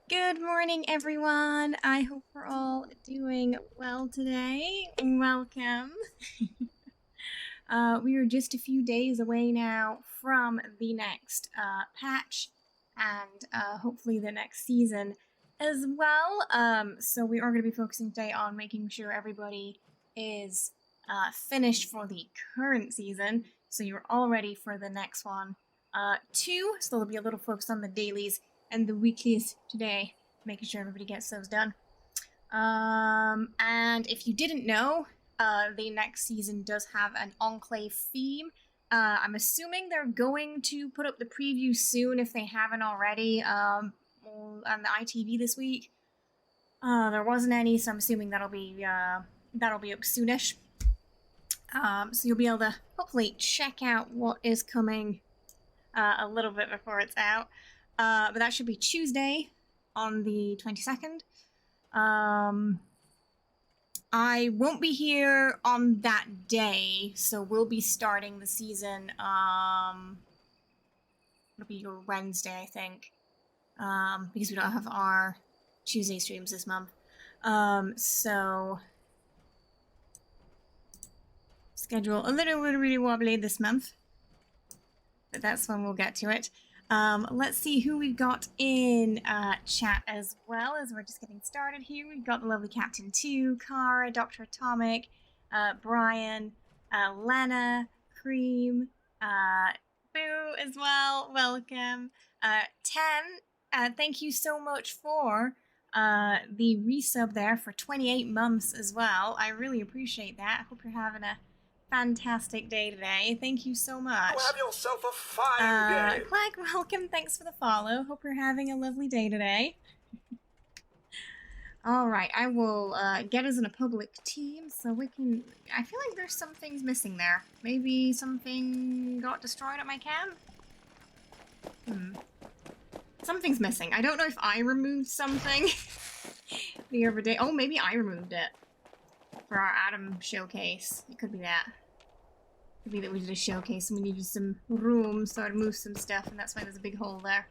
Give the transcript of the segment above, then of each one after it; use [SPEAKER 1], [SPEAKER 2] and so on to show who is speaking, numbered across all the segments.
[SPEAKER 1] Good morning, everyone. I hope we're all doing well today. Welcome. We are just a few days away now from the next patch and hopefully the next season as well. So we are going to be focusing today on making sure everybody is finished for the current season, so you're all ready for the next one too. So there'll be a little focus on the dailies and the weeklies today, making sure everybody gets those done. And if you didn't know, the next season does have an Enclave theme. I'm assuming they're going to put up the preview soon if they haven't already, on the ITV this week. There wasn't any, so I'm assuming that'll be up soonish. So you'll be able to hopefully check out what is coming a little bit before it's out. But that should be Tuesday on the 22nd. I won't be here on that day, so we'll be starting the season, it'll be your Wednesday, I think, because we don't have our Tuesday streams this month. So schedule a little really wobbly this month, but that's when we'll get to it. Let's see who we've got in chat as well, as we're just getting started here. We've got the lovely Captain 2, Kara, Dr. Atomic, Brian, Lena, Cream, Boo as well, welcome. 10, thank you so much for the resub there for 28 months as well. I really appreciate that. I hope you're having a fantastic day today. Thank you so much.
[SPEAKER 2] Have yourself a fine day.
[SPEAKER 1] Clegg, welcome. Thanks for the follow. Hope you're having a lovely day today. Alright, I will get us in a public team so we can... I feel like there's some things missing there. Maybe something got destroyed at my camp? Something's missing. I don't know if I removed something the other day. Oh, maybe I removed it for our Adam showcase. It could be that. It could be that we did a showcase and we needed some room, so I removed some stuff, and that's why there's a big hole there.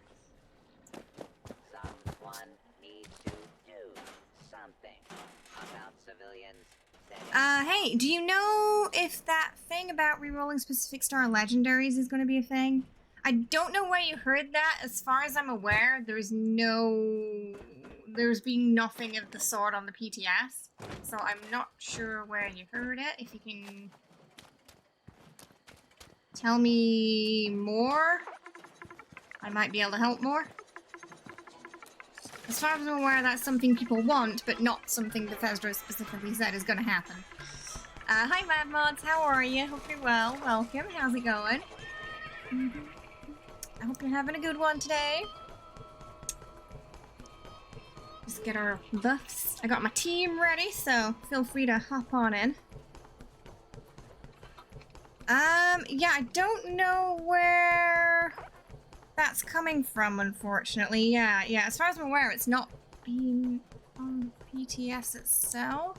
[SPEAKER 3] Someone needs to do something about civilians.
[SPEAKER 1] Hey, do you know if that thing about rerolling specific star legendaries is going to be a thing? I don't know where you heard that. As far as I'm aware, there's been nothing of the sort on the PTS, so I'm not sure where you heard it. If you can tell me more, I might be able to help more. As far as I'm aware, that's something people want, but not something Bethesda specifically said is going to happen. Hi Mad Mods, how are you? Hope you're well. Welcome. How's it going? I hope you're having a good one today. Just get our buffs. I got my team ready, so feel free to hop on in. Yeah, I don't know where that's coming from, unfortunately. Yeah, as far as I'm aware, it's not being on PTS itself.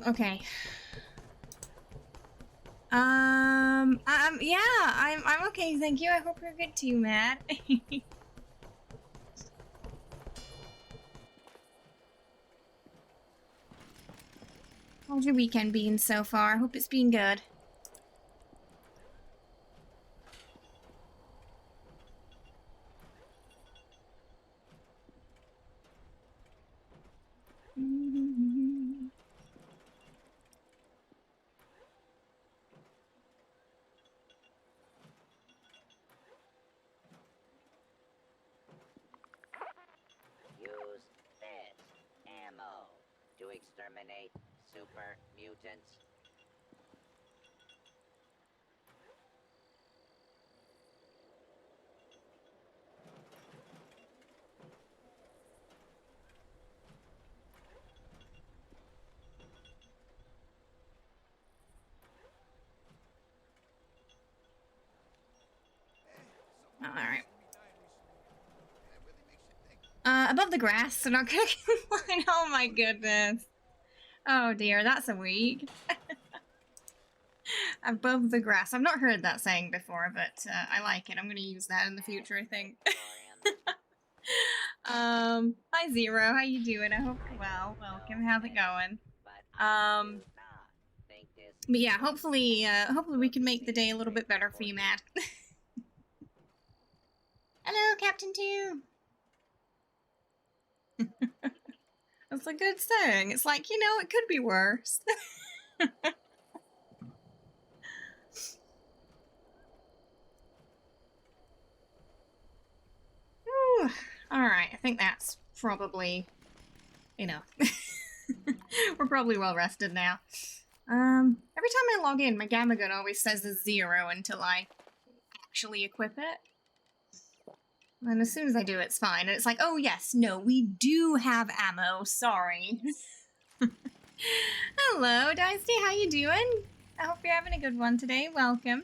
[SPEAKER 1] Okay. Yeah, I'm okay, thank you. I hope you're good too, Matt. How's your weekend been so far? Hope it's been good.
[SPEAKER 3] Use this ammo to extend exterminate super mutants.
[SPEAKER 1] Alright. Above the grass, so not gonna complain. Oh my goodness. Oh dear, that's a week. Above the grass. I've not heard that saying before, but I like it. I'm gonna use that in the future, I think. Hi Zero, how you doing? I hope you're well. Welcome, how's it going? But yeah, hopefully we can make the day a little bit better for you, Matt. Hello, Captain 2! That's a good saying. It's like, you know, it could be worse. Alright, I think that's probably enough. We're probably well rested now. Every time I log in, my gamma gun always says a 0 until I actually equip it. And as soon as I do, it's fine. And it's like, oh yes, no, we do have ammo, sorry. Hello, Dicey, how you doing? I hope you're having a good one today, welcome.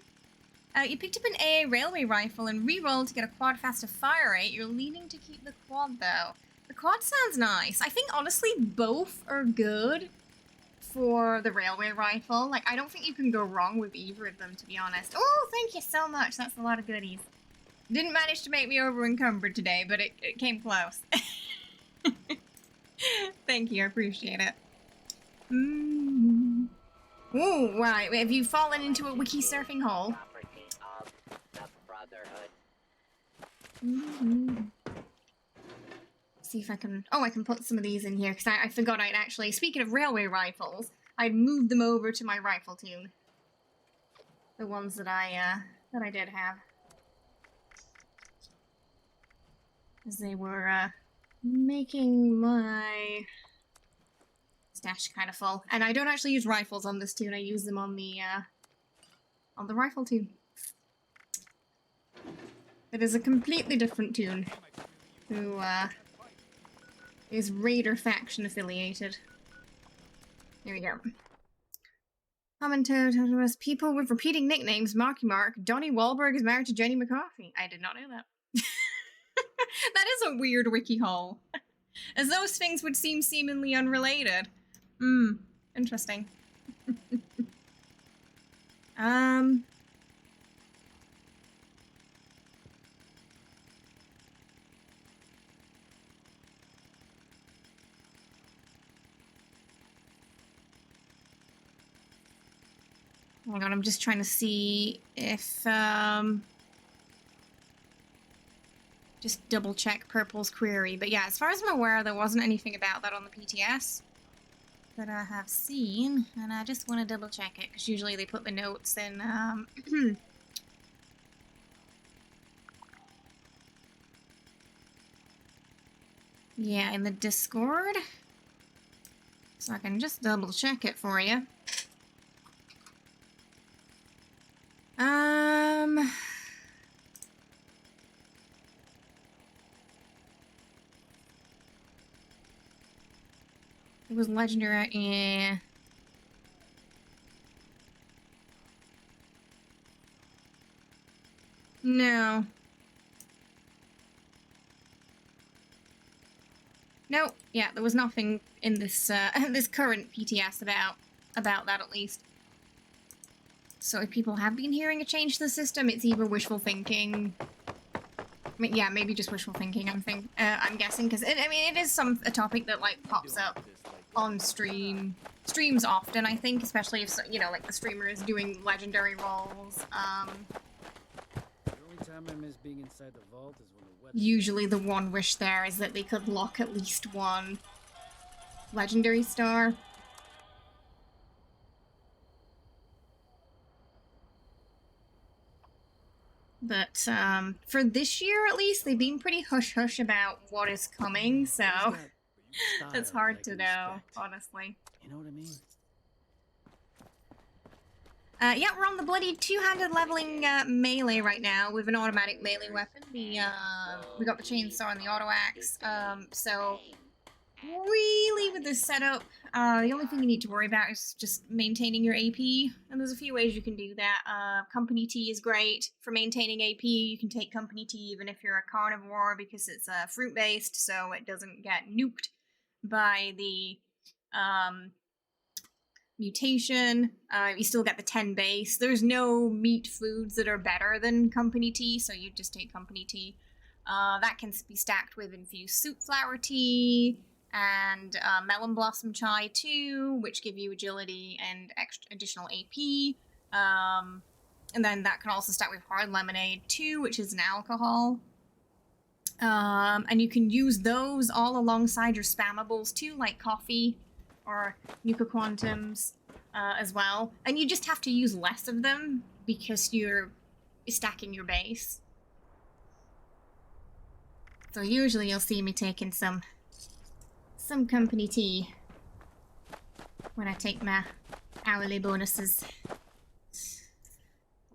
[SPEAKER 1] You picked up an AA railway rifle and re-rolled to get a quad faster fire rate. You're leaning to keep the quad though. The quad sounds nice. I think honestly both are good for the railway rifle. Like, I don't think you can go wrong with either of them, to be honest. Oh, thank you so much. That's a lot of goodies. Didn't manage to make me over encumbered today, but it came close. Thank you, I appreciate it. Ooh, right. Have you fallen into a wiki surfing hole? See if I can... Oh, I can put some of these in here, because I forgot I'd actually... Speaking of railway rifles, I'd moved them over to my rifle tune. The ones that I did have. As they were, making my stash kind of full. And I don't actually use rifles on this tune, I use them on the rifle tune. It is a completely different tune, who, is Raider faction affiliated. Here we go. Commentator as people with repeating nicknames, Marky Mark, Donnie Wahlberg is married to Jenny McCarthy. I did not know that. That is a weird wiki hole. As those things would seem seemingly unrelated. Interesting. Hang on, I'm just trying to see if, just double check Purple's query. But yeah, as far as I'm aware, there wasn't anything about that on the PTS that I have seen. And I just want to double check it, because usually they put the notes in, yeah, in the Discord. So I can just double check it for you. It was legendary, yeah. No. No, yeah, there was nothing in this, this current PTS about that at least. So if people have been hearing a change to the system, it's either wishful thinking. I mean, yeah, maybe just wishful thinking. I'm guessing, because I mean, it is a topic that like pops up on streams often. I think, especially if you know, like the streamer is doing legendary roles.
[SPEAKER 4] The only time I miss being inside the vault is when the weather.
[SPEAKER 1] Usually, the one wish there is that they could lock at least one legendary star. But, for this year at least, they've been pretty hush-hush about what is coming, so... It's
[SPEAKER 4] Style
[SPEAKER 1] hard
[SPEAKER 4] I
[SPEAKER 1] to
[SPEAKER 4] can
[SPEAKER 1] know,
[SPEAKER 4] respect.
[SPEAKER 1] honestly.
[SPEAKER 4] You know what I mean?
[SPEAKER 1] Yeah, we're on the bloody two-handed leveling melee right now with an automatic melee weapon. We got the chainsaw and the auto axe. So really with this setup, the only thing you need to worry about is just maintaining your AP, and there's a few ways you can do that. Company tea is great for maintaining AP. You can take company tea even if you're a carnivore because it's fruit-based, so it doesn't get nuked by the mutation. You still get the 10 base. There's no meat foods that are better than company tea, so you just take company tea. That can be stacked with infused soup flower tea and melon blossom chai too, which give you agility and additional AP. And then that can also stack with hard lemonade too, which is an alcohol. And you can use those all alongside your spammables too, like coffee or Nuka Quantums as well. And you just have to use less of them because you're stacking your base. So usually you'll see me taking some company tea when I take my hourly bonuses.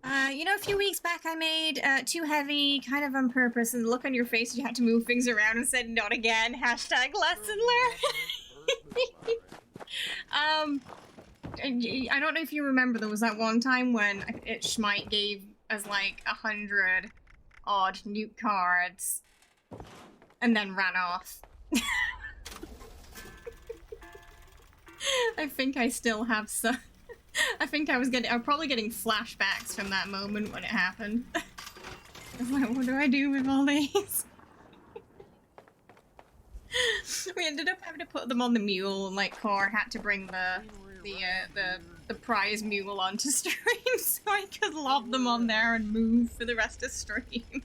[SPEAKER 1] You know, a few weeks back I made Too Heavy kind of on purpose, and the look on your face you had to move things around and said, not again, hashtag lesson learned. I don't know if you remember, there was that one time when Schmite gave us like 100 odd nuke cards and then ran off. I think I still have some. I think I'm probably getting flashbacks from that moment when it happened. I was like, what do I do with all these? We ended up having to put them on the mule, and like Core had to bring the prize mule onto stream so I could lob them on there and move for the rest of stream.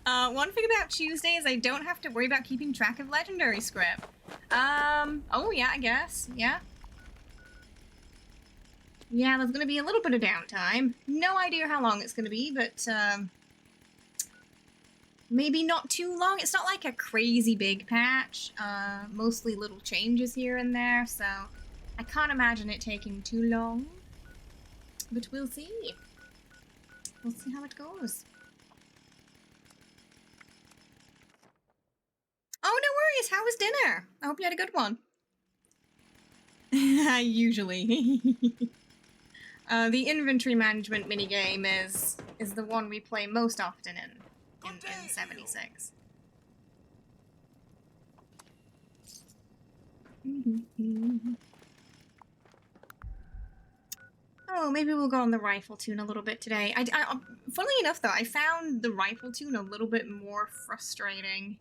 [SPEAKER 1] One thing about Tuesday is I don't have to worry about keeping track of legendary script. Oh yeah, I guess, yeah. Yeah, there's gonna be a little bit of downtime. No idea how long it's gonna be, but, maybe not too long. It's not like a crazy big patch. Mostly little changes here and there, so I can't imagine it taking too long. But we'll see. We'll see how it goes. Oh, no worries. How was dinner? I hope you had a good one. Usually. The inventory management minigame is the one we play most often in 76. Oh, maybe we'll go on the rifle tune a little bit today. Funnily enough, though, I found the rifle tune a little bit more frustrating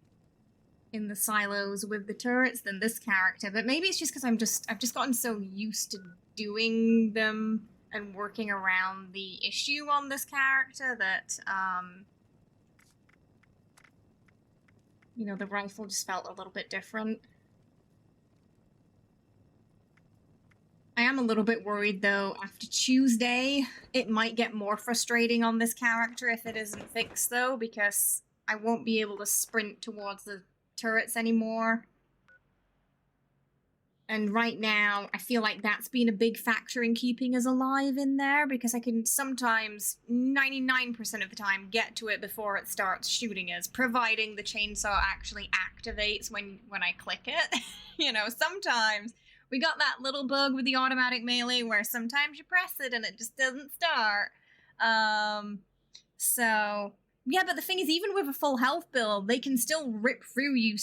[SPEAKER 1] in the silos with the turrets than this character, but maybe it's just because I've just gotten so used to doing them and working around the issue on this character that, you know, the rifle just felt a little bit different. I am a little bit worried, though, after Tuesday, it might get more frustrating on this character if it isn't fixed, though, because I won't be able to sprint towards the turrets anymore. And right now, I feel like that's been a big factor in keeping us alive in there, because I can sometimes, 99% of the time, get to it before it starts shooting us, providing the chainsaw actually activates when I click it. You know, sometimes we got that little bug with the automatic melee where sometimes you press it and it just doesn't start. So, yeah, but the thing is, even with a full health build, they can still rip through you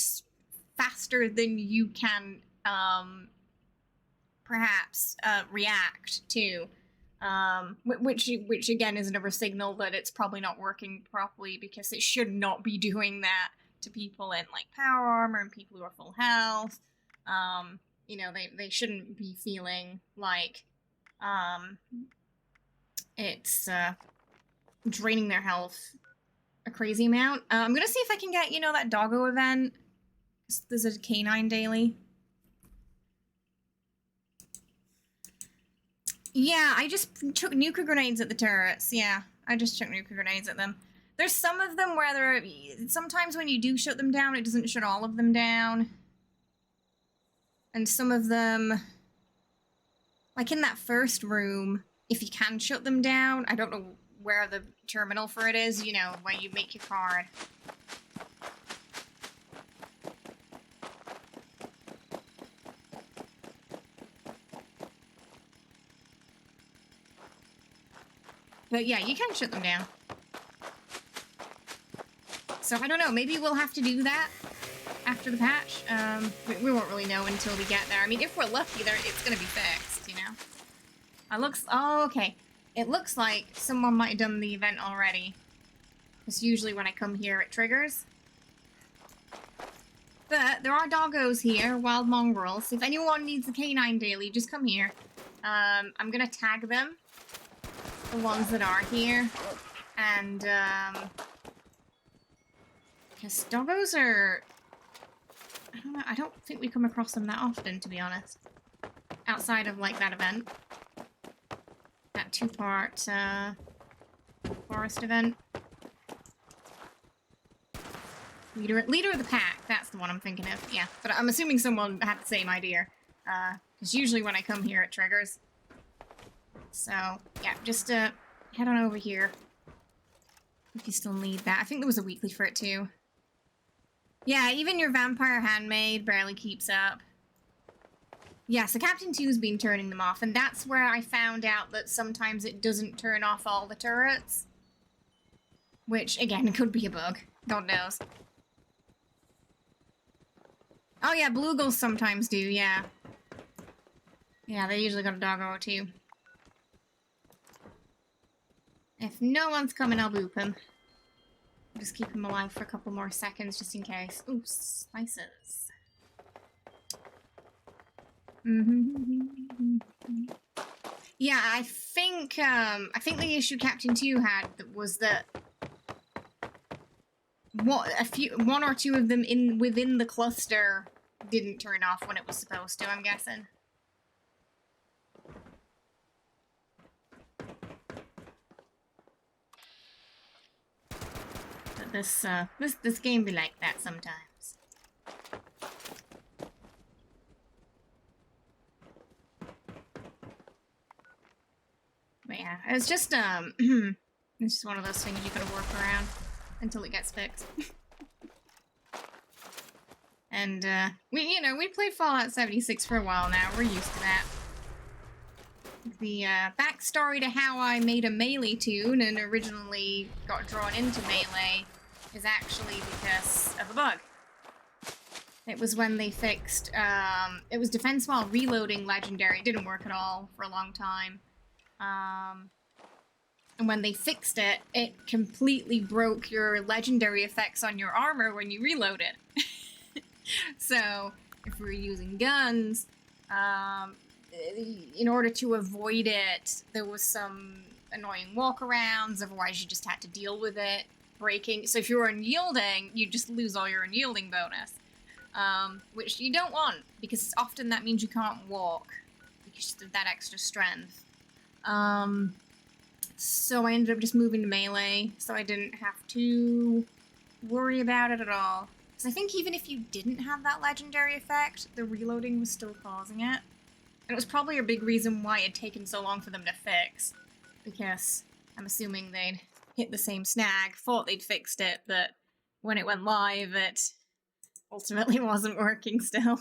[SPEAKER 1] faster than you can perhaps react to, which again is another signal that it's probably not working properly, because it should not be doing that to people in like power armor and people who are full health. You know, they shouldn't be feeling like it's draining their health a crazy amount. I'm gonna see if I can get, you know, that doggo event. There's a canine daily. Yeah, I just took nuka grenades at the turrets. Yeah, I just took nuka grenades at them. There's some of them where sometimes when you do shut them down, it doesn't shut all of them down. And some of them, like in that first room, if you can shut them down, I don't know where the terminal for it is, you know, where you make your card. But yeah, you can shut them down. So I don't know, maybe we'll have to do that after the patch. We won't really know until we get there. I mean, if we're lucky, it's gonna be fixed, you know? Oh, okay. It looks like someone might have done the event already. Because usually when I come here, it triggers. But there are doggos here, wild mongrels. If anyone needs a canine daily, just come here. I'm gonna tag them. The ones that are here. And, because doggos are... I don't know, I don't think we come across them that often, to be honest. Outside of, like, that event. That two-part, forest event. Leader of the pack, that's the one I'm thinking of, yeah. But I'm assuming someone had the same idea. Because usually when I come here, it triggers. So, yeah, just, head on over here. If you still need that. I think there was a weekly for it, too. Yeah, even your vampire handmaid barely keeps up. Yeah, so Captain 2's been turning them off, and that's where I found out that sometimes it doesn't turn off all the turrets. Which, again, could be a bug. God knows. Oh yeah, bluegills sometimes do, yeah. Yeah, they usually got a doggo too. If no one's coming, I'll boop him. Just keep him alive for a couple more seconds, just in case. Ooh, slices. Yeah, I think the issue Captain 2 had was that one or two of them within the cluster didn't turn off when it was supposed to, I'm guessing. But this game be like that sometimes. But yeah, it's just it's just one of those things you gotta work around until it gets fixed. And we played Fallout 76 for a while now. We're used to that. The backstory to how I made a Melee tune and originally got drawn into Melee is actually because of a bug. It was when they fixed, it was defense while reloading legendary. It didn't work at all for a long time. And when they fixed it, it completely broke your legendary effects on your armor when you reload it. So, if we were using guns, in order to avoid it, there was some annoying walkarounds, otherwise you just had to deal with it, breaking. So if you were unyielding, you just lose all your unyielding bonus, which you don't want, because often that means you can't walk, because of that extra strength. So I ended up just moving to Melee, so I didn't have to worry about it at all. I think even if you didn't have that legendary effect, the reloading was still causing it. And it was probably a big reason why it had taken so long for them to fix. Because I'm assuming they'd hit the same snag, thought they'd fixed it, but when it went live, it ultimately wasn't working still.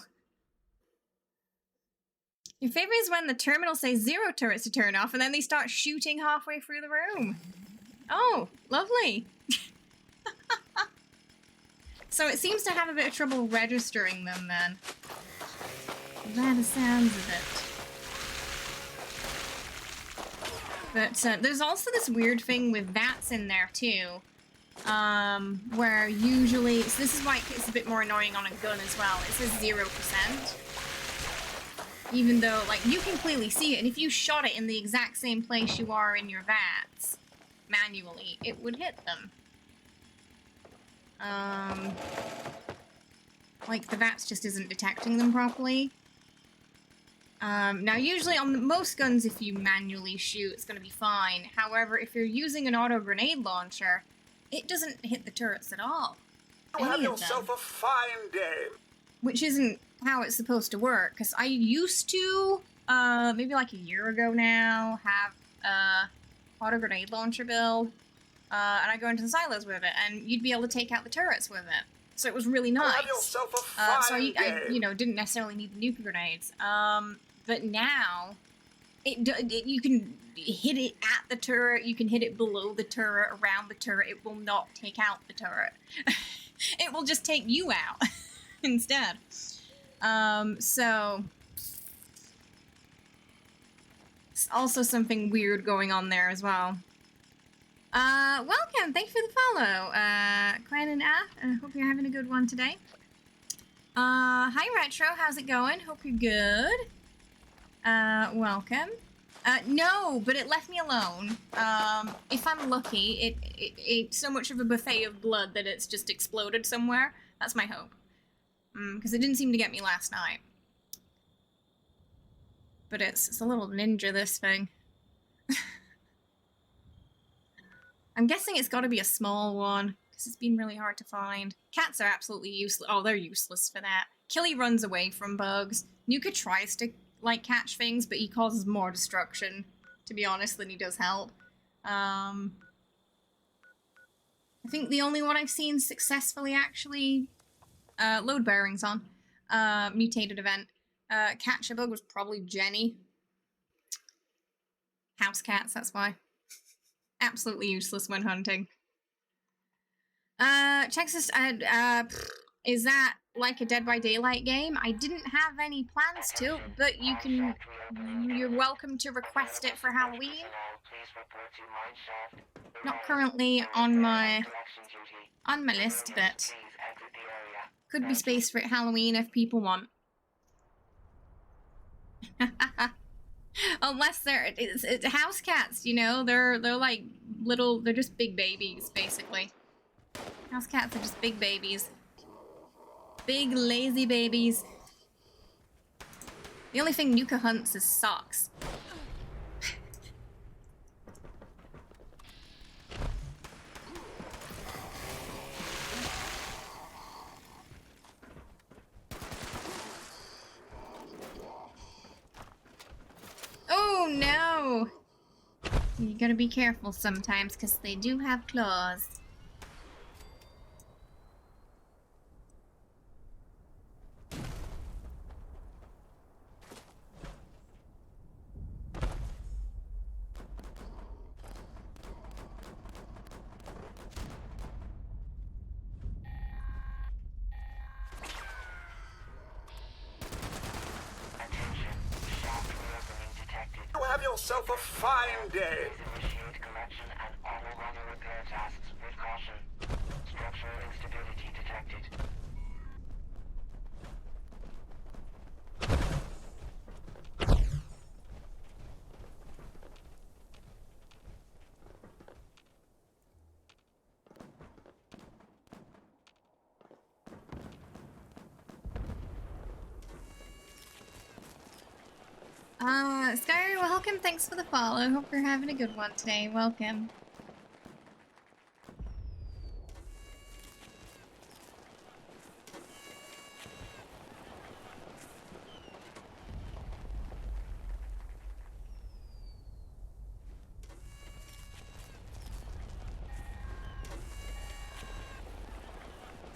[SPEAKER 1] Your favorite is when the terminal says 0 turrets to turn off, and then they start shooting halfway through the room. Oh, lovely. So it seems to have a bit of trouble registering them then. By the sounds of it. But there's also this weird thing with VATs in there too. Where usually, so this is why it's a bit more annoying on a gun as well. It says 0%. Even though, like, you can clearly see it, and if you shot it in the exact same place you are in your VATs, manually, it would hit them. Like, the VATS just isn't detecting them properly. Now, usually on most guns, if you manually shoot, it's going to be fine. However, if you're using an auto grenade launcher, it doesn't hit the turrets at all.
[SPEAKER 2] You have yourself a fine day.
[SPEAKER 1] which isn't how it's supposed to work, because I used to, maybe like a year ago now, have a auto grenade launcher build, and I go into the silos with it, and you'd be able to take out the turrets with it. So it was really nice.
[SPEAKER 2] Have yourself a fine
[SPEAKER 1] So I,
[SPEAKER 2] day.
[SPEAKER 1] you know, didn't necessarily need the nuke grenades. But now, you can hit it at the turret, you can hit it below the turret, around the turret. It will not take out the turret. It will just take you out instead. So it's also something weird going on there as well. Welcome, thank you for the follow. Clan and I hope you're having a good one today. Hi Retro, how's it going? Hope you're good. Welcome. No, but it left me alone. If I'm lucky, it ate so much of a buffet of blood that it's just exploded somewhere. That's my hope. Because it didn't seem to get me last night. But it's a little ninja, this thing. I'm guessing it's got to be a small one, because it's been really hard to find. Cats are absolutely useless. Oh, they're useless for that. Killy runs away from bugs. Nuka tries to, like, catch things, but he causes more destruction, to be honest, than he does help. I think the only one I've seen successfully actually load bearings on, mutated event, catch a bug was probably Jenny. House cats, that's why. Absolutely useless when hunting. Texas, is that like a Dead by Daylight game? I didn't have any plans to, but you're welcome to request it for Halloween. Not currently on my list, but could be space for Halloween if people want. Unless it's house cats, you know, they're like little, they're just big babies, basically. House cats are just big babies. Big, lazy babies. The only thing Nuka hunts is socks. Oh no! You gotta be careful sometimes, because they do have claws.
[SPEAKER 2] You have yourself a fine day.
[SPEAKER 5] Initiate collection and auto runner repair tasks with caution. Structural instability detected.
[SPEAKER 1] Skyrim, welcome, thanks for the follow. Hope you're having a good one today. Welcome.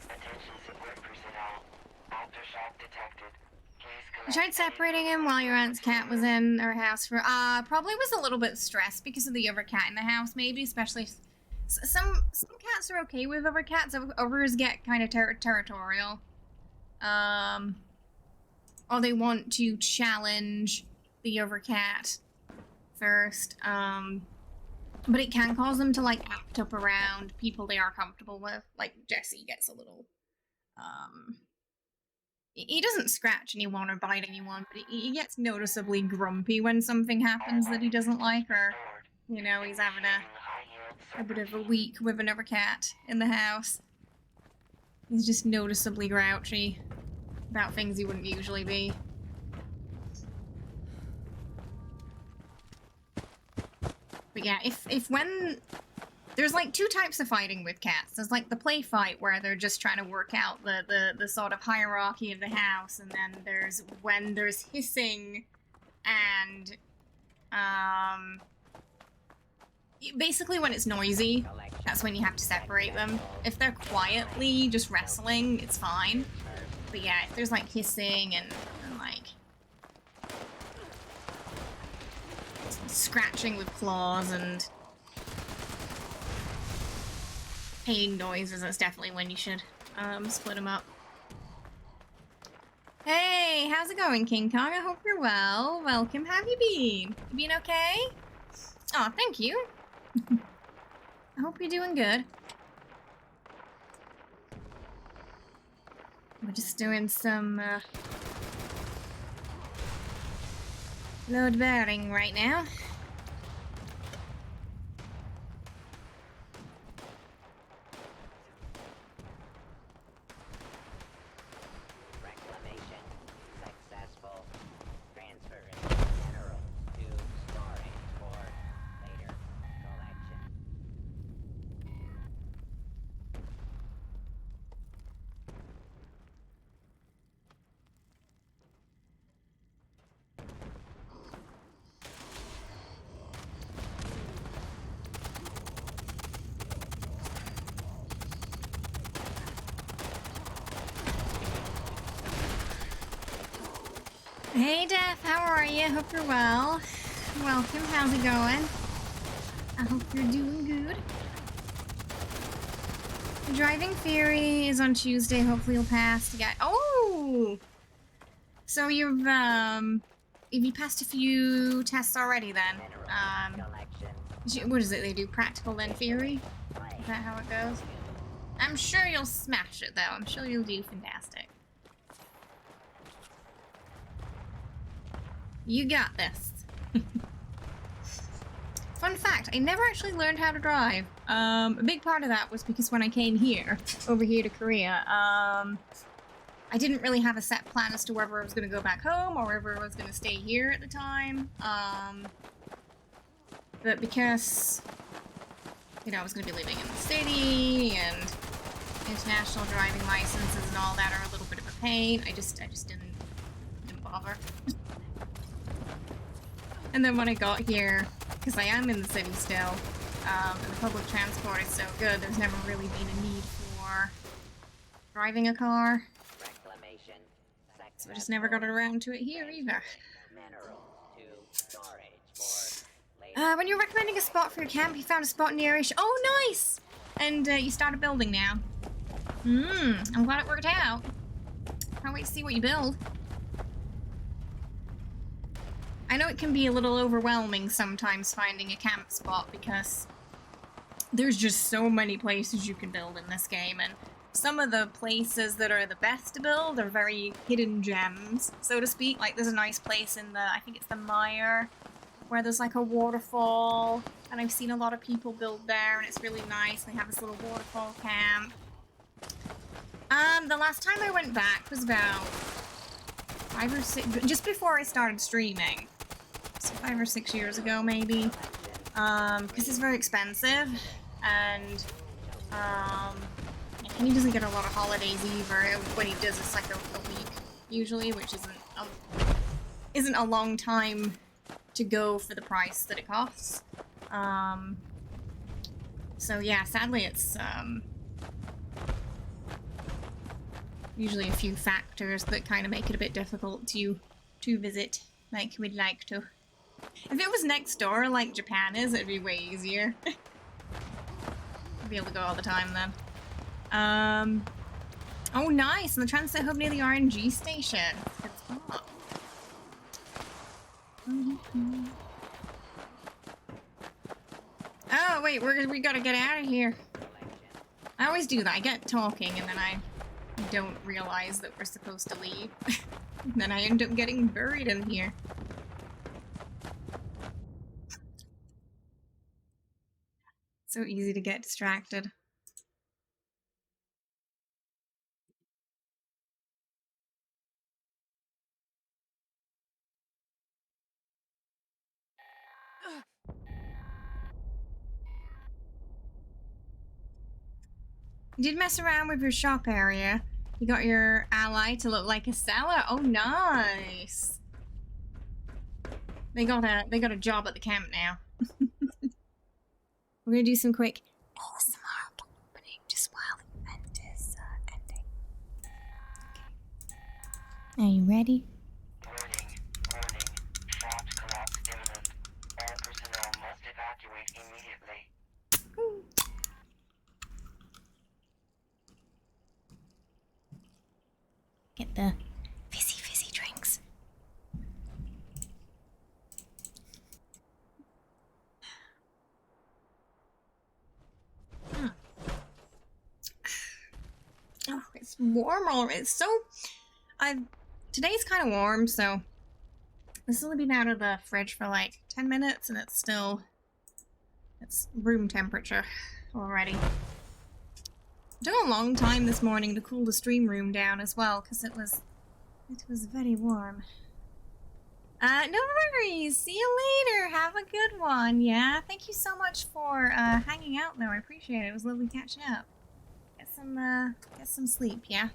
[SPEAKER 5] Attention support personnel. Aftershock detected.
[SPEAKER 1] I tried separating him while your aunt's cat was in our house for, probably was a little bit stressed because of the other cat in the house, maybe, especially, some cats are okay with other cats, others get kind of territorial, or they want to challenge the other cat first, but it can cause them to, like, act up around people they are comfortable with, like, Jesse gets a little, he doesn't scratch anyone or bite anyone, but he gets noticeably grumpy when something happens that he doesn't like, or, you know, he's having a bit of a week with another cat in the house. He's just noticeably grouchy about things he wouldn't usually be. But yeah, if when There's like two types of fighting with cats. There's like the play fight where they're just trying to work out the sort of hierarchy of the house, and then there's when there's hissing and basically when it's noisy, that's when you have to separate them. If they're quietly just wrestling, it's fine. But yeah, if there's like hissing and like scratching with claws and pain noises, that's definitely when you should split them up. Hey, how's it going, King Kong? I hope you're well. Welcome. How have you been? You been okay? Oh, thank you. I hope you're doing good. We're just doing some load bearing right now.
[SPEAKER 3] Reclamation successful. Transferring mineral to storage for later collection.
[SPEAKER 1] Hey, Def, how are you? Hope you're well. Welcome, how's it going? I hope you're doing good. The driving theory is on Tuesday. Hopefully you'll pass to get... Oh! So you've passed a few tests already then?
[SPEAKER 3] Mineral collection.
[SPEAKER 1] What is it, they do practical then theory? Is that how it goes? I'm sure you'll smash it though. I'm sure you'll do fantastic. You got this. Fun fact, I never actually learned how to drive. A big part of that was because when I came here, over here to Korea, I didn't really have a set plan as to whether I was going to go back home or whether I was going to stay here at the time. But because, you know, I was going to be living in the city and international driving licenses and all that are a little bit of a pain, I just didn't bother. And then when I got here, because I am in the city still, and the public transport is so good, there's never really been a need for driving a car.
[SPEAKER 3] Reclamation
[SPEAKER 1] So I just never got around to it here either.
[SPEAKER 3] mineral to storage for later.
[SPEAKER 1] When you're recommending a spot for your camp, you found a spot nearish. Oh, nice! And you started building now. I'm glad it worked out. Can't wait to see what you build. I know it can be a little overwhelming sometimes finding a camp spot because there's just so many places you can build in this game, and some of the places that are the best to build are very hidden gems, so to speak. Like there's a nice place in the, I think it's the Mire, where there's like a waterfall, and I've seen a lot of people build there, and it's really nice. They have this little waterfall camp. The last time I went back was about 5 or 6, just before I started streaming. So 5 or 6 years ago, maybe. Because it's very expensive, and he doesn't get a lot of holidays either. When he does, it's like a week usually, which isn't a long time to go for the price that it costs. So yeah, sadly, it's usually a few factors that kind of make it a bit difficult to visit like we'd like to. If it was next door like Japan is, it'd be way easier. I'd be able to go all the time then. Oh nice, and the transit hub near the RNG station. Good spot. Oh wait, we gotta get out of here. I always do that. I get talking and then I don't realize that we're supposed to leave. And then I end up getting buried in here. So easy to get distracted. You did mess around with your shop area. You got your ally to look like a seller. Oh, nice. They got a job at the camp now. We're gonna do some quick ASMR opening just while the event is ending. Okay. Are you ready?
[SPEAKER 5] Warning. Shaft collapse imminent. All personnel must evacuate immediately.
[SPEAKER 1] Get the fizzy drinks. Oh, it's warm already. It's so... Today's kind of warm, so... This has only been out of the fridge for like 10 minutes, and it's still... It's room temperature already. It took a long time this morning to cool the stream room down as well, because it was very warm. No worries! See you later! Have a good one, yeah? Thank you so much for hanging out though, I appreciate it. It was lovely catching up. Get some sleep, yeah?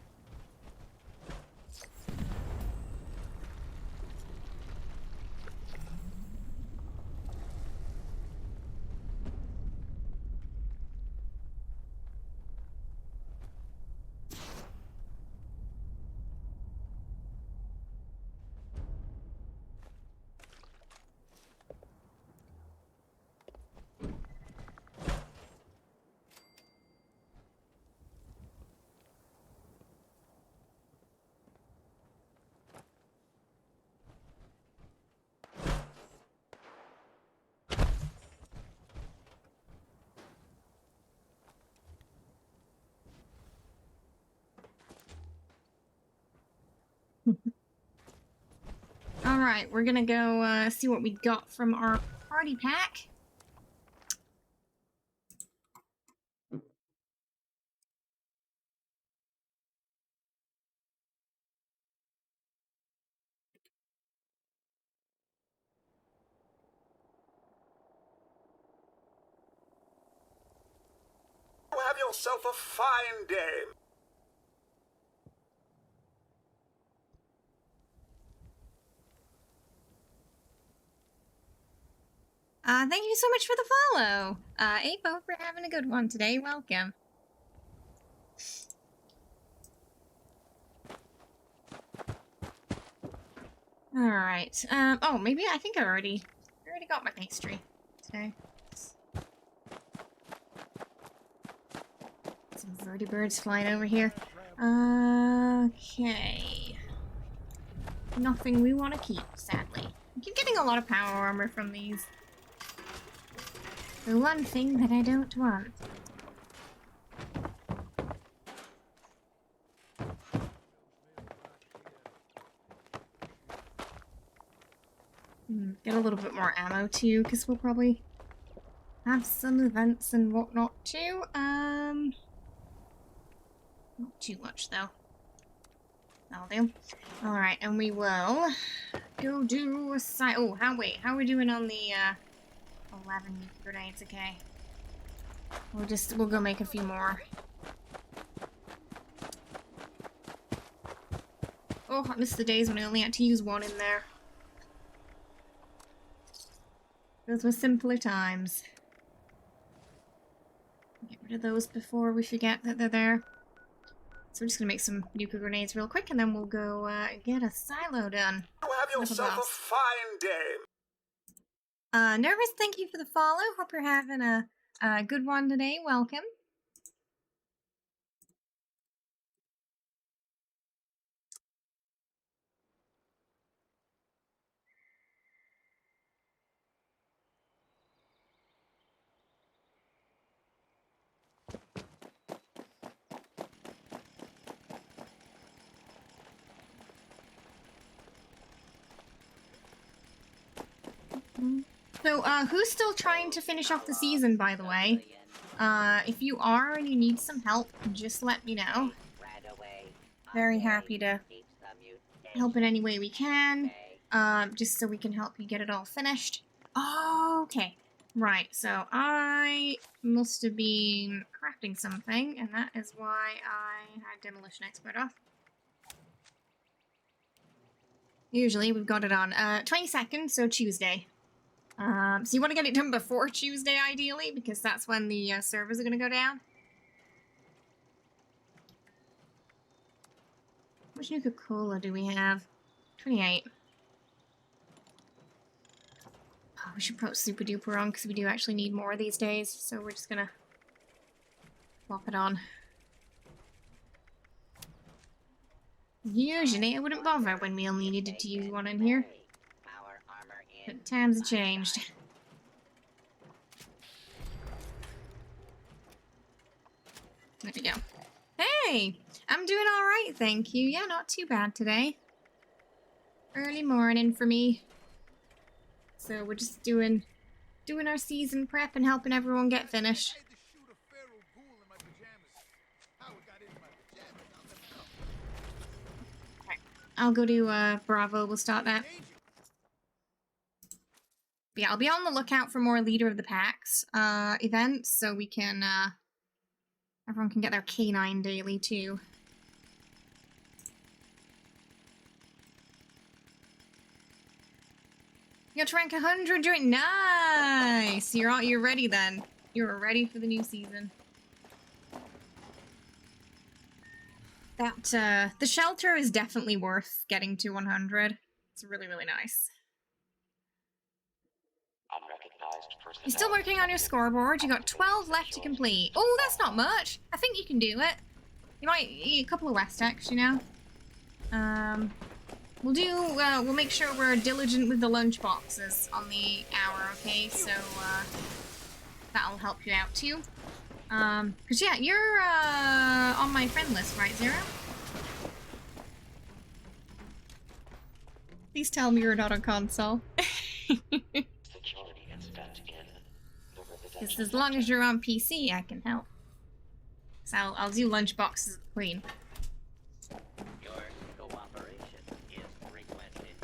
[SPEAKER 1] Alright, we're gonna go see what we got from our party pack.
[SPEAKER 2] Have yourself a fine day.
[SPEAKER 1] Thank you so much for the follow. Ape, hope we're having a good one today. Welcome. Alright, oh, maybe I think I already got my pastry today. Some vertibirds flying over here. Okay. Nothing we want to keep, sadly. I keep getting a lot of power armor from these. The one thing that I don't want. Get a little bit more ammo too, because we'll probably have some events and whatnot too. Not too much though. That'll do. Alright, and we will go do a side. Oh, how are we doing on the 11 grenades? Okay. We'll go make a few more. Oh, I missed the days when I only had to use one in there. Those were simpler times. Get rid of those before we forget that they're there. So we're just gonna make some nuka grenades real quick, and then we'll go get a silo done.
[SPEAKER 2] Have yourself a fine day.
[SPEAKER 1] Nervous, thank you for the follow. Hope you're having a good one today. Welcome. So, who's still trying to finish off the season, by the way? If you are and you need some help, just let me know. Very happy to help in any way we can, just so we can help you get it all finished. Oh, okay. Right, so I must have been... Crap, crafting something, and that is why I had Demolition Expert off. Usually we've got it on 22nd, so Tuesday. So you want to get it done before Tuesday, ideally, because that's when the servers are going to go down. How much Nuka-Cola do we have? 28. Oh, we should put Super Duper on, because we do actually need more these days, so we're just going to plop it on. Usually I wouldn't bother when we only needed to use one in here.
[SPEAKER 3] Power armor
[SPEAKER 1] But
[SPEAKER 3] in.
[SPEAKER 1] times have changed. There we go. Hey! I'm doing alright, thank you. Yeah, not too bad today. Early morning for me. So we're just doing our season prep and helping everyone get finished. I'll go to Bravo, we'll start that. But yeah, I'll be on the lookout for more Leader of the Packs events, so we can, everyone can get their K9 daily too. You got to rank 100 during— nice! You're ready then. You're ready for the new season. That, the shelter is definitely worth getting to 100. It's really, really nice. You're still working on your scoreboard. You got 12 left to complete. Oh, that's not much. I think you can do it. You might eat a couple of West X, you know? We'll make sure we're diligent with the lunch boxes on the hour, okay? So, that'll help you out too. Cause yeah, you're, on my friend list, right, Zero? Please tell me you're not on console. Because as long as you're on PC, I can help. So I'll do lunch boxes at the Queen.
[SPEAKER 3] Your cooperation is requested.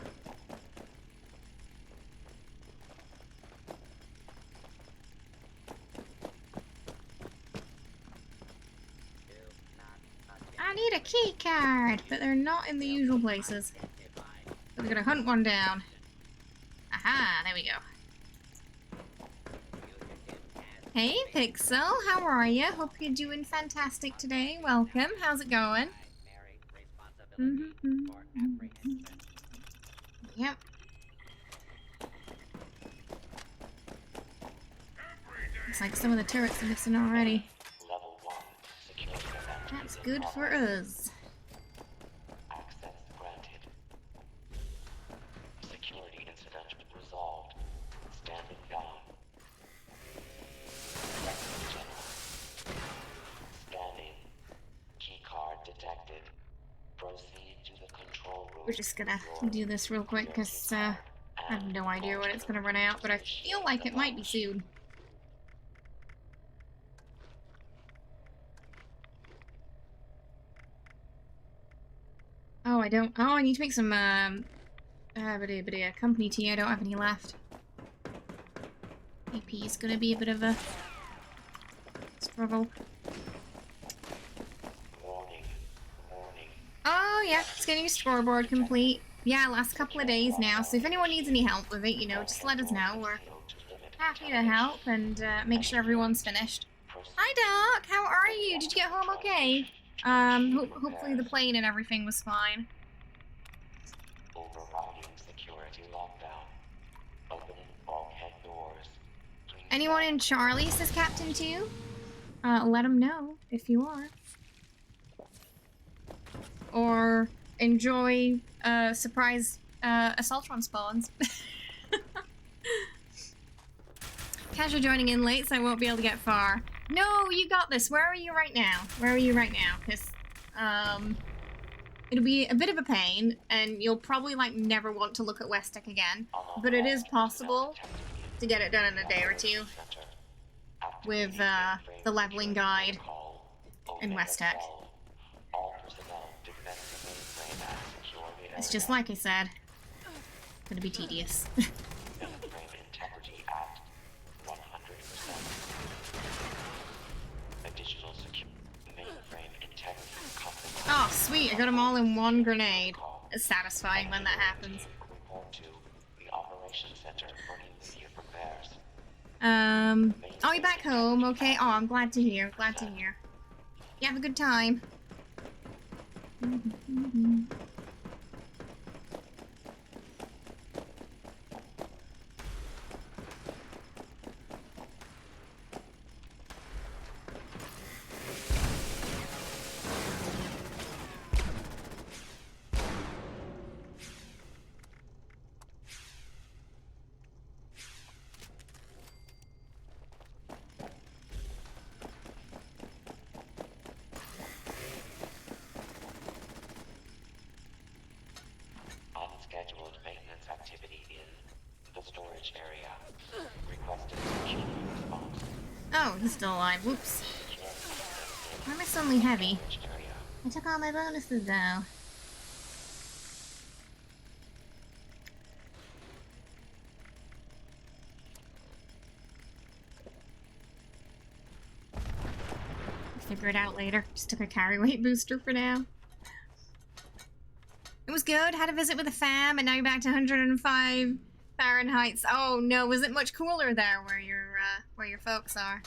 [SPEAKER 1] I need a key card, but they're not in the usual places. So we're gonna hunt one down. Aha, there we go. Hey, Pixel, how are ya? Hope you're doing fantastic today. Welcome. How's it going? Yep. Looks like some of the turrets are missing already. That's good for us.
[SPEAKER 5] Access granted. Security incident resolved. Standing down. Scanning. Keycard detected. Proceed to the control room.
[SPEAKER 1] We're just gonna do this real quick because I have no idea when it's gonna run out, but I feel like it might be soon. Oh, I don't— oh, I need to make some, company tea. I don't have any left. AP is gonna be a bit of a struggle.
[SPEAKER 5] Warning.
[SPEAKER 1] Oh, yeah, it's getting your scoreboard complete. Yeah, last couple of days now, so if anyone needs any help with it, you know, just let us know. We're happy to help and make sure everyone's finished. Hi, Doc! How are you? Did you get home okay? Hopefully the plane and everything was fine.
[SPEAKER 5] Overriding security lockdown. Opening bulkhead doors.
[SPEAKER 1] Anyone in Charlie, says Captain 2? Let them know if you are. Or enjoy surprise Assaultron spawns. Casual joining in late, so I won't be able to get far. No, you got this. Where are you right now? Where are you right now? Because it'll be a bit of a pain, and you'll probably like never want to look at West Tech again. But it is possible to get it done in a day or two with the leveling guide in West Tech. It's just like I said, it's gonna be tedious.
[SPEAKER 5] Integrity at 100%. Additional
[SPEAKER 1] sweet, I got them all in one grenade. It's satisfying when that happens.
[SPEAKER 5] Report to the Operations Center for immediate repairs.
[SPEAKER 1] Oh, you're back home, okay. Oh, I'm glad to hear, glad to hear. You have a good time.
[SPEAKER 5] Unscheduled maintenance activity in the storage area. Requested security response.
[SPEAKER 1] Oh, he's still alive. Whoops. Why am I suddenly heavy? I took all my bonuses though. Figure it out later. Just took a carry weight booster for now. It was good. Had a visit with a fam, and now you're back to 105 Fahrenheit. Oh no, was it much cooler there where your folks are?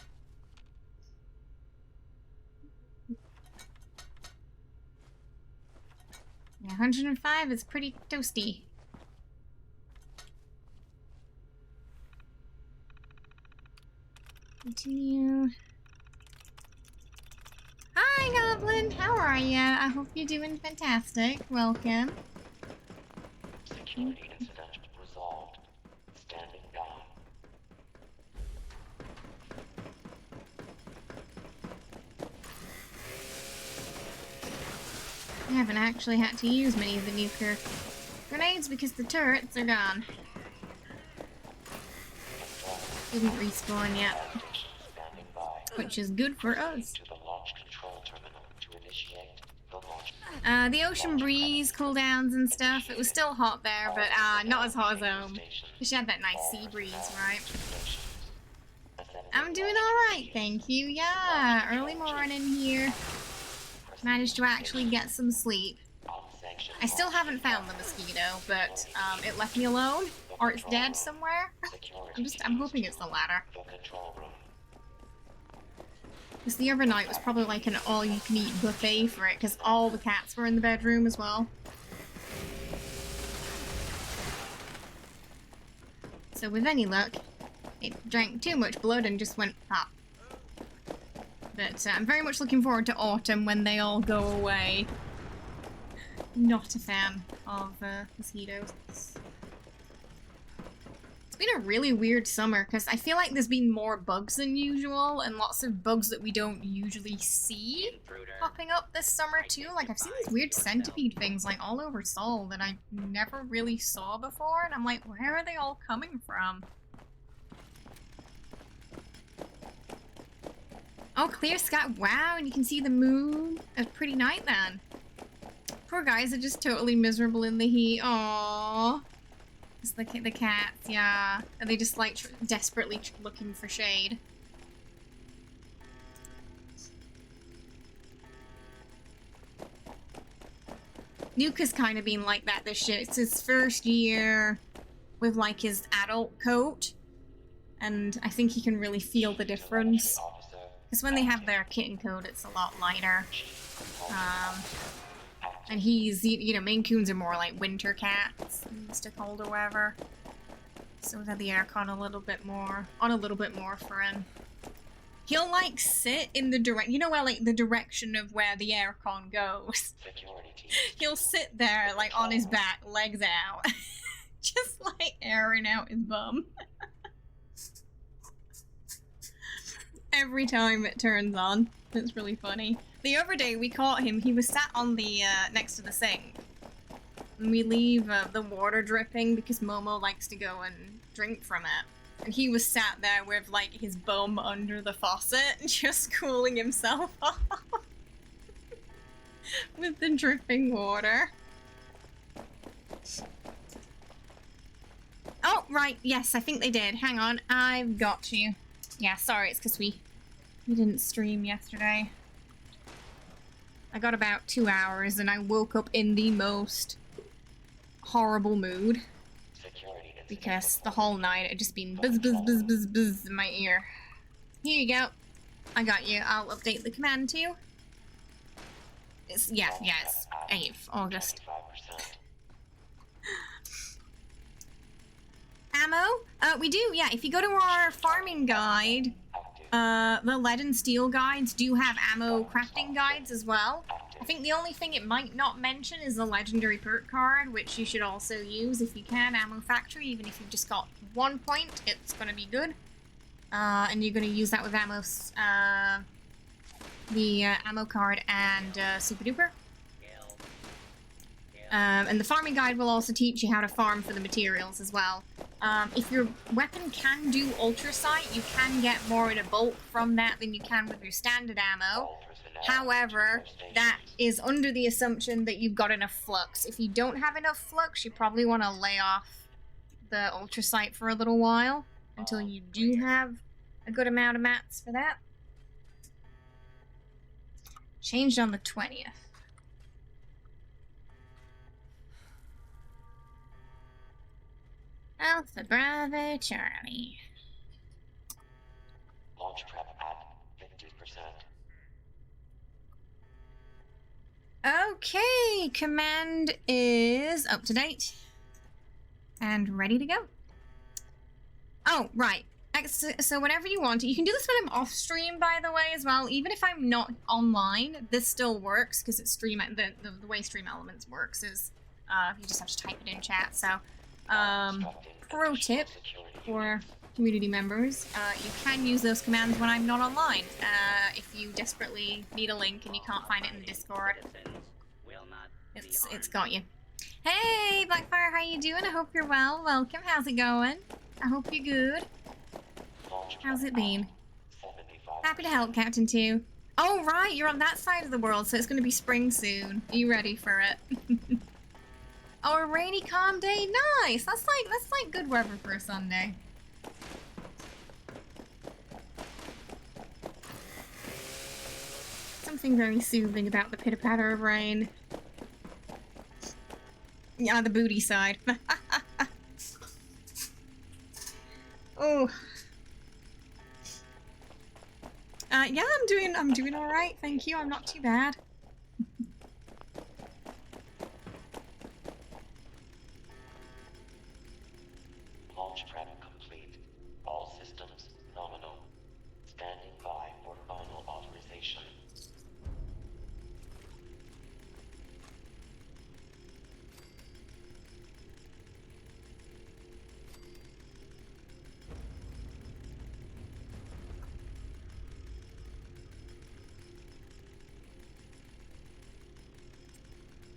[SPEAKER 1] Yeah, 105 is pretty toasty. Continue. Hi, Goblin. How are ya? I hope you're doing fantastic. Welcome.
[SPEAKER 5] Security incident resolved. Standing down.
[SPEAKER 1] I haven't actually had to use many of the nuclear grenades because the turrets are gone. Didn't respawn yet,
[SPEAKER 5] Standing by.
[SPEAKER 1] which is good for us.
[SPEAKER 5] To the launch control terminal to initiate the launch.
[SPEAKER 1] The ocean breeze, cooldowns and stuff, it was still hot there, but not as hot as home. She had that nice sea breeze, right? I'm doing alright, thank you. Yeah, early morning here. Managed to actually get some sleep. I still haven't found the mosquito, but it left me alone, or it's dead somewhere. I'm hoping it's the latter. Because the other night was probably like an all-you-can-eat buffet for it, because all the cats were in the bedroom as well. So with any luck, it drank too much blood and just went pop. But I'm very much looking forward to autumn when they all go away. Not a fan of mosquitoes. It's been a really weird summer because I feel like there's been more bugs than usual and lots of bugs that we don't usually see popping up this summer too. Like I've seen these weird centipede things like all over Seoul that I never really saw before, and I'm like, where are they all coming from? Oh, clear sky. Wow, and you can see the moon. A pretty night then. Poor guys are just totally miserable in the heat. Aww. It's the cats, yeah. Are they just like desperately looking for shade? Nuka's kind of been like that this year. It's his first year with like his adult coat. And I think he can really feel the difference. Because when they have their kitten coat, it's a lot lighter. And he's, you know, Maine Coons are more like winter cats, used to cold or whatever. So we've had the aircon a little bit more for him. He'll like sit in the you know where like the direction of where the aircon goes. He'll sit there like on his back, legs out, just like airing out his bum. Every time it turns on. It's really funny. The other day we caught him, he was sat on the, next to the sink. And we leave the water dripping because Momo likes to go and drink from it. And he was sat there with, like, his bum under the faucet, just cooling himself off. With the dripping water. Oh, right, yes, I think they did. Hang on, I've got you. Yeah, sorry, it's because we didn't stream yesterday. I got about 2 hours and I woke up in the most horrible mood. Because the whole night it just been buzz buzz buzz buzz buzz in my ear. Here you go. I got you. I'll update the command too. It's 8th August. Ammo? We do, yeah. If you go to our farming guide, the lead and steel guides do have ammo crafting guides as well. I think the only thing it might not mention is the legendary perk card, which you should also use if you can. Ammo factory, even if you've just got 1 point, it's going to be good. And you're going to use that with ammo, the ammo card and super duper. And the farming guide will also teach you how to farm for the materials as well. If your weapon can do ultra sight, you can get more in a bulk from that than you can with your standard ammo. However, that is under the assumption that you've got enough flux. If you don't have enough flux, you probably want to lay off the ultra sight for a little while until you do have a good amount of mats for that. Changed on the 20th. Alpha Bravo Charlie.
[SPEAKER 5] Launch prep at 50%.
[SPEAKER 1] Okay, command is up to date and ready to go. Oh, right. So whenever you want, you can do this when I'm off stream, by the way, as well. Even if I'm not online, this still works because it's stream. The way Stream Elements works is you just have to type it in chat. So, pro tip for community members: you can use those commands when I'm not online. If you desperately need a link and you can't find it in the Discord, it's got you. Hey, Blackfire, how you doing? I hope you're well. Welcome. How's it going? I hope you're good. How's it been? Happy to help, Captain 2. Oh, right, you're on that side of the world, so it's going to be spring soon. Are you ready for it? Oh, a rainy, calm day? Nice! That's like good weather for a Sunday. Something very soothing about the pitter-patter of rain. Yeah, the booty side. Oh. Yeah, I'm doing all right. Thank you. I'm not too bad.
[SPEAKER 5] Launch prep complete. All systems nominal. Standing by for final authorization.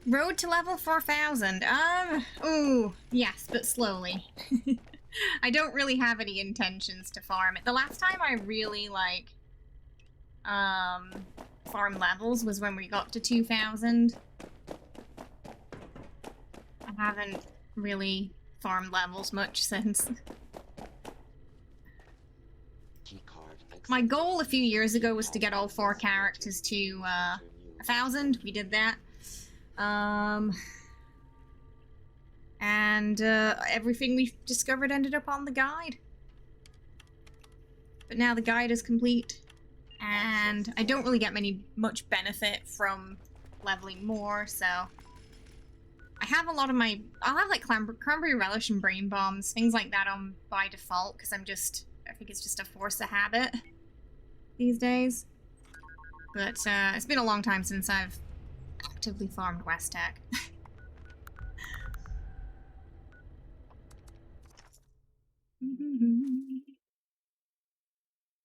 [SPEAKER 1] Road to level 4000. Ooh, yes, but slowly. I don't really have any intentions to farm it. The last time I really, like, farm levels was when we got to 2000. I haven't really farmed levels much since. My goal a few years ago was to get all 4 characters to, 1000. We did that. And everything we discovered ended up on the guide. But now the guide is complete, and I don't really get much benefit from leveling more, so I have a lot of I'll have like cranberry relish and brain bombs, things like that on by default, because I think it's just a force of habit these days. But it's been a long time since I've actively farmed West Tech.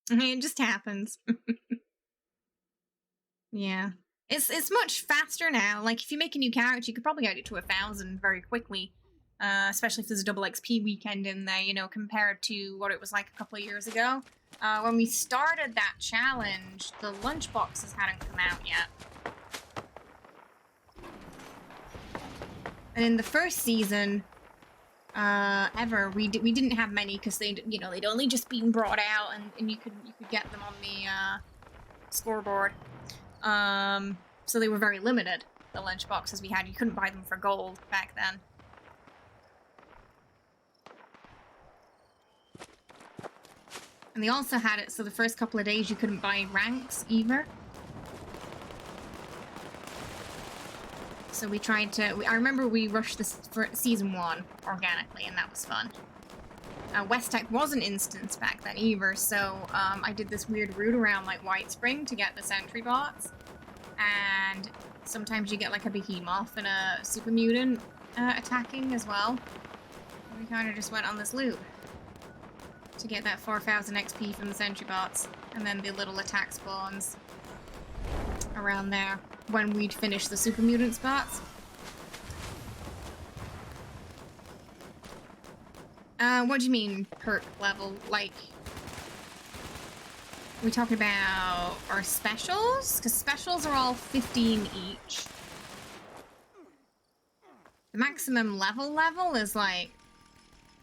[SPEAKER 1] It just happens. Yeah. It's much faster now. Like, if you make a new character, you could probably get it to 1000 very quickly. Especially if there's a double XP weekend in there, you know, compared to what it was like a couple of years ago. When we started that challenge, the lunch boxes hadn't come out yet. And in the first season, ever, we didn't have many because they'd only just been brought out, and you could get them on the scoreboard. So they were very limited, the lunch boxes we had. You couldn't buy them for gold back then. And they also had it so the first couple of days you couldn't buy ranks either. So we tried to... I remember we rushed this for Season 1 organically, and that was fun. West Tech wasn't instanced back then either, so I did this weird route around like White Spring to get the sentry bots. And sometimes you get like a behemoth and a super mutant attacking as well. And we kind of just went on this loop to get that 4,000 XP from the sentry bots, and then the little attack spawns around there when we'd finish the super mutant spots. What do you mean perk level? Like, we talking about our specials? Because specials are all 15 each. The maximum level is like,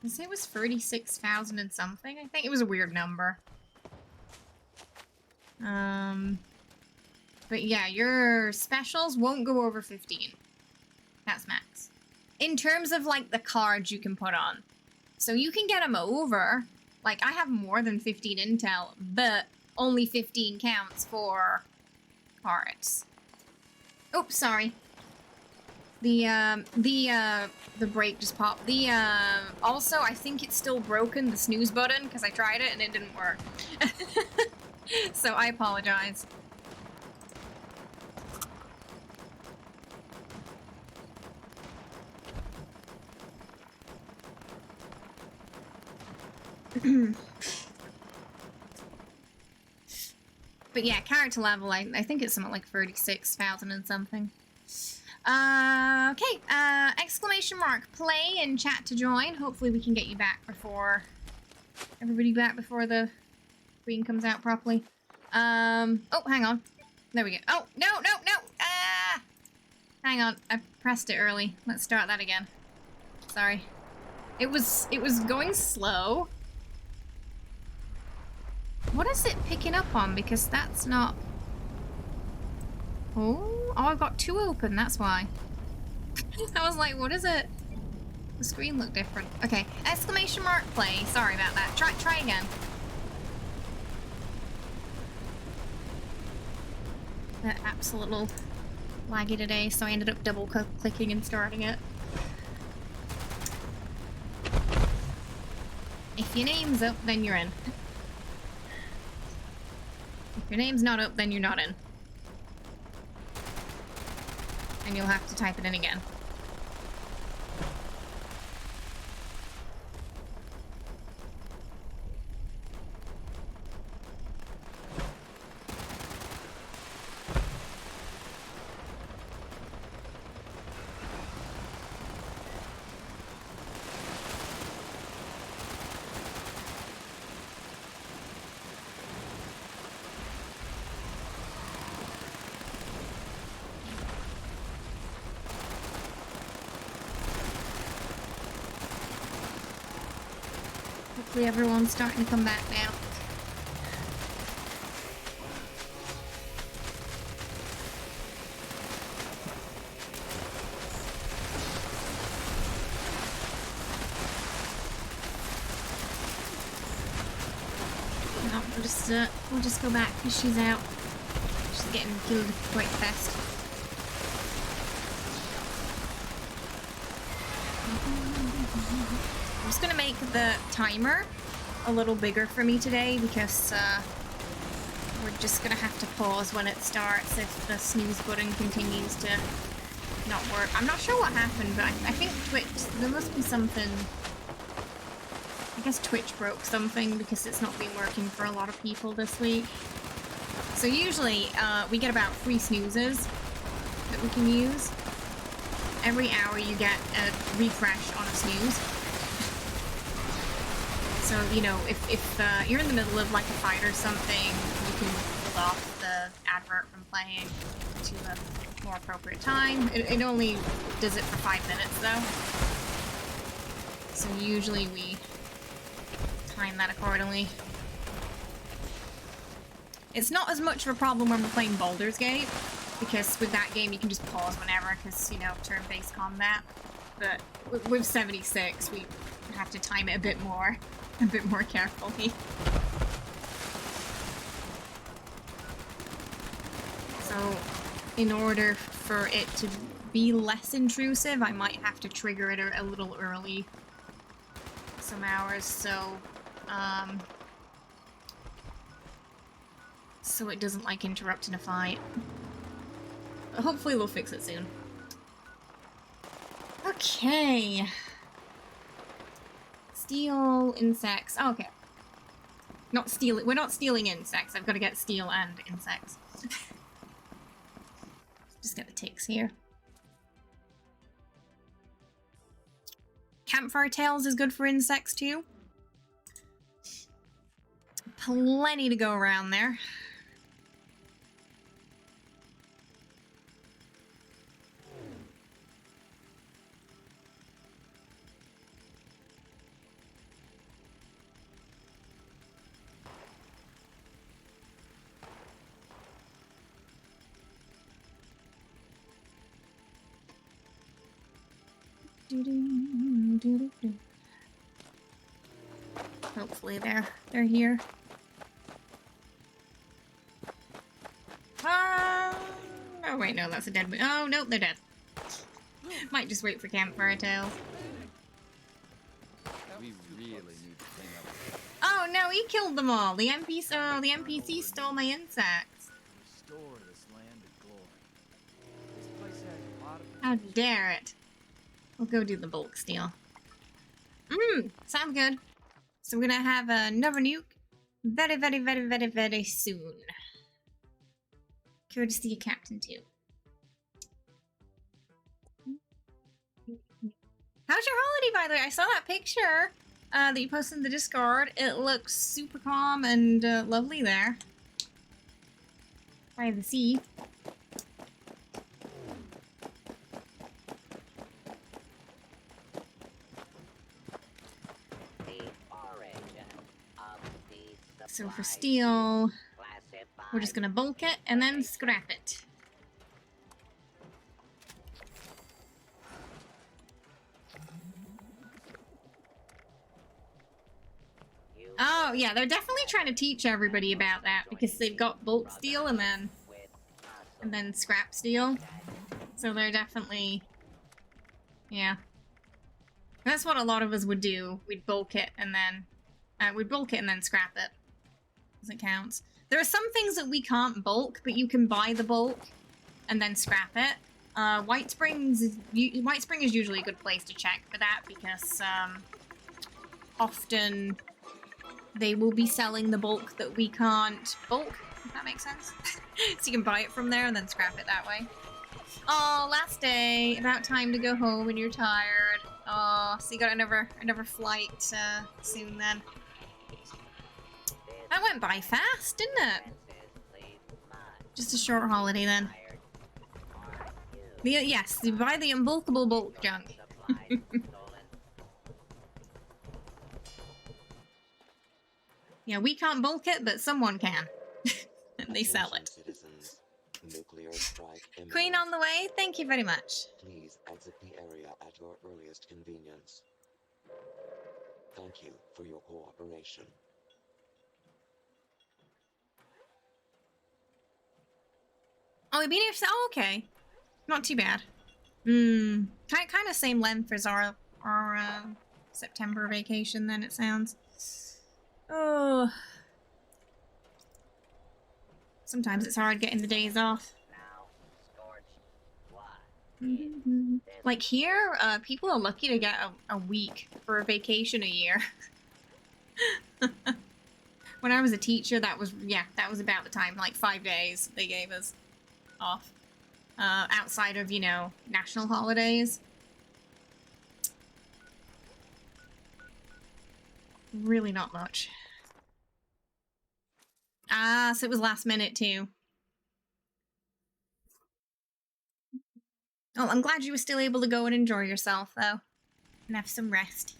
[SPEAKER 1] I say it was 36,000 and something. I think it was a weird number. But yeah, your specials won't go over 15. That's max. In terms of like the cards you can put on. So you can get them over. Like, I have more than 15 intel, but only 15 counts for cards. Oops, sorry. The break just popped. Also, I think it's still broken, the snooze button, because I tried it and it didn't work. So I apologize. But yeah, character level, I think it's something like 36,000 and something. Okay, exclamation mark, play and chat to join. Hopefully we can get you back before, everybody back before the screen comes out properly. Oh, hang on. There we go. Oh, no! Ah! Hang on, I pressed it early. Let's start that again. Sorry. It was going slow. What is it picking up on? Because that's not... Oh, I've got two open, that's why. I was like, what is it? The screen looked different. Okay, exclamation mark play. Sorry about that. Try again. That app's a little laggy today, so I ended up double clicking and starting it. If your name's up, then you're in. If your name's not up, then you're not in. And you'll have to type it in again. Hopefully everyone's starting to come back now. No, we'll just go back because she's out. She's getting killed quite fast. I'm just gonna make the timer a little bigger for me today because we're just gonna have to pause when it starts if the snooze button continues to not work. I'm not sure what happened, but I think Twitch, there must be something. I guess Twitch broke something because it's not been working for a lot of people this week. So usually we get about 3 snoozes that we can use. Every hour you get a refresh on a snooze. So, you know, if you're in the middle of like a fight or something, you can hold off the advert from playing to a more appropriate time. It only does it for 5 minutes though. So usually we time that accordingly. It's not as much of a problem when we're playing Baldur's Gate, because with that game you can just pause whenever, because, you know, turn-based combat. But with 76, we have to time it a bit more carefully. So, in order for it to be less intrusive, I might have to trigger it a little early some hours, so it doesn't, like, interrupt in a fight. But hopefully they'll fix it soon. Okay. Steal insects. Oh, okay. Not steal it. We're not stealing insects. I've got to get steel and insects. Just get the ticks here. Campfire tails is good for insects too. Plenty to go around there. Hopefully they're here. Oh wait, no, that's a dead one. Oh nope, they're dead. Might just wait for campfire tails.
[SPEAKER 4] We really need to clean up.
[SPEAKER 1] Oh no, he killed them all. The NPC, the NPC stole my insects.
[SPEAKER 4] Restore this land to glory. This place has a lot of
[SPEAKER 1] How dare it? We'll go do the bulk steal. Sounds good. So we're gonna have another nuke very soon. Courtesy of Captain 2. How's your holiday, by the way? I saw that picture that you posted in the Discord. It looks super calm and lovely there. By the sea. So for steel, we're just gonna bulk it and then scrap it. Oh yeah, they're definitely trying to teach everybody about that because they've got bulk steel and then scrap steel. So they're definitely, yeah. That's what a lot of us would do. We'd bulk it and then scrap it. As it counts. There are some things that we can't bulk, but you can buy the bulk and then scrap it. White Spring is usually a good place to check for that because often they will be selling the bulk that we can't bulk, if that makes sense. So you can buy it from there and then scrap it that way. Oh, last day. About time to go home and you're tired. Oh, so you got another flight soon then. That went by fast, didn't it? Just a short holiday then. Yes, you buy the unbulkable bulk junk. Yeah, we can't bulk it, but someone can. And they sell it. Queen on the way, thank you very much.
[SPEAKER 6] Please exit the area at your earliest convenience. Thank you for your cooperation.
[SPEAKER 1] Oh, we've been here for... Oh, okay. Not too bad. Kind of same length as our September vacation then, it sounds. Oh. Sometimes it's hard getting the days off. Like here, people are lucky to get a week for a vacation a year. When I was a teacher, that was about the time, like 5 days they gave us off. Outside of, you know, national holidays. Really not much. Ah, so it was last minute too. Oh, I'm glad you were still able to go and enjoy yourself, though. And have some rest.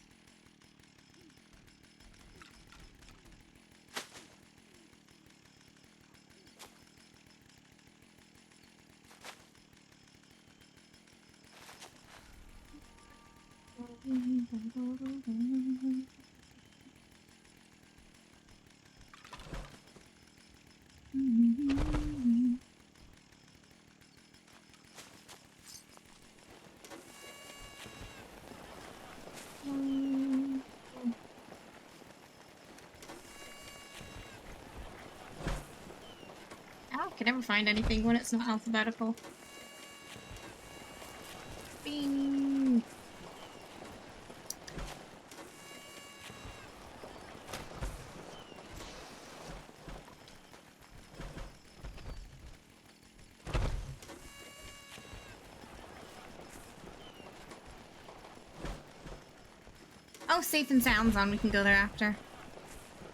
[SPEAKER 1] I can never find anything when it's not alphabetical. Bing! Oh, safe and sound zone. We can go there after.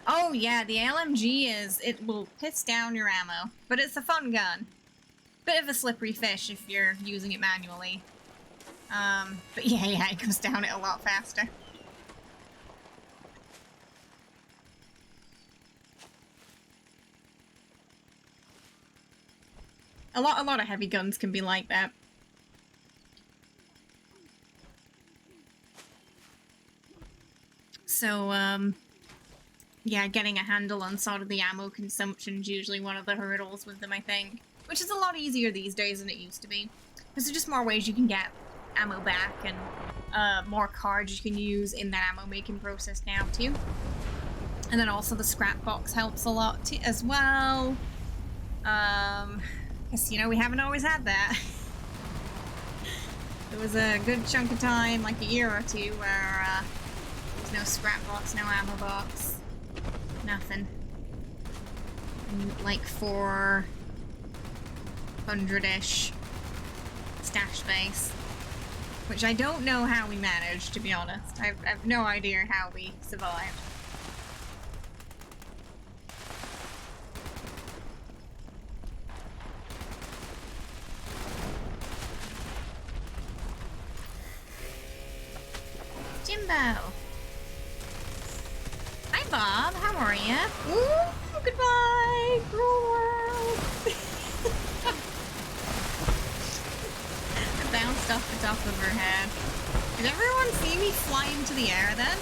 [SPEAKER 1] Oh yeah, the LMG it will piss down your ammo, but it's a fun gun. Bit of a slippery fish if you're using it manually. But yeah, it goes down it a lot faster. A lot of heavy guns can be like that. So, yeah, getting a handle on sort of the ammo consumption is usually one of the hurdles with them, I think. Which is a lot easier these days than it used to be. Because there's just more ways you can get ammo back and more cards you can use in that ammo making process now, too. And then also the scrap box helps a lot, too, as well. Because, you know, we haven't always had that. There was a good chunk of time, like a year or two, where there was no scrap box, no ammo box. Nothing. And like 400-ish stash space. Which I don't know how we managed, to be honest. I have no idea how we survived. Jimbo! Hi, Bob. How are ya? Ooh, goodbye, cruel world. I bounced off the top of her head. Did everyone see me fly into the air then?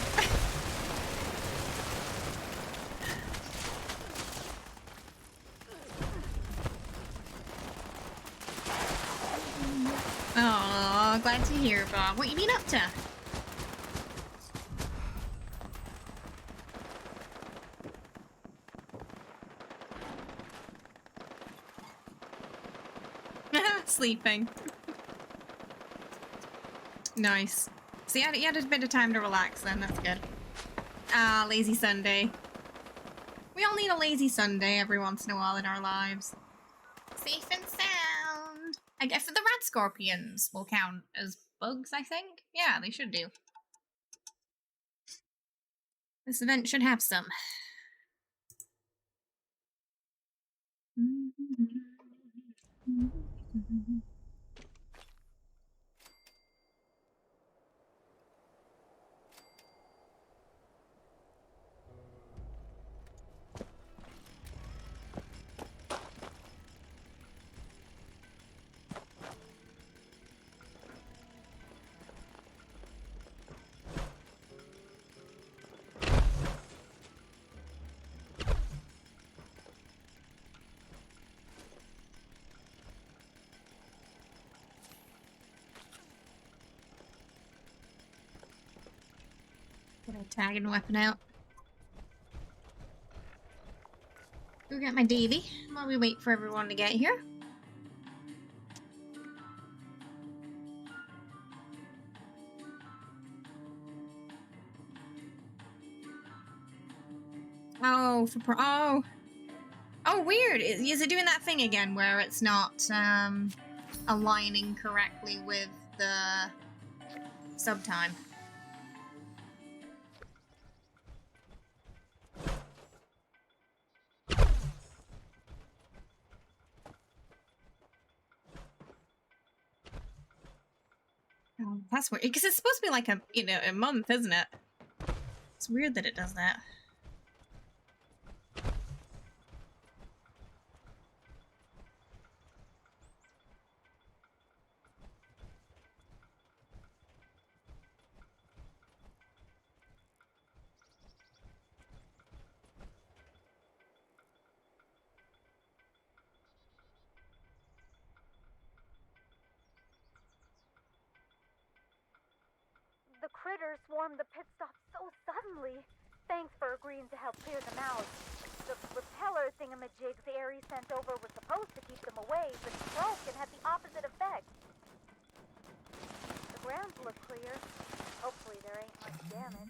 [SPEAKER 1] Oh, glad to hear, Bob. What you been up to? Sleeping. Nice. So you had a bit of time to relax then, that's good. Ah, lazy Sunday. We all need a lazy Sunday every once in a while in our lives. Safe and sound. I guess the rat scorpions will count as bugs, I think. Yeah, they should do. This event should have some. Get a tagging weapon out. Go get my Davy while we wait for everyone to get here. Oh, oh, weird. Is it doing that thing again where it's not aligning correctly with the sub time? Oh, that's weird. Because it's supposed to be like a month, isn't it? It's weird that it does that.
[SPEAKER 7] the critters swarmed the pit stop so suddenly. Thanks for agreeing to help clear them out. The repeller thingamajigs Ares sent over was supposed to keep them away, but broke and had the opposite effect. The grounds look clear. Hopefully there ain't much damage.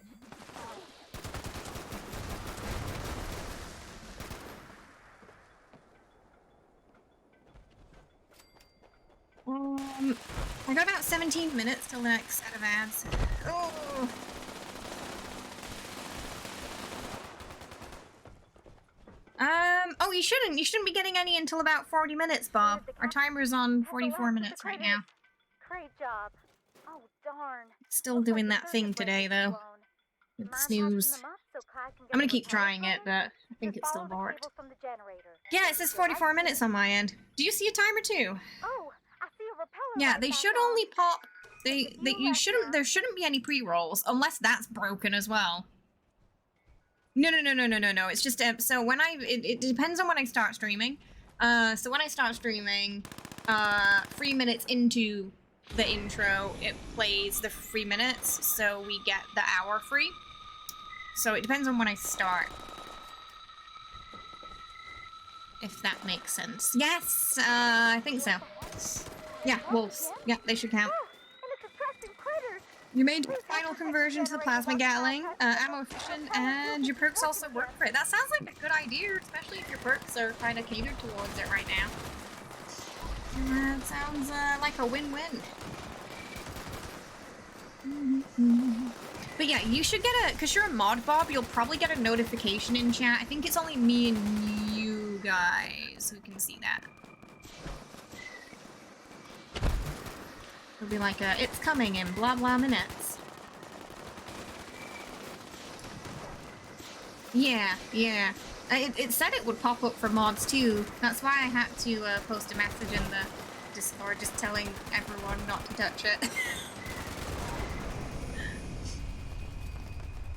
[SPEAKER 1] I got about 17 minutes till the next set of ads. Oh. Oh, you shouldn't. You shouldn't be getting any until about 40 minutes, Bob. Our timer's on 44 minutes right now.
[SPEAKER 7] Great job. Oh, darn.
[SPEAKER 1] Still doing that thing today, though. With snooze. I'm gonna keep trying it, but I think it's still worked. Yeah, it says 44 minutes on my end. Do you see a timer too?
[SPEAKER 7] Oh, I see a repeller.
[SPEAKER 1] Yeah, they should only pop. There shouldn't be any pre-rolls unless that's broken as well. No. It's just so when it depends on when I start streaming. So when I start streaming, 3 minutes into the intro, it plays the 3 minutes, so we get the hour free. So it depends on when I start. If that makes sense. Yes, I think so. Yeah, wolves. Yeah, they should count. You made your final conversion to the plasma Gatling, ammo efficient, and your perks also work for it. That sounds like a good idea, especially if your perks are kind of catered towards it right now. That sounds like a win-win. But yeah, you should get a, because you're a mod, Bob, you'll probably get a notification in chat. I think it's only me and you guys who can see that. It'll be like a, it's coming in blah blah minutes. Yeah. It said it would pop up for mods too. That's why I had to post a message in the Discord just telling everyone not to touch it.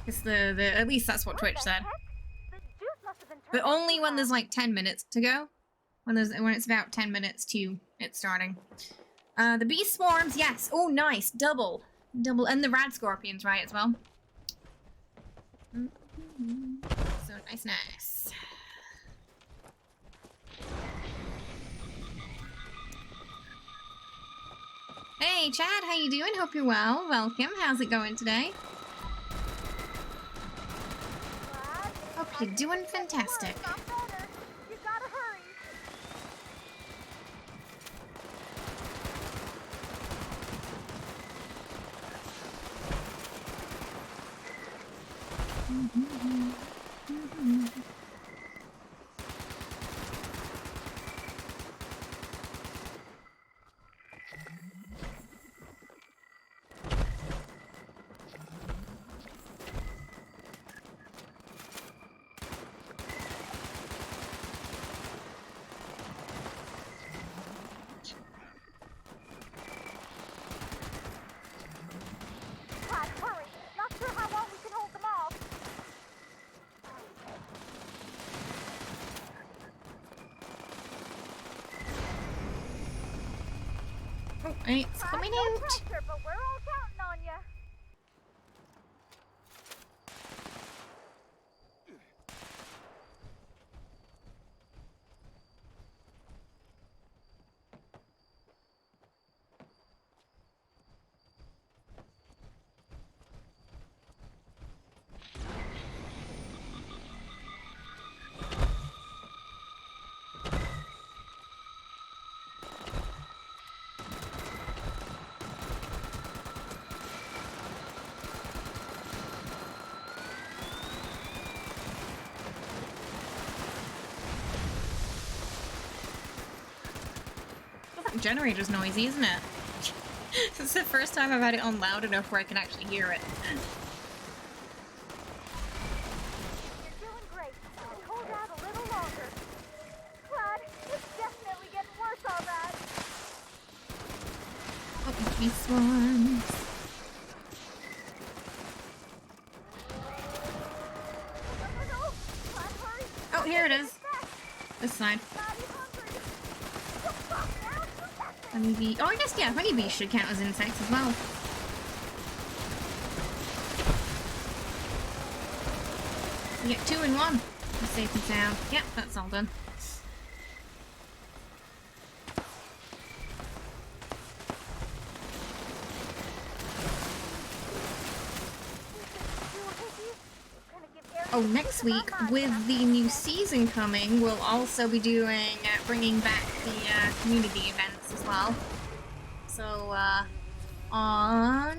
[SPEAKER 1] It's at least that's what Twitch said. But only when there's like 10 minutes to go. When it's about 10 minutes to it starting. The bee swarms, yes. Oh, nice. Double. And the rad scorpions, right, as well. So nice. Hey, Chad, how you doing? Hope you're well. Welcome. How's it going today? Hope you're doing fantastic. It's coming out.
[SPEAKER 7] But we're all counting on you.
[SPEAKER 1] Generator's noisy, isn't it? This is the first time I've had it on loud enough where I can actually hear it.
[SPEAKER 7] You're doing great. Just hold out a little longer. Glad it's definitely getting worse, all right.
[SPEAKER 1] Oh, bee swarms. Oh, here it is. This side. Honeybee. Oh, I guess, yeah, honeybees should count as insects as well. You get 2 in 1. Safe and sound. Yep, that's all done. Oh, next week, with the new season coming, we'll also be doing, bringing back the community events as well. So, on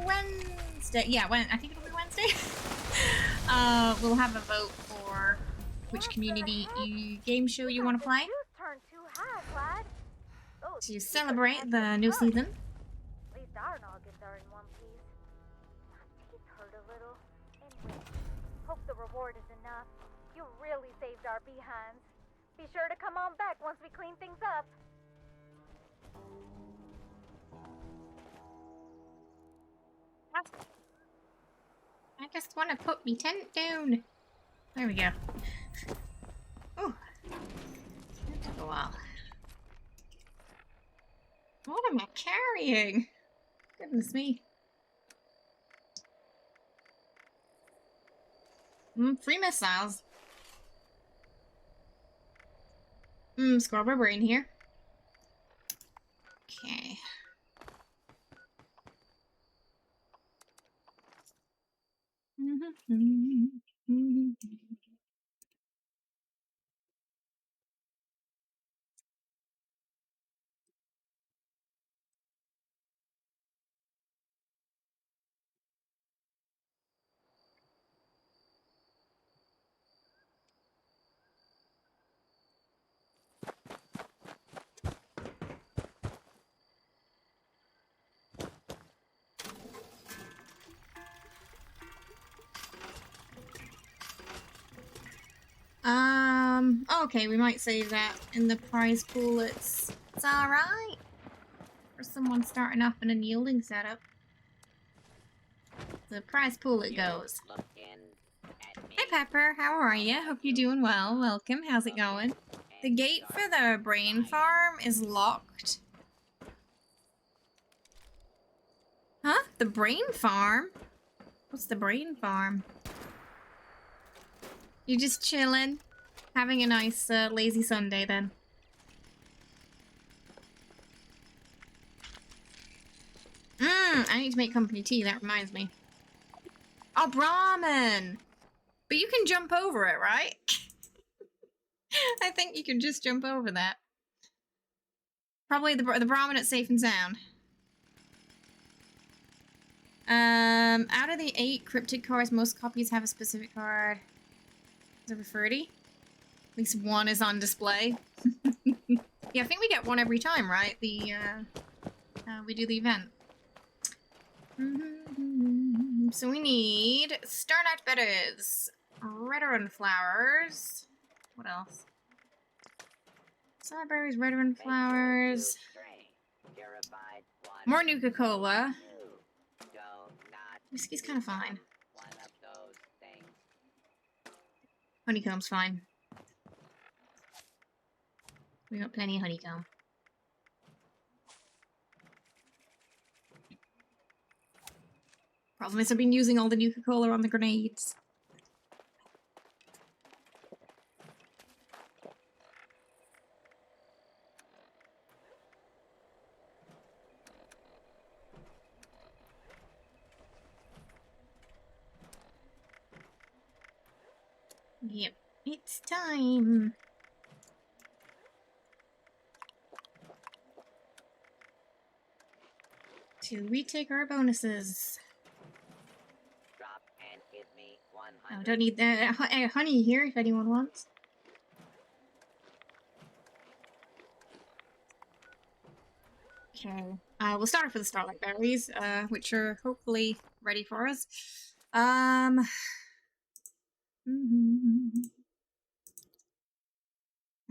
[SPEAKER 1] Wednesday, yeah, I think it'll be Wednesday, we'll have a vote for which community game show you want to play to celebrate the new season.
[SPEAKER 7] At least our noggins are in one piece. My teeth hurt a little. Anyway, hope the reward is enough. You really saved our behinds. Be sure to come on back once we clean things up.
[SPEAKER 1] I just want to put me tent down. There we go. Oh, that took a while. What am I carrying? Goodness me. Free missiles. Scrub our brain here. Okay. Okay, we might save that in the prize pool. It's alright. For someone starting off in a yielding setup. The prize pool it goes. Hey Pepper, how are you? Hope you're doing well. Welcome, how's it going? The gate for the brain farm is locked. Huh? The brain farm? What's the brain farm? You're just chilling? Having a nice, lazy Sunday, then. I need to make company tea, that reminds me. Oh, Brahmin! But you can jump over it, right? I think you can just jump over that. Probably the Brahmin at Safe and Sound. Out of the 8 cryptid cards, most copies have a specific card. Is it 30? At least 1 is on display. Yeah, I think we get 1 every time, right? We do the event. So we need Star Night Betters, Redderun Flowers. What else? Strawberries, Redderun Flowers. More Nuka-Cola. Whiskey's kind of fine. Honeycomb's fine. We got plenty of honeycomb. Problem is I've been using all the Nuka-Cola on the grenades. Yep, it's time. To retake our bonuses.
[SPEAKER 3] Drop and give me 100.
[SPEAKER 1] Oh, don't need that honey here if anyone wants. Okay, we'll start off with the Starlight Berries, which are hopefully ready for us. I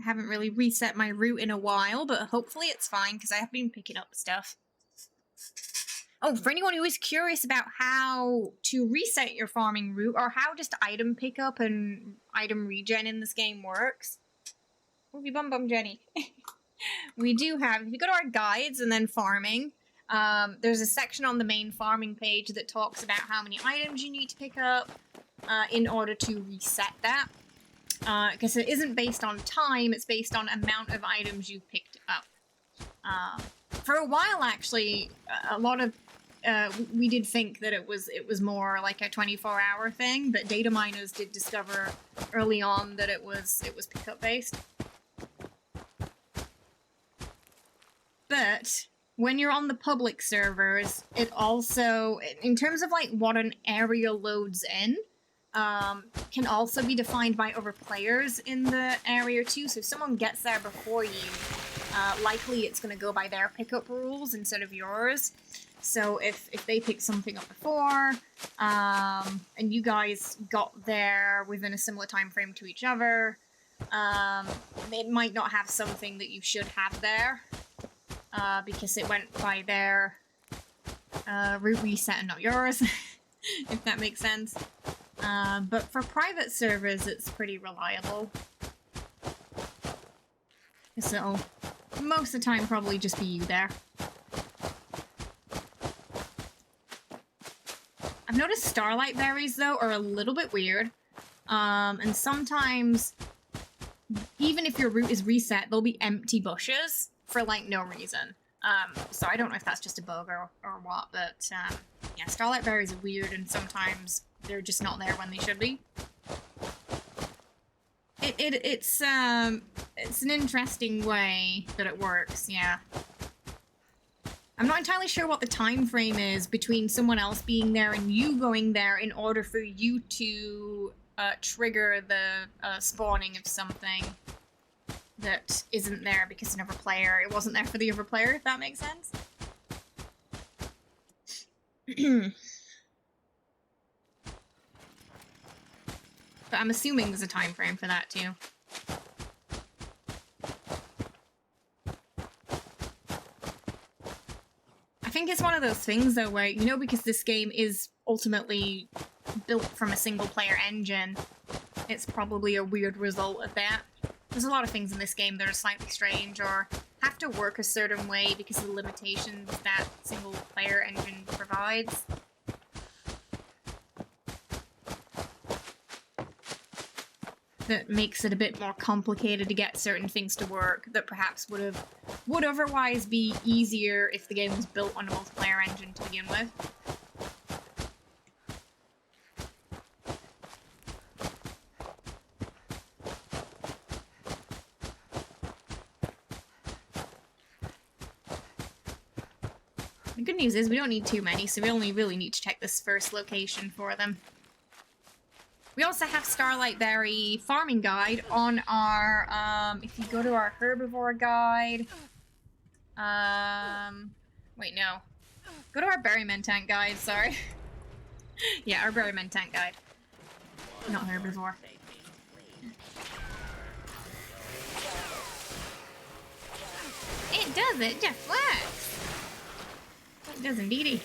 [SPEAKER 1] haven't really reset my route in a while, but hopefully it's fine because I have been picking up stuff. Oh, for anyone who is curious about how to reset your farming route or how just item pickup and item regen in this game works. Movie Bum Bum Jenny. We do have, if you go to our guides and then farming, there's a section on the main farming page that talks about how many items you need to pick up, in order to reset that. Because it isn't based on time, it's based on amount of items you've picked up. For a while, actually, a lot of we did think that it was more like a 24-hour thing, but data miners did discover early on that it was pickup based. But when you're on the public servers, it also, in terms of like what an area loads in, can also be defined by other players in the area too. So if someone gets there before you, likely it's going to go by their pickup rules instead of yours. So if they pick something up before, and you guys got there within a similar time frame to each other, it might not have something that you should have there, because it went by their route reset and not yours, if that makes sense. But for private servers, it's pretty reliable. So most of the time, probably just be you there. I've noticed starlight berries, though, are a little bit weird. And sometimes, even if your route is reset, there'll be empty bushes for, like, no reason. So I don't know if that's just a bug or what, but, yeah, starlight berries are weird, and sometimes they're just not there when they should be. It's an interesting way that it works, yeah. I'm not entirely sure what the time frame is between someone else being there and you going there in order for you to trigger the spawning of something that isn't there because another player, it wasn't there for the other player, if that makes sense. But I'm assuming there's a time frame for that too. I think it's one of those things though where, you know, because this game is ultimately built from a single player engine, it's probably a weird result of that. There's a lot of things in this game that are slightly strange or have to work a certain way because of the limitations that single player engine provides. That makes it a bit more complicated to get certain things to work that perhaps would otherwise be easier if the game was built on a multiplayer engine to begin with. The good news is we don't need too many, so we only really need to check this first location for them. We also have Starlight Berry farming guide on our, if you go to our herbivore guide, wait, no. Go to our berryman tank guide, sorry. Yeah, our berryman tank guide. Not herbivore. It does, it just works. It does indeedy.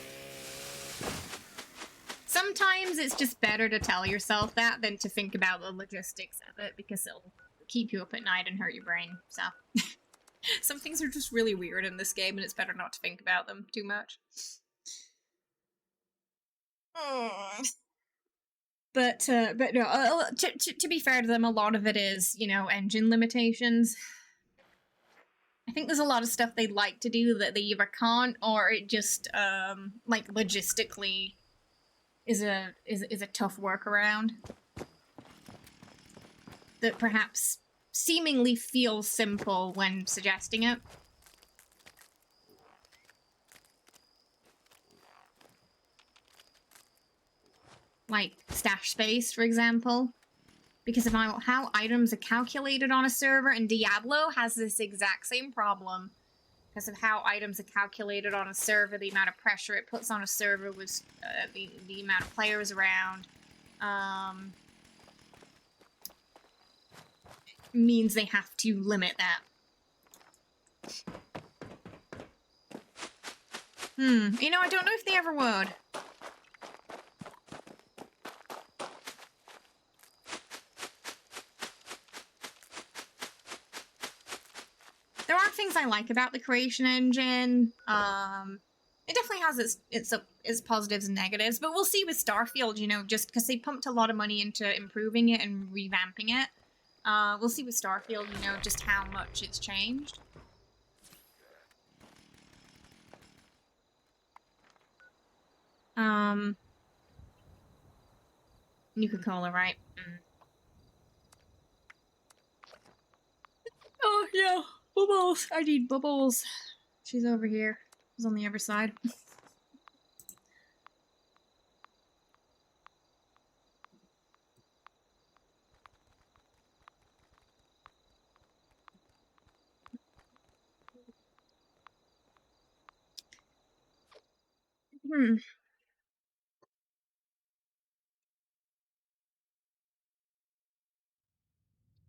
[SPEAKER 1] Sometimes it's just better to tell yourself that than to think about the logistics of it, because it'll keep you up at night and hurt your brain, so. Some things are just really weird in this game, and it's better not to think about them too much. But no, to be fair to them, a lot of it is, you know, engine limitations. I think there's a lot of stuff they'd like to do that they either can't, or it just, like, logistically is a tough workaround that perhaps seemingly feels simple when suggesting it. Like stash space, for example. Because of how items are calculated on a server, and Diablo has this exact same problem. Because of how items are calculated on a server, the amount of pressure it puts on a server with the amount of players around, means they have to limit that. You know, I don't know if they ever would. There are things I like about the creation engine. It definitely has its positives and negatives, but we'll see with Starfield, you know, just because they pumped a lot of money into improving it and revamping it. We'll see with Starfield, you know, just how much it's changed. Nuka-Cola, right? Mm. Oh, yeah. Bubbles. I need Bubbles. She's over here. She's on the other side.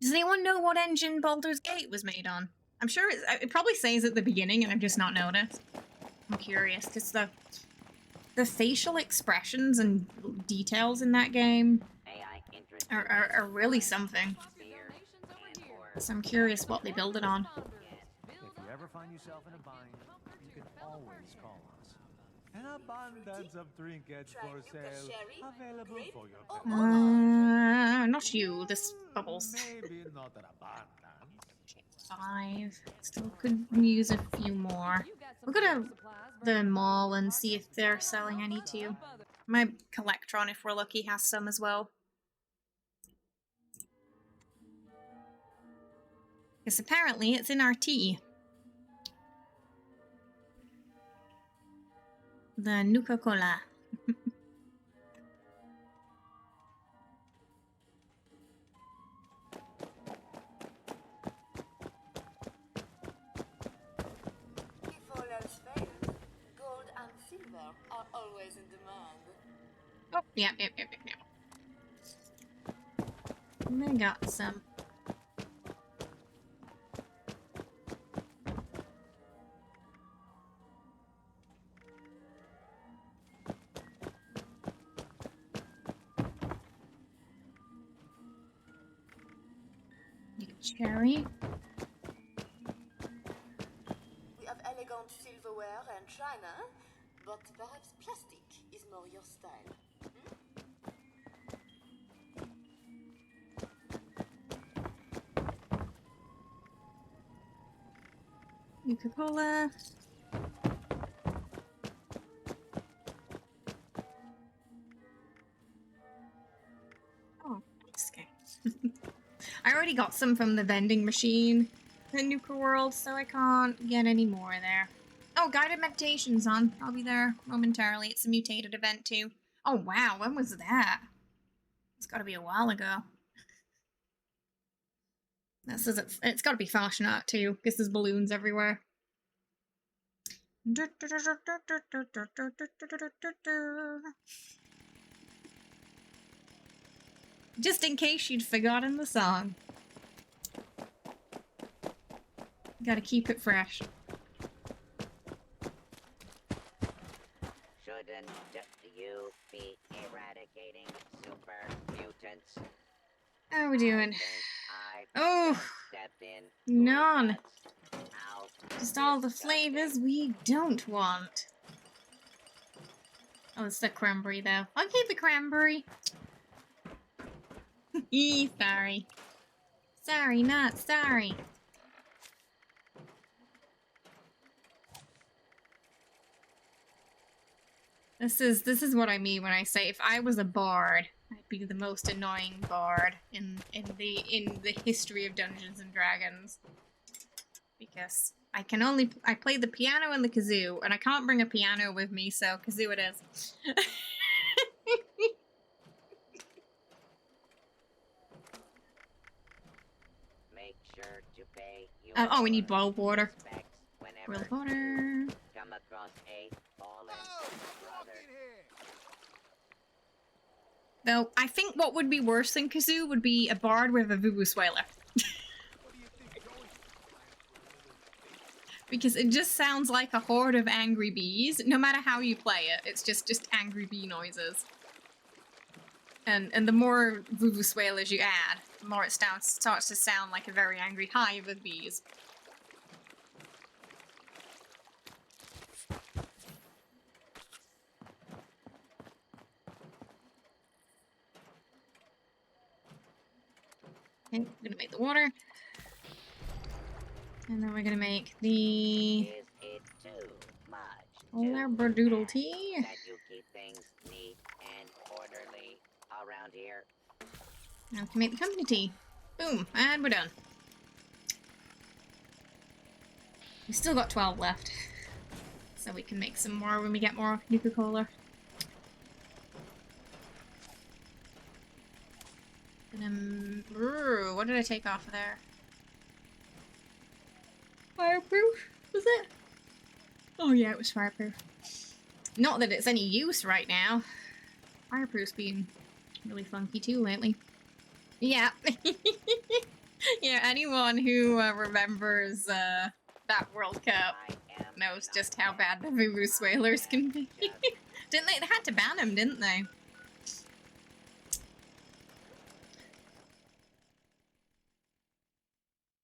[SPEAKER 1] Does anyone know what engine Baldur's Gate was made on? I'm sure it probably says at the beginning and I've just not noticed. I'm curious, because the facial expressions and details in that game are really something. So I'm curious what they build it on.
[SPEAKER 4] If you ever find yourself in a bind, you can always call us. An abundance of trinkets for sale, available for your
[SPEAKER 1] Not you, this Bubbles.
[SPEAKER 4] Maybe not an abundance.
[SPEAKER 1] 5. Still could use a few more. We'll go to the mall and see if they're selling any too. My Collectron, if we're lucky, has some as well. Because apparently it's in our tea. The Nuka-Cola.
[SPEAKER 8] Always in demand.
[SPEAKER 1] Oh, yeah. I got some. Cherry.
[SPEAKER 8] We have elegant silverware and china, but perhaps plastic is more your style.
[SPEAKER 1] Nuka-Cola. Oh, okay. I already got some from the vending machine in Nuka World, so I can't get any more there. Oh, guided meditation's on. I'll be there momentarily. It's a mutated event too. Oh wow, when was that? It's gotta be a while ago. That says it's gotta be Fashion Art too, because there's balloons everywhere. Just in case you'd forgotten the song. Gotta keep it fresh.
[SPEAKER 3] Shouldn't you be eradicating super mutants?
[SPEAKER 1] How are we doing?
[SPEAKER 3] I
[SPEAKER 1] Oh,
[SPEAKER 3] stepped in.
[SPEAKER 1] none.
[SPEAKER 3] Out.
[SPEAKER 1] Just all the flavors we don't want. Oh, it's the cranberry though. I'll keep the cranberry. Sorry. Sorry, not sorry. This is what I mean when I say if I was a bard, I'd be the most annoying bard in the history of Dungeons and Dragons. Because I play the piano and the kazoo, and I can't bring a piano with me, so kazoo it is.
[SPEAKER 3] Make sure to pay your
[SPEAKER 1] oh, we need boiled water.
[SPEAKER 3] respects whenever
[SPEAKER 1] Boiled water.
[SPEAKER 3] come across a fallen brother.
[SPEAKER 1] Though, I think what would be worse than kazoo would be a bard with a vuvuzela. Because it just sounds like a horde of angry bees. No matter how you play it, it's just angry bee noises. And the more vuvuzelas you add, the more it starts to sound like a very angry hive of bees. Okay, we're gonna make the water. And then we're gonna make the
[SPEAKER 3] Is it too much?
[SPEAKER 1] labradoodle tea.
[SPEAKER 3] That you keep things neat and orderly around here?
[SPEAKER 1] Now we can make the company tea. Boom, and we're done. We still got 12 left. So we can make some more when we get more Nuka-Cola. What did I take off of there? Fireproof? Was it? Oh yeah, it was fireproof. Not that it's any use right now. Fireproof's been really funky too lately. Yeah. Yeah, anyone who remembers that World Cup knows just how bad the Voodoo Whalers can be. Didn't they? They had to ban them, didn't they?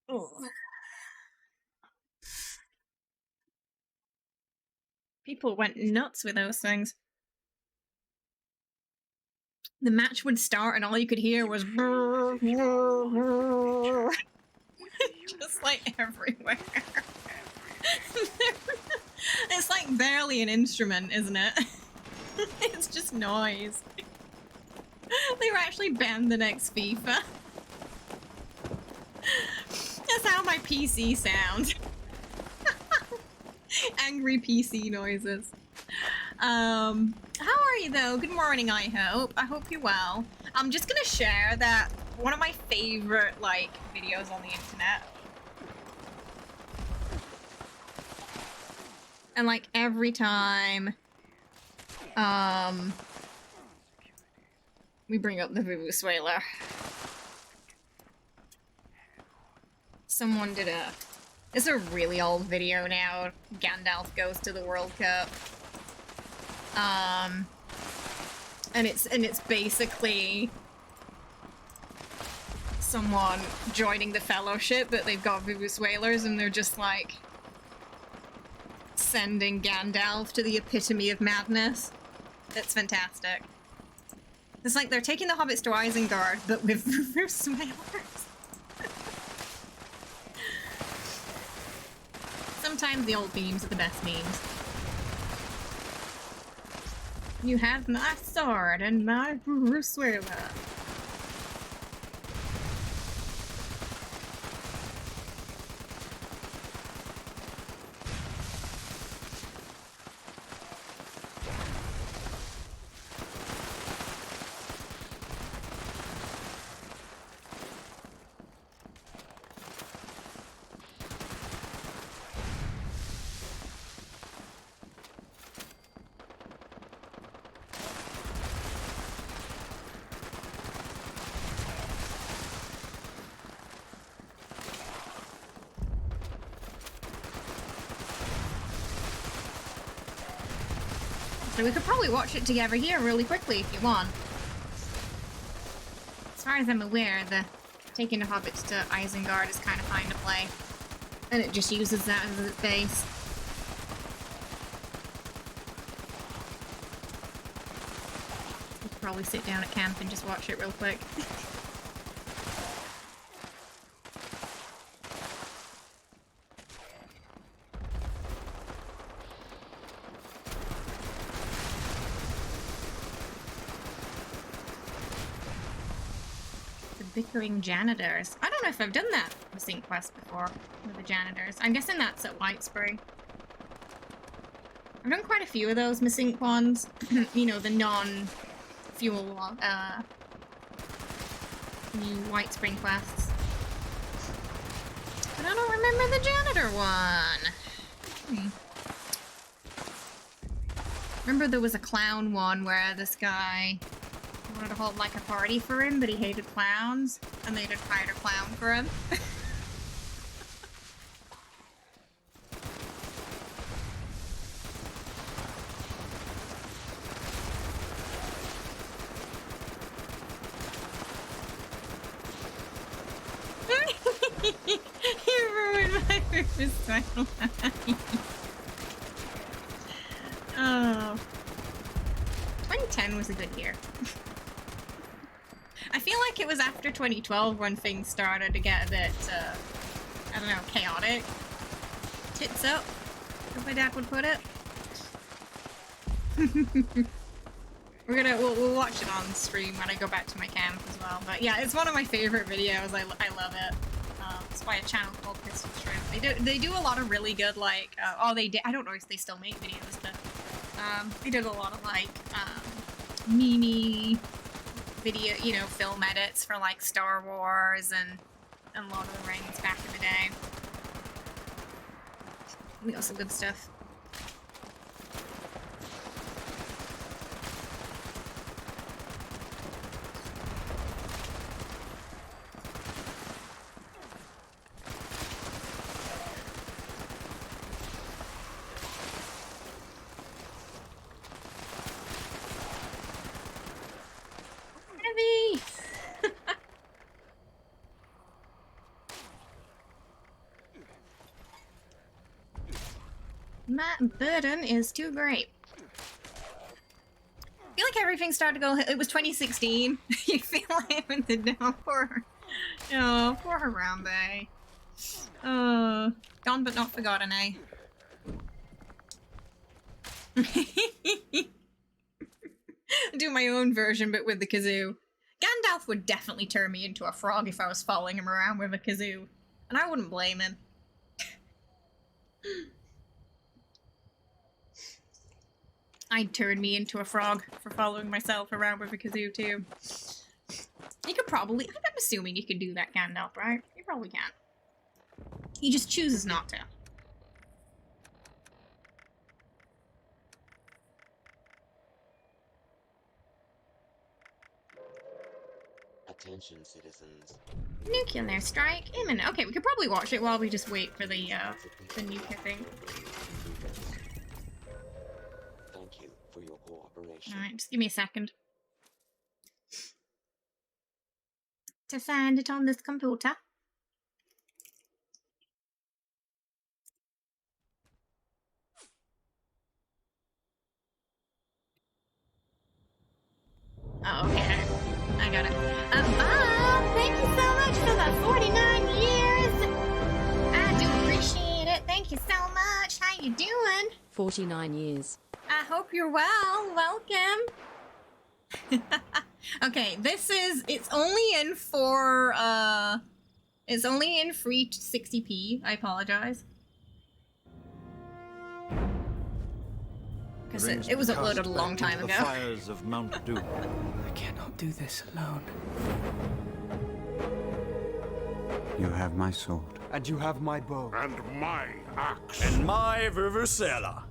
[SPEAKER 1] Oh. People went nuts with those things. The match would start and all you could hear was just like everywhere. It's like barely an instrument, isn't it? It's just noise. They were actually banned the next FIFA. That's how my PC sounds. Angry PC noises. How are you though? Good morning, I hope. I hope you're well. I'm just gonna share that one of my favorite, like, videos on the internet. And, like, every time, we bring up the Voodoo Whaler, someone did a... It's a really old video now. Gandalf goes to the World Cup. And it's basically someone joining the Fellowship, but they've got Voodoo Whalers and they're just like sending Gandalf to the epitome of madness. It's fantastic. It's like they're taking the hobbits to Isengard, but with Voodoo Whalers. Sometimes the old memes are the best memes. You have my sword and my Bruce Whaler. So we could probably watch it together here really quickly if you want. As far as I'm aware, the taking the hobbits to Isengard is kind of fine to play. And it just uses that as its base. We could probably sit down at camp and just watch it real quick. Bickering janitors. I don't know if I've done that missing quest before with the janitors. I'm guessing that's at White Spring. I've done quite a few of those missing ones. You know, the non-fuel new White Spring quests. But I don't remember the janitor one. Remember there was a clown one where this guy wanted to hold like a party for him, but he hated clowns, and they just hired a clown for him. You ruined my first title. Oh. 2010 was a good year. I feel like like it was after 2012 when things started to get a bit, I don't know, chaotic. Tits up, as my dad would put it. We'll watch it on stream when I go back to my camp as well. But yeah, it's one of my favorite videos. I love it. It's by a channel called Crystal Shrimp. They do a lot of really good, like, they did, I don't know if they still make videos, but they did a lot of like meme video, you know, film edits for like Star Wars and Lord of the Rings back in the day. We got some good stuff. My burden is too great. I feel like everything started to go. It was 2016. You feel like it went down for her. Oh, poor Harambe. Gone but not forgotten, eh? Do my own version, but with the kazoo. Gandalf would definitely turn me into a frog if I was following him around with a kazoo, and I wouldn't blame him. I'd turn me into a frog for following myself around with a kazoo too. You could probably, I'm assuming you could do that, Gandalf, right? You probably can. He just chooses not to.
[SPEAKER 6] Attention, citizens.
[SPEAKER 1] Nuclear strike imminent. Okay, we could probably watch it while we just wait for the nuclear thing.
[SPEAKER 6] Thank you for your cooperation.
[SPEAKER 1] Alright, just give me a second. To find it on this computer. Oh, okay. I got it. Bob, thank you so much for the 49 years. I do appreciate it. Thank you so much. How you doing?
[SPEAKER 9] 49 years.
[SPEAKER 1] I hope you're well. Welcome. Okay, it's only in it's only in free 60p. I apologize. Because it was uploaded a long time ago.
[SPEAKER 10] The fires of Mount Doom.
[SPEAKER 11] I cannot do this alone.
[SPEAKER 12] You have my sword.
[SPEAKER 11] And you have my bow.
[SPEAKER 2] And my axe.
[SPEAKER 10] And my vuvuzela.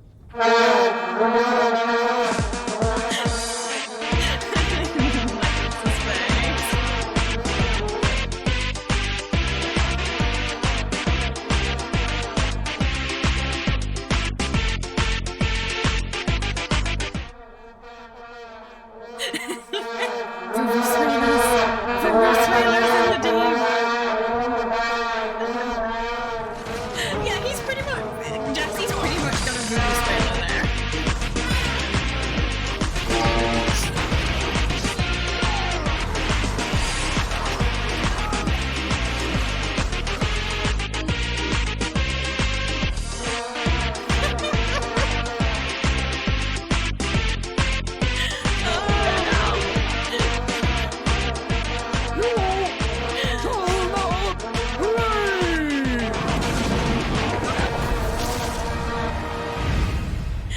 [SPEAKER 1] Yeah, he's pretty much. Jesse's pretty much got a voodoo spell there.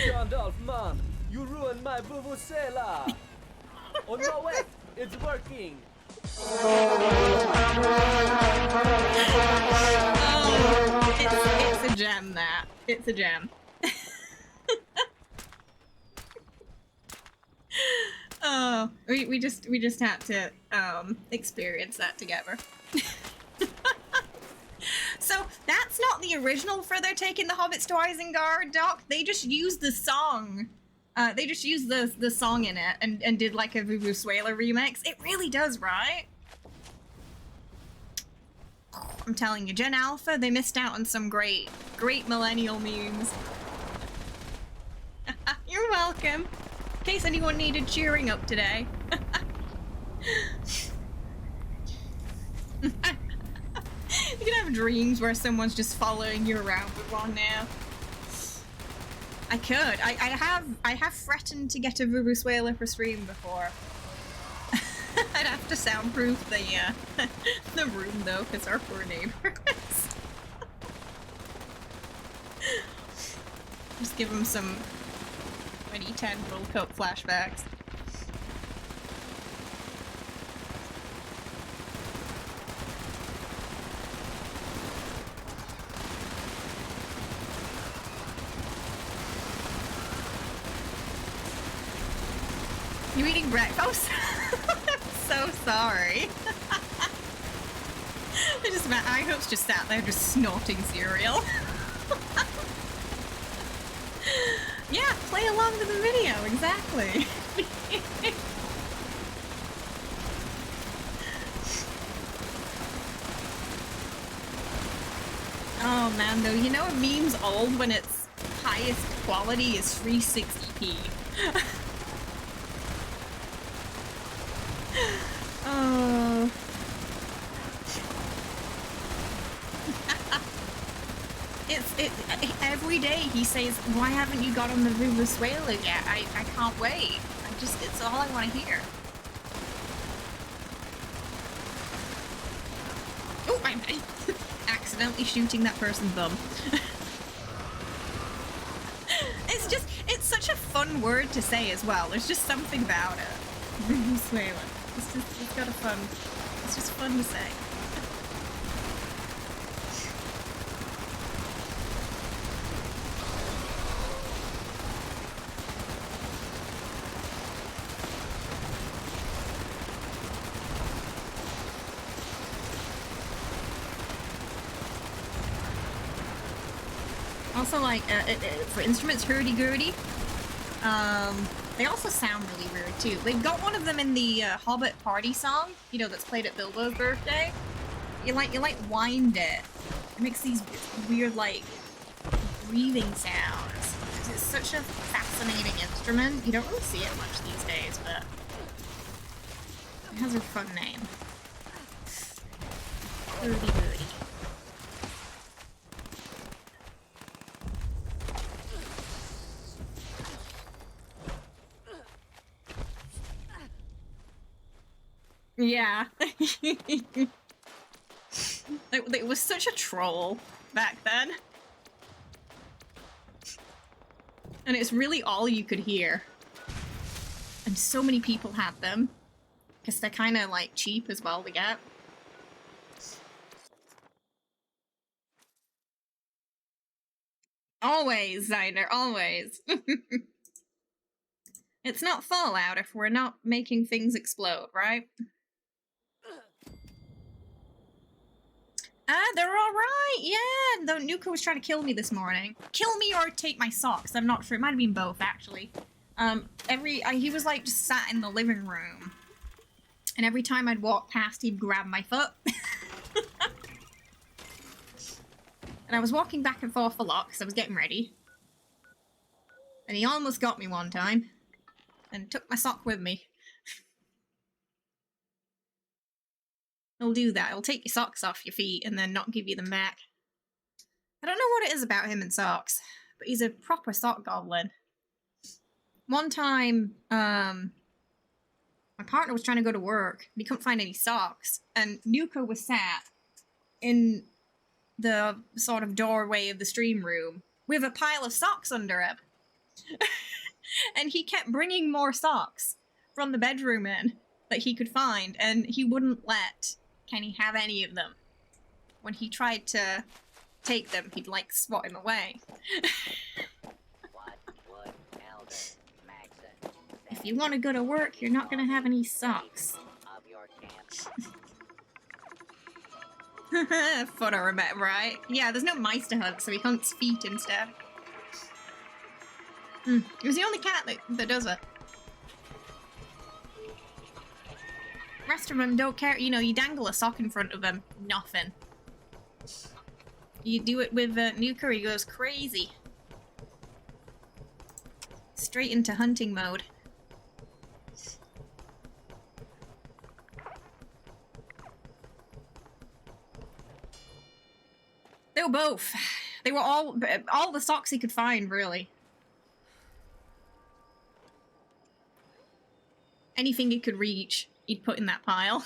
[SPEAKER 13] Gandalf, man, you ruined my vuvuzela. Oh no, wait, it's working.
[SPEAKER 1] Oh, it's a gem, that. It's a gem. Oh, we just had to experience that together. So that's not the original for their taking the hobbits to Isengard, Doc. They just used the song. They just used the song in it and did like a Vuvuzela remix. It really does, right? I'm telling you, Gen Alpha, they missed out on some great millennial memes. You're welcome. In case anyone needed cheering up today. You can have dreams where someone's just following you around with one now. I could. I have threatened to get a Vuvuzuela for stream before. I'd have to soundproof the room though, because our poor neighbors. Just give them some 2010 World Cup flashbacks. You eating breakfast? I'm so sorry. I hope's just sat there just snorting cereal. Yeah, play along to the video, exactly. Oh man, though, you know a meme's old when its highest quality is 360p. Oh. Every day he says, why haven't you got on the Vuvuzuela yet? I can't wait. It's all I want to hear. Oh, I'm accidentally shooting that person's bum. It's such a fun word to say as well. There's just something about it. Vuvuzuela. It's got a fun, it's just fun to say. Also, like, for instruments, hurdy-gurdy, they also sound really weird, too. They've got one of them in the Hobbit party song, you know, that's played at Bilbo's birthday. You wind it. It makes these weird, like, breathing sounds. It's such a fascinating instrument. You don't really see it much these days, but it has a fun name. Hurdy-gurdy. Yeah. It was such a troll back then. And it's really all you could hear. And so many people had them. Because they're kind of like cheap as well to get. Always, Zyder, always. It's not Fallout if we're not making things explode, right? Ah, they're alright, yeah! Though Nuka was trying to kill me this morning. Kill me or take my socks, I'm not sure. It might have been both, actually. He was like just sat in the living room. And every time I'd walk past, he'd grab my foot. And I was walking back and forth a lot because I was getting ready. And he almost got me one time. And took my sock with me. He'll do that. He'll take your socks off your feet and then not give you them back. I don't know what it is about him and socks, but he's a proper sock goblin. One time, my partner was trying to go to work, and he couldn't find any socks, and Nuka was sat in the sort of doorway of the stream room with a pile of socks under him. And he kept bringing more socks from the bedroom in that he could find, and he wouldn't let Kenny have any of them. When he tried to take them, he'd like swat him away. If you want to go to work, you're not going to have any socks. Photo remember, right? Yeah, there's no mice to hunt, so he hunts feet instead. It was the only cat that does it. The rest of them don't care. You know, you dangle a sock in front of them, nothing. You do it with Nuka, he goes crazy. Straight into hunting mode. go both. They were all the socks he could find, really. Anything he could reach, he'd put in that pile.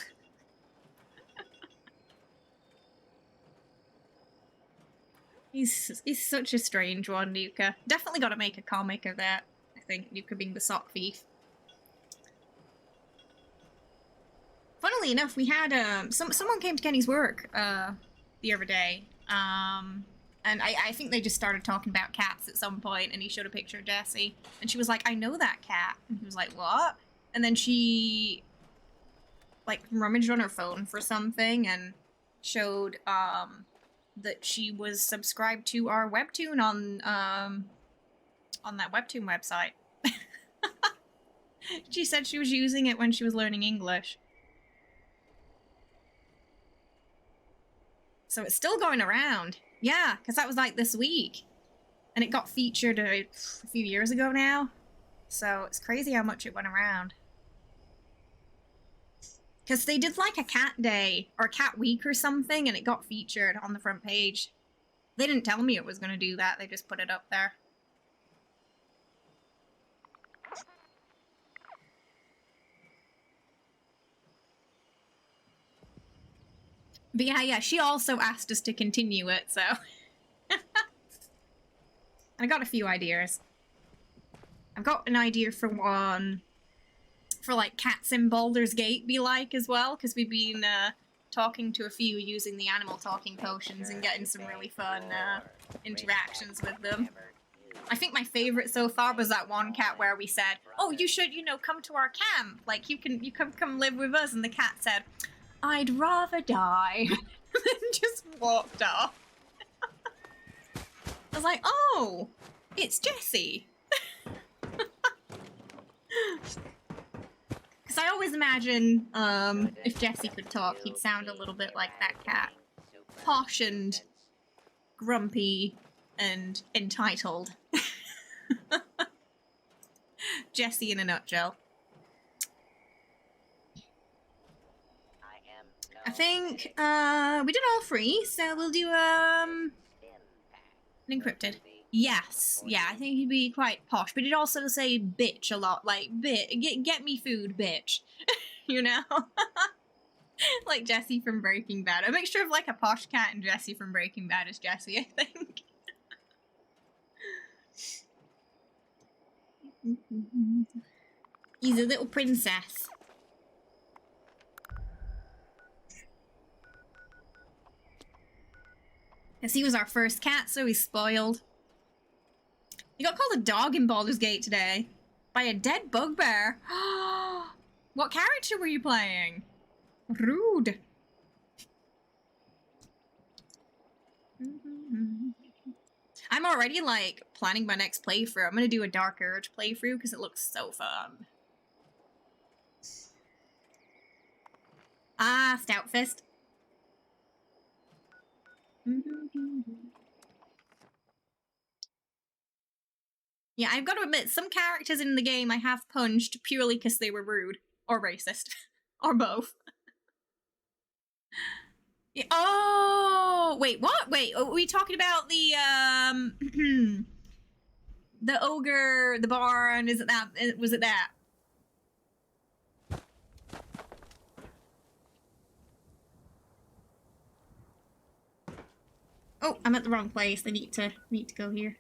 [SPEAKER 1] He's such a strange one, Nuka. Definitely got to make a comic of that. I think Nuka being the sock thief. Funnily enough, we had someone came to Kenny's work the other day, and I think they just started talking about cats at some point, and he showed a picture of Jessie, and she was like, "I know that cat," and he was like, "What?" And then she like rummaged on her phone for something and showed that she was subscribed to our webtoon on that webtoon website. She said she was using it when she was learning English. So it's still going around. Yeah, because that was like this week. And it got featured a few years ago now. So it's crazy how much it went around. Because they did like a cat day or cat week or something, and it got featured on the front page. They didn't tell me it was going to do that. They just put it up there. But yeah, she also asked us to continue it, so... I got a few ideas. I've got an idea for one... for, like, cats in Baldur's Gate be like, as well, because we've been, talking to a few using the animal talking potions and getting some really fun, interactions with them. I think my favorite so far was that one cat where we said, "Oh, you should, you know, come to our camp. Like, you come live with us," and the cat said, "I'd rather die," and then just walked off. I was like, "Oh, it's Jessie." Because I always imagine, if Jessie could talk, he'd sound a little bit like that cat. Posh and grumpy and entitled. Jessie in a nutshell. I think, we did all three, so we'll do, an encrypted. Yes, yeah, I think he'd be quite posh, but he'd also say bitch a lot, like, get me food, bitch. You know? Like Jessie from Breaking Bad. A mixture of, like, a posh cat and Jessie from Breaking Bad is Jessie, I think. He's a little princess. Yes, he was our first cat, so he's spoiled. He got called a dog in Baldur's Gate today. By a dead bugbear. What character were you playing? Rude. I'm already, like, planning my next playthrough. I'm gonna do a Dark Urge playthrough because it looks so fun. Ah, Stout Fist. Yeah, I've got to admit, some characters in the game I have punched purely because they were rude. Or racist. Or both. Yeah, oh! Wait, what? Wait, are we talking about the, the ogre, the barn, is it that? Was it that? Oh, I'm at the wrong place. I need to go here.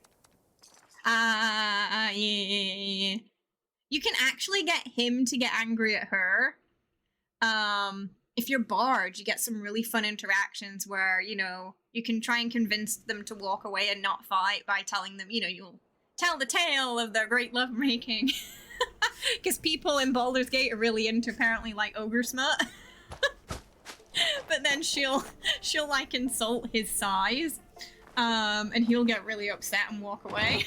[SPEAKER 1] Yeah. You can actually get him to get angry at her. If you're Bard, you get some really fun interactions where, you know, you can try and convince them to walk away and not fight by telling them, you know, you'll tell the tale of their great lovemaking. Because people in Baldur's Gate are really into, apparently, like, ogre smut. But then she'll like insult his size, and he'll get really upset and walk away.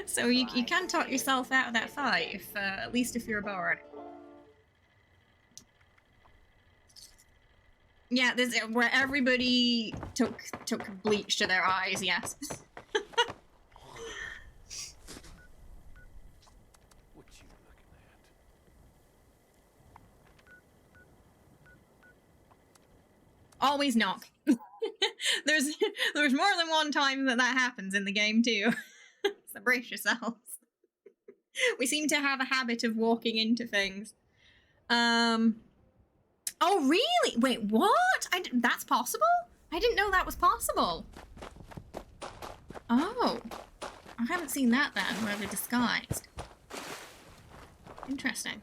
[SPEAKER 1] So you can talk yourself out of that fight, if at least if you're a bard. Yeah, this where everybody took bleach to their eyes. Yes. Always knock. there's more than one time that happens in the game too. So brace yourselves. We seem to have a habit of walking into things. Oh really? Wait, what? That's possible? I didn't know that was possible. Oh. I haven't seen that then, where they're disguised. Interesting.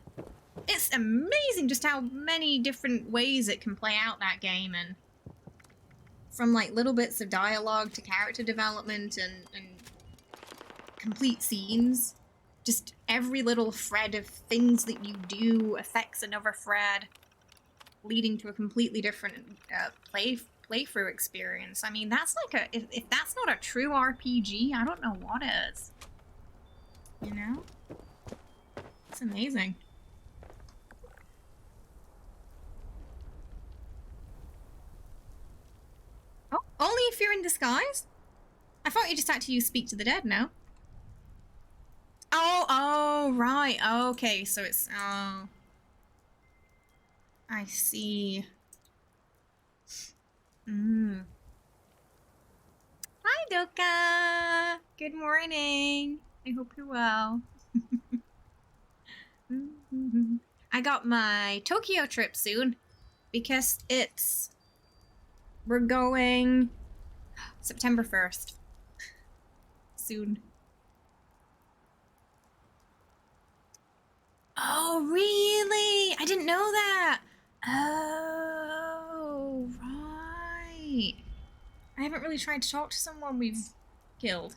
[SPEAKER 1] It's amazing just how many different ways it can play out, that game, and from like little bits of dialogue to character development and complete scenes. Just every little thread of things that you do affects another thread, leading to a completely different playthrough experience. I mean, that's like if that's not a true RPG, I don't know what is. You know? It's amazing. Oh, only if you're in disguise? I thought you just had to use Speak to the Dead now. Oh, right. Okay, so it's, oh. I see. Hi, Doka! Good morning. I hope you're well. I got my Tokyo trip soon because we're going September 1st. Soon. Oh, really? I didn't know that. Oh, right. I haven't really tried to talk to someone we've killed.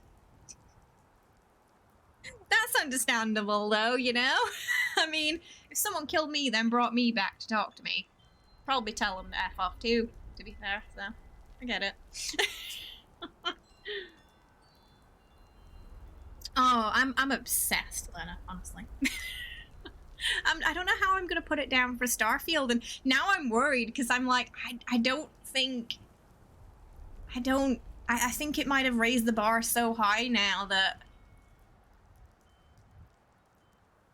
[SPEAKER 1] That's understandable, though, you know? I mean, if someone killed me, then brought me back to talk to me, probably tell them to F off, too, to be fair, so I get it. Oh, I'm obsessed, Lena, honestly. I don't know how I'm gonna put it down for Starfield, and now I'm worried because I'm like, I think it might have raised the bar so high now that,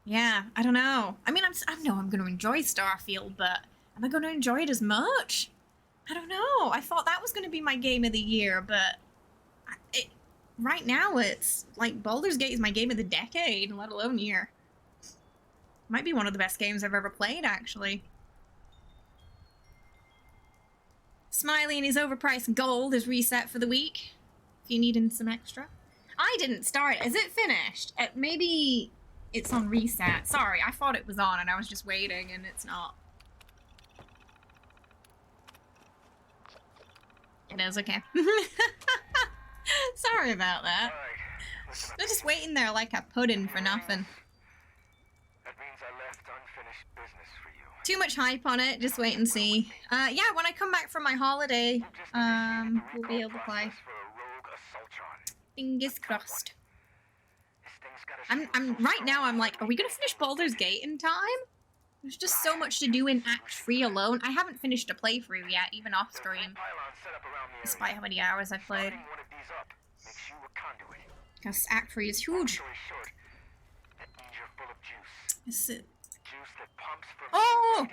[SPEAKER 1] yeah, I don't know. I mean, I know I'm gonna enjoy Starfield, but am I gonna enjoy it as much? I don't know. I thought that was gonna be my game of the year, but right now it's like Baldur's Gate is my game of the decade, let alone year. Might be one of the best games I've ever played, actually. Smiley and his overpriced gold is reset for the week. If you need some extra. I didn't start it. Is it finished? Maybe it's on reset. Sorry, I thought it was on and I was just waiting and it's not. It is, okay. Sorry about that. They're just waiting there like a pudding for nothing. Too much hype on it, just wait and see. Yeah, when I come back from my holiday, we'll be able to play. Fingers crossed. Right now I'm like, are we gonna finish Baldur's Gate in time? There's just so much to do in Act 3 alone. I haven't finished a playthrough yet, even off stream. Despite how many hours I've played. Because Act 3 is huge. Is it? Oh!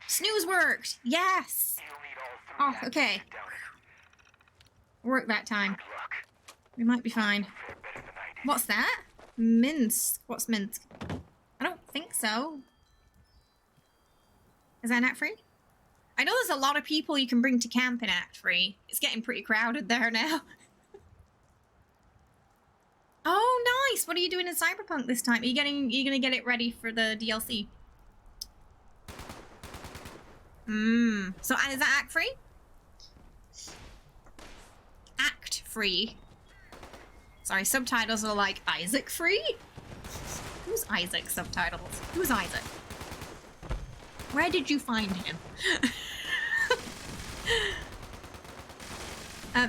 [SPEAKER 1] Snooze worked! Yes! Oh, okay. Worked that time. We might be fine. What's that? Minsk. What's Minsk? I don't think so. Is that Act 3? I know there's a lot of people you can bring to camp in Act 3. It's getting pretty crowded there now. Oh, nice! What are you doing in Cyberpunk this time? Are you gonna get it ready for the DLC? So is that Act 3? Act 3. Sorry, subtitles are like Isaac 3? Who's Isaac subtitles? Who's Isaac? Where did you find him?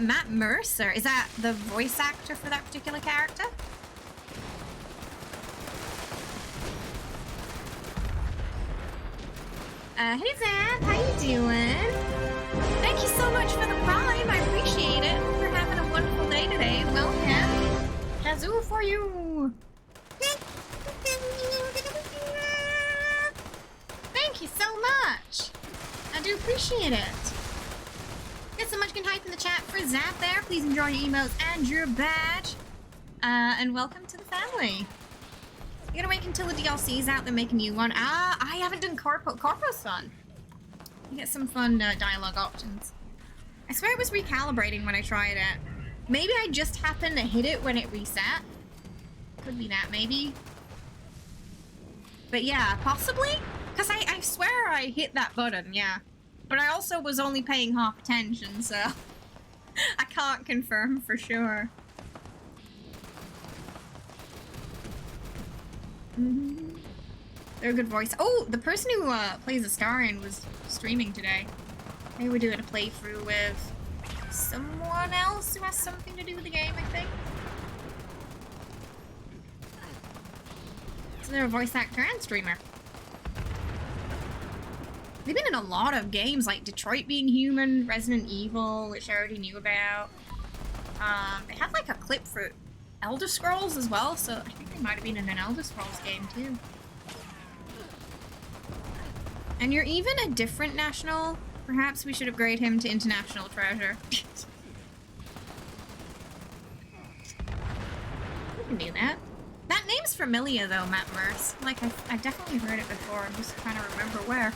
[SPEAKER 1] Matt Mercer. Is that the voice actor for that particular character? Hey Zan, how you doing? Thank you so much for the prime, I appreciate it. Hope you're having a wonderful day today. Welcome. Kazoo for you. Thank you so much. I do appreciate it. Get some Munchkin hype in the chat for Zap there. Please enjoy your emotes and your badge. And welcome to the family. You gotta wait until the DLC's out, then make a new one. Ah, I haven't done Corpo's fun. You get some fun dialogue options. I swear it was recalibrating when I tried it. Maybe I just happened to hit it when it reset. Could be that, maybe. But yeah, possibly? Because I swear I hit that button, yeah. But I also was only paying half attention, so I can't confirm for sure. They're a good voice. Oh, the person who plays Astarion was streaming today. Maybe we're doing a playthrough with someone else who has something to do with the game, I think. So they're a voice actor and streamer. They've been in a lot of games like Detroit Being Human, Resident Evil, which I already knew about. They had like a clip for Elder Scrolls as well, so I think they might have been in an Elder Scrolls game too. And you're even a different national. Perhaps we should upgrade him to International Treasure. We can do that. That name's familiar though, Matt Merce. Like, I've definitely heard it before. I'm just trying to remember where.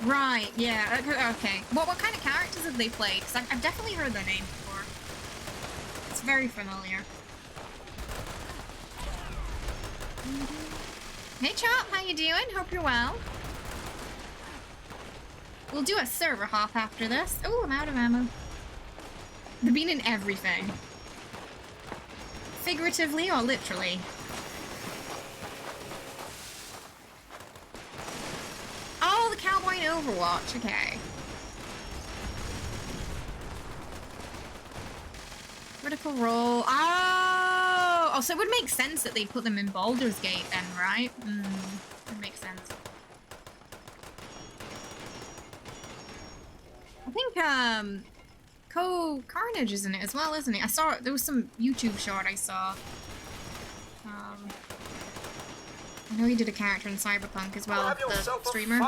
[SPEAKER 1] Right, yeah, okay. What kind of characters have they played? Because I've definitely heard their name before. It's very familiar. Hey Chop, how you doing? Hope you're well. We'll do a server hop after this. Oh, I'm out of ammo. They've been in everything. Figuratively or literally? Oh, the cowboy in Overwatch, okay. Critical role. Oh, so it would make sense that they'd put them in Baldur's Gate then, right? That makes sense. I think, Carnage is in it as well, isn't it? I saw, there was some YouTube short I saw. I know he did a character in Cyberpunk as well, the streamer.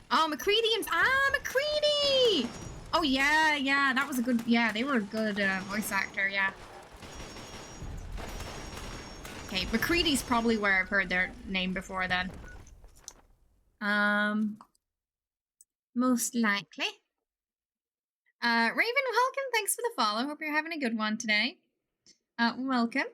[SPEAKER 1] Oh, McCready and McCready! Oh yeah, that was a good, yeah, they were a good voice actor, yeah. Okay, McCready's probably where I've heard their name before then. Most likely. Raven, welcome, thanks for the follow, hope you're having a good one today. Welcome.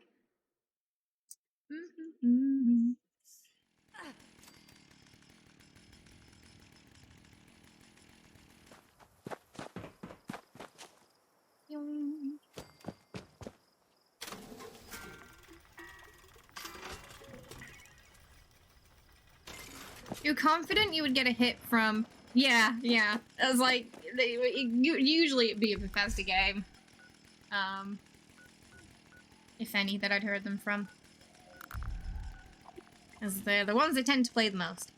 [SPEAKER 1] You're confident you would get a hit from... Yeah. I was like, usually it'd be a Bethesda game. If any, that I'd heard them from. As they're the ones I tend to play the most.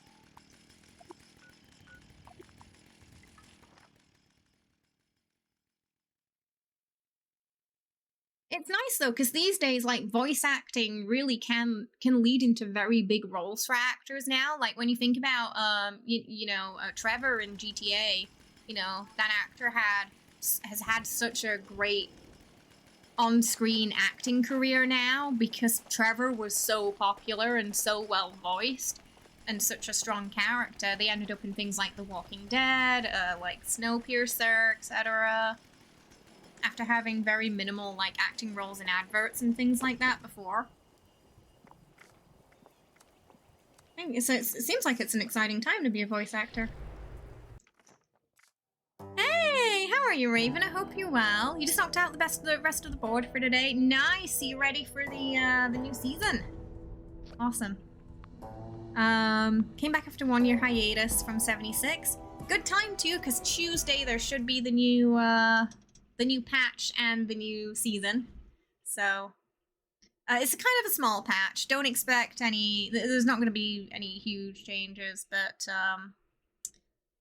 [SPEAKER 1] It's nice though, because these days, like, voice acting really can lead into very big roles for actors now. Like, when you think about, Trevor in GTA, you know, that actor has had such a great on-screen acting career now because Trevor was so popular and so well voiced and such a strong character. They ended up in things like The Walking Dead, like Snowpiercer, etc. After having very minimal, like, acting roles in adverts and things like that before. It seems like it's an exciting time to be a voice actor. Hey, how are you, Raven? I hope you're well. You just knocked out the rest of the board for today. Nice. So you ready for the new season? Awesome. Came back after 1 year hiatus from 76. Good time too, because Tuesday there should be the new patch and the new season. So it's a kind of a small patch. Don't expect any. There's not going to be any huge changes, but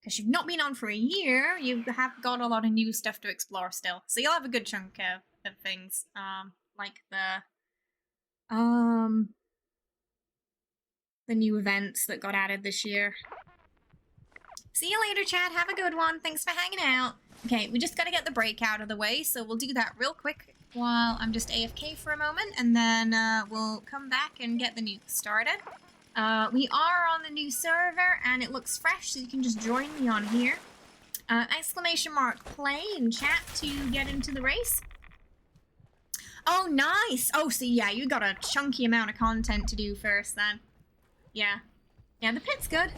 [SPEAKER 1] because you've not been on for a year, you have got a lot of new stuff to explore still. So you'll have a good chunk of things, like the the new events that got added this year. See you later, Chad. Have a good one. Thanks for hanging out. Okay, we just gotta get the break out of the way, so we'll do that real quick while I'm just AFK for a moment, and then we'll come back and get the nuke started. We are on the new server, and it looks fresh, so you can just join me on here. Exclamation mark play in chat to get into the race. Oh, nice! Oh, so yeah, you got a chunky amount of content to do first, then. Yeah. Yeah, the pit's good.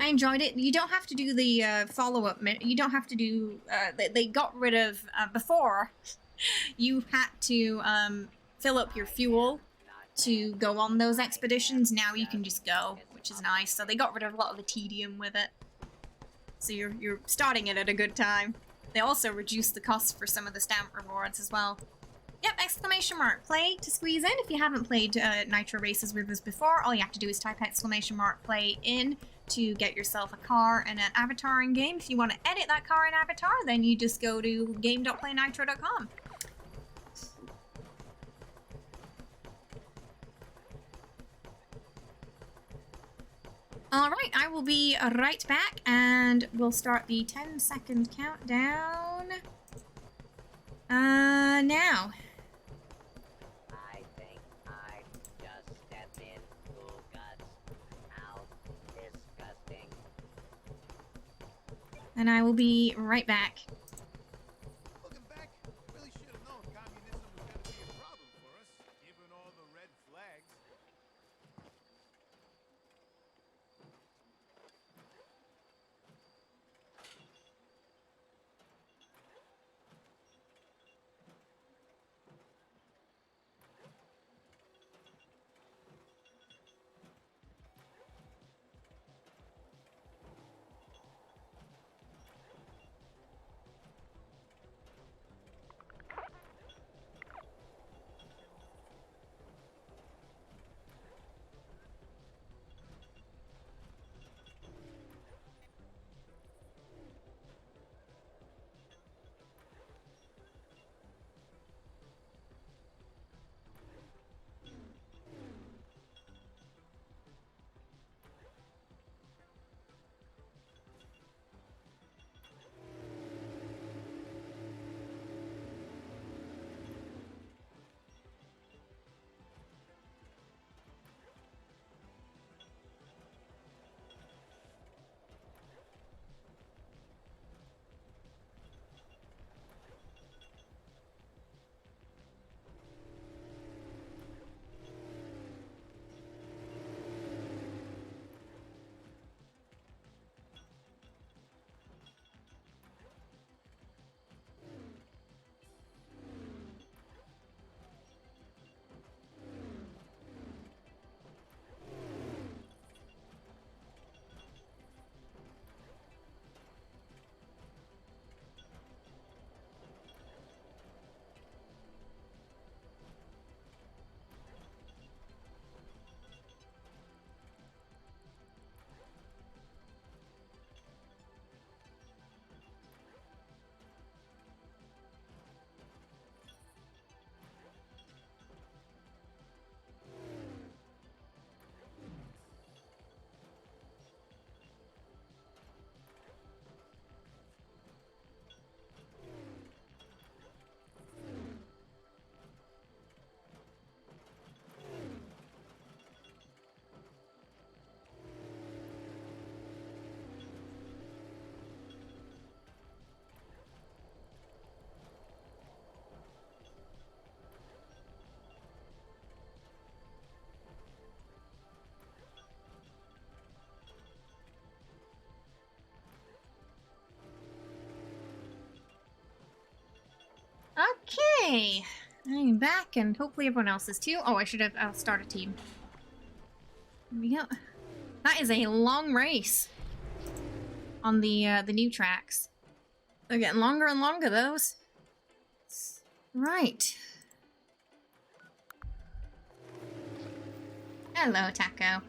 [SPEAKER 1] I enjoyed it. You don't have to do the follow-up. You don't have to do... they got rid of... before, you had to fill up your fuel to go on those expeditions. Now you can just go, which is nice. So they got rid of a lot of the tedium with it. So you're starting it at a good time. They also reduced the cost for some of the stamp rewards as well. Yep, exclamation mark play to squeeze in. If you haven't played Nitro Races with us before, all you have to do is type exclamation mark play in to get yourself a car and an avatar in game. If you want to edit that car and avatar, then you just go to game.playnitro.com. Alright, I will be right back, and we'll start the 10-second countdown. Now.
[SPEAKER 3] I think I just stepped in cool guts. How disgusting.
[SPEAKER 1] And I will be right back.
[SPEAKER 9] Looking back, really should have known communism was going to be a problem for us, given all the red flags.
[SPEAKER 1] Okay, I'm back, and hopefully everyone else is too. Oh, I'll start a team. There we go. That is a long race on the new tracks. They're getting longer and longer, those. Right. Hello, Taco.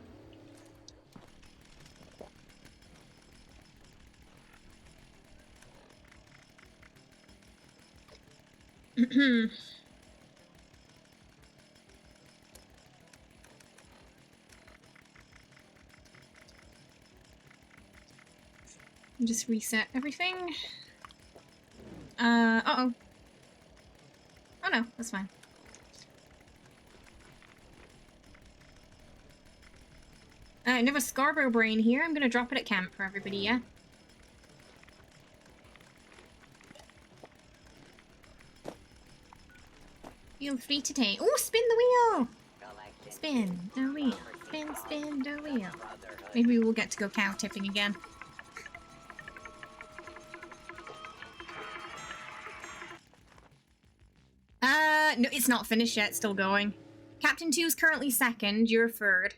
[SPEAKER 1] Just reset everything. Uh-oh. Oh no, that's fine. Another Scarborough brain here. I'm gonna drop it at camp for everybody, yeah? Feel free to take. Oh, spin the wheel! Spin the wheel. Spin the wheel. Maybe we'll get to go cow tipping again. No, it's not finished yet. It's still going. Captain 2 is currently second. You're third.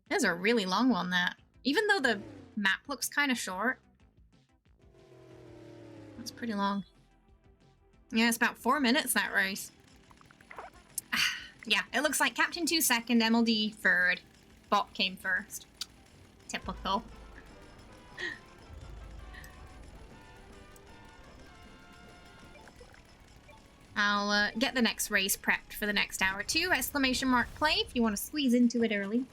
[SPEAKER 1] That's a really long one, that. Even though the map looks kind of short. That's pretty long. Yeah, it's about 4 minutes, that race. Yeah, it looks like Captain 2 second, MLD third. Bot came first. Typical. I'll get the next race prepped for the next hour too. Exclamation mark play if you want to squeeze into it early.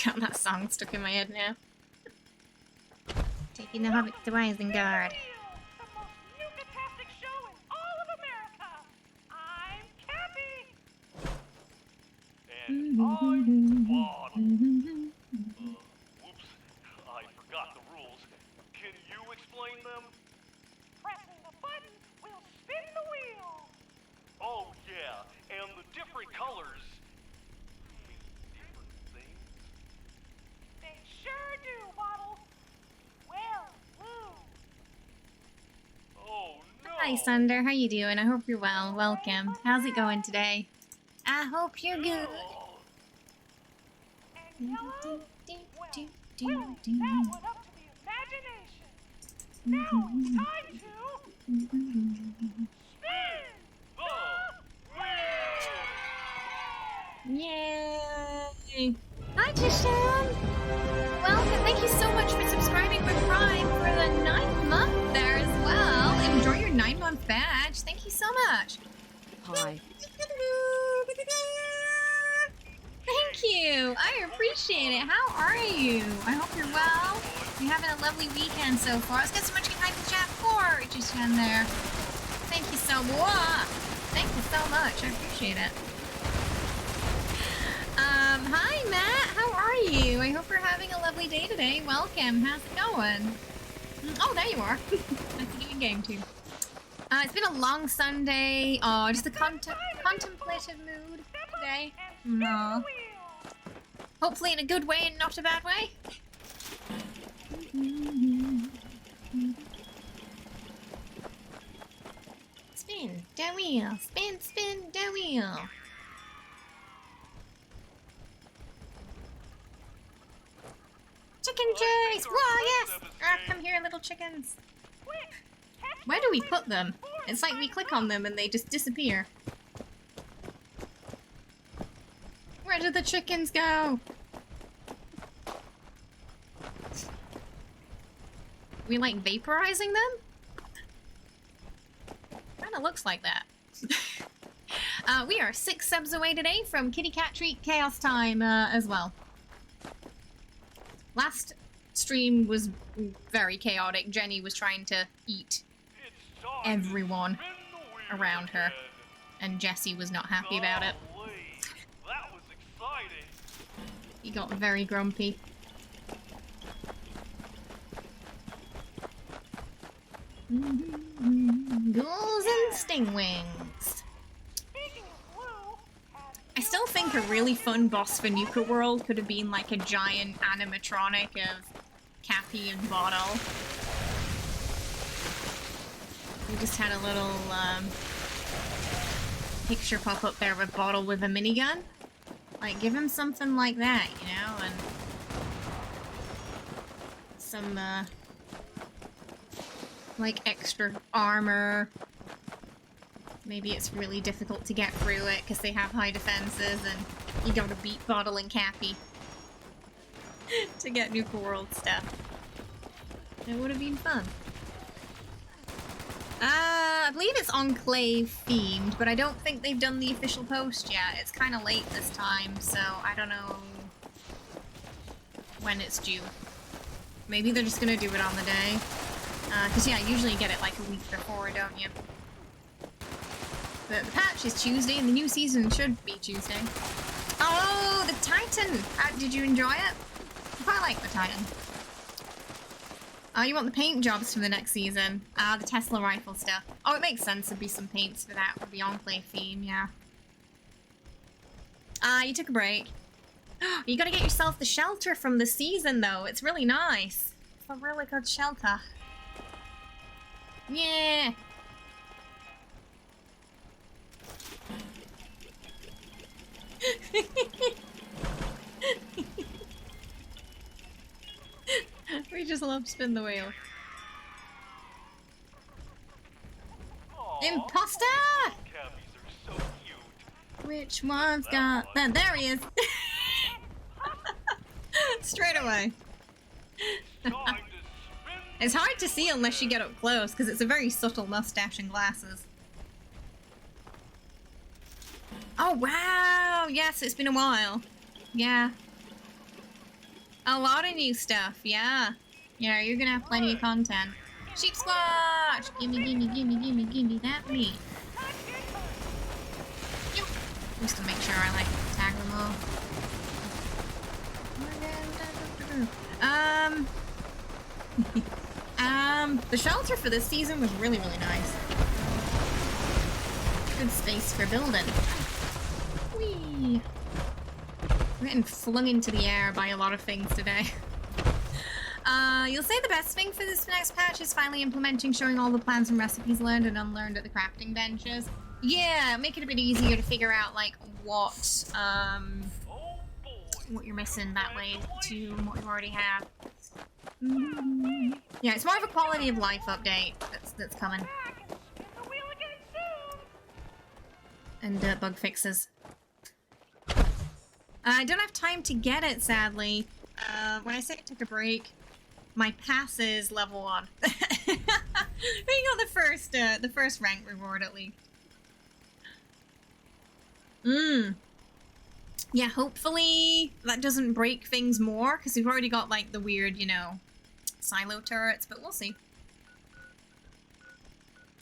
[SPEAKER 1] Got that song stuck in my head now. Taking the Hobbit to Isengard.
[SPEAKER 14] And I'm Baldur. Whoops, I forgot the rules. Can you explain them?
[SPEAKER 15] Pressing the button will spin the wheel.
[SPEAKER 14] Oh yeah, and the different colors mean different things.
[SPEAKER 15] They sure do, Waddle. Well, blue.
[SPEAKER 14] Oh no.
[SPEAKER 1] Hi Sunder, how you doing? I hope you're well. Welcome. How's it going today? I hope you're good.
[SPEAKER 15] And yellow? Well, we'll leave that one up to the imagination. Now it's time to spin the wheel!
[SPEAKER 1] Yay! Hi Jishan! Welcome, thank you so much for subscribing with Prime for the 9th month there as well. Enjoy your 9-month badge. Thank you so much.
[SPEAKER 16] Hi.
[SPEAKER 1] Thank you. I appreciate it. How are you? I hope you're well. You're having a lovely weekend so far. Let's get some much hype in chat for Jishan there. Thank you so much. Thank you so much. I appreciate it. Hi Matt. How are you? I hope you're having a lovely day today. Welcome. How's it going? Oh, there you are. Nice to get in game too. It's been a long Sunday. Oh, just a contemplative mood today. Aww. Hopefully in a good way and not a bad way. Spin the wheel. Spin the wheel. Chicken chase! Whoa, yes! Come here, little chickens. Where do we put them? It's like we click on them and they just disappear. Where did the chickens go? We like vaporizing them? Kinda looks like that. We are 6 subs away today from Kitty Cat Treat Chaos Time as well. Last stream was very chaotic. Jenny was trying to eat everyone around her, and Jesse was not happy about it.
[SPEAKER 14] That was exciting.
[SPEAKER 1] He got very grumpy. Ghouls and stingwings. I still think a really fun boss for Nuka World could have been like a giant animatronic of Cappy and Bottle. We just had a little picture pop up there with Bottle with a minigun. Like, give him something like that, you know, and some like extra armor. Maybe it's really difficult to get through it because they have high defenses and you gotta beat Bottle and Cappy to get Nuka World stuff. It would have been fun. I believe it's Enclave themed, but I don't think they've done the official post yet. It's kind of late this time, so I don't know when it's due. Maybe they're just gonna do it on the day. Because yeah, usually you get it like a week before, don't you? The patch is Tuesday, and the new season should be Tuesday. Oh, the Titan! Did you enjoy it? I quite like the Titan. Oh, you want the paint jobs for the next season? The Tesla rifle stuff. Oh, it makes sense there'd be some paints for that with the Enclave theme, yeah. You took a break. You gotta get yourself the shelter from the season, though. It's really nice. It's a really good shelter. Yeah! We just love spin the wheel. Imposter! Which one's got that? There he is! Straight away. It's hard to see unless you get up close, because it's a very subtle mustache and glasses. Oh, wow! Yes, it's been a while. Yeah. A lot of new stuff, yeah. Yeah, you're gonna have plenty of content. Sheep Squatch! Gimme, gimme, gimme, gimme, gimme that meat. Yep. Just to make sure I like tag them all. The shelter for this season was really, really nice. Good space for building. Whee! We're getting flung into the air by a lot of things today. You'll say the best thing for this next patch is finally implementing showing all the plans and recipes learned and unlearned at the crafting benches. Yeah, make it a bit easier to figure out, like, what you're missing that way to what you already have. Yeah, it's more of a quality of life update that's coming. And bug fixes. I don't have time to get it, sadly. When I say I took a break, my pass is level 1. We got the first rank reward at least. Yeah, hopefully that doesn't break things more, because we've already got like the weird, you know, silo turrets, but we'll see.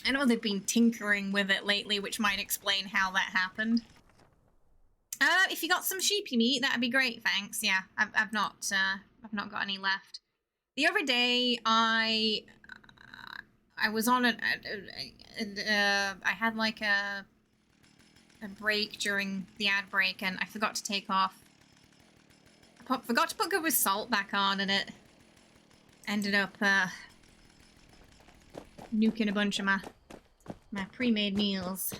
[SPEAKER 1] I know they've been tinkering with it lately, which might explain how that happened. If you got some sheepy meat, that'd be great, thanks. Yeah, I've not got any left. The other day, I was on I had like a break during the ad break, and I forgot to take off. I forgot to put Good With Salt back on, and it ended up nuking a bunch of my pre-made meals.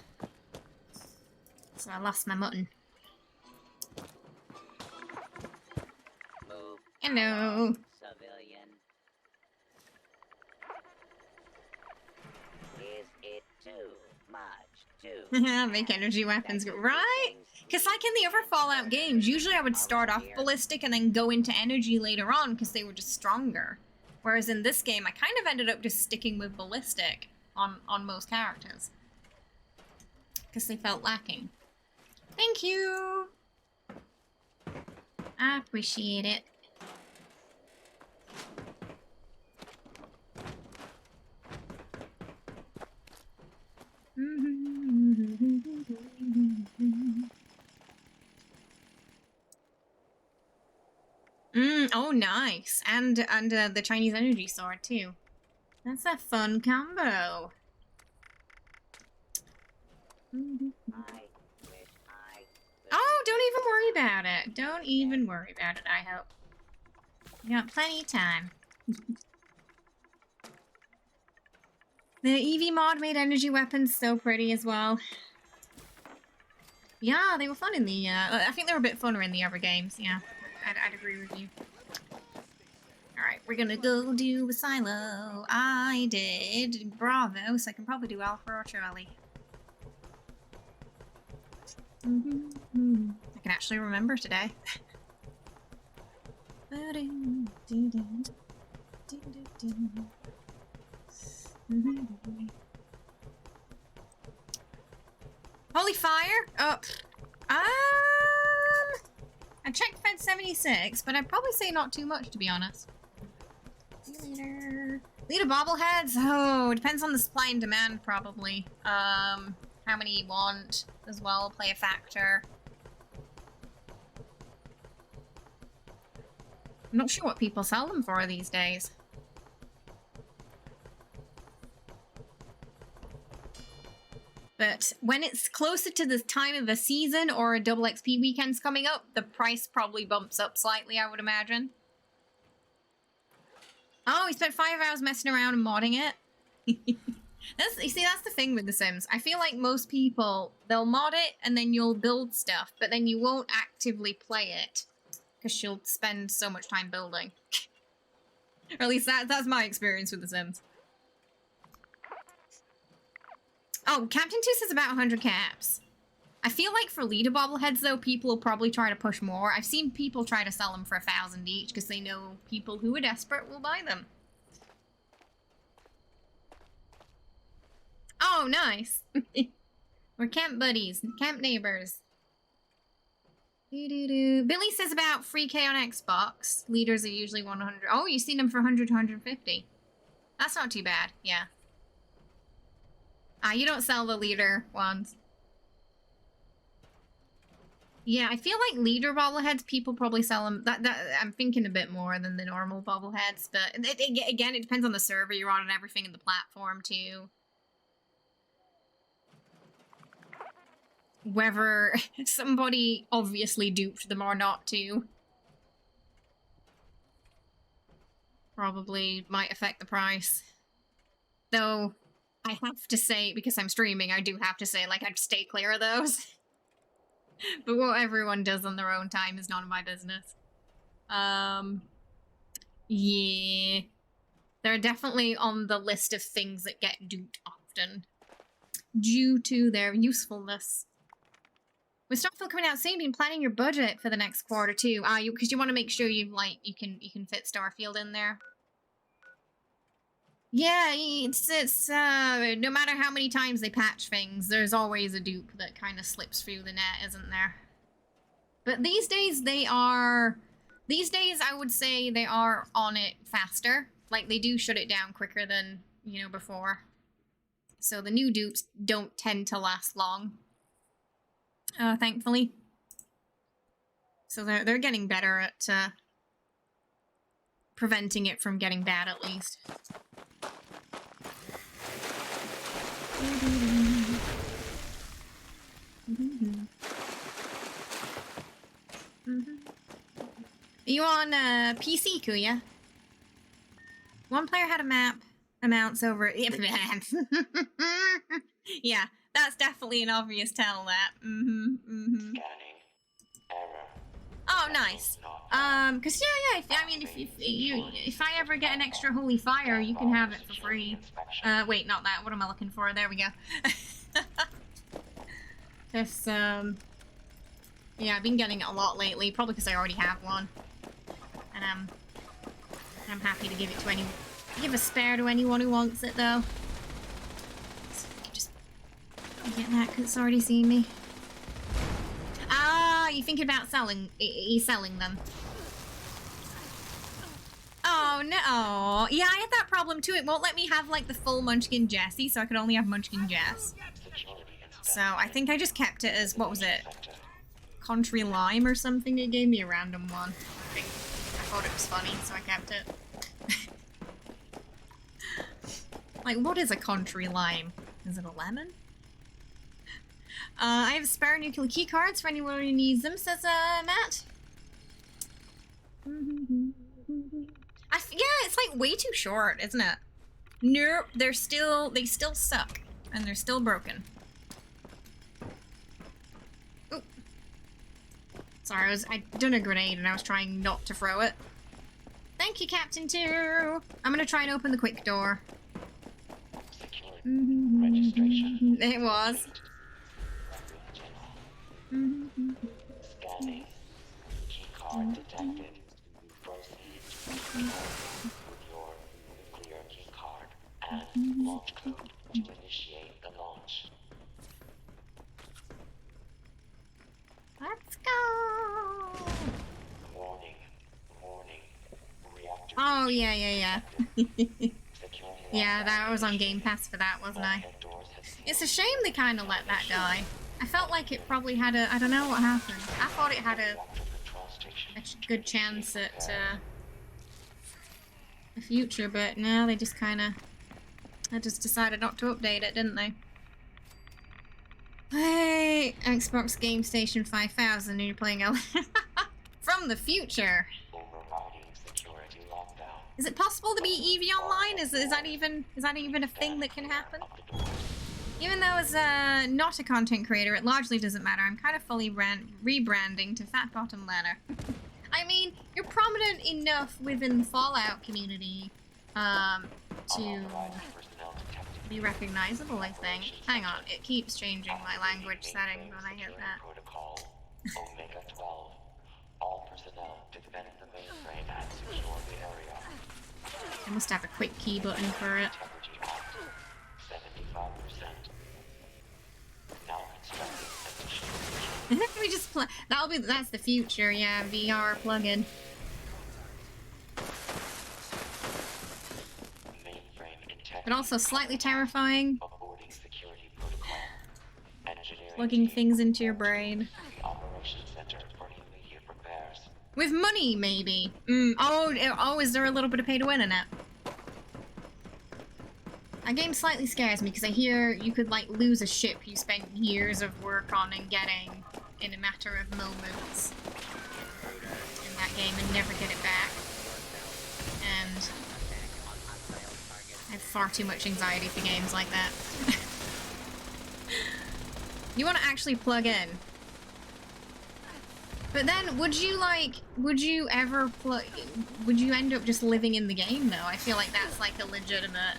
[SPEAKER 1] So I lost my mutton. Hello.
[SPEAKER 3] Civilian. Is it too much to
[SPEAKER 1] make energy weapons go right? Because like in the other Fallout games, usually I would start off ballistic and then go into energy later on because they were just stronger. Whereas in this game, I kind of ended up just sticking with ballistic on most characters. Because they felt lacking. Thank you! I appreciate it. Oh, nice. And the Chinese energy sword, too. That's a fun combo. Oh, don't even worry about it. Don't even worry about it, I hope. You got plenty of time. The EV mod made energy weapons so pretty as well. Yeah, they were fun in the, I think they were a bit funner in the other games, yeah. I'd agree with you. Alright, we're gonna go do a silo. I did Bravo, so I can probably do Alpha or Charlie. I can actually remember today. Holy fire? Oh, I checked Fed 76, but I'd probably say not too much, to be honest. See you later. Leader bobbleheads? Oh, it depends on the supply and demand, probably. How many you want as well play a factor. I'm not sure what people sell them for these days. But when it's closer to the time of the season or a double XP weekend's coming up, the price probably bumps up slightly, I would imagine. Oh, he spent 5 hours messing around and modding it. You see, that's the thing with The Sims. I feel like most people, they'll mod it and then you'll build stuff, but then you won't actively play it because you'll spend so much time building. Or at least that's my experience with The Sims. Oh, Captain 2 says about 100 caps. I feel like for leader bobbleheads, though, people will probably try to push more. I've seen people try to sell them for 1,000 each because they know people who are desperate will buy them. Oh, nice. We're camp buddies, camp neighbors. Billy says about 3K on Xbox. Leaders are usually 100. Oh, you've seen them for 100 to 150. That's not too bad, yeah. You don't sell the leader ones. Yeah, I feel like leader bobbleheads, people probably sell them. I'm thinking a bit more than the normal bobbleheads, but again, it depends on the server you're on and everything in the platform too. Whether somebody obviously duped them or not too. Probably might affect the price. Though, I have to say, because I'm streaming, I do have to say, like, I'd stay clear of those. But what everyone does on their own time is none of my business. Yeah. They're definitely on the list of things that get duped often. Due to their usefulness. With Starfield coming out soon, been planning your budget for the next quarter too. Because you want to make sure you can fit Starfield in there. Yeah, it's no matter how many times they patch things, there's always a dupe that kind of slips through the net, isn't there? But these days I would say they are on it faster. Like, they do shut it down quicker than, you know, before. So the new dupes don't tend to last long. Thankfully. So they're getting better at preventing it from getting bad, at least. Are you on PC, Kuya? One player had a map amounts over. Yeah, that's definitely an obvious tell. That. Oh, nice. Cause yeah. If I ever get an extra holy fire, you can have it for free. Wait, not that. What am I looking for? There we go. Just yeah, I've been getting it a lot lately, probably because I already have one, and I'm happy to give it to give a spare to anyone who wants it, though. So just get that because it's already seen me. You thinking about selling them? Oh no! Yeah, I had that problem too. It won't let me have like the full Munchkinjesse, so I could only have Munchkinjesse. So I think I just kept it as, what was it? Country Lime or something? It gave me a random one. I thought it was funny, so I kept it. Like, what is a Country Lime? Is it a lemon? I have spare nuclear key cards for anyone who needs them, says Matt. Yeah, it's like way too short, isn't it? Nope, they still suck, and they're still broken. Ooh. Sorry, I'd done a grenade and I was trying not to throw it. Thank you, Captain 2. I'm gonna try and open the quick door.
[SPEAKER 6] Registration.
[SPEAKER 1] It was.
[SPEAKER 6] Scanning. Key card detected. with your nuclear key card and launch code to initiate the launch.
[SPEAKER 1] Let's go!
[SPEAKER 6] Warning. Reactor.
[SPEAKER 1] Oh, yeah. Yeah, that was on Game Pass for that, wasn't I? It's a shame they kind of let that die. I felt like it probably had a... I don't know what happened. I thought it had a good chance at the future, but no, they just kind of... They just decided not to update it, didn't they? Hey, Xbox Game Station 5000, and you're playing from the future. Is it possible to be Eevee online? Is that even a thing that can happen? Even though as not a content creator, it largely doesn't matter. I'm kind of fully rebranding to Fat Bottom Ladder. I mean, you're prominent enough within the Fallout community to be recognizable, I think. Hang on, it keeps changing my language settings when I hit that.
[SPEAKER 6] Omega 12. All personnel defend the mainframe and secure the area.
[SPEAKER 1] I must have a quick key button for it.
[SPEAKER 6] 75%. Now constructing additional.
[SPEAKER 1] We just play. That's the future, yeah. VR plugin. But also slightly terrifying. Plugging things into your brain. With money, maybe. Oh, is there a little bit of pay to win in it? That game slightly scares me because I hear you could like lose a ship you spent years of work on and getting in a matter of moments in that game and never get it back. And I have far too much anxiety for games like that. You want to actually plug in. But then, would you end up just living in the game, though? I feel like that's, like, a legitimate,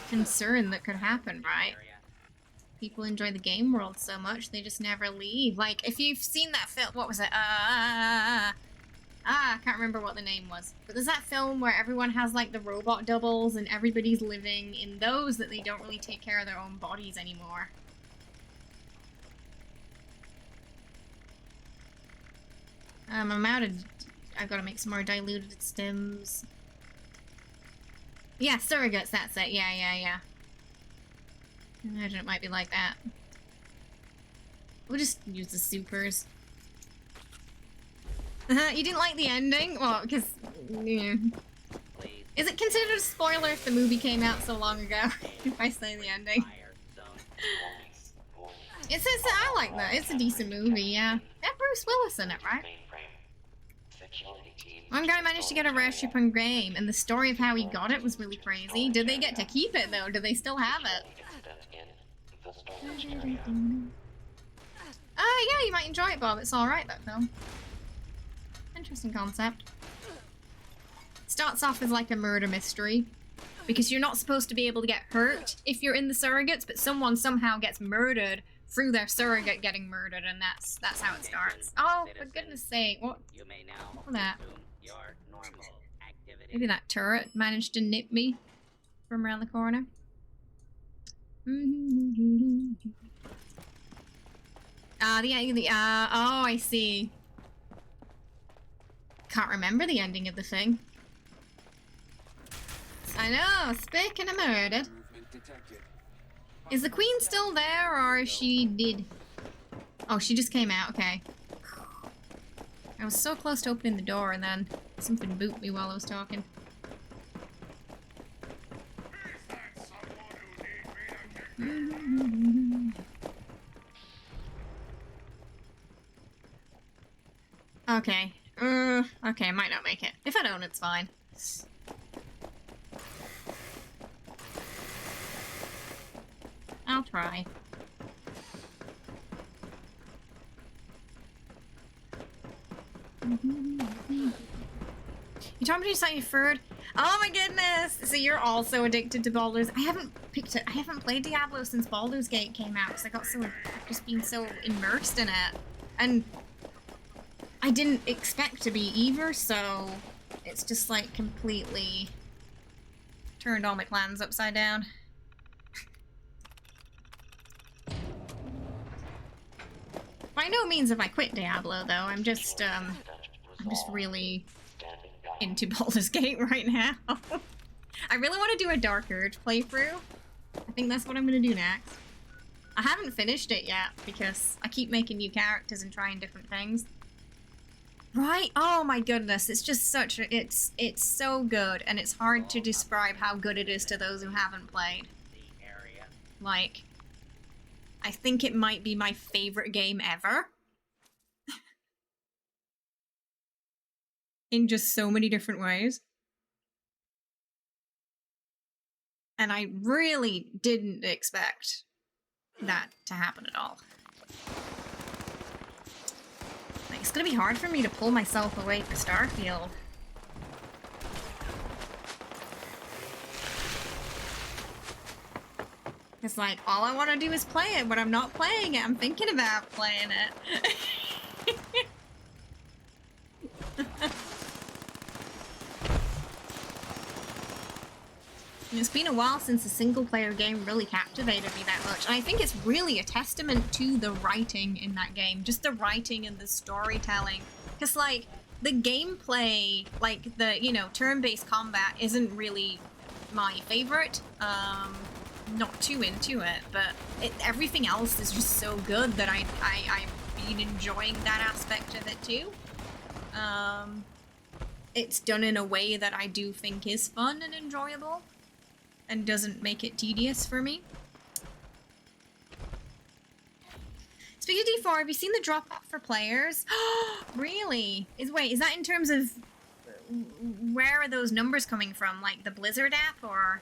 [SPEAKER 1] concern that could happen, right? People enjoy the game world so much, they just never leave. Like, if you've seen that film, what was it? I can't remember what the name was. But there's that film where everyone has, like, the robot doubles, and everybody's living in those that they don't really take care of their own bodies anymore. I've got to make some more diluted stems. Yeah, surrogates, that's it. Yeah. I imagine it might be like that. We'll just use the supers. You didn't like the ending? Well, because... Yeah. Is it considered a spoiler if the movie came out so long ago? If I say the ending? I like that. It's a decent movie, yeah. Got Bruce Willis in it, right? One guy managed to get a rare ship on game, and the story of how he got it was really crazy. Did they get to keep it, though? Do they still have it? Yeah, you might enjoy it, Bob. It's alright, that film. Interesting concept. Starts off as like a murder mystery, because you're not supposed to be able to get hurt if you're in the surrogates, but someone somehow gets murdered through their surrogate getting murdered, and that's how it starts. Oh, for goodness sake, what was that? Maybe that turret managed to nip me from around the corner. Oh, I see. Can't remember the ending of the thing. I know, speaking of murdered. Is the queen still there, or is she dead? Oh, she just came out, okay. I was so close to opening the door, and then something booped me while I was talking. Okay. Okay, I might not make it. If I don't, it's fine. I'll try. You told me to say your third. Oh my goodness! So you're also addicted to Baldur's. I haven't played Diablo since Baldur's Gate came out because I got just being so immersed in it. And I didn't expect to be either, so it's just like completely turned all my plans upside down. By no means have I quit Diablo, though. I'm just really into Baldur's Gate right now. I really want to do a Dark Urge playthrough. I think that's what I'm gonna do next. I haven't finished it yet because I keep making new characters and trying different things. Right? Oh my goodness, it's just such a, it's so good, and it's hard to describe how good it is to those who haven't played. Like, I think it might be my favorite game ever. In just so many different ways. And I really didn't expect that to happen at all. Like, it's gonna be hard for me to pull myself away from Starfield. It's like, all I want to do is play it, but I'm not playing it. I'm thinking about playing it. It's been a while since a single-player game really captivated me that much, and I think it's really a testament to the writing in that game. Just the writing and the storytelling. Because, like, the gameplay, like, the, you know, turn-based combat isn't really my favorite. Not too into it, but everything else is just so good that I've been enjoying that aspect of it too. It's done in a way that I do think is fun and enjoyable and doesn't make it tedious for me. Speaking of D4, have you seen the drop off for players? Really? Wait, is that in terms of where are those numbers coming from? Like the Blizzard app, or?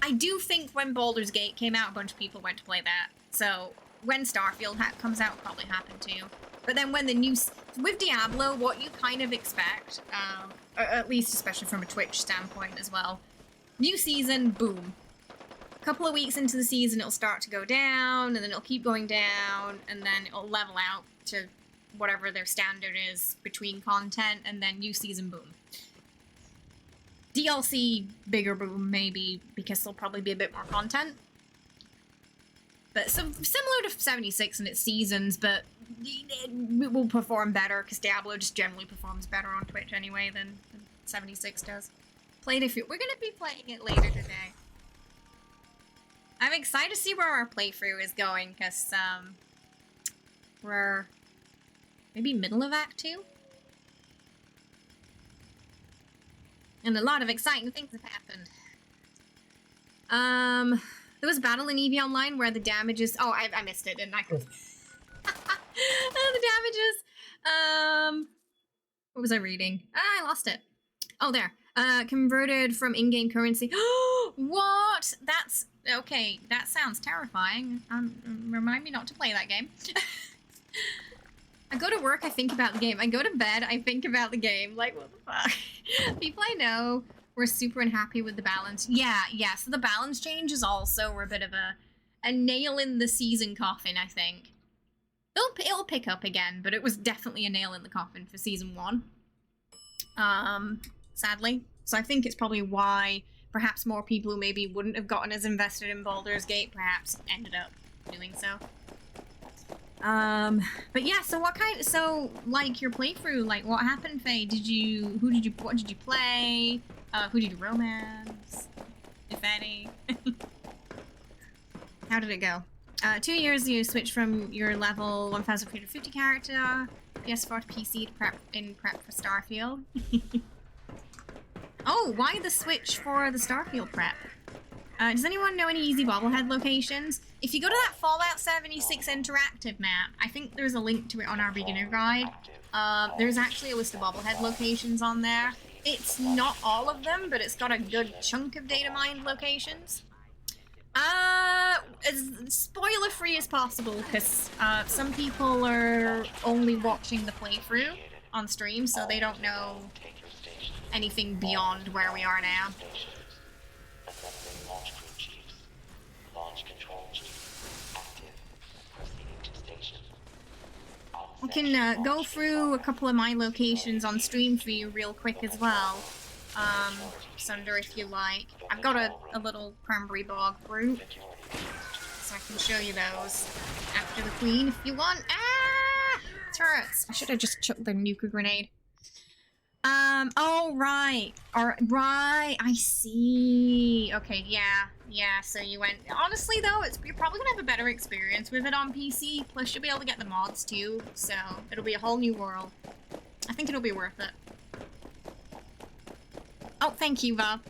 [SPEAKER 1] I do think when Baldur's Gate came out, a bunch of people went to play that. So when Starfield comes out, it'll probably happen too. But then when the new... With Diablo, what you kind of expect, or at least especially from a Twitch standpoint as well, new season, boom. A couple of weeks into the season, it'll start to go down, and then it'll keep going down, and then it'll level out to whatever their standard is between content, and then new season, boom. DLC, bigger boom, maybe, because there'll probably be a bit more content. But so similar to 76 in its seasons, but it will perform better, because Diablo just generally performs better on Twitch anyway than 76 does. We're gonna be playing it later today. I'm excited to see where our playthrough is going, because we're maybe middle of Act 2? And a lot of exciting things have happened. There was a battle in EV Online where the damages... Oh, I missed it, didn't I? The damages... What was I reading? I lost it. Oh, there. Converted from in-game currency. What? That's... Okay, that sounds terrifying. Remind me not to play that game. I go to work, I think about the game. I go to bed, I think about the game. Like, what the fuck? People I know were super unhappy with the balance. Yeah, so the balance change is also a bit of a nail in the season coffin, I think. It'll pick up again, but it was definitely a nail in the coffin for season 1. Sadly. So I think it's probably why perhaps more people who maybe wouldn't have gotten as invested in Baldur's Gate perhaps ended up doing so. But yeah, so so like your playthrough, like what happened, Faye? What did you play? Who did you romance? If any? How did it go? 2 years you switched from your level 1350 character, PS4 to PC to prep for Starfield. Oh, why the switch for the Starfield prep? Does anyone know any easy bobblehead locations? If you go to that Fallout 76 interactive map, I think there's a link to it on our beginner guide. There's actually a list of bobblehead locations on there. It's not all of them, but it's got a good chunk of data mined locations. As spoiler-free as possible, because some people are only watching the playthrough on stream, so they don't know anything beyond where we are now. We can go through a couple of my locations on stream for you real quick as well. Sunder, if you like. I've got a little cranberry bog brew, so I can show you those after the queen if you want. Ah! Turrets! I should have just chucked the nuka grenade. Oh, right. Right, I see. Okay, yeah, so you went... Honestly, though, you're probably gonna have a better experience with it on PC, plus you'll be able to get the mods, too, so it'll be a whole new world. I think it'll be worth it. Oh, thank you, Bob.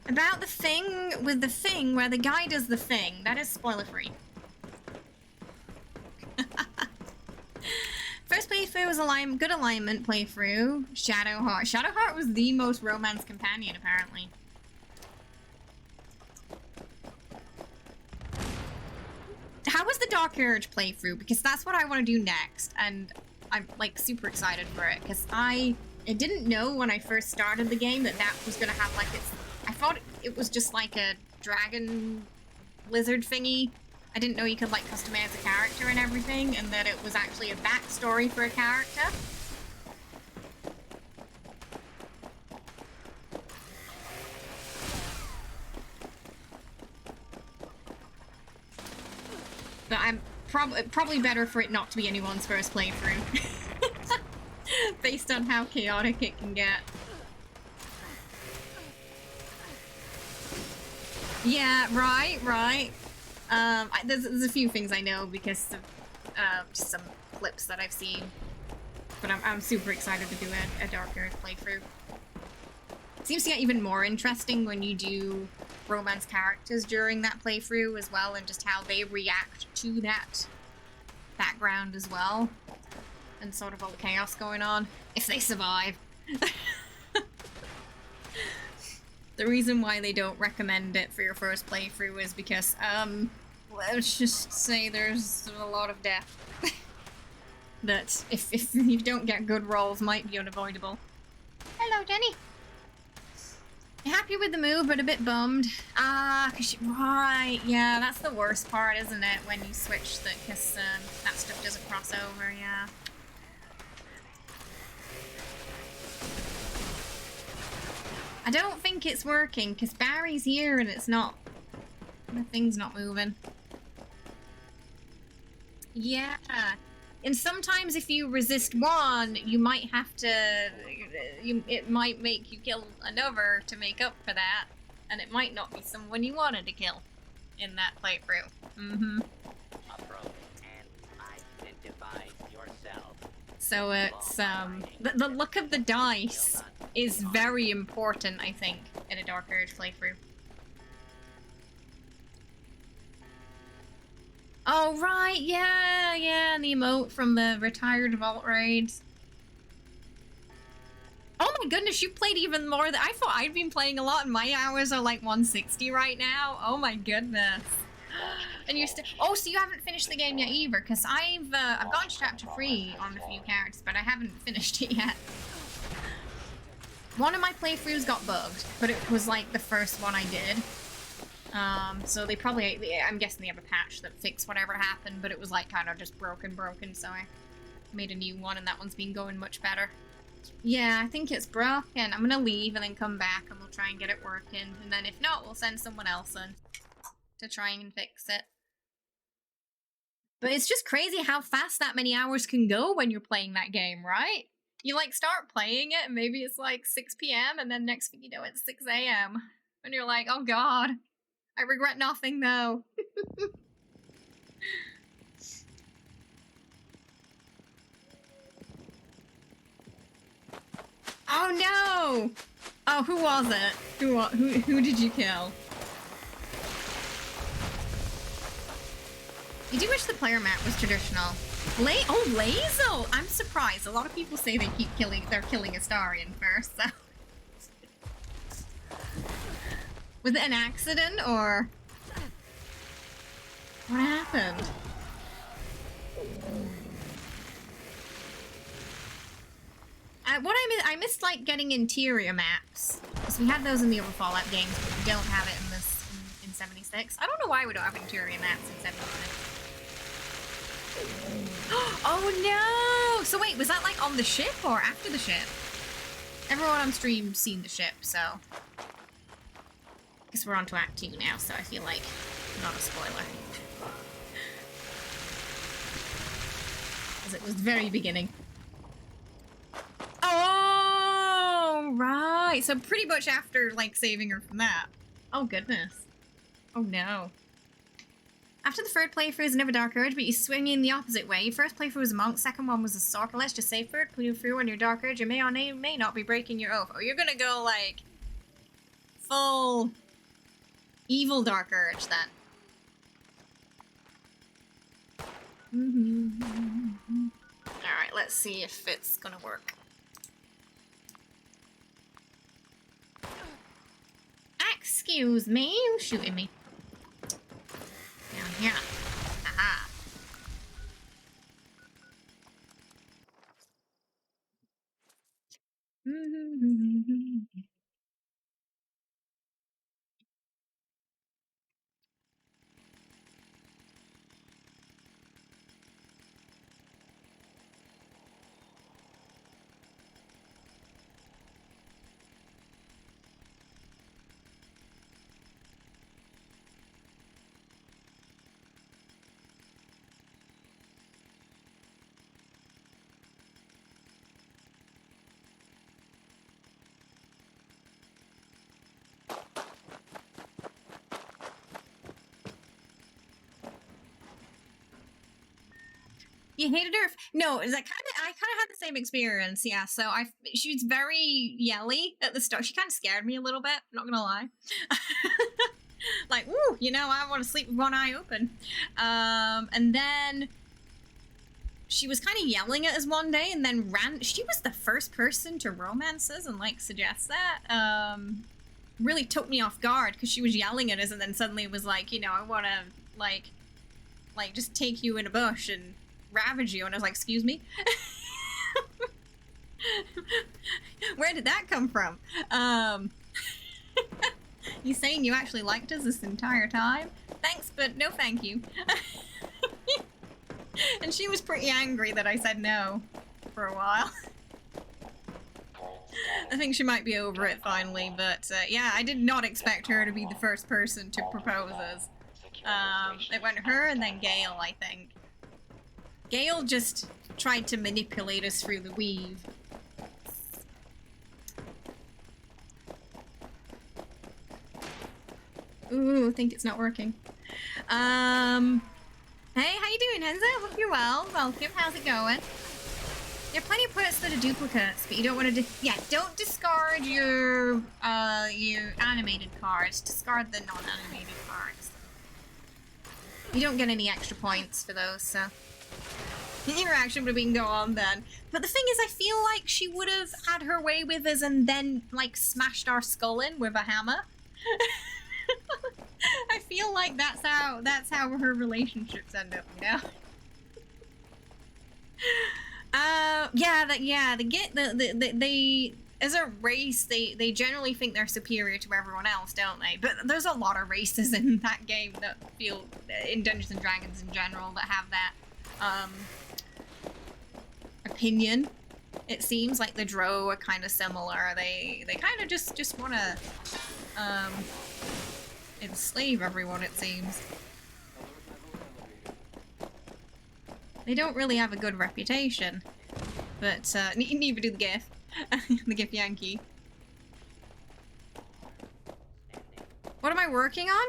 [SPEAKER 1] About the thing with the thing where the guy does the thing. That is spoiler-free. First playthrough was good alignment playthrough. Shadowheart. Shadowheart was the most romance companion, apparently. How was the Dark Urge playthrough? Because that's what I want to do next, and I'm like super excited for it. Because I didn't know when I first started the game that was gonna have like its. I thought it was just like a dragon lizard thingy. I didn't know you could, like, customize a character and everything, and that it was actually a backstory for a character. But I'm probably better for it not to be anyone's first playthrough. Based on how chaotic it can get. Yeah, right. There's a few things I know because of just some clips that I've seen, but I'm super excited to do a Dark Urge playthrough. It seems to get even more interesting when you do romance characters during that playthrough as well, and just how they react to that background as well, and sort of all the chaos going on, if they survive. The reason why they don't recommend it for your first playthrough is because, let's just say there's a lot of death. That, if you don't get good rolls, might be unavoidable. Hello, Jenny! You happy with the move, but a bit bummed. Right, yeah, that's the worst part, isn't it? When you switch because that stuff doesn't cross over, yeah. I don't think it's working, because Barry's here and it's not... The thing's not moving. Yeah. And sometimes if you resist one, you might have to... it might make you kill another to make up for that. And it might not be someone you wanted to kill in that playthrough. Mm-hmm.
[SPEAKER 3] Approach and identify yourself.
[SPEAKER 1] So it's, the look of the dice is very important, I think, in a Dark Urge playthrough. Oh, right, yeah, and the emote from the retired Vault raids. Oh my goodness, you played even more than I thought. I'd been playing a lot, and my hours are like 160 right now. Oh my goodness. And you're still... Oh, so you haven't finished the game yet either, because I've gone to chapter 3 on a few characters, but I haven't finished it yet. One of my playthroughs got bugged, but it was like the first one I did. So they probably... I'm guessing they have a patch that fixed whatever happened, but it was like kind of just broken, so I made a new one, and that one's been going much better. Yeah, I think it's broken. I'm gonna leave and then come back, and we'll try and get it working. And then if not, we'll send someone else in to try and fix it. But it's just crazy how fast that many hours can go when you're playing that game, right? You like start playing it and maybe it's like 6 PM and then next thing you know it's 6 AM. And you're like, oh god, I regret nothing though. Oh no! Oh, who was it? Who did you kill? You do wish the player map was traditional. Oh, Lazel! I'm surprised. A lot of people say they're killing Astarion first, so... Was it an accident, or... What happened? I missed, like, getting interior maps. Because we had those in the other Fallout games, but we don't have it in 76. I don't know why we don't have interior maps in 76. Oh no! So wait, was that like on the ship or after the ship? Everyone on stream seen the ship, so... I guess we're on to Act 2 now, so I feel like not a spoiler. Because it was the very beginning. Oh, right! So pretty much after, like, saving her from that. Oh, goodness. Oh, no. After the third playthrough is another Dark Urge, but you swing in the opposite way. Your first playthrough was a monk, second one was a sorcerer. Let's just say third playthrough on your Dark Urge, you may or may not be breaking your oath. Oh, you're gonna go, like, full evil Dark Urge, then. Alright, let's see if it's gonna work. Excuse me, who's shooting me? Down here. Aha. You hated her? No, is that I kind of had the same experience, yeah. So she was very yelly at the start. She kind of scared me a little bit, not gonna lie. Like, woo, you know, I want to sleep with one eye open. And then she was kind of yelling at us one day, and then she was the first person to romance us and, like, suggest that. Really took me off guard, because she was yelling at us, and then suddenly it was like, you know, I want to, like, just take you in a bush and ravage you, and I was like, excuse me? Where did that come from? You saying you actually liked us this entire time? Thanks, but no thank you. And she was pretty angry that I said no for a while. I think she might be over it finally, but yeah, I did not expect her to be the first person to propose us. It went her and then Gale, I think. Gale just tried to manipulate us through the weave. Ooh, I think it's not working. Hey, how you doing, Henzo? Hope you're well. Welcome. How's it going? There are plenty of perks that are duplicates, but you don't want to yeah, don't discard your animated cards. Discard the non-animated cards. You don't get any extra points for those, so... The interaction would have been go on then. But the thing is, I feel like she would have had her way with us and then, like, smashed our skull in with a hammer. I feel like that's how her relationships end up, you know? They as a race, they generally think they're superior to everyone else, don't they? But there's a lot of races in that game that feel, in Dungeons and Dragons in general, that have that, opinion. It seems like the Drow are kind of similar. They kind of just want to, enslave everyone, it seems. They don't really have a good reputation, but neither do the GIF, the GIF Yankee. What am I working on?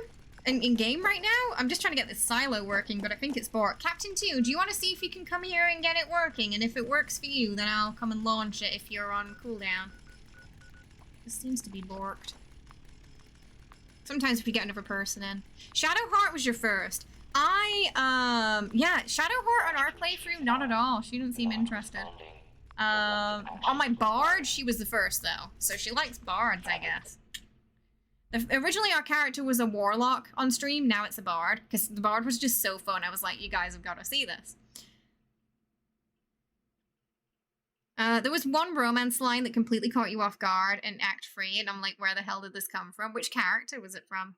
[SPEAKER 1] In game right now? I'm just trying to get this silo working, but I think it's borked. Captain 2, do you want to see if you can come here and get it working? And if it works for you, then I'll come and launch it if you're on cooldown. This seems to be borked. Sometimes we get another person in. Shadowheart was your first. Yeah, Shadowheart on our playthrough, not at all. She didn't seem interested. On my Bard, she was the first, though. So she likes Bards, I guess. Originally, our character was a Warlock on stream. Now it's a Bard, because the Bard was just so fun. I was like, you guys have got to see this. There was one romance line that completely caught you off guard in Act 3, and I'm like, where the hell did this come from? Which character was it from?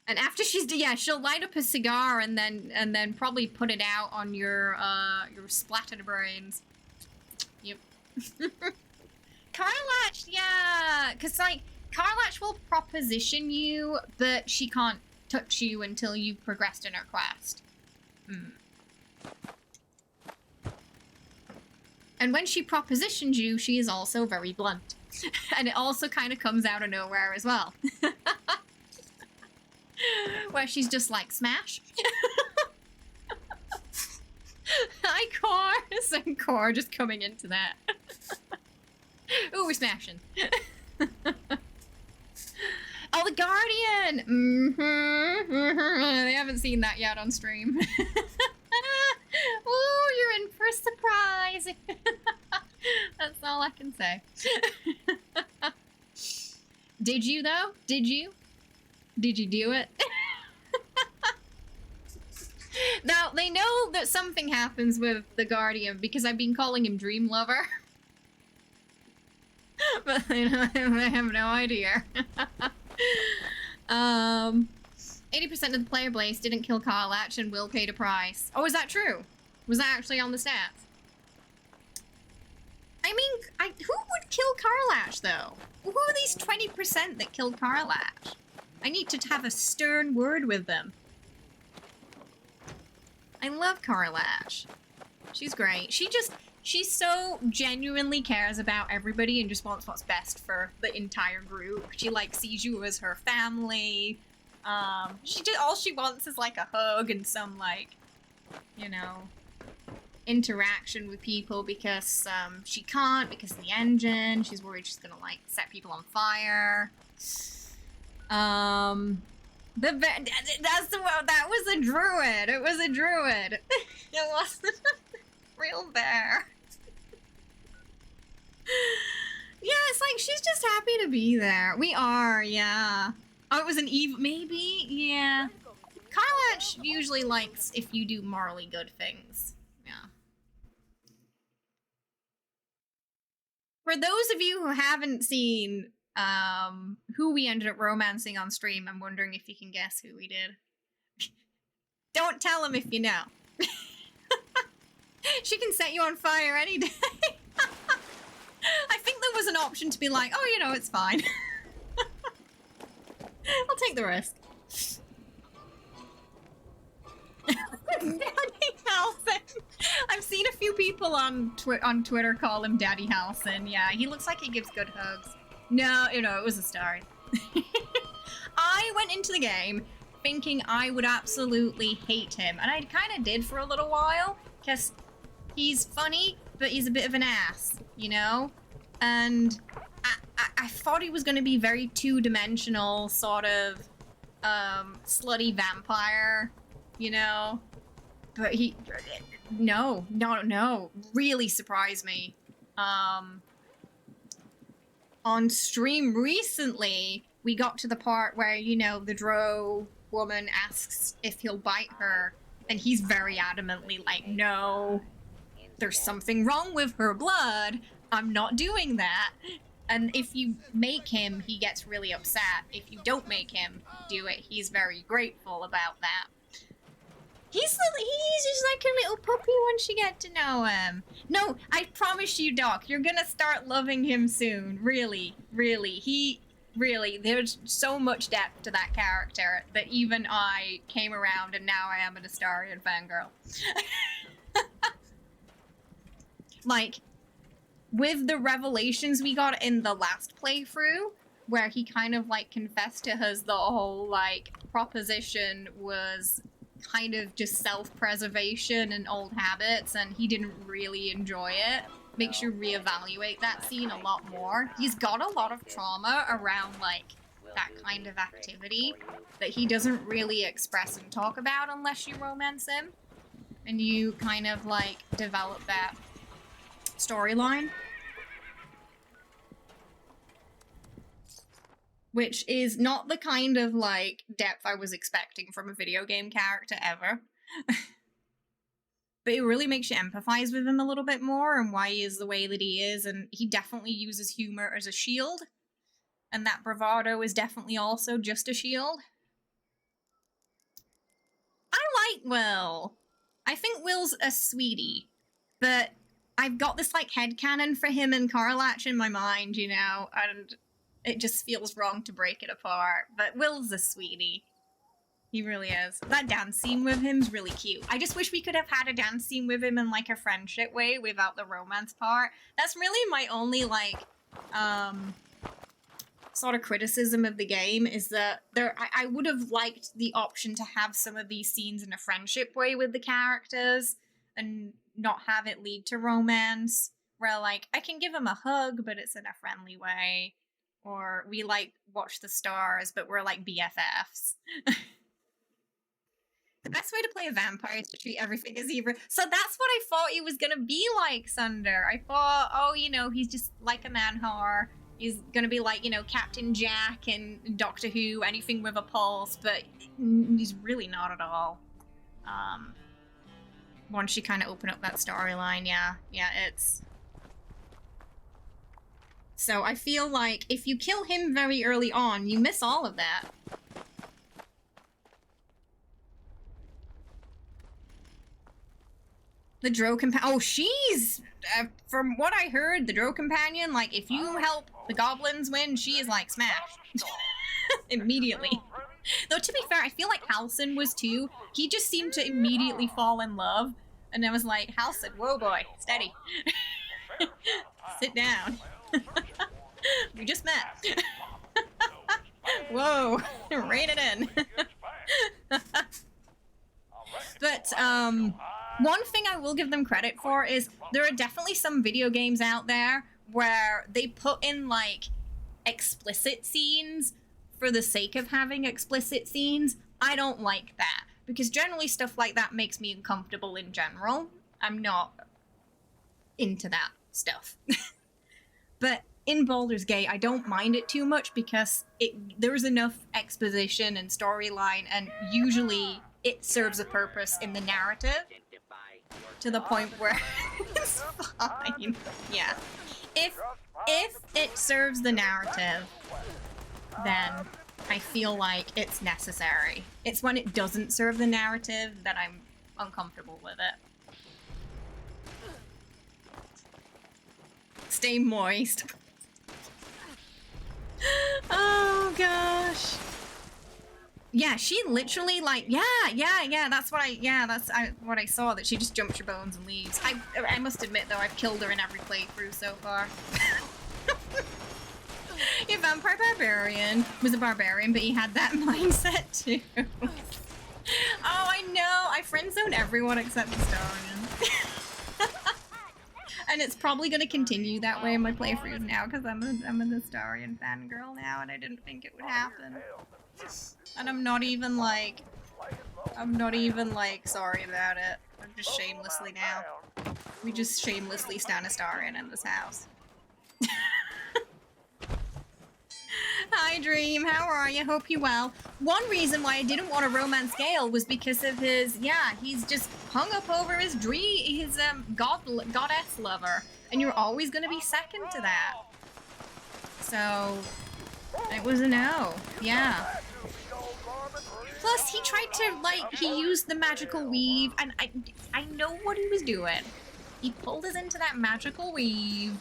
[SPEAKER 16] And after yeah, she'll light up a cigar and then probably put it out on your splattered brains. Yep. Carlatch, yeah, because like Carlatch will proposition you, but she can't touch you until you've progressed in her quest. And when she propositions you, she is also very blunt. And it also kind of comes out of nowhere as well. Where she's just like, smash. Hi, Core. And Core just coming into that. Ooh, we're smashing. Oh, the Guardian! They haven't seen that yet on stream. Ooh, you're in for a surprise. That's all I can say. Did you, though? Did you? Did you do it? Now, they know that something happens with the Guardian because I've been calling him Dream Lover. But they have no idea. 80% of the player base didn't kill Carlatch and will pay the price. Oh, is that true? Was that actually on the stats? I mean, who would kill Carlatch, though? Who are these 20% that killed Carlatch? I need to have a stern word with them. I love Carlatch. She's great. She so genuinely cares about everybody and just wants what's best for the entire group. She, like, sees you as her family. All she wants is, like, a hug and some, like, you know, interaction with people because, she can't because of the engine. She's worried she's gonna, like, set people on fire. That was a druid. It was a druid. It wasn't a real bear. Yeah, it's like she's just happy to be there. We are, yeah. Oh, it was an evil, maybe? Yeah. Carlatch usually likes if you do morally good things. Yeah. For those of you who haven't seen who we ended up romancing on stream, I'm wondering if you can guess who we did. Don't tell them if you know. She can set you on fire any day. I think there was an option to be like, oh, you know, it's fine. I'll take the risk. Daddy Halson. I've seen a few people on Twitter call him Daddy Halson. Yeah, he looks like he gives good hugs. No, you know, it was a star. I went into the game thinking I would absolutely hate him, and I kind of did for a little while, because he's funny, but he's a bit of an ass, you know? And I thought he was going to be very two-dimensional, sort of, slutty vampire, you know? But he... No. Really surprised me. On stream recently, we got to the part where, you know, the drow woman asks if he'll bite her, and he's very adamantly like, no, there's something wrong with her blood, I'm not doing that. And if you make him, he gets really upset. If you don't make him do it, he's very grateful about that. He's just like a little puppy once you get to know him. No, I promise you, Doc, you're gonna start loving him soon. Really. Really, there's so much depth to that character that even I came around and now I am an Astarion fangirl. Like, with the revelations we got in the last playthrough, where he kind of, like, confessed to us the whole, like, proposition was kind of just self-preservation and old habits, and he didn't really enjoy it. Makes you reevaluate that scene a lot more. He's got a lot of trauma around, like, that kind of activity that he doesn't really express and talk about unless you romance him. And you kind of, like, develop that storyline. Which is not the kind of, like, depth I was expecting from a video game character ever. But it really makes you empathize with him a little bit more and why he is the way that he is, and he definitely uses humor as a shield. And that bravado is definitely also just a shield. like Will. I think Will's a sweetie, but I've got this like headcanon for him and Karlach in my mind, you know, and it just feels wrong to break it apart. But Will's a sweetie. He really is. That dance scene with him's really cute. I just wish we could have had a dance scene with him in like a friendship way without the romance part. That's really my only like sort of criticism of the game, is that I would have liked the option to have some of these scenes in a friendship way with the characters and not have it lead to romance, where like I can give him a hug but it's in a friendly way, or we like watch the stars but we're like BFFs. The best way to play a vampire is to treat everything as evil. So that's what I thought he was gonna be like, Sunder. I thought, oh, you know, he's just like a man-whore. He's gonna be like, you know, Captain Jack and Doctor Who, anything with a pulse, but he's really not at all. Once you kind of open up that storyline, yeah, it's... So I feel like if you kill him very early on, you miss all of that. The Drow Companion. Oh, she's... from what I heard, the Drow Companion, like, if you help the goblins win, she is, like, smashed. Immediately. Though, to be fair, I feel like Halsin was, too. He just seemed to immediately fall in love. And I was like, Halsin, whoa, boy, steady. Sit down. We just met. Whoa, rein it in. But, one thing I will give them credit for is there are definitely some video games out there where they put in, like, explicit scenes for the sake of having explicit scenes. I don't like that, because generally stuff like that makes me uncomfortable in general. I'm not into that stuff. But in Baldur's Gate, I don't mind it too much because there's enough exposition and storyline, and usually it serves a purpose in the narrative to the point where it's fine. Yeah. If it serves the narrative, then I feel like it's necessary. It's when it doesn't serve the narrative that I'm uncomfortable with it. Stay moist. Oh gosh. Yeah, she literally like, yeah, that's what I saw, that she just jumps your bones and leaves. I must admit though, I've killed her in every playthrough so far. Your vampire barbarian was a barbarian, but he had that mindset too. Oh, I know, I friend-zoned everyone except Astarion. And it's probably gonna continue that way in my playthroughs now, because I'm an Astarion fangirl now, and I didn't think it would happen. And I'm not even like sorry about it. I'm just shamelessly now. We just shamelessly stan Astarion in this house. Hi Dream, how are you? Hope you're well. One reason why I didn't want to romance Gale was because of his, he's just hung up over his goddess lover. And you're always gonna be second to that. So, it was a no. Yeah. Plus, he tried to, like, he used the magical weave, and I know what he was doing. He pulled us into that magical weave,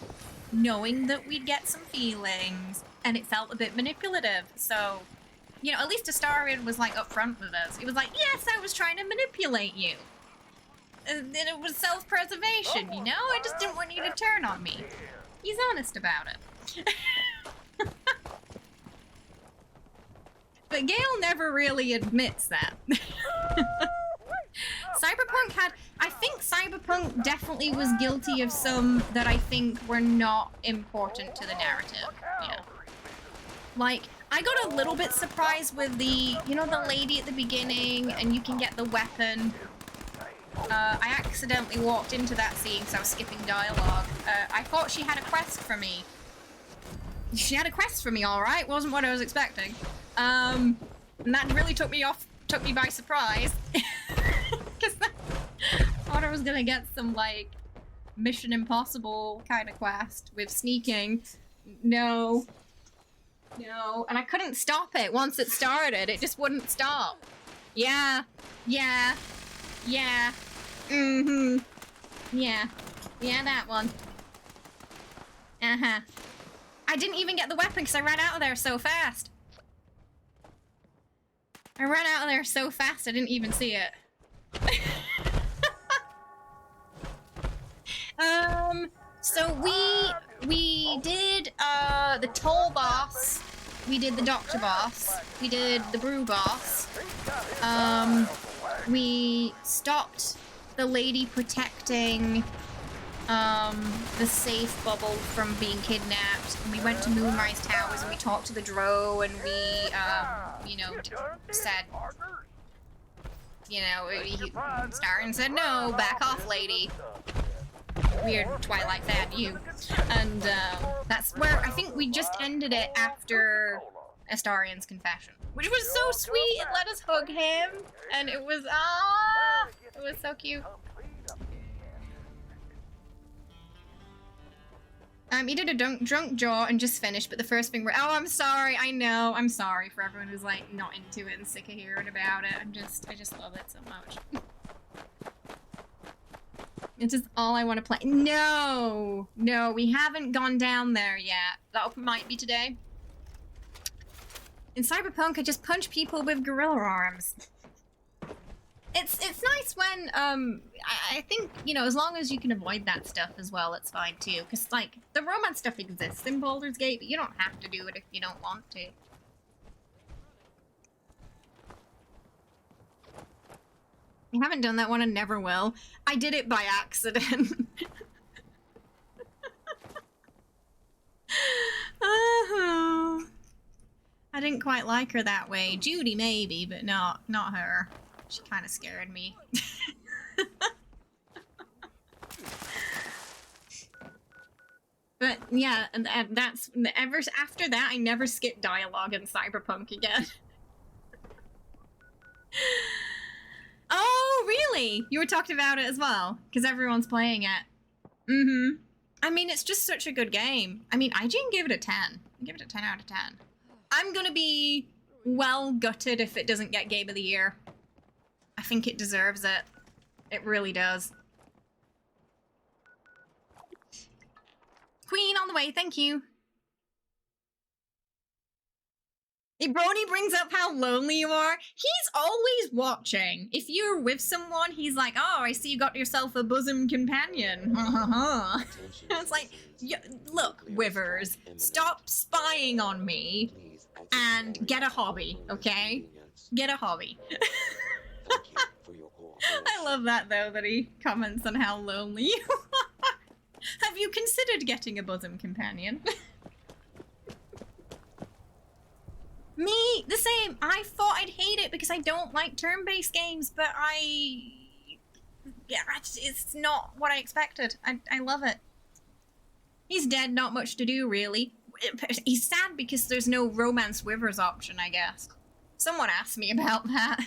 [SPEAKER 16] knowing that we'd get some feelings, and it felt a bit manipulative. So, you know, at least Astarion was, like, upfront with us. He was like, yes, I was trying to manipulate you. And it was self-preservation, you know? I just didn't want you to turn on me. He's honest about it. But Gale never really admits that. I think Cyberpunk definitely was guilty of some that I think were not important to the narrative. Yeah. Like, I got a little bit surprised with the, you know, the lady at the beginning, and you can get the weapon. I accidentally walked into that scene, so I was skipping dialogue. I thought she had a quest for me. She had a quest for me, alright. Wasn't what I was expecting. And that really took me by surprise. Because I thought I was gonna get some, like, Mission Impossible kind of quest with sneaking. No. No. And I couldn't stop it. Once it started, it just wouldn't stop. Yeah. Yeah. Yeah. Mm-hmm. Yeah. Yeah, that one. Uh-huh. I didn't even get the weapon because I ran out of there so fast. I ran out of there so fast I didn't even see it. So we did the toll boss, we did the doctor boss, we did the brew boss, we stopped the lady protecting the safe bubble from being kidnapped, and we went to Moonrise Towers and we talked to the Drow and we you know, said, you know, Starion said no, back off lady. Weird Twilight fan, you. And that's where I think we just ended it after Astarion's confession, which was so sweet. It let us hug him, and it was it was so cute. He did a drunk jaw and just finished, but the first thing oh, I'm sorry. I know. I'm sorry for everyone who's like not into it and sick of hearing about it. I just love it so much. It's just all I want to play. No, no, we haven't gone down there yet. That might be today. In Cyberpunk, I just punch people with gorilla arms. It's nice when I think, you know, as long as you can avoid that stuff as well, it's fine too. Because like the romance stuff exists in Baldur's Gate, but you don't have to do it if you don't want to. I haven't done that one and never will. I did it by accident. Oh, I didn't quite like her that way. Judy maybe, but not her. She kind of scared me. But yeah, and that's after that I never skipped dialogue in Cyberpunk again. Oh, really? You were talking about it as well? Because everyone's playing it. Mm-hmm. I mean, it's just such a good game. I mean, IGN gave it a 10. I give it a 10 out of 10. I'm gonna be well gutted if it doesn't get Game of the Year. I think it deserves it. It really does. Queen on the way, thank you. Brony brings up how lonely you are. He's always watching. If you're with someone, he's like, oh, I see you got yourself a bosom companion. It's like, look, Withers, stop spying on me and get a hobby, okay? Get a hobby. I love that, though, that he comments on how lonely you are. Have you considered getting a bosom companion? Me, the same. I thought I'd hate it because I don't like turn-based games, but it's not what I expected. I love it. He's dead, not much to do, really. He's sad because there's no Romance Withers option, I guess. Someone asked me about that.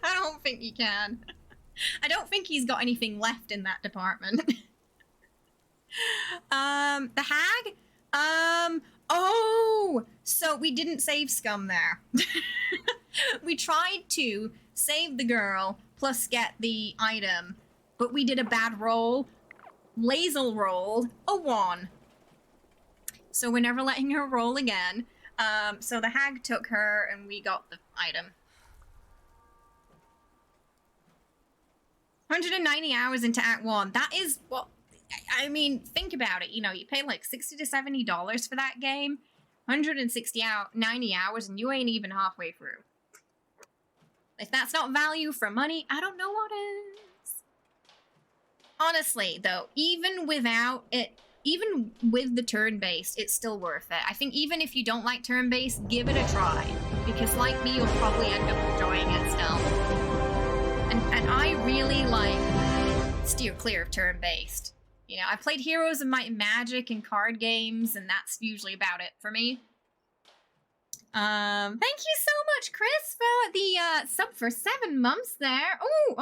[SPEAKER 16] I don't think he can. I don't think he's got anything left in that department. The hag? Oh! So we didn't save Scum there. We tried to save the girl, plus get the item, but we did a bad roll. Lazel rolled a 1. So we're never letting her roll again. So the hag took her and we got the item. 190 hours into Act 1. That is what... I mean, think about it. You know, you pay like $60 to $70 for that game. 90 hours and you ain't even halfway through. If that's not value for money, I don't know what is. Honestly, though, even without it, even with the turn-based, it's still worth it. I think even if you don't like turn-based, give it a try. Because like me, you'll probably end up enjoying it still. And I really like steer clear of turn-based. You know, I played Heroes of Might and Magic and card games, and that's usually about it for me. Thank you so much, Chris, for the sub for 7 months there. Ooh,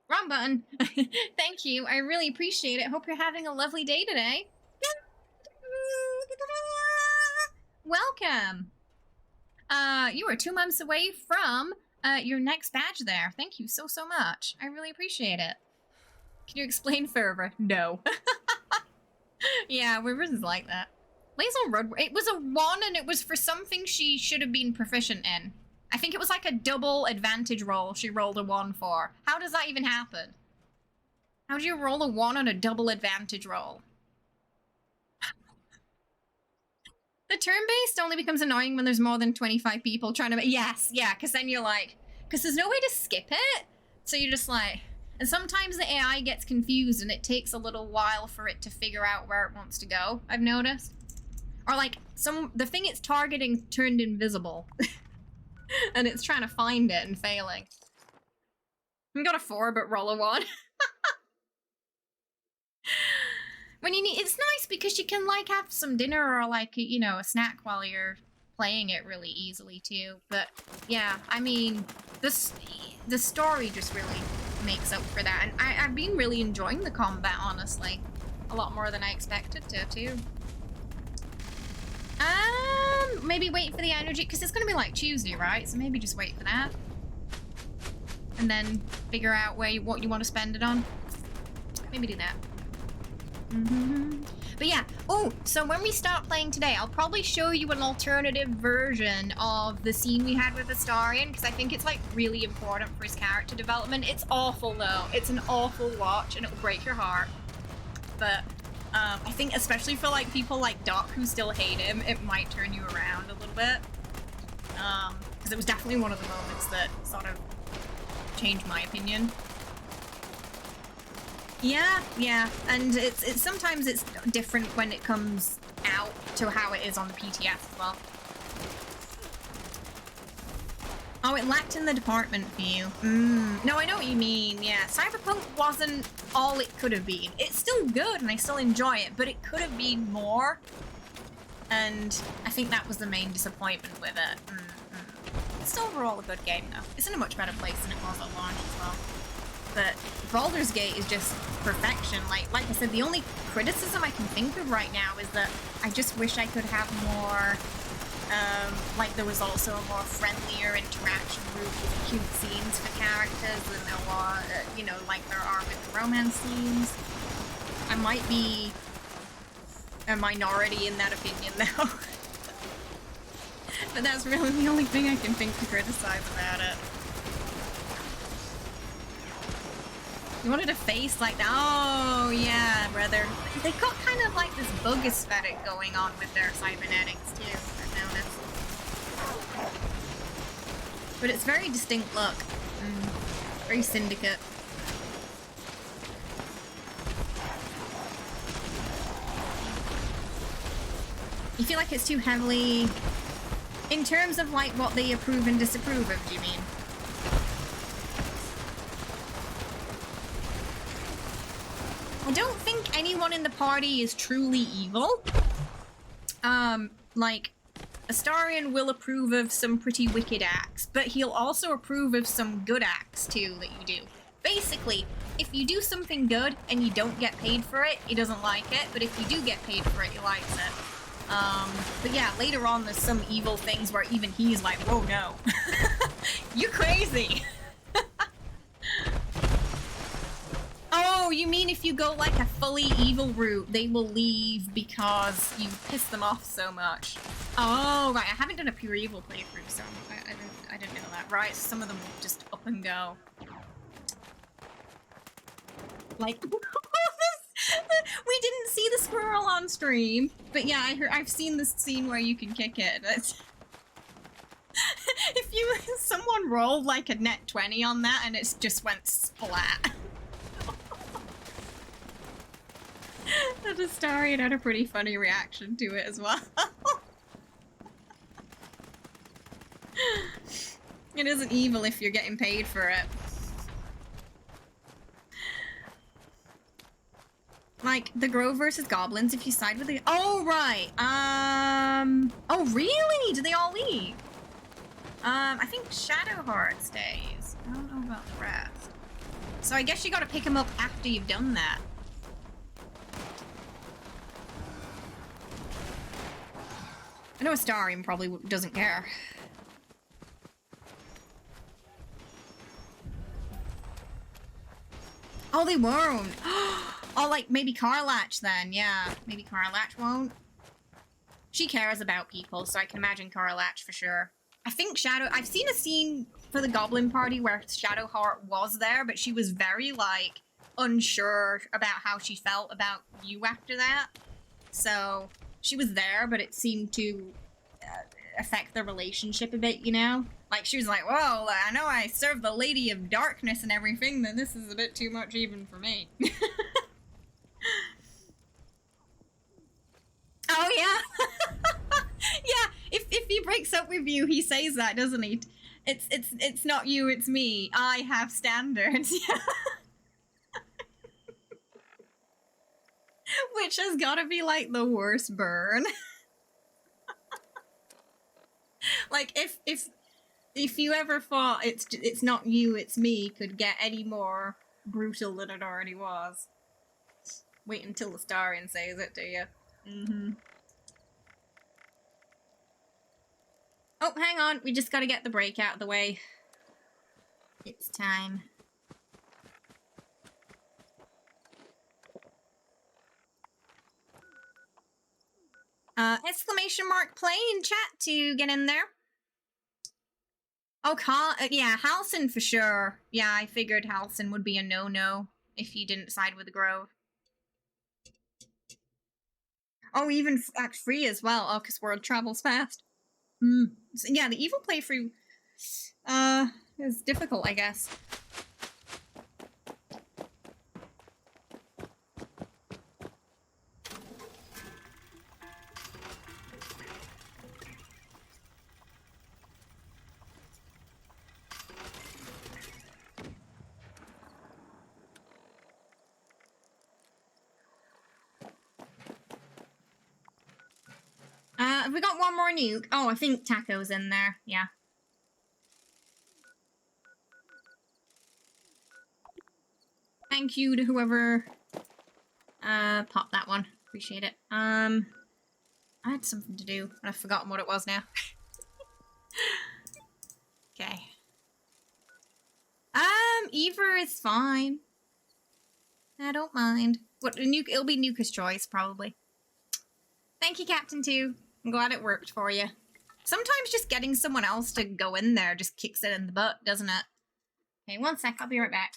[SPEAKER 16] wrong button. Thank you. I really appreciate it. Hope you're having a lovely day today. Welcome. You are 2 months away from your next badge there. Thank you so much. I really appreciate it. Can you explain further? No. Yeah, Rivers is like that. Lazel Rudd, it was a 1 and it was for something she should have been proficient in. I think it was like a double advantage roll she rolled a 1 for. How does that even happen? How do you roll a 1 on a double advantage roll? The turn-based only becomes annoying when there's more than 25 people trying to... Yes, yeah, because then you're like... Because there's no way to skip it. So you're just like... And sometimes the AI gets confused and it takes a little while for it to figure out where it wants to go, I've noticed. Or like, the thing it's targeting turned invisible. And it's trying to find it and failing. I got a 4, but roll a 1. When you need, it's nice because you can like have some dinner or like, you know, a snack while you're playing it really easily too. But yeah, I mean, the story just really makes up for that. And I've been really enjoying the combat, honestly. A lot more than I expected to too. Maybe wait for the energy, because it's going to be like Tuesday, right? So maybe just wait for that. And then figure out what you want to spend it on. Maybe do that. But yeah, oh, so when we start playing today, I'll probably show you an alternative version of the scene we had with Astarion, because I think it's like really important for his character development. It's awful though. It's an awful watch and it'll break your heart. But I think especially for like people like Doc who still hate him, it might turn you around a little bit. Because it was definitely one of the moments that sort of changed my opinion. Yeah, and it's sometimes it's different when it comes out to how it is on the PTS as well. Oh, it lacked in the department view. No, I know what you mean, yeah. Cyberpunk wasn't all it could have been. It's still good and I still enjoy it, but it could have been more. And I think that was the main disappointment with it. It's still overall a good game though. It's in a much better place than it was at launch as well. But Baldur's Gate is just perfection. Like I said, the only criticism I can think of right now is that I just wish I could have more, like there was also a more friendlier interaction group with cute scenes for characters than there was, you know, like there are with the romance scenes. I might be a minority in that opinion though. But that's really the only thing I can think to criticize about it. You wanted a face like that? Oh, yeah, brother. They've got kind of like this bug aesthetic going on with their cybernetics too, I've noticed. But it's very distinct look. Very Syndicate. You feel like it's too heavily... In terms of like what they approve and disapprove of, do you mean? I don't think anyone in the party is truly evil. Like, Astarion will approve of some pretty wicked acts, but he'll also approve of some good acts, too, that you do. Basically, if you do something good and you don't get paid for it, he doesn't like it, but if you do get paid for it, he likes it. But yeah, later on there's some evil things where even he's like, whoa, no. You're crazy! Oh, you mean if you go like a fully evil route, they will leave because you piss them off so much. Oh, right. I haven't done a pure evil playthrough, so I didn't know that. Right, so some of them just up and go. Like, we didn't see the squirrel on stream, but yeah, I've seen this scene where you can kick it. If someone rolled like a net 20 on that and it just went splat. That Astarion had a pretty funny reaction to it as well. It isn't evil if you're getting paid for it. Like, the Grove versus Goblins, if you side with the- Oh, right! Oh, really? Do they all leave? I think Shadowheart stays. I don't know about the rest. So I guess you gotta pick them up after you've done that. I know Astarion probably doesn't care. Oh, they won't. Oh, like maybe Carlatch then. Yeah, maybe Carlatch won't. She cares about people, so I can imagine Carlatch for sure. I think Shadow... I've seen a scene for the Goblin Party where Shadowheart was there, but she was very, like, unsure about how she felt about you after that. So, she was there, but it seemed to affect the relationship a bit, you know? Like, she was like, well, I know I serve the Lady of Darkness and everything, but this is a bit too much even for me. Oh, yeah. Yeah, if he breaks up with you, he says that, doesn't he? It's not you, it's me. I have standards. Which has gotta be, like, the worst burn. Like, if you ever thought it's not you, it's me could get any more brutal than it already was. Wait until the Starian says it to you. Mm-hmm. Oh, hang on. We just gotta get the break out of the way. It's time. Exclamation mark play in chat to get in there. Oh, yeah, Halcyon for sure. Yeah, I figured Halcyon would be a no-no if you didn't side with the Grove. Oh, even Act 3 as well. Oh, because world travels fast. So, yeah, the evil playthrough is difficult, I guess. Have we got one more nuke? Oh, I think Taco's in there. Yeah. Thank you to whoever popped that one. Appreciate it. I had something to do, and I've forgotten what it was now. Okay. Either is fine. I don't mind. What, nuke? It'll be Nuka's choice, probably. Thank you, Captain 2. I'm glad it worked for you. Sometimes just getting someone else to go in there just kicks it in the butt, doesn't it? Okay, one sec, I'll be right back.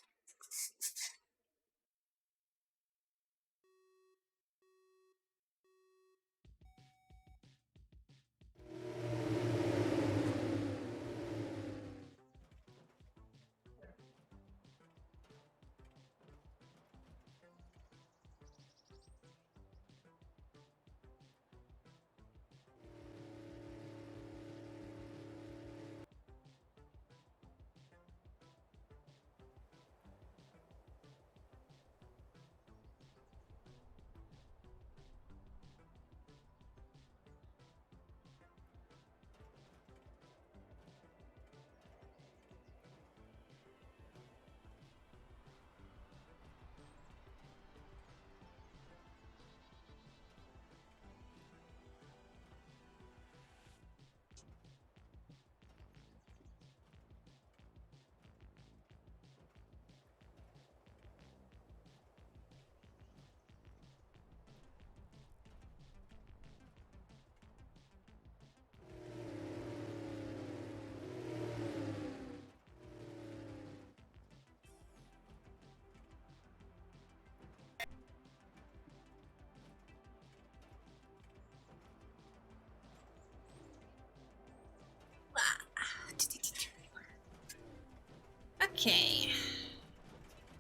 [SPEAKER 16] Okay.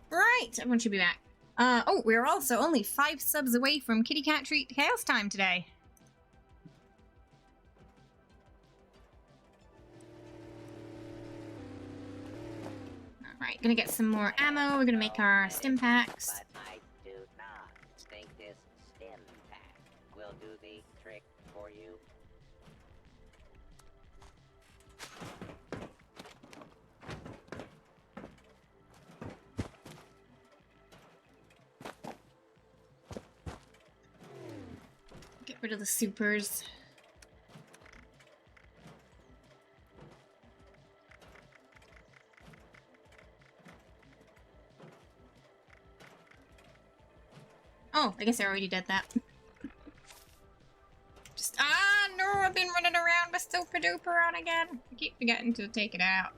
[SPEAKER 16] Right, everyone should be back. Oh, we're also only 5 subs away from Kitty Cat Treat Chaos Time today. Alright, gonna get some more ammo. We're gonna make our stim packs.
[SPEAKER 3] But I do not think this stim pack will do the trick for you.
[SPEAKER 16] Get rid of the supers. Oh, I guess I already did that. Just, no, I've been running around with Super Duper on again. I keep forgetting to take it out.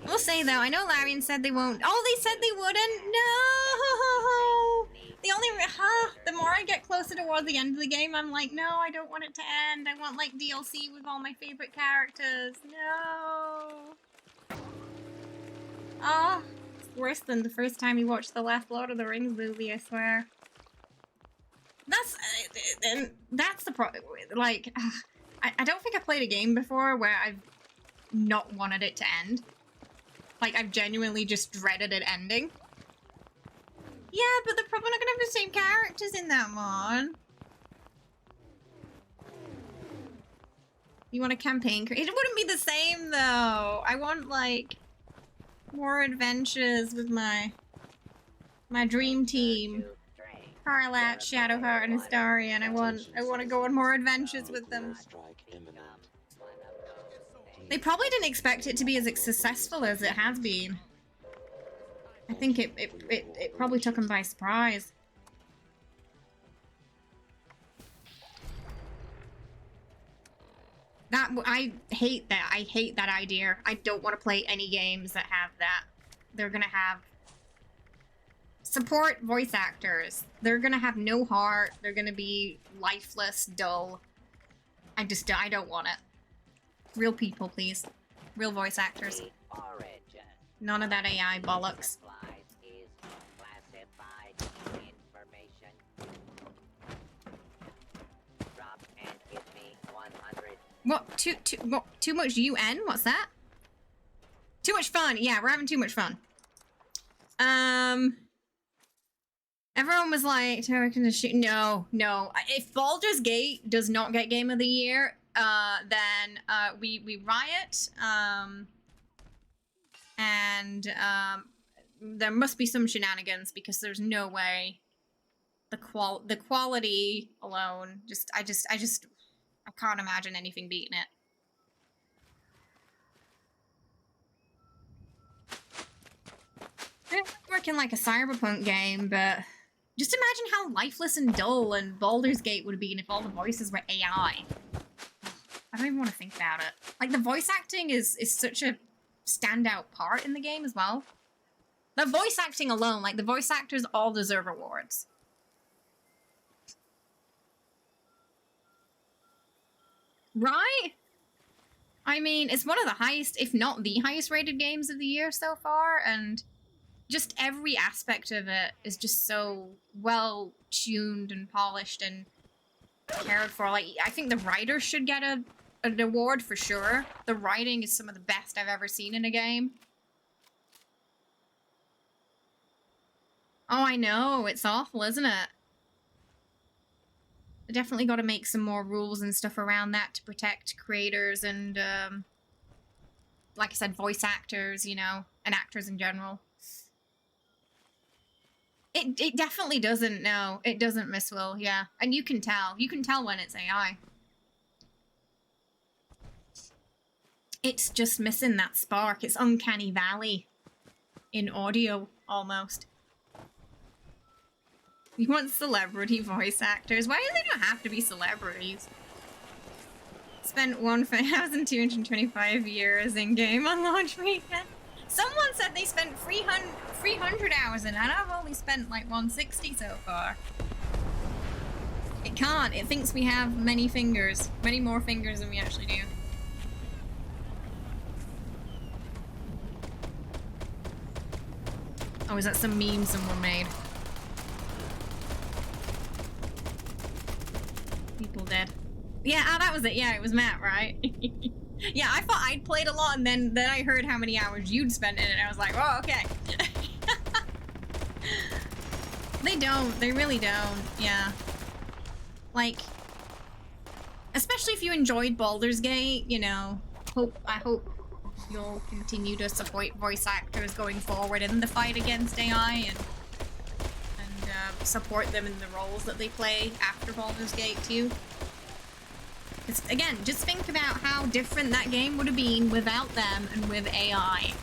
[SPEAKER 16] We'll say though, I know Larian said they won't. Oh, they said they wouldn't? No! The only, the more I get closer towards the end of the game, I'm like, no, I don't want it to end. I want like DLC with all my favorite characters. No! Oh, it's worse than the first time you watched the last Lord of the Rings movie, I swear. That's the problem. Like, I don't think I played a game before where I've not wanted it to end. Like, I've genuinely just dreaded it ending. Yeah, but they're probably not gonna have the same characters in that one. You want a campaign? It wouldn't be the same, though. I want, like, more adventures with my dream team. Carlat, Shadowheart, and Astarion. I want to go on more adventures with them. They probably didn't expect it to be as successful as it has been. I think it probably took them by surprise. I hate that. I hate that idea. I don't want to play any games that have that. They're gonna have support voice actors. They're gonna have no heart. They're gonna be lifeless, dull. I don't want it. Real people, please. Real voice actors. None of that AI bollocks. What? Too much UN? What's that? Too much fun. Yeah, we're having too much fun. Everyone was like, no. If Baldur's Gate does not get Game of the Year, then we riot. And there must be some shenanigans because there's no way the quality alone. I can't imagine anything beating it. It's working like a cyberpunk game, but just imagine how lifeless and dull and Baldur's Gate would have been if all the voices were AI. I don't even want to think about it. Like, the voice acting is such a standout part in the game as well. The voice acting alone, like, the voice actors all deserve awards. Right? I mean, it's one of the highest, if not the highest rated games of the year so far, and just every aspect of it is just so well tuned and polished and cared for. Like, I think the writers should get an award for sure. The writing is some of the best I've ever seen in a game. Oh, I know. It's awful, isn't it? I definitely got to make some more rules and stuff around that to protect creators and, like I said, voice actors, you know, and actors in general. It definitely doesn't, no. It doesn't, Miss Will, yeah. And you can tell. You can tell when it's AI. It's just missing that spark. It's uncanny valley in audio, almost. You want celebrity voice actors? Why do they not have to be celebrities? Spent 1,225 years in game on launch weekend. Someone said they spent 300 hours in it, and I've only spent like 160 so far. It can't. It thinks we have many fingers. Many more fingers than we actually do. Oh, is that some meme someone made? People dead. Yeah, that was it. Yeah, it was Matt, right? Yeah, I thought I'd played a lot, and then I heard how many hours you'd spent in it, and I was like, oh, okay. They don't. They really don't. Yeah. Like, especially if you enjoyed Baldur's Gate, you know, I hope you'll continue to support voice actors going forward in the fight against AI and support them in the roles that they play after Baldur's Gate 2. Because, again, just think about how different that game would have been without them and with AI.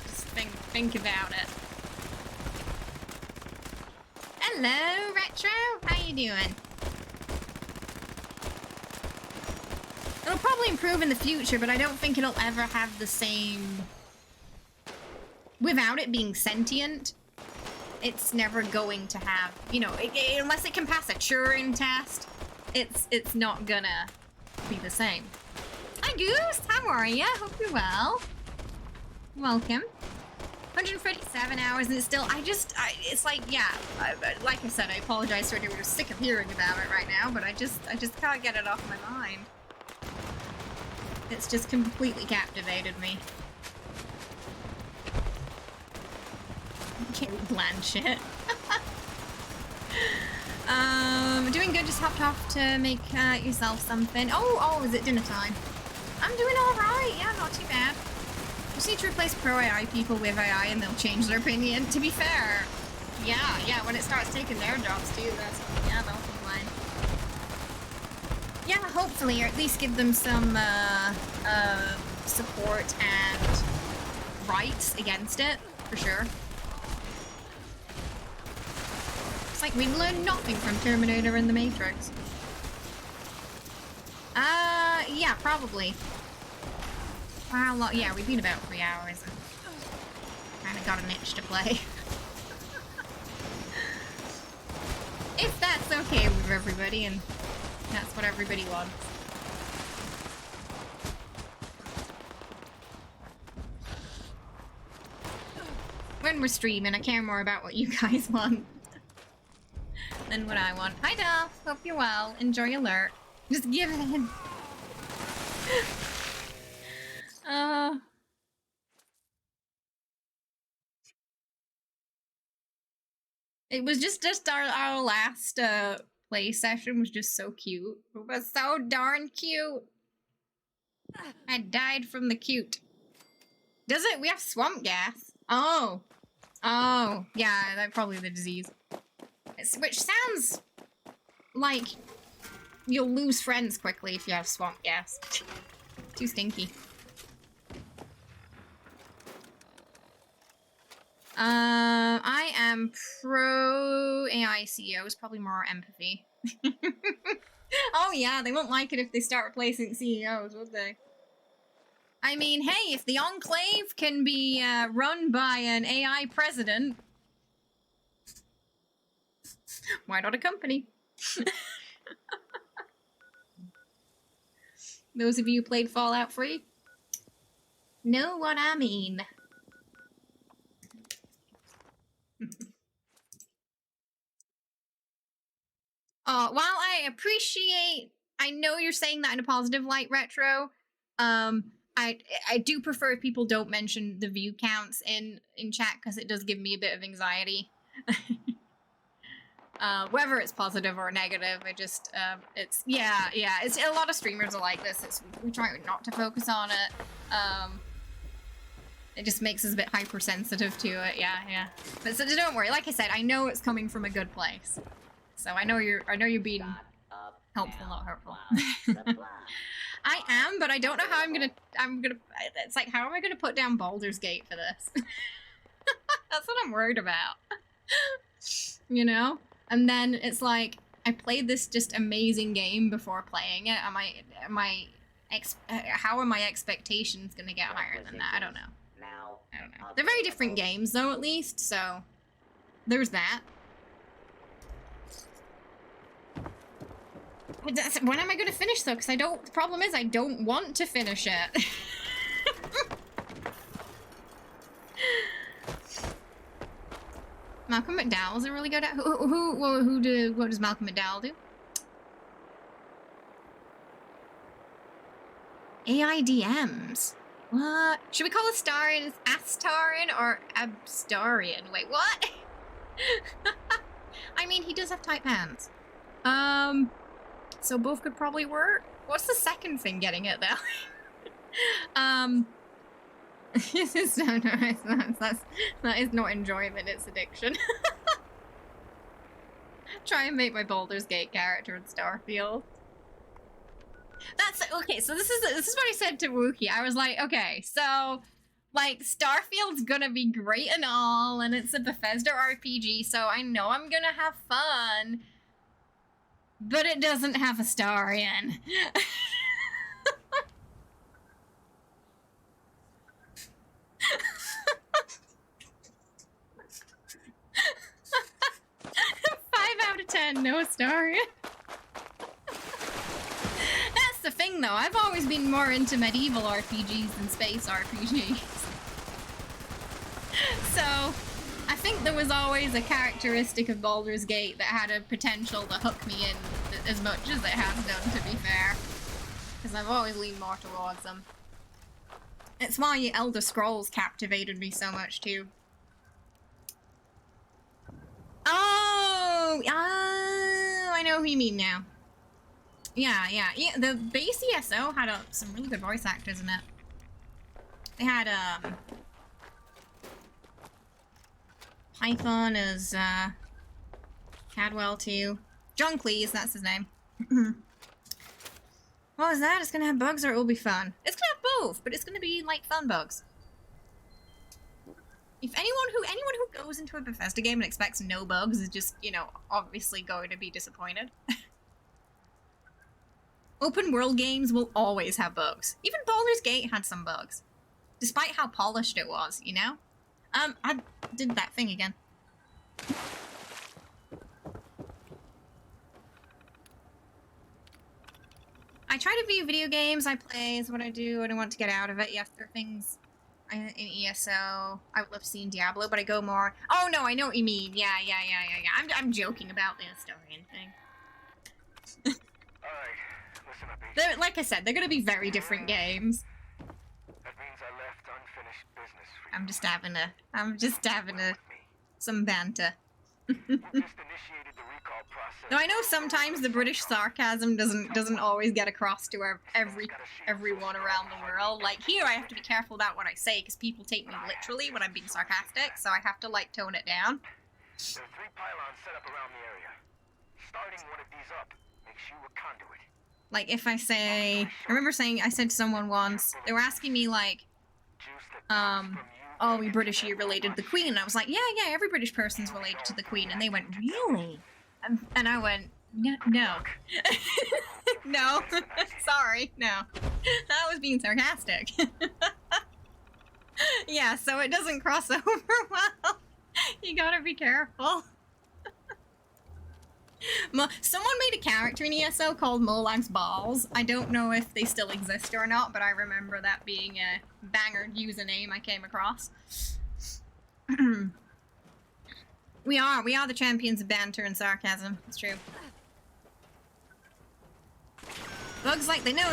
[SPEAKER 16] Just think about it. Hello, Retro. How you doing? It'll probably improve in the future, but I don't think it'll ever have the same... Without it being sentient, it's never going to have, you know, unless it can pass a Turing test, it's not gonna be the same. Hi Goose, how are ya? Hope you're well. Welcome. 137 hours and it's still, it's like, yeah, like I said, I apologize for anyone who's sick of hearing about it right now, but I just can't get it off my mind. It's just completely captivated me. Kate Blanchett. Doing good, just hopped off to make yourself something. Oh, is it dinner time? I'm doing alright, yeah, not too bad. Just need to replace pro AI people with AI and they'll change their opinion. To be fair, yeah, when it starts taking their jobs too, that's when, yeah, that'll be fine. Yeah, hopefully, or at least give them some support and rights against it, for sure. It's like we learned nothing from Terminator and the Matrix. Yeah, probably. How long? Yeah, we've been about 3 hours. Kinda got an itch to play. If that's okay with everybody, and that's what everybody wants. When we're streaming, I care more about what you guys want than what I want. Hi, Duff. Hope you're well. Enjoy Alert. Just give it. It was just our last play session was just so cute. It was so darn cute. I died from the cute. Does it? We have swamp gas. Oh, yeah, that's probably the disease. Which sounds like you'll lose friends quickly if you have swamp gas. Too stinky. I am pro AI CEOs, probably more empathy. Oh yeah, they won't like it if they start replacing CEOs, would they? I mean, hey, if the Enclave can be run by an AI president, why not a company? Those of you who played Fallout 3 know what I mean. While I appreciate, I know you're saying that in a positive light, Retro, I do prefer if people don't mention the view counts in chat, because it does give me a bit of anxiety. Whether it's positive or negative, I just, it's, yeah, it's, a lot of streamers are like this, we try not to focus on it, it just makes us a bit hypersensitive to it, yeah. But so don't worry, like I said, I know it's coming from a good place. So I know you're being helpful, not hurtful. I am, but I don't know how I'm gonna, it's like, how am I gonna put down Baldur's Gate for this? That's what I'm worried about. You know? And then it's like, I played this just amazing game before playing it. How are my expectations gonna get higher than that? I don't know. They're very different games though, at least, so there's that. When am I gonna finish though? Because the problem is I don't want to finish it. Malcolm McDowell's a really good at what does Malcolm McDowell do? AIDMs. What? Should we call Astarian Astarian or Abstarian? Wait, what? I mean, he does have tight pants. So both could probably work. What's the second thing getting it though? That is not enjoyment, it's addiction. Try and make my Baldur's Gate character in Starfield. That's okay, so this is what I said to Wookie. I was like, okay, so Like, Starfield's gonna be great and all, and it's a Bethesda RPG, so I know I'm gonna have fun. But it doesn't have a star in. 5 out of 10, no star. That's the thing, though. I've always been more into medieval RPGs than space RPGs. So, I think there was always a characteristic of Baldur's Gate that had a potential to hook me in as much as it has done, to be fair. Because I've always leaned more towards them. It's why Elder Scrolls captivated me so much, too. Oh, I know who you mean now. Yeah, the base ESO had some really good voice actors in it. They had, Python as, Cadwell, too. John Cleese, that's his name. What was that? It's gonna have bugs or it will be fun? It's gonna have both, but it's gonna be, like, fun bugs. If anyone who goes into a Bethesda game and expects no bugs is just, you know, obviously going to be disappointed. Open world games will always have bugs. Even Baldur's Gate had some bugs. Despite how polished it was, you know? I did that thing again. I try to view video games I play is what I do, and I want to get out of it. Yes, there are things in ESO. I would love seeing Diablo, but I go more... Oh, no, I know what you mean. Yeah. I'm joking about the historian thing. Like I said, they're gonna be very different games.
[SPEAKER 9] That means I left unfinished business for you.
[SPEAKER 16] I'm just having some banter.
[SPEAKER 9] We just initiated the recall process.
[SPEAKER 16] Though I know sometimes the British sarcasm doesn't always get across to everyone around the world. Like here, I have to be careful about what I say because people take me literally when I'm being sarcastic, so I have to like tone it down.
[SPEAKER 9] There are 3 pylons set up around the area. Starting one of these up makes you a conduit.
[SPEAKER 16] Like if I say, I said to someone once, they were asking me like, oh, you British, are you related to the Queen? And I was like, yeah, every British person's related to the Queen. And they went, really? And I went, no. No. Sorry, no. I was being sarcastic. Yeah, so it doesn't cross over well. You gotta be careful. Someone made a character in ESO called Molag's Balls. I don't know if they still exist or not, but I remember that being a banger username I came across. We are the champions of banter and sarcasm. It's true. Bugs like no.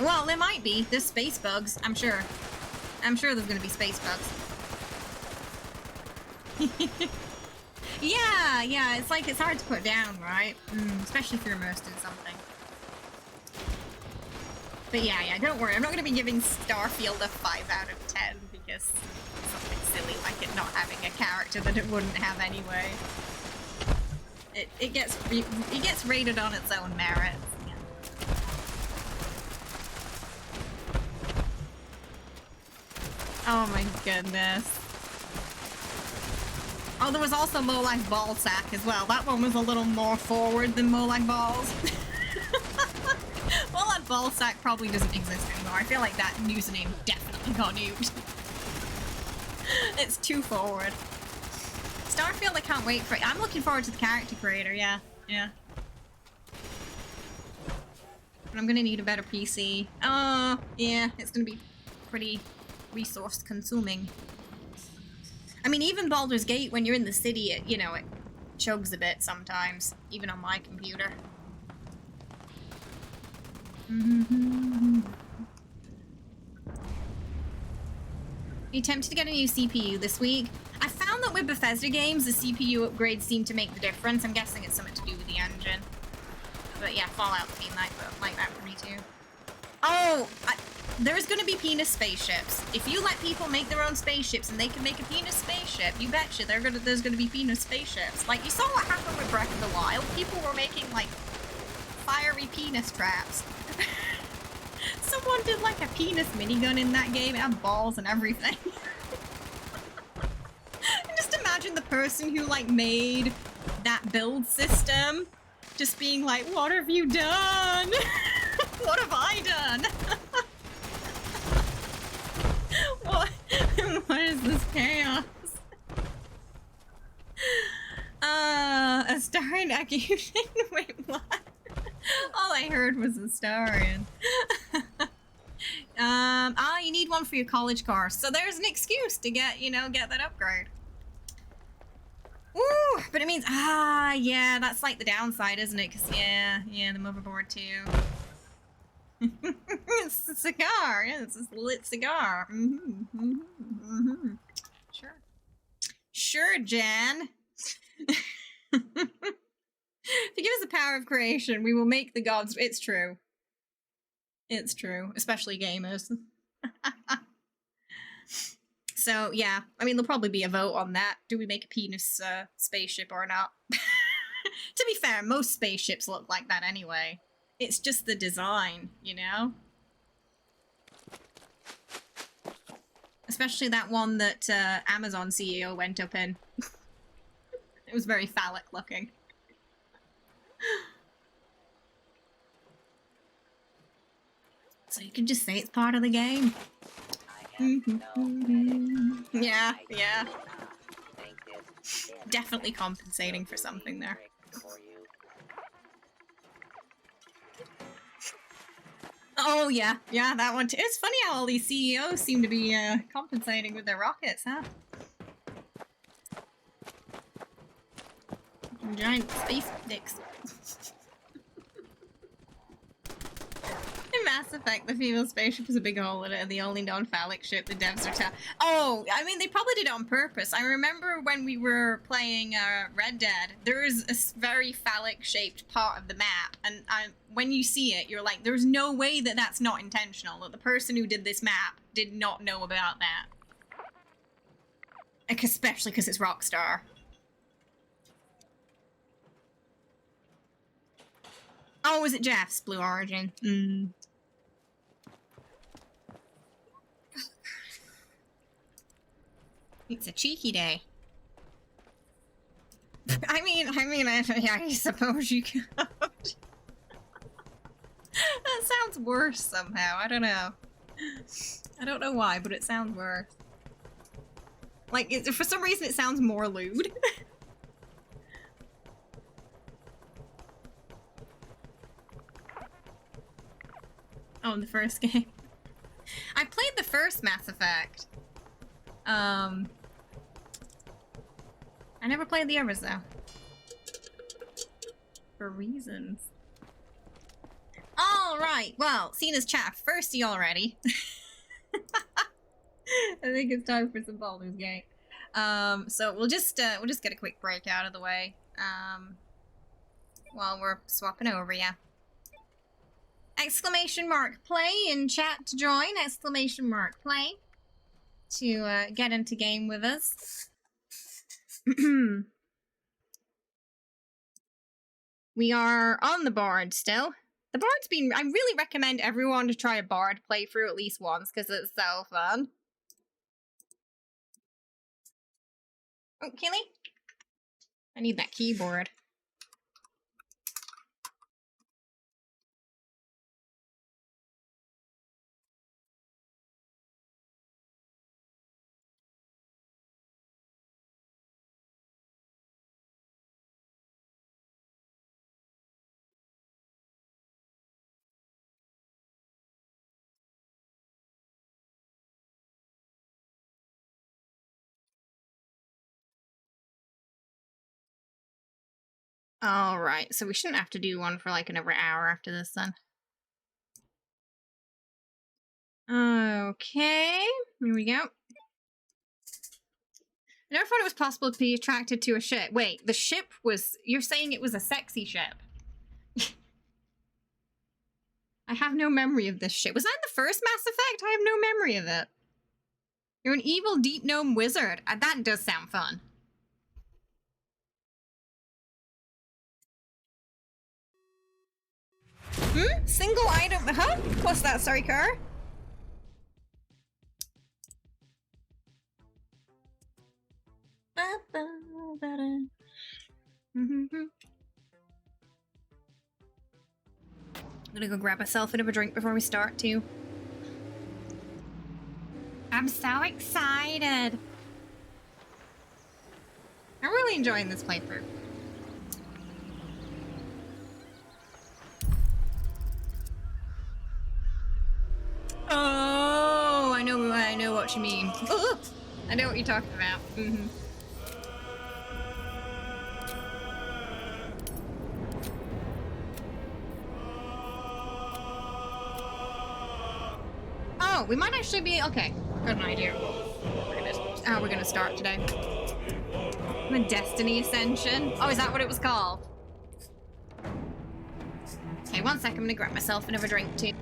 [SPEAKER 16] Well, there might be. There's space bugs, I'm sure. I'm sure there's gonna be space bugs. Yeah, it's like, it's hard to put down, right? Especially if you're immersed in something. But yeah, don't worry, I'm not gonna be giving Starfield a 5 out of 10 because something silly like it not having a character that it wouldn't have anyway. It gets rated on its own merits. Yeah. Oh my goodness. Oh, there was also Molag Ballsack as well. That one was a little more forward than Molag Balls. Molag Ballsack probably doesn't exist anymore. I feel like that username definitely got nuked. It's too forward. Starfield, I can't wait for it. I'm looking forward to the character creator, yeah. But I'm gonna need a better PC. Oh, yeah, it's gonna be pretty resource consuming. I mean, even Baldur's Gate, when you're in the city, it chugs a bit sometimes, even on my computer. Are you tempted to get a new CPU this week? I found that with Bethesda games, the CPU upgrades seem to make the difference. I'm guessing it's something to do with the engine. But yeah, Fallout's been like that for me too. Oh, there's gonna be penis spaceships. If you let people make their own spaceships and they can make a penis spaceship, you betcha there's gonna be penis spaceships. Like, you saw what happened with Breath of the Wild? People were making, like, fiery penis traps. Someone did like a penis minigun in that game. It had balls and everything. Just imagine the person who like made that build system just being like, what have you done? What have I done? What is this chaos? Astarian accusation? Wait, what? All I heard was Astarian. You need one for your college course. So there's an excuse to get, you know, get that upgrade. Ooh, but it means, yeah, that's like the downside, isn't it? Because, yeah, the motherboard too. It's a cigar, yeah, it's a lit cigar. Sure. Sure, Jan. If you give us the power of creation, we will make the gods. It's true. It's true, especially gamers. So, yeah, I mean, there'll probably be a vote on that. Do we make a penis spaceship or not? To be fair, most spaceships look like that anyway. It's just the design, you know? Especially that one that Amazon CEO went up in. It was very phallic looking. So you can just say it's part of the game. Yeah. Definitely compensating for something there. Oh, yeah, that one too. It's funny how all these CEOs seem to be compensating with their rockets, huh? Giant space dicks. In Mass Effect, the female spaceship is a big hole in it, and the only non-phallic ship the devs are Oh, I mean, they probably did it on purpose. I remember when we were playing Red Dead, there is a very phallic-shaped part of the map, and when you see it, you're like, there's no way that that's not intentional, that the person who did this map did not know about that. Like, especially because it's Rockstar. Oh, was it Jeff's Blue Origin? It's a cheeky day. I mean, I suppose you could. That sounds worse somehow. I don't know. I don't know why, but it sounds worse. Like, for some reason, it sounds more lewd. Oh, in the first game. I played the first Mass Effect. I never played the others, though. For reasons. Alright, well, Cena's chat firsty already. I think it's time for some Baldur's Gate. So we'll just get a quick break out of the way. While we're swapping over, yeah. Exclamation mark play in chat to join. Exclamation mark play to get into game with us. We are on the Bard still. The Bard's been... I really recommend everyone to try a Bard playthrough at least once because it's so fun. Oh, Killy? I need that keyboard. Alright, so we shouldn't have to do one for like another hour after this then. Okay, here we go. I never thought it was possible to be attracted to a ship. Wait, the ship was... You're saying it was a sexy ship? I have no memory of this ship. Was that in the first Mass Effect? I have no memory of it. You're an evil deep gnome wizard. That does sound fun. Single item, huh? What's that, sorry, car? I'm gonna go grab myself a bit of a drink before we start, too. I'm so excited! I'm really enjoying this playthrough. Oh, I know what you mean. Ooh, I know what you're talking about. Oh, we might actually be okay. Got an idea how we're gonna start today. The Destiny Ascension. Oh, is that what it was called? Okay, 1 second. I'm gonna grab myself another drink too.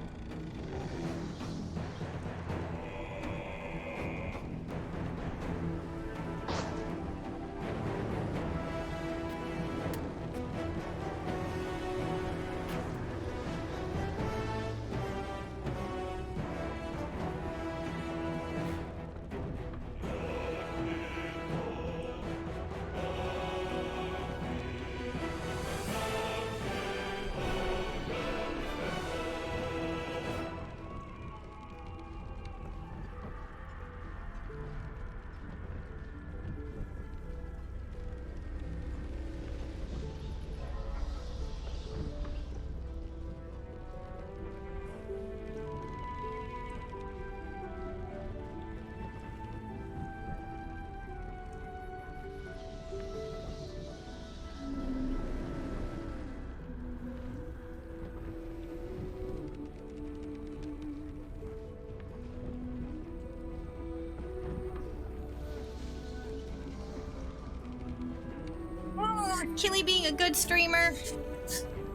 [SPEAKER 16] Killy being a good streamer,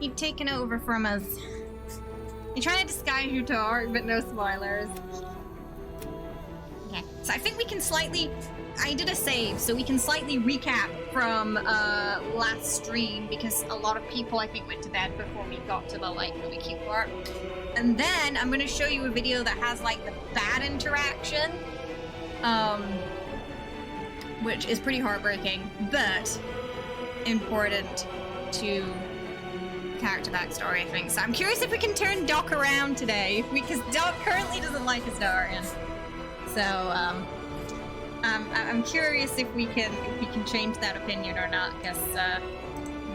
[SPEAKER 16] you've taken over from us. You're trying to disguise your talk, but no spoilers. Okay, so I think we can slightly... I did a save, so we can slightly recap from last stream, because a lot of people, I think, went to bed before we got to the, like, really cute part. And then I'm going to show you a video that has, like, the bad interaction, which is pretty heartbreaking, but important to character backstory, I think. So I'm curious if we can turn Doc around today, because Doc currently doesn't like Astarion. So I'm curious if we can change that opinion or not, because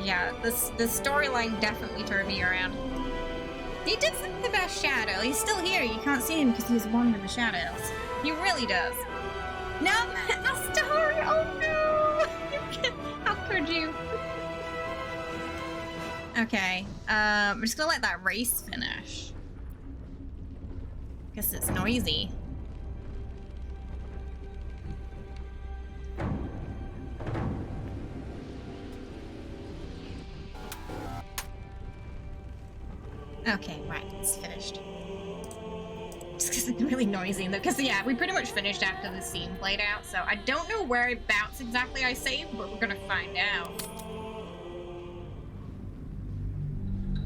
[SPEAKER 16] yeah, the storyline definitely turned me around. He did something about Shadow. He's still here. You can't see him because he's one in the shadows. He really does. No, Astarion! Oh no! How could you? Okay, I'm just gonna let that race finish. Guess it's noisy. Okay, right, it's finished. Just because it's really noisy, because yeah, we pretty much finished after the scene played out, so I don't know whereabouts exactly I saved, but we're gonna find out.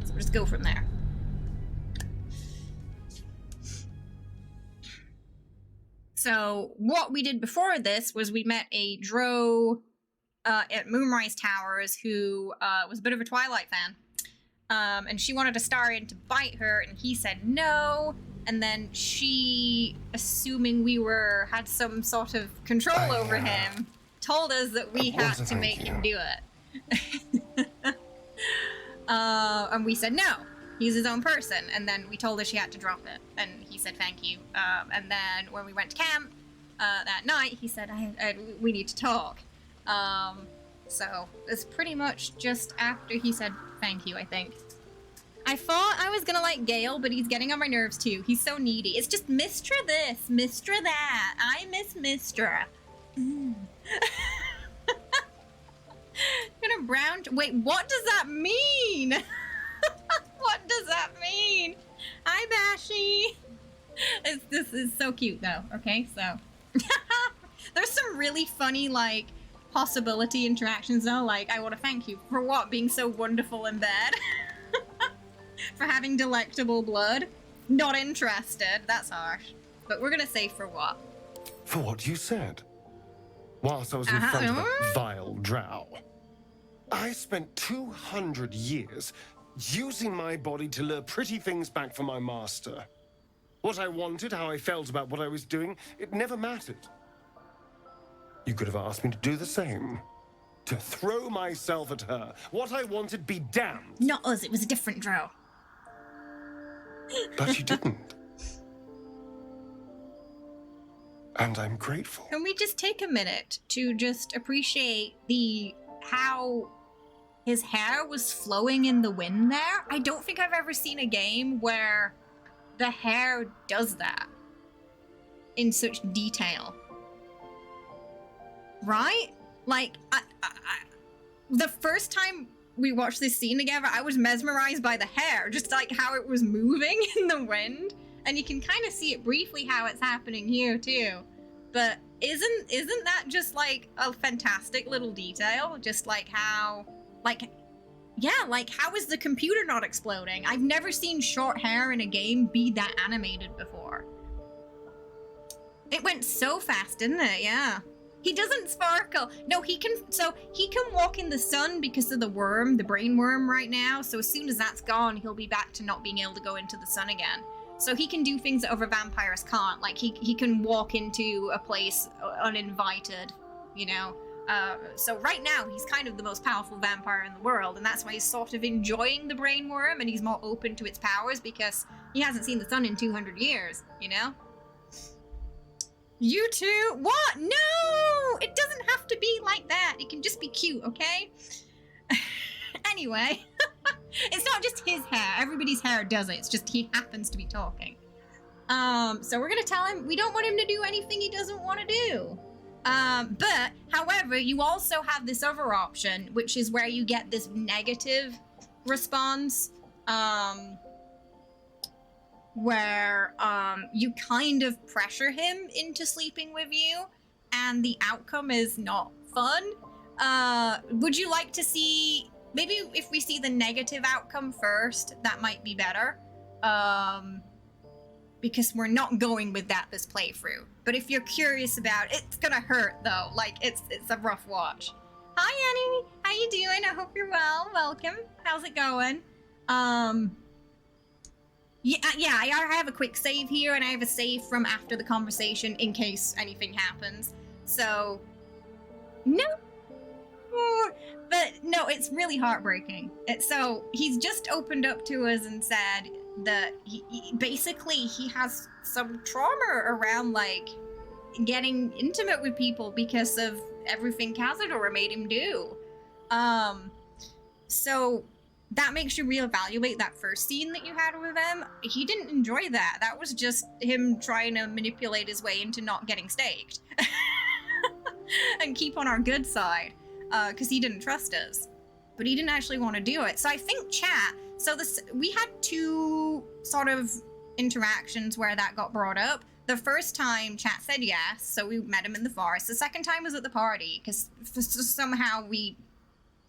[SPEAKER 16] So we'll just go from there. So what we did before this was we met a Drow at Moonrise Towers who was a bit of a Twilight fan. And she wanted Astarion to bite her, and he said no. And then she, assuming we had some sort of control over him, told us that we had to make him do it. And we said no, he's his own person. And then we told her she had to drop it, and he said thank you. And then when we went to camp that night, he said we need to talk. So it's pretty much just after he said thank you, I think. I thought I was gonna like Gale, but he's getting on my nerves too. He's so needy. It's just Mistra this, Mistra that. I miss Mistra. Gonna brown. Wait, what does that mean? What does that mean? Hi, Bashy. This is so cute though. Okay, so there's some really funny like possibility interactions though. Like, I want to thank you for what, being so wonderful in bed. for having delectable blood. Not interested. That's harsh. But we're gonna say for what?
[SPEAKER 17] For what you said. Whilst I was in front of a vile drow. I spent 200 years using my body to lure pretty things back for my master. What I wanted, how I felt about what I was doing, it never mattered. You could have asked me to do the same. To throw myself at her. What I wanted be damned.
[SPEAKER 16] Not us, it was a different drow.
[SPEAKER 17] But you didn't. And I'm grateful.
[SPEAKER 16] Can we just take a minute to just appreciate how his hair was flowing in the wind there? I don't think I've ever seen a game where the hair does that in such detail. Right? Like, the first time we watched this scene together, I was mesmerized by the hair, just like how it was moving in the wind. And you can kind of see it briefly how it's happening here too. But isn't that just like a fantastic little detail? Just like how, how is the computer not exploding? I've never seen short hair in a game be that animated before. It went so fast, didn't it? Yeah. He doesn't sparkle. No, he can walk in the sun because of the worm, the brain worm right now. So as soon as that's gone, he'll be back to not being able to go into the sun again. So he can do things that other vampires can't. Like he can walk into a place uninvited, you know. So right now he's kind of the most powerful vampire in the world, and that's why he's sort of enjoying the brain worm and he's more open to its powers because he hasn't seen the sun in 200 years, you know? You too? What? No! It doesn't have to be like that. It can just be cute, okay? Anyway, it's not just his hair. Everybody's hair does it. It's just he happens to be talking. So we're gonna tell him we don't want him to do anything he doesn't want to do. But, however, you also have this other option, which is where you get this negative response, where you kind of pressure him into sleeping with you, and the outcome is not fun. Would you like to see, maybe if we see the negative outcome first, that might be better. Because we're not going with that this playthrough. But if you're curious about it, it's gonna hurt though. Like, it's a rough watch. Hi Annie, how you doing? I hope you're well. Welcome. How's it going? Yeah, I have a quick save here, and I have a save from after the conversation in case anything happens. So, no. But no, it's really heartbreaking. So he's just opened up to us and said that basically he has some trauma around like getting intimate with people because of everything Cazador made him do. So that makes you reevaluate that first scene that you had with him. He didn't enjoy that. That was just him trying to manipulate his way into not getting staked. And keep on our good side. Because he didn't trust us. But he didn't actually want to do it. So I think chat, we had two sort of interactions where that got brought up. The first time chat said yes, so we met him in the forest. The second time was at the party, because somehow we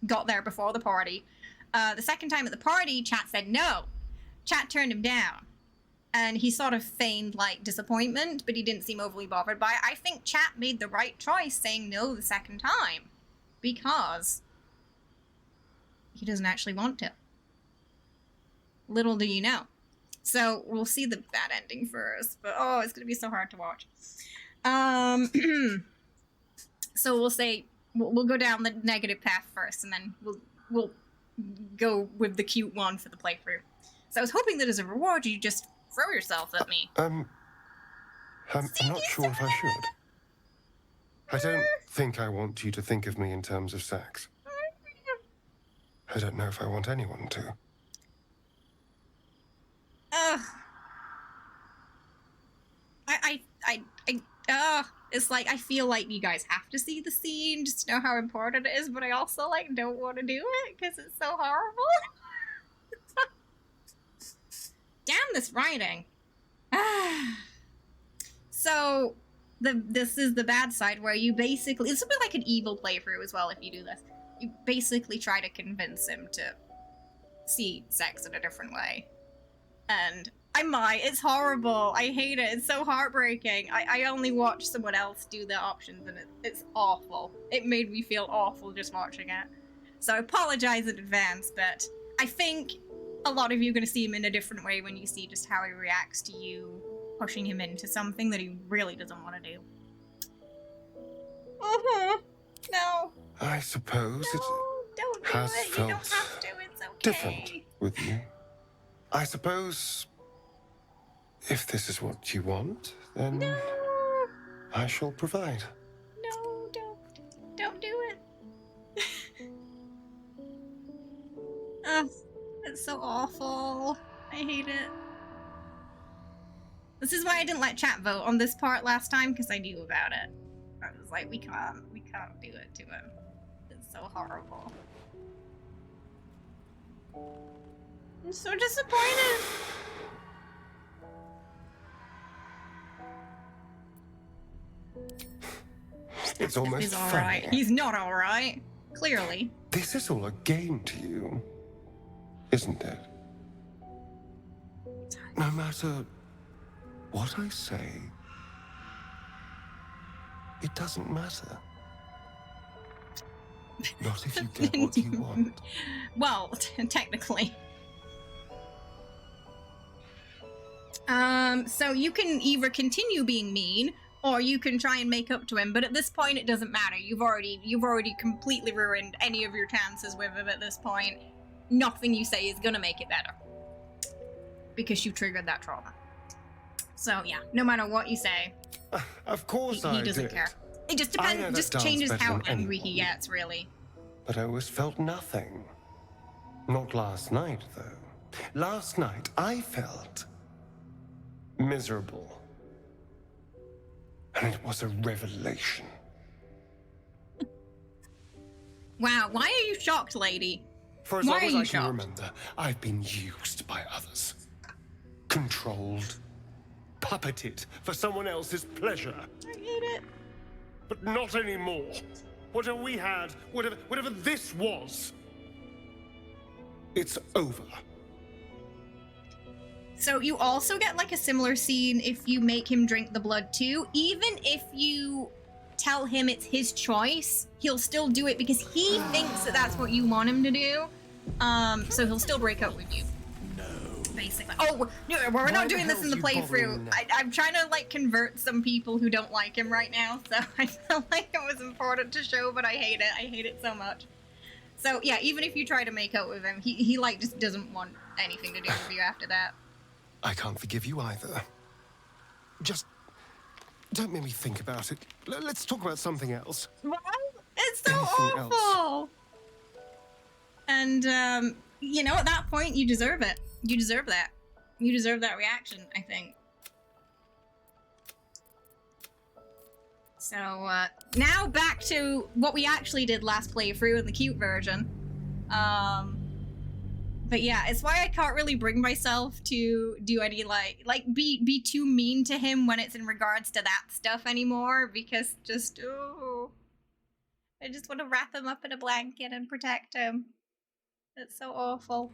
[SPEAKER 16] got there before the party. The second time at the party, chat said no. Chat turned him down. And he sort of feigned, like, disappointment, but he didn't seem overly bothered by it. I think chat made the right choice saying no the second time. Because he doesn't actually want to. Little do you know. So we'll see the bad ending first, but oh, it's gonna be so hard to watch. So we'll say we'll go down the negative path first, and then we'll go with the cute one for the playthrough. So I was hoping that as a reward you just throw yourself at me.
[SPEAKER 17] I'm not sure if I should. I don't think I want you to think of me in terms of sex. I don't know if I want anyone to.
[SPEAKER 16] It's like, I feel like you guys have to see the scene just to know how important it is, but I also, like, don't want to do it because it's so horrible. Damn this writing. So, this is the bad side where you basically, this would be like an evil playthrough as well if you do this. You basically try to convince him to see sex in a different way. And I might. It's horrible. I hate it. It's so heartbreaking. I only watched someone else do the options, and it's awful. It made me feel awful just watching it. So I apologize in advance, but I think a lot of you are going to see him in a different way when you see just how he reacts to you pushing him into something that he really doesn't want to do. No.
[SPEAKER 17] I suppose
[SPEAKER 16] Don't do
[SPEAKER 17] has
[SPEAKER 16] it. You
[SPEAKER 17] felt
[SPEAKER 16] don't have to. It's okay.
[SPEAKER 17] different with you. I suppose if this is what you want, then I shall provide.
[SPEAKER 16] No, don't do it. Ugh, it's so awful. I hate it. This is why I didn't let chat vote on this part last time, because I knew about it. I was like, we can't do it to him. It's so horrible. I'm so disappointed.
[SPEAKER 17] It's almost
[SPEAKER 16] He's alright.
[SPEAKER 17] frightening.
[SPEAKER 16] He's not alright. Clearly.
[SPEAKER 17] This is all a game to you, isn't it? No matter what I say, it doesn't matter. Not if you get what you want.
[SPEAKER 16] Well, technically. So you can either continue being mean, or you can try and make up to him, but at this point it doesn't matter. You've already completely ruined any of your chances with him at this point. Nothing you say is gonna make it better. Because you triggered that trauma. So yeah, no matter what you say,
[SPEAKER 17] Of course
[SPEAKER 16] he doesn't care. It just depends. It just changes how angry he gets, really.
[SPEAKER 17] But I always felt nothing. Not last night, though. Last night, I felt miserable. And it was a revelation.
[SPEAKER 16] Wow, why are you shocked, lady?
[SPEAKER 17] For as
[SPEAKER 16] Why
[SPEAKER 17] long
[SPEAKER 16] are
[SPEAKER 17] as
[SPEAKER 16] you
[SPEAKER 17] I can
[SPEAKER 16] shocked?
[SPEAKER 17] remember, I've been used by others. Controlled. Puppeted for someone else's pleasure.
[SPEAKER 16] I hate it.
[SPEAKER 17] But not anymore. Whatever we had, whatever this was, it's over.
[SPEAKER 16] So you also get like a similar scene if you make him drink the blood too. Even if you tell him it's his choice, he'll still do it because he thinks that that's what you want him to do. So he'll still break up with you. Basically. Oh, no, we're not doing this in the playthrough. I'm trying to like convert some people who don't like him right now, so I felt like it was important to show, but I hate it. I hate it so much. So yeah, even if you try to make out with him, he like just doesn't want anything to do with you after that.
[SPEAKER 17] I can't forgive you either. Just don't make me think about it. Let's talk about something else.
[SPEAKER 16] What? It's so
[SPEAKER 17] Anything
[SPEAKER 16] awful. And you know, at that point, you deserve it. You deserve that. You deserve that reaction, I think. So, now back to what we actually did last playthrough in the cute version. But yeah, it's why I can't really bring myself to do any, be too mean to him when it's in regards to that stuff anymore, because just, oh, I just want to wrap him up in a blanket and protect him. It's so awful.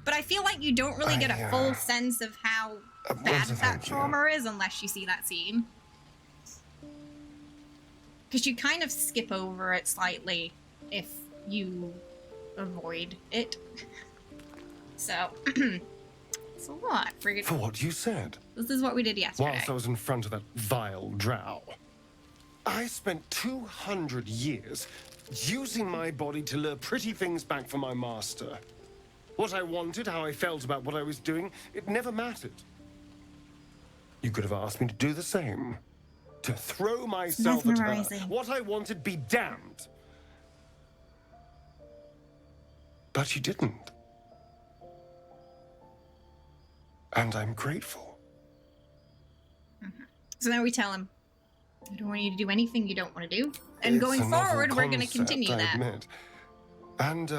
[SPEAKER 16] But I feel like you don't really get a full sense of how bad that trauma is unless you see that scene. Because you kind of skip over it slightly if you avoid it. So, it's a lot.
[SPEAKER 17] For what you said.
[SPEAKER 16] This is what we did yesterday.
[SPEAKER 17] Whilst I was in front of that vile drow. I spent 200 years using my body to lure pretty things back from my master. What I wanted, how I felt about what I was doing, it never mattered. You could have asked me to do the same. To throw myself at her. What I wanted be damned. But you didn't. And I'm grateful.
[SPEAKER 16] So now we tell him, I don't want you to do anything you don't want to do. And
[SPEAKER 17] It's
[SPEAKER 16] going
[SPEAKER 17] a novel
[SPEAKER 16] forward, we're going to
[SPEAKER 17] concept,
[SPEAKER 16] continue
[SPEAKER 17] I
[SPEAKER 16] that.
[SPEAKER 17] admit. And,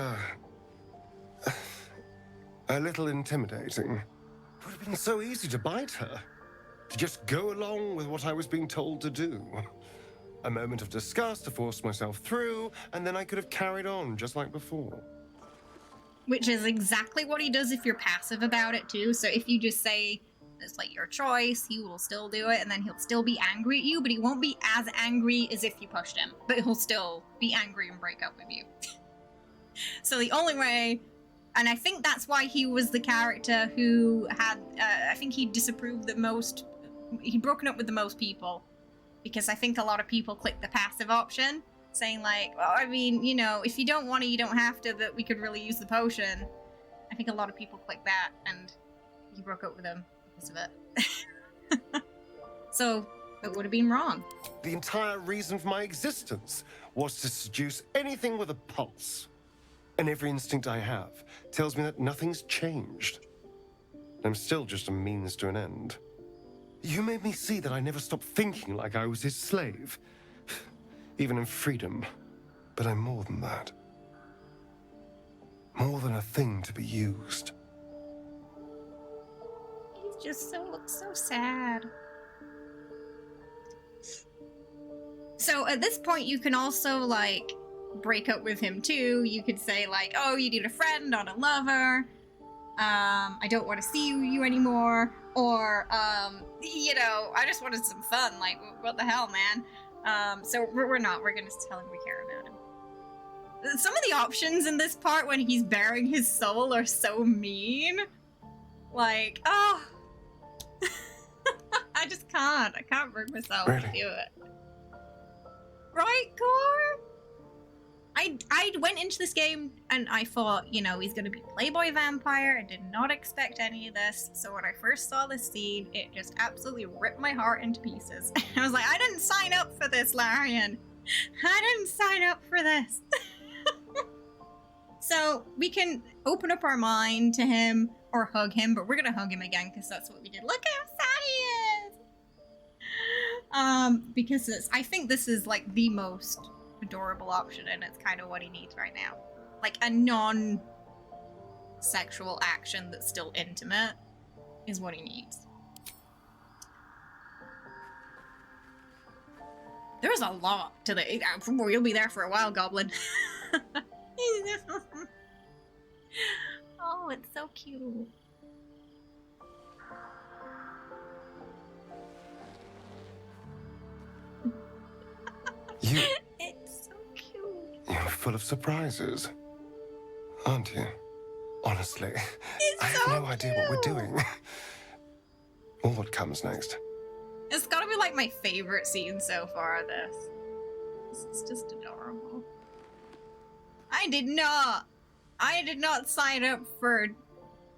[SPEAKER 17] a little intimidating. It would have been so easy to bite her. To just go along with what I was being told to do. A moment of disgust to force myself through, and then I could have carried on just like before.
[SPEAKER 16] which is exactly what he does if you're passive about it too. So if you just say it's like your choice, he will still do it, and then he'll still be angry at you, but he won't be as angry as if you pushed him, but he'll still be angry and break up with you. So the only way, and I think that's why he was the character who had, I think he disapproved the most, he'd broken up with the most people, because I think a lot of people clicked the passive option, saying like, well, I mean, you know, if you don't want to, you don't have to, but we could really use the potion. I think a lot of people clicked that, and he broke up with them because of it. So, it would have been wrong.
[SPEAKER 17] The entire reason for my existence was to seduce anything with a pulse. And every instinct I have tells me that nothing's changed. I'm still just a means to an end. You made me see that I never stopped thinking like I was his slave. Even in freedom. But I'm more than that. More than a thing to be used.
[SPEAKER 16] He's just looks so sad. So at this point, you can also, like, break up with him too. You could say like, oh, you need a friend, not a lover. I don't want to see you anymore. Or, you know, I just wanted some fun. Like, what the hell, man? So we're not. We're gonna tell him we care about him. Some of the options in this part when he's bearing his soul are so mean. Like, oh. I just can't. I can't bring myself to do it. Right, Core? I went into this game and I thought, you know, he's going to be Playboy Vampire. I did not expect any of this. So when I first saw this scene, it just absolutely ripped my heart into pieces. I was like, I didn't sign up for this, Larian. I didn't sign up for this. So we can open up our mind to him or hug him, but we're going to hug him again because that's what we did. Look how sad he is. Because I think this is like the most adorable option, and it's kind of what he needs right now. Like a non-sexual action that's still intimate is what he needs. There's a lot to the... You'll be there for a while, Goblin. Oh, it's so cute. It's so cute.
[SPEAKER 17] You're full of surprises, aren't you? Honestly, I have no idea what we're doing. Or what comes next.
[SPEAKER 16] It's gotta be like my favorite scene so far, this. This is just adorable. I did not sign up for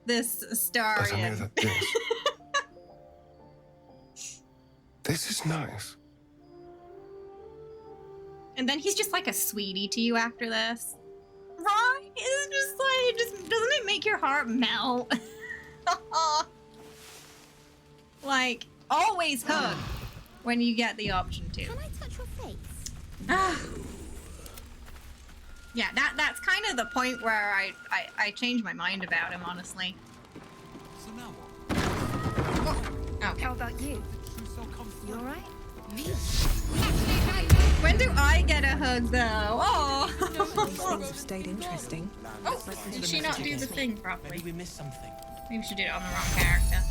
[SPEAKER 16] this Astarian.
[SPEAKER 17] But I know that this is nice.
[SPEAKER 16] And then he's just like a sweetie to you after this. Right? It's just like, doesn't it make your heart melt? Like, always hug when you get the option to.
[SPEAKER 18] Can I touch your face?
[SPEAKER 16] Yeah, that's kind of the point where I changed my mind about him, honestly.
[SPEAKER 4] So now what?
[SPEAKER 16] Oh, okay.
[SPEAKER 18] How about you? You alright? Me?
[SPEAKER 16] When do I get a hug, though? Oh!
[SPEAKER 19] These things have stayed interesting.
[SPEAKER 16] Oh, did she not do the thing properly?
[SPEAKER 4] Maybe we missed something.
[SPEAKER 16] Maybe she did it on the wrong character.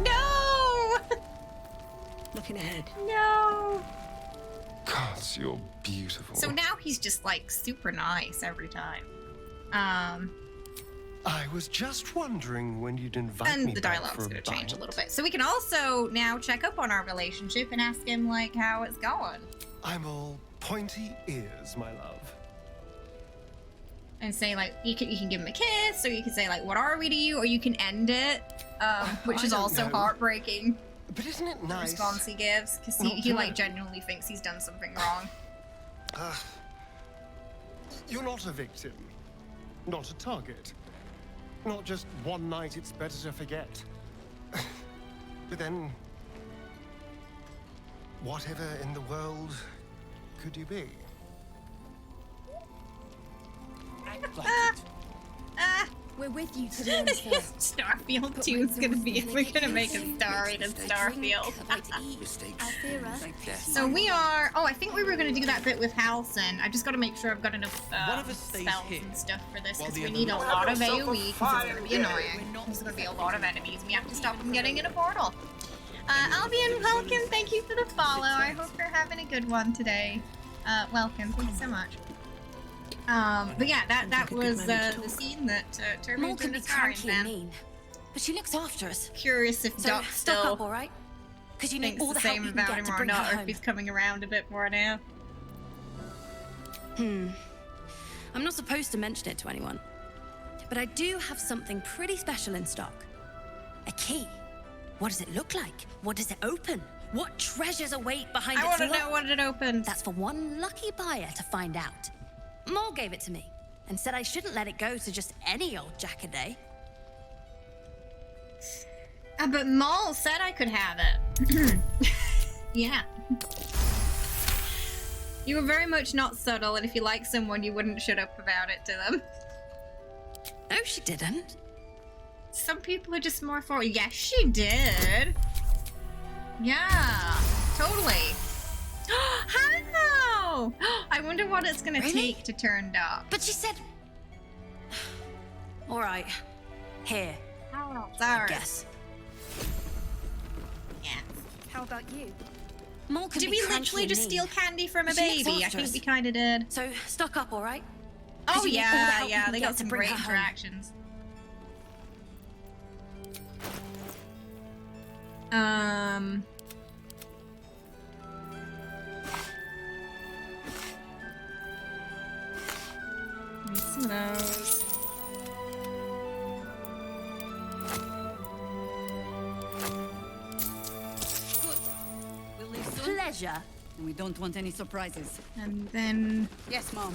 [SPEAKER 16] No!
[SPEAKER 19] Looking ahead.
[SPEAKER 16] No!
[SPEAKER 17] God, you're beautiful.
[SPEAKER 16] So now he's just like super nice every time.
[SPEAKER 17] I was just wondering when you'd invite me
[SPEAKER 16] And the
[SPEAKER 17] back
[SPEAKER 16] dialogue's
[SPEAKER 17] for a
[SPEAKER 16] gonna change a
[SPEAKER 17] bite.
[SPEAKER 16] little bit. So we can also now check up on our relationship and ask him like how it's going.
[SPEAKER 17] I'm all pointy ears, my love.
[SPEAKER 16] And say like, you can give him a kiss, or you can say like, what are we to you? Or you can end it, which is
[SPEAKER 17] don't
[SPEAKER 16] also
[SPEAKER 17] know.
[SPEAKER 16] heartbreaking.
[SPEAKER 17] But isn't it
[SPEAKER 16] The
[SPEAKER 17] nice?
[SPEAKER 16] response he gives, because
[SPEAKER 17] Not
[SPEAKER 16] he
[SPEAKER 17] to
[SPEAKER 16] like
[SPEAKER 17] know.
[SPEAKER 16] genuinely thinks he's done something wrong.
[SPEAKER 17] You're not a victim. Not a target. Not just one night it's better to forget. But then, whatever in the world could you be?
[SPEAKER 4] Act like it.
[SPEAKER 18] We're with you to the end.
[SPEAKER 16] Starfield 2 is gonna be, we're gonna make a star-rated Starfield. So we are, oh, I think we were gonna do that bit with Halcyon. I just gotta make sure I've got enough spells and stuff for this, because we need a lot of AoE, because it's gonna be annoying. There's gonna be a lot of enemies, and we have to stop them getting in a portal. Albion Welcome, thank you for the follow. I hope you're having a good one today. Welcome, thank you so much. But yeah, that was the scene that turned me into a scarring fan.
[SPEAKER 18] But she looks after us.
[SPEAKER 16] Curious if Doc still
[SPEAKER 18] up, all right? Because you
[SPEAKER 16] thinks
[SPEAKER 18] know all
[SPEAKER 16] the
[SPEAKER 18] the help
[SPEAKER 16] same
[SPEAKER 18] we can
[SPEAKER 16] about
[SPEAKER 18] get
[SPEAKER 16] him
[SPEAKER 18] to
[SPEAKER 16] or
[SPEAKER 18] bring her
[SPEAKER 16] not, or if
[SPEAKER 18] home.
[SPEAKER 16] he's coming around a bit more now.
[SPEAKER 18] I'm not supposed to mention it to anyone, but I do have something pretty special in stock. A key. What does it look like? What does it open? What treasures await behind
[SPEAKER 16] I
[SPEAKER 18] its
[SPEAKER 16] want to
[SPEAKER 18] lock?
[SPEAKER 16] know what it opens.
[SPEAKER 18] That's for one lucky buyer to find out. Maul gave it to me and said I shouldn't let it go to just any old jackaday.
[SPEAKER 16] But Maul said I could have it. Yeah. You were very much not subtle, and if you like someone, you wouldn't shut up about it to them.
[SPEAKER 18] No, she didn't.
[SPEAKER 16] Some people are just more for. Yes, she did. Yeah, totally. How? I wonder what it's gonna take to turn dark.
[SPEAKER 18] But she said. All right, here.
[SPEAKER 16] Sorry.
[SPEAKER 18] Guess.
[SPEAKER 16] Yeah.
[SPEAKER 18] How about you? Maul can
[SPEAKER 16] Did
[SPEAKER 18] be
[SPEAKER 16] we
[SPEAKER 18] cranky
[SPEAKER 16] literally
[SPEAKER 18] and
[SPEAKER 16] just
[SPEAKER 18] mean,
[SPEAKER 16] steal candy from a
[SPEAKER 18] but she looks
[SPEAKER 16] baby? I
[SPEAKER 18] after
[SPEAKER 16] think
[SPEAKER 18] us.
[SPEAKER 16] we kind of did.
[SPEAKER 18] So stock up, all right?
[SPEAKER 16] Oh
[SPEAKER 18] 'Cause you need all the
[SPEAKER 16] yeah,
[SPEAKER 18] help you
[SPEAKER 16] yeah.
[SPEAKER 18] can
[SPEAKER 16] They
[SPEAKER 18] get
[SPEAKER 16] got
[SPEAKER 18] to
[SPEAKER 16] some
[SPEAKER 18] bring
[SPEAKER 16] great
[SPEAKER 18] her home.
[SPEAKER 16] interactions. Need some of those.
[SPEAKER 20] We'll leave soon.
[SPEAKER 18] Pleasure.
[SPEAKER 20] And we don't want any surprises.
[SPEAKER 16] And then
[SPEAKER 20] Yes, Mom.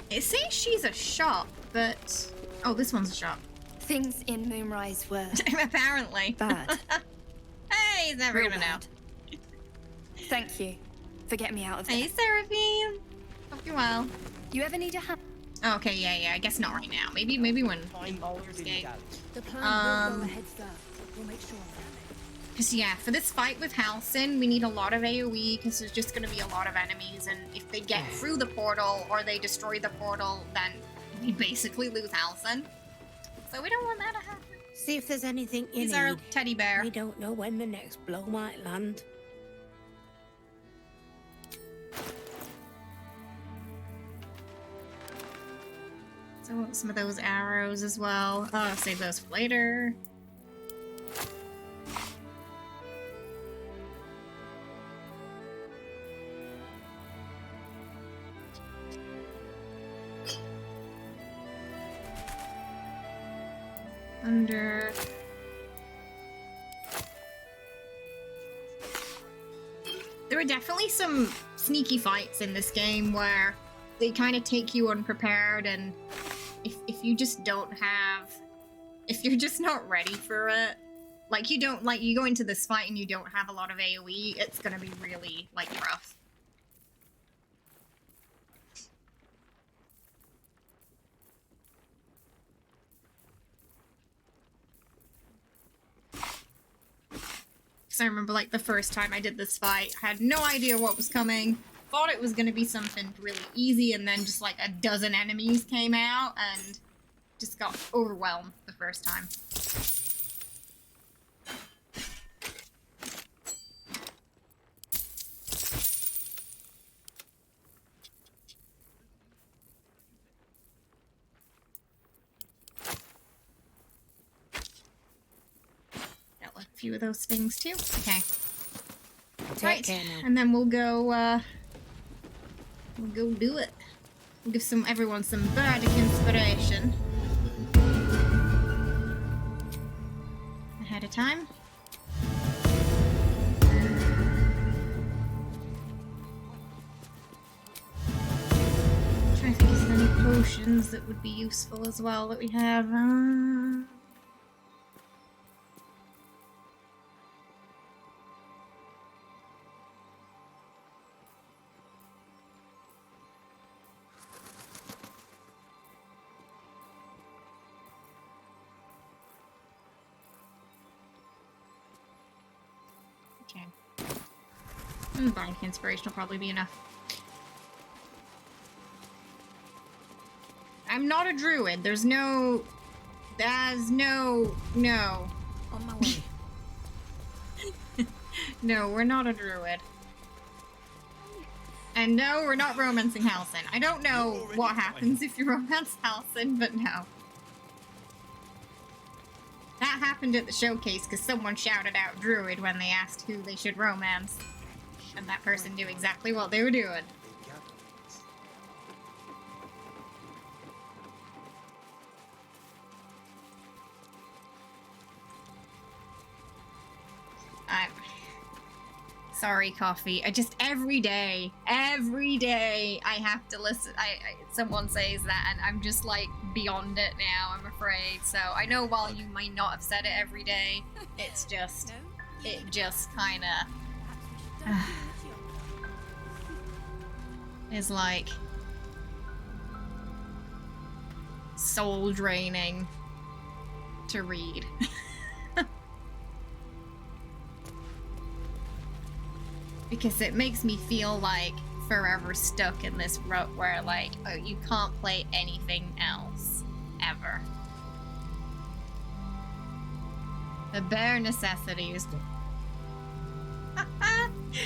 [SPEAKER 16] it says she's a shop, but oh, this one's a shop.
[SPEAKER 21] Things in Moonrise were
[SPEAKER 16] Apparently.
[SPEAKER 21] bad.
[SPEAKER 16] Hey, he's never
[SPEAKER 21] Real
[SPEAKER 16] gonna know.
[SPEAKER 21] bad. Thank you for getting me out of there.
[SPEAKER 16] Hey, Seraphine. Hope you're well.
[SPEAKER 21] You ever need a hand?
[SPEAKER 16] Okay, yeah. I guess not right now. Maybe when Baldur's Gate.
[SPEAKER 19] The plan will go ahead first. We'll make sure of that.
[SPEAKER 16] Because yeah, for this fight with Halcyon, we need a lot of AoE because there's just going to be a lot of enemies, and if they get through the portal or they destroy the portal, then we basically lose Halcyon. So we don't want that to happen.
[SPEAKER 22] See if there's anything in
[SPEAKER 16] He's our teddy bear.
[SPEAKER 22] We don't know when the next blow might land.
[SPEAKER 16] So I want some of those arrows as well. Oh, I'll save those for later. Under. There are definitely some sneaky fights in this game where they kind of take you unprepared, and if you just don't have, if you're just not ready for it, like you go into this fight and you don't have a lot of AoE, it's gonna be really like rough. Because I remember, like, the first time I did this fight, I had no idea what was coming, thought it was going to be something really easy, and then just, like, a dozen enemies came out, and just got overwhelmed the first time. Got a few of those things, too. Okay. Right, and then we'll go do it. We'll give everyone some bardic inspiration ahead of time. Trying to think if there's any potions that would be useful as well that we have. Okay. Buying inspiration will probably be enough. I'm not a druid. There's no... no...
[SPEAKER 22] On my way.
[SPEAKER 16] No, we're not a druid. And no, we're not romancing Halsin. I don't know what happens if you romance Halsin, but no. That happened at the showcase because someone shouted out druid when they asked who they should romance. And that person knew exactly what they were doing. I'm sorry, Coffee. I just every day I have to listen. Someone says that, and I'm just like beyond it now. I'm afraid. So I know while you might not have said it every day, it's just it just kind of is like soul draining to read. Because it makes me feel like forever stuck in this rut where like, oh, you can't play anything else ever. The bare necessities.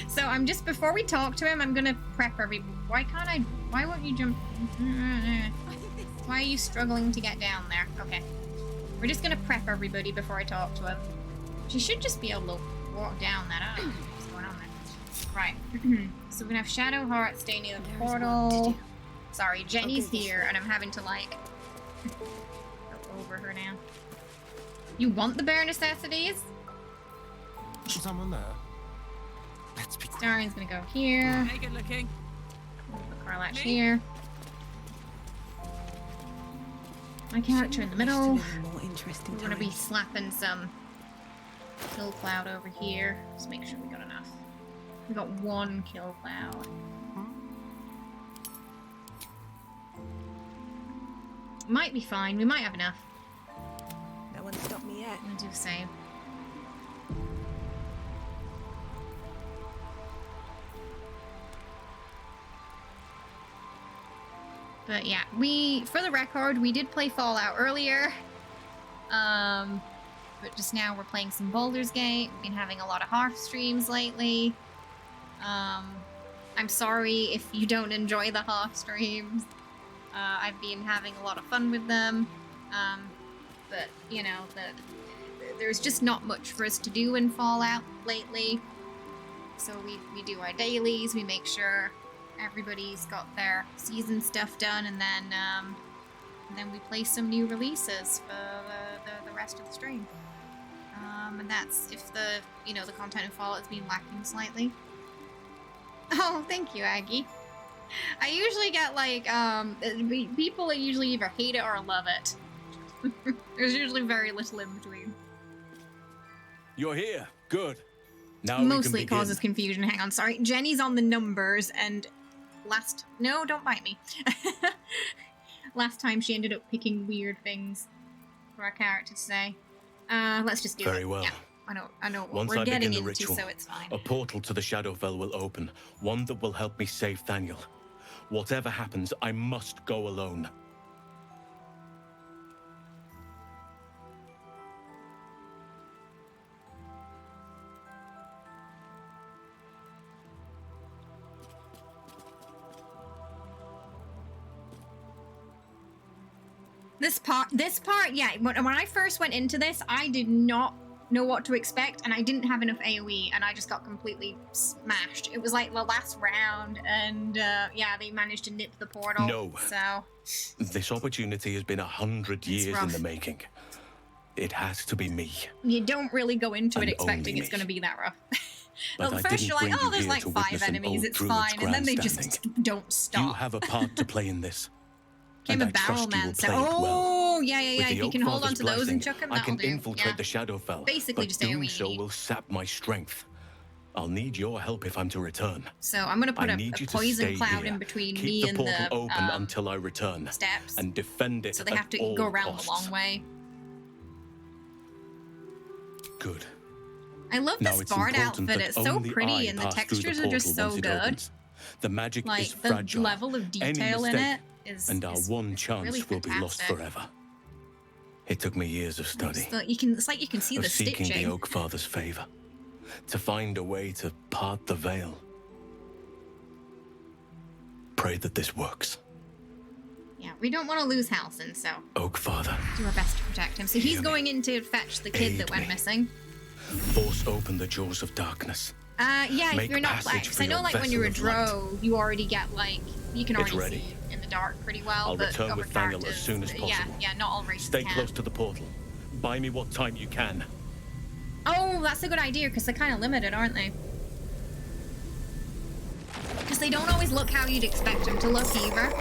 [SPEAKER 16] So I'm just, before we talk to him, I'm gonna prep why won't you jump? Why are you struggling to get down there? Okay. We're just gonna prep everybody before I talk to him. She should just be able to walk down that. Oh, what's going on there? Right. So we're gonna have Shadow Heart stay near the portal. Sorry, Jenny's here, and I'm having to like go over her now. You want the bare necessities?
[SPEAKER 17] Someone there. Let's be quick.
[SPEAKER 16] Darian's gonna go here.
[SPEAKER 20] Hey, good looking.
[SPEAKER 16] The Carlatch here. My character in the middle.
[SPEAKER 22] More interesting.
[SPEAKER 16] We're gonna be slapping some kill cloud over here. Just make sure we got enough. We got one kill cloud. Might be fine. We might have enough.
[SPEAKER 22] No one stopped me yet.
[SPEAKER 16] I'm gonna do the same. But yeah, for the record, we did play Fallout earlier. But just now we're playing some Baldur's Gate. We've been having a lot of Hearth streams lately. I'm sorry if you don't enjoy the Hearth streams. I've been having a lot of fun with them. But, you know, there's just not much for us to do in Fallout lately. So we do our dailies, we make sure everybody's got their season stuff done, and then we play some new releases for the rest of the stream. And that's if the content of Fallout has been lacking slightly. Oh, thank you, Aggie. I usually get like people usually either hate it or love it. There's usually very little in between.
[SPEAKER 10] You're here. Good. Now
[SPEAKER 16] Mostly it causes confusion. Hang on, sorry. Jenny's on the numbers, and no, don't bite me. Last time she ended up picking weird things for our character to say. Let's just do it.
[SPEAKER 10] Very well.
[SPEAKER 16] Yeah, I know what
[SPEAKER 10] Once
[SPEAKER 16] we're
[SPEAKER 10] I
[SPEAKER 16] getting
[SPEAKER 10] begin the
[SPEAKER 16] into,
[SPEAKER 10] ritual,
[SPEAKER 16] so it's fine.
[SPEAKER 10] a portal to the Shadowfell will open, one that will help me save Thaniel. Whatever happens, I must go alone.
[SPEAKER 16] This part, yeah. When I first went into this, I did not know what to expect, and I didn't have enough AoE, and I just got completely smashed. It was like the last round, and yeah, they managed to nip the portal.
[SPEAKER 10] No.
[SPEAKER 16] So
[SPEAKER 10] This opportunity has been 100 years in the making. It has to be me.
[SPEAKER 16] You don't really go into it
[SPEAKER 10] And
[SPEAKER 16] expecting
[SPEAKER 10] only
[SPEAKER 16] it's going to be that rough.
[SPEAKER 10] But
[SPEAKER 16] Well,
[SPEAKER 10] I
[SPEAKER 16] first
[SPEAKER 10] didn't
[SPEAKER 16] you're like,
[SPEAKER 10] bring
[SPEAKER 16] oh,
[SPEAKER 10] you
[SPEAKER 16] there's
[SPEAKER 10] here
[SPEAKER 16] like
[SPEAKER 10] to
[SPEAKER 16] 5
[SPEAKER 10] witness an
[SPEAKER 16] enemies,
[SPEAKER 10] old
[SPEAKER 16] it's
[SPEAKER 10] druid's
[SPEAKER 16] fine, and then they just
[SPEAKER 10] grandstanding.
[SPEAKER 16] don't stop.
[SPEAKER 10] You have a part to play in this.
[SPEAKER 16] Came
[SPEAKER 10] and
[SPEAKER 16] a
[SPEAKER 10] I trust you will
[SPEAKER 16] Barrelman, so
[SPEAKER 10] play it well.
[SPEAKER 16] Oh, yeah.
[SPEAKER 10] With
[SPEAKER 16] If
[SPEAKER 10] the
[SPEAKER 16] you can
[SPEAKER 10] Oak
[SPEAKER 16] hold on
[SPEAKER 10] Father's
[SPEAKER 16] to those and
[SPEAKER 10] blessing,
[SPEAKER 16] chuck them,
[SPEAKER 10] I
[SPEAKER 16] that'll
[SPEAKER 10] can
[SPEAKER 16] do.
[SPEAKER 10] infiltrate
[SPEAKER 16] Yeah.
[SPEAKER 10] the Shadowfell,
[SPEAKER 16] Basically
[SPEAKER 10] but
[SPEAKER 16] just
[SPEAKER 10] doing
[SPEAKER 16] AoE.
[SPEAKER 10] so will sap my strength. I'll need your help if I'm to return.
[SPEAKER 16] So I'm gonna put
[SPEAKER 10] I
[SPEAKER 16] a
[SPEAKER 10] need you to
[SPEAKER 16] poison
[SPEAKER 10] stay
[SPEAKER 16] cloud
[SPEAKER 10] here.
[SPEAKER 16] in between
[SPEAKER 10] Keep
[SPEAKER 16] me
[SPEAKER 10] the
[SPEAKER 16] and
[SPEAKER 10] portal
[SPEAKER 16] the
[SPEAKER 10] open until I return.
[SPEAKER 16] steps.
[SPEAKER 10] And defend it
[SPEAKER 16] So they
[SPEAKER 10] at
[SPEAKER 16] have to
[SPEAKER 10] all
[SPEAKER 16] go around
[SPEAKER 10] costs.
[SPEAKER 16] the long way.
[SPEAKER 10] Good.
[SPEAKER 16] I love
[SPEAKER 10] Now
[SPEAKER 16] this
[SPEAKER 10] it's
[SPEAKER 16] bard
[SPEAKER 10] important
[SPEAKER 16] outfit.
[SPEAKER 10] that
[SPEAKER 16] It's so
[SPEAKER 10] only
[SPEAKER 16] pretty,
[SPEAKER 10] I
[SPEAKER 16] and the
[SPEAKER 10] pass through
[SPEAKER 16] textures are
[SPEAKER 10] portal
[SPEAKER 16] just so
[SPEAKER 10] once it
[SPEAKER 16] good.
[SPEAKER 10] opens. The magic
[SPEAKER 16] Like
[SPEAKER 10] is
[SPEAKER 16] the
[SPEAKER 10] fragile.
[SPEAKER 16] level of
[SPEAKER 10] Any
[SPEAKER 16] detail in
[SPEAKER 10] mistake,
[SPEAKER 16] it is,
[SPEAKER 10] and our one chance
[SPEAKER 16] really
[SPEAKER 10] will be lost
[SPEAKER 16] fantastic.
[SPEAKER 10] forever. It took me years of study,
[SPEAKER 16] It's like you can see
[SPEAKER 10] of
[SPEAKER 16] the
[SPEAKER 10] seeking
[SPEAKER 16] stitching.
[SPEAKER 10] the Oak Father's favor, to find a way to part the veil. Pray that this works.
[SPEAKER 16] Yeah, we don't want to lose Halsin, so
[SPEAKER 10] Oak Father,
[SPEAKER 16] do our best to protect him. So he's going in to fetch the kid that went missing.
[SPEAKER 10] force open the jaws of darkness.
[SPEAKER 16] Yeah, if
[SPEAKER 10] Make
[SPEAKER 16] you're not
[SPEAKER 10] passage
[SPEAKER 16] like, 'cause
[SPEAKER 10] for
[SPEAKER 16] I know
[SPEAKER 10] your
[SPEAKER 16] like when you're a
[SPEAKER 10] vessel of light.
[SPEAKER 16] drow, you already get like, you can
[SPEAKER 10] It's
[SPEAKER 16] already
[SPEAKER 10] ready.
[SPEAKER 16] see in the dark pretty well.
[SPEAKER 10] I'll
[SPEAKER 16] but
[SPEAKER 10] return
[SPEAKER 16] other
[SPEAKER 10] with Daniel as
[SPEAKER 16] characters,
[SPEAKER 10] soon as possible.
[SPEAKER 16] Yeah, not all races
[SPEAKER 10] Stay
[SPEAKER 16] can.
[SPEAKER 10] close to the portal. Buy me what time you can.
[SPEAKER 16] Oh, that's a good idea, because they're kind of limited, aren't they? Because they don't always look how you'd expect them to look, either.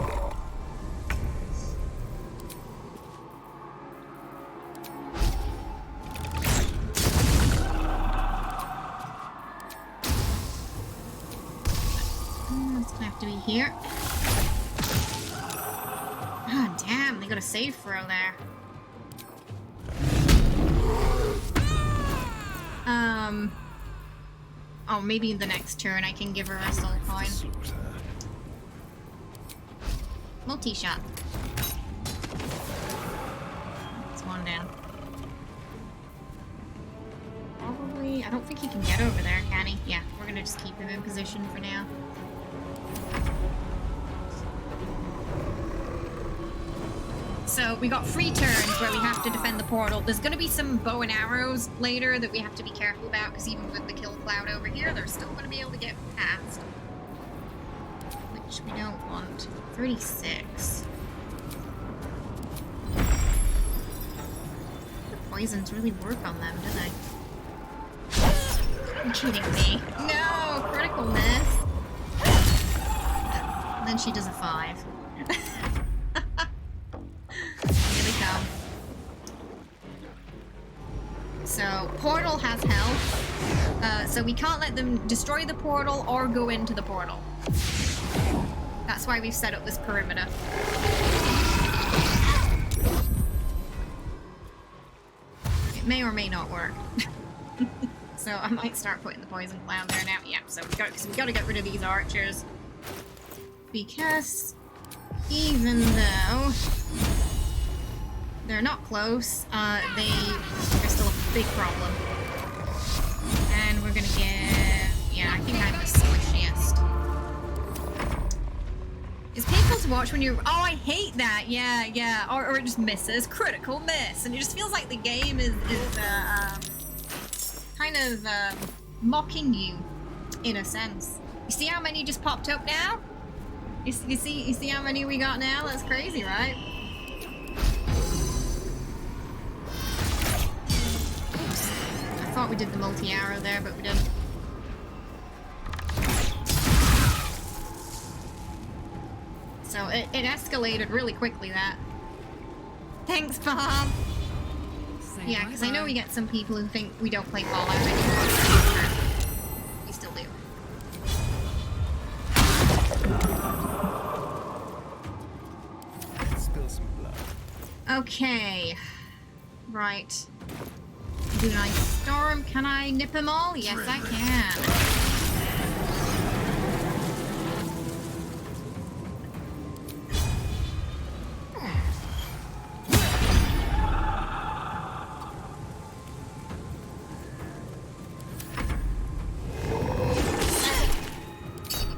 [SPEAKER 16] It's gonna have to be here. Ah, damn, they got a save throw there. Oh, maybe the next turn I can give her a soul coin. Multi-shot. That's one down. Probably, I don't think he can get over there, can he? Yeah, we're gonna just keep him in position for now. So we got 3 turns where we have to defend the portal. There's going to be some bow and arrows later that we have to be careful about, because even with the kill cloud over here, they're still going to be able to get past. Which we don't want. 36. The poisons really work on them, do they? You're kidding me. No! Critical miss! And then she does a 5. Here they come. So, portal has health. So we can't let them destroy the portal or go into the portal. That's why we've set up this perimeter. It may or may not work. So I might start putting the poison cloud there now. Yeah, so we gotta get rid of these archers. Because even though they're not close, they're still a big problem. And we're gonna get, yeah, I think I'm the squishiest. It's painful to watch when you're, oh, I hate that, yeah, or it just misses, critical miss, and it just feels like the game is kind of mocking you, in a sense. You see how many just popped up now? You see how many we got now? That's crazy, right? Oops. I thought we did the multi-arrow there, but we didn't. So it escalated really quickly, that. Thanks, Bob! Yeah, because I know we get some people who think we don't play Fallout anymore. We still do.
[SPEAKER 9] Spill some blood.
[SPEAKER 16] Okay. Right. Do I storm? Can I nip them all? Yes, I can.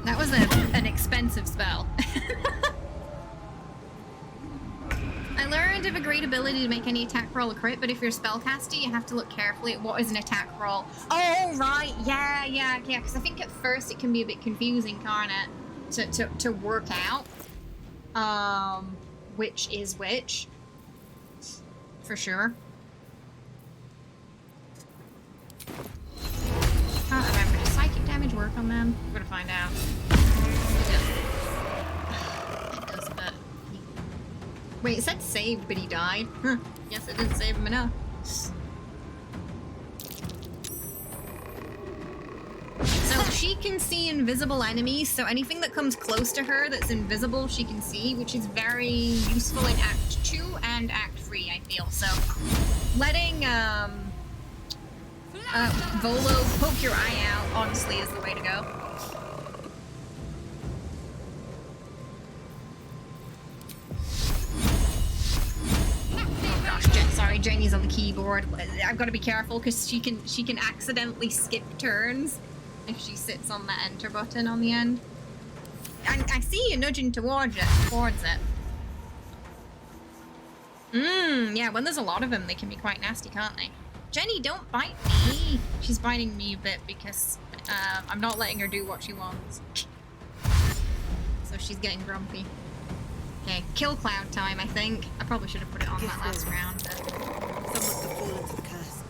[SPEAKER 16] That was an expensive spell. I learned of a great ability to make any attack roll a crit, but if you're a spellcaster, you have to look carefully at what is an attack roll. Oh, right, yeah, because I think at first it can be a bit confusing, can't it? To work out which is which. For sure. Can't remember. Does psychic damage work on them? We're gonna find out. It does, but... Wait, it said saved, but he died? Huh. Guess it didn't save him enough. So she can see invisible enemies, so anything that comes close to her that's invisible she can see, which is very useful in Act 2 and Act 3, I feel. So letting Volo, poke your eye out, honestly, is the way to go. Oh gosh, sorry, Janie's on the keyboard. I've got to be careful because she can accidentally skip turns if she sits on the enter button on the end. I see you nudging towards it. Yeah, when there's a lot of them, they can be quite nasty, can't they? Jenny, don't bite me. She's biting me a bit because I'm not letting her do what she wants. So she's getting grumpy. Okay, kill cloud time, I think. I probably should have put it on that last round. But...
[SPEAKER 22] Someone could fall into the curse.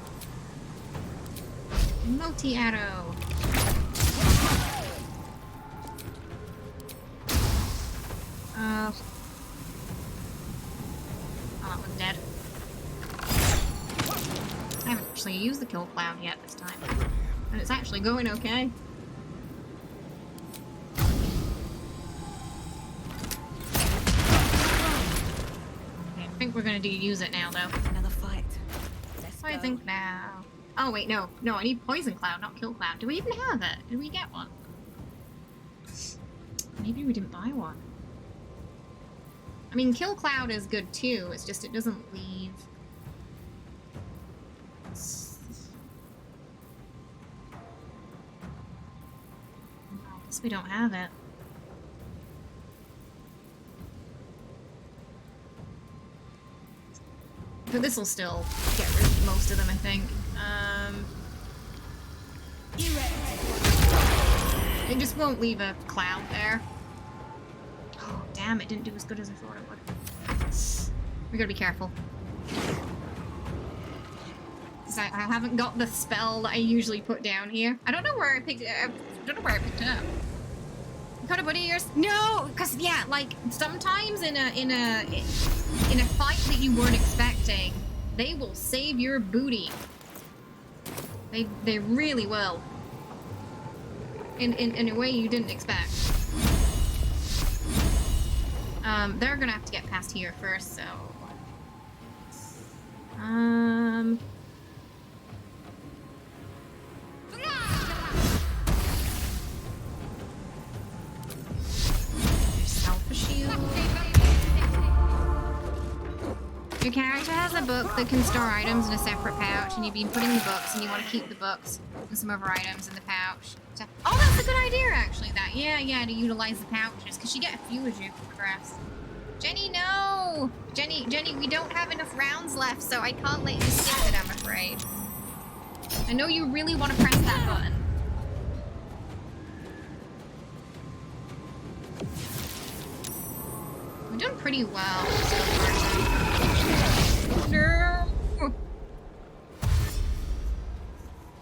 [SPEAKER 16] Multi-arrow. Oh, that one's dead. I haven't actually used the kill cloud yet this time. And it's actually going okay. Okay, I think we're gonna use it now, though.
[SPEAKER 22] Another fight.
[SPEAKER 16] I think now. Oh, wait, no. No, I need poison cloud, not kill cloud. Do we even have it? Did we get one? Maybe we didn't buy one. I mean, kill cloud is good too, it's just it doesn't leave. I guess we don't have it. But this will still get rid of most of them, I think. It just won't leave a cloud there. Oh, damn, it didn't do as good as I thought it would. We gotta be careful. Because I haven't got the spell that I usually put down here. I don't know where I picked it up. I don't know where I picked it up. Got a buddy of yours? No! Because, yeah, like, sometimes in a fight that you weren't expecting, they will save your booty. They really will. In a way you didn't expect. They're gonna have to get past here first, so... Self shield. Your character has a book that can store items in a separate pouch, and you've been putting the books, and you want to keep the books and some other items in the pouch. So, oh, that's a good idea, actually, that. Yeah, to utilize the pouches, because you get a few as you progress. Jenny, no! Jenny, we don't have enough rounds left, so I can't let you skip it, I'm afraid. I know you really want to press that button. We've done pretty well so far. No!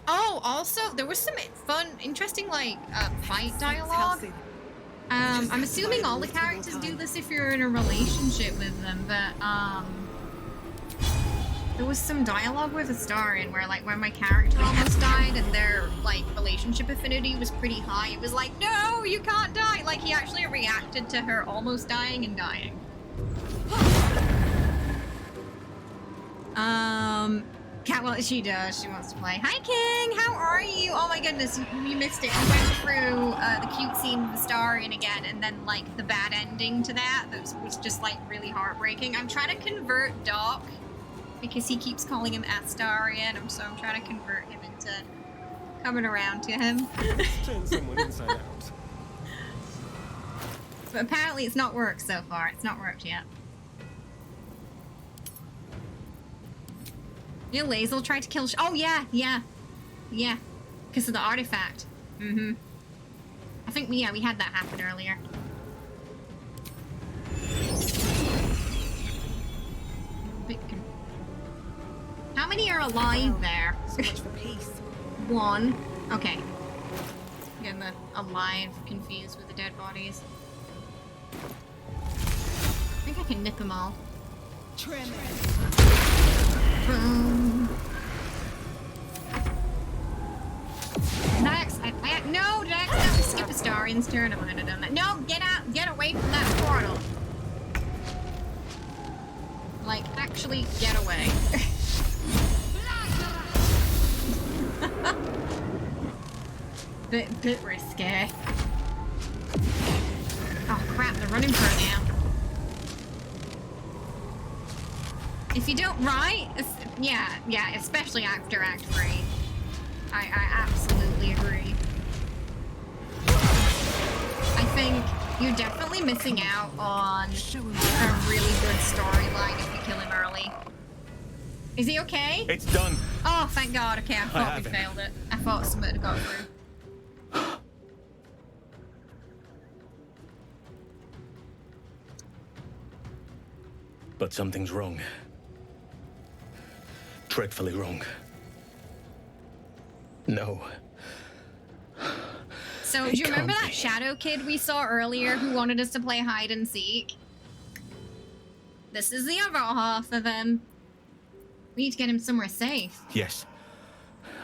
[SPEAKER 16] Oh, also, there was some fun, interesting, like, fight dialogue. I'm assuming all the characters do this if you're in a relationship with them, but, there was some dialogue with Astarion where, like, when my character almost died and their, like, relationship affinity was pretty high, it was like, no, you can't die! Like, he actually reacted to her almost dying and dying. Well, she does. She wants to play. Hi, King! How are you? Oh my goodness, you missed it. We went through the cute scene with Astarion again, and then, like, the bad ending to that was just, like, really heartbreaking. I'm trying to convert Doc, because he keeps calling him Astarion, so I'm trying to convert him into coming around to him.
[SPEAKER 17] Turn someone inside out.
[SPEAKER 16] But apparently it's not worked so far. It's not worked yet. You know, Lae'zel tried to kill oh, yeah. Because of the artifact. I think, yeah, we had that happen earlier. How many are alive there?
[SPEAKER 22] So much for peace.
[SPEAKER 16] One. Okay. Getting the alive confused with the dead bodies. I think I can nip them all.
[SPEAKER 22] Trim it.
[SPEAKER 16] Boom. No, did I accidentally skip Astarion's turn? I might have done that. No, get out! Get away from that portal! Like, actually, get away. bit risky. Oh crap, they're running for it now. If you don't, right? Yeah, especially after Act 3. I absolutely agree. I think you're definitely missing out on a really good storyline if you kill him early. Is he okay?
[SPEAKER 10] It's done.
[SPEAKER 16] Oh, thank God. Okay, I thought we failed it. I thought something had got through.
[SPEAKER 10] But something's wrong. Dreadfully wrong. No.
[SPEAKER 16] So, do you remember that shadow kid we saw earlier who wanted us to play hide and seek? This is the other half of him. We need to get him somewhere safe.
[SPEAKER 10] Yes.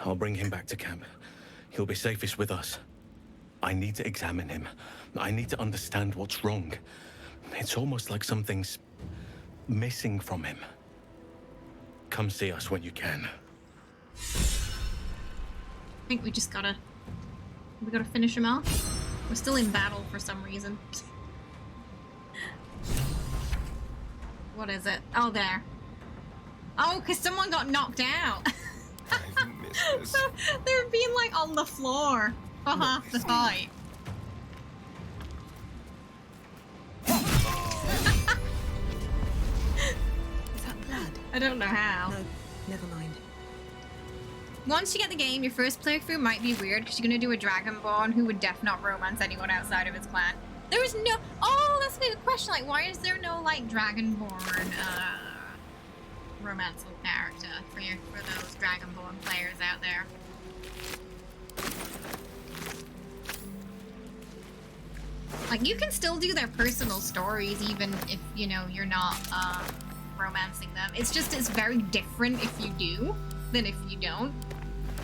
[SPEAKER 10] I'll bring him back to camp. He'll be safest with us. I need to examine him. I need to understand what's wrong. It's almost like something's missing from him. Come see us when you can.
[SPEAKER 16] I think we just gotta finish him off. We're still in battle for some reason. What is it? Oh, there. Oh, because someone got knocked out.
[SPEAKER 17] I've missed this.
[SPEAKER 16] They're being like on the floor for half the fight.
[SPEAKER 22] Is that blood?
[SPEAKER 16] I don't know how.
[SPEAKER 22] No, never mind.
[SPEAKER 16] Once you get the game, your first playthrough might be weird because you're going to do a Dragonborn who would definitely not romance anyone outside of his clan. There is no... Oh, that's a good question. Like, why is there no, like, Dragonborn, romanceable character for those Dragonborn players out there? Like, you can still do their personal stories even if, you know, you're not, romancing them. It's just, it's very different if you do than if you don't.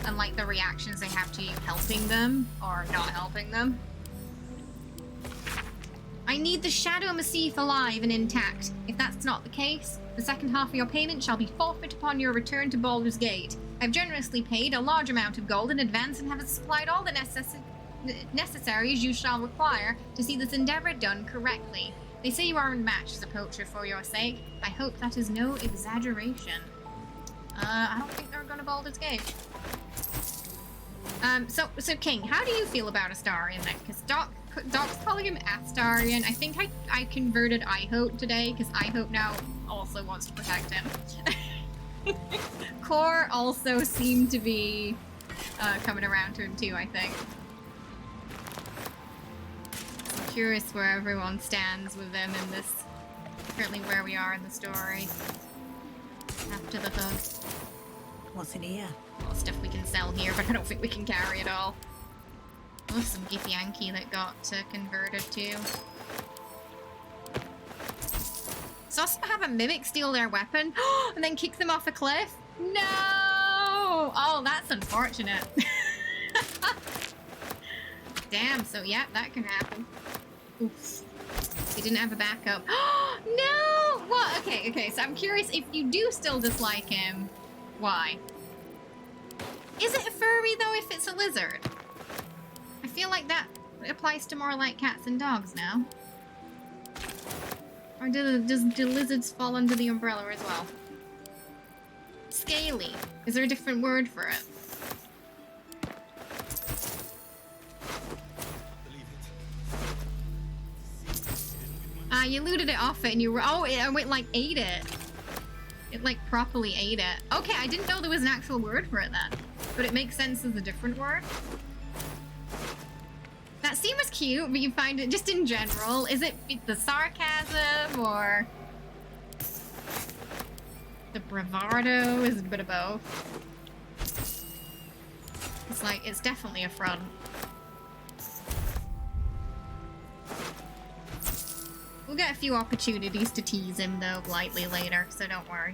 [SPEAKER 16] And, like, the reactions they have to you helping them or not helping them. I need the Shadow Massif alive and intact. If that's not the case, the second half of your payment shall be forfeit upon your return to Baldur's Gate. I've generously paid a large amount of gold in advance and have supplied all the necessaries you shall require to see this endeavor done correctly. They say you are unmatched as a poacher for your sake. I hope that is no exaggeration. I don't think they're going to Baldur's Gate. So King, how do you feel about Astarion then? Because Doc's calling him Astarion. I think I converted Ihope today, because Ihope now also wants to protect him. Core also seemed to be coming around to him too, I think. I'm curious where everyone stands with them in this, currently where we are in the story. After the hug.
[SPEAKER 22] What's in here?
[SPEAKER 16] A lot of stuff we can sell here, but I don't think we can carry it all. Oh, some Githyanki that got converted too. So also have a mimic steal their weapon and then kick them off a cliff? No! Oh, that's unfortunate. Damn, so yeah, that can happen. Oof. He didn't have a backup. No! What? Okay, so I'm curious if you do still dislike him, why? Is it a furry though if it's a lizard? I feel like that applies to more like cats and dogs now. Or do lizards fall under the umbrella as well? Scaly. Is there a different word for it? You looted it off it and you were- oh, it went like ate it. It like properly ate it. Okay, I didn't know there was an actual word for it then. But it makes sense as a different word. That scene was cute, but you find it just in general. Is it the sarcasm or the bravado? Is it a bit of both? It's like, it's definitely a front. We'll get a few opportunities to tease him though, lightly later, so don't worry.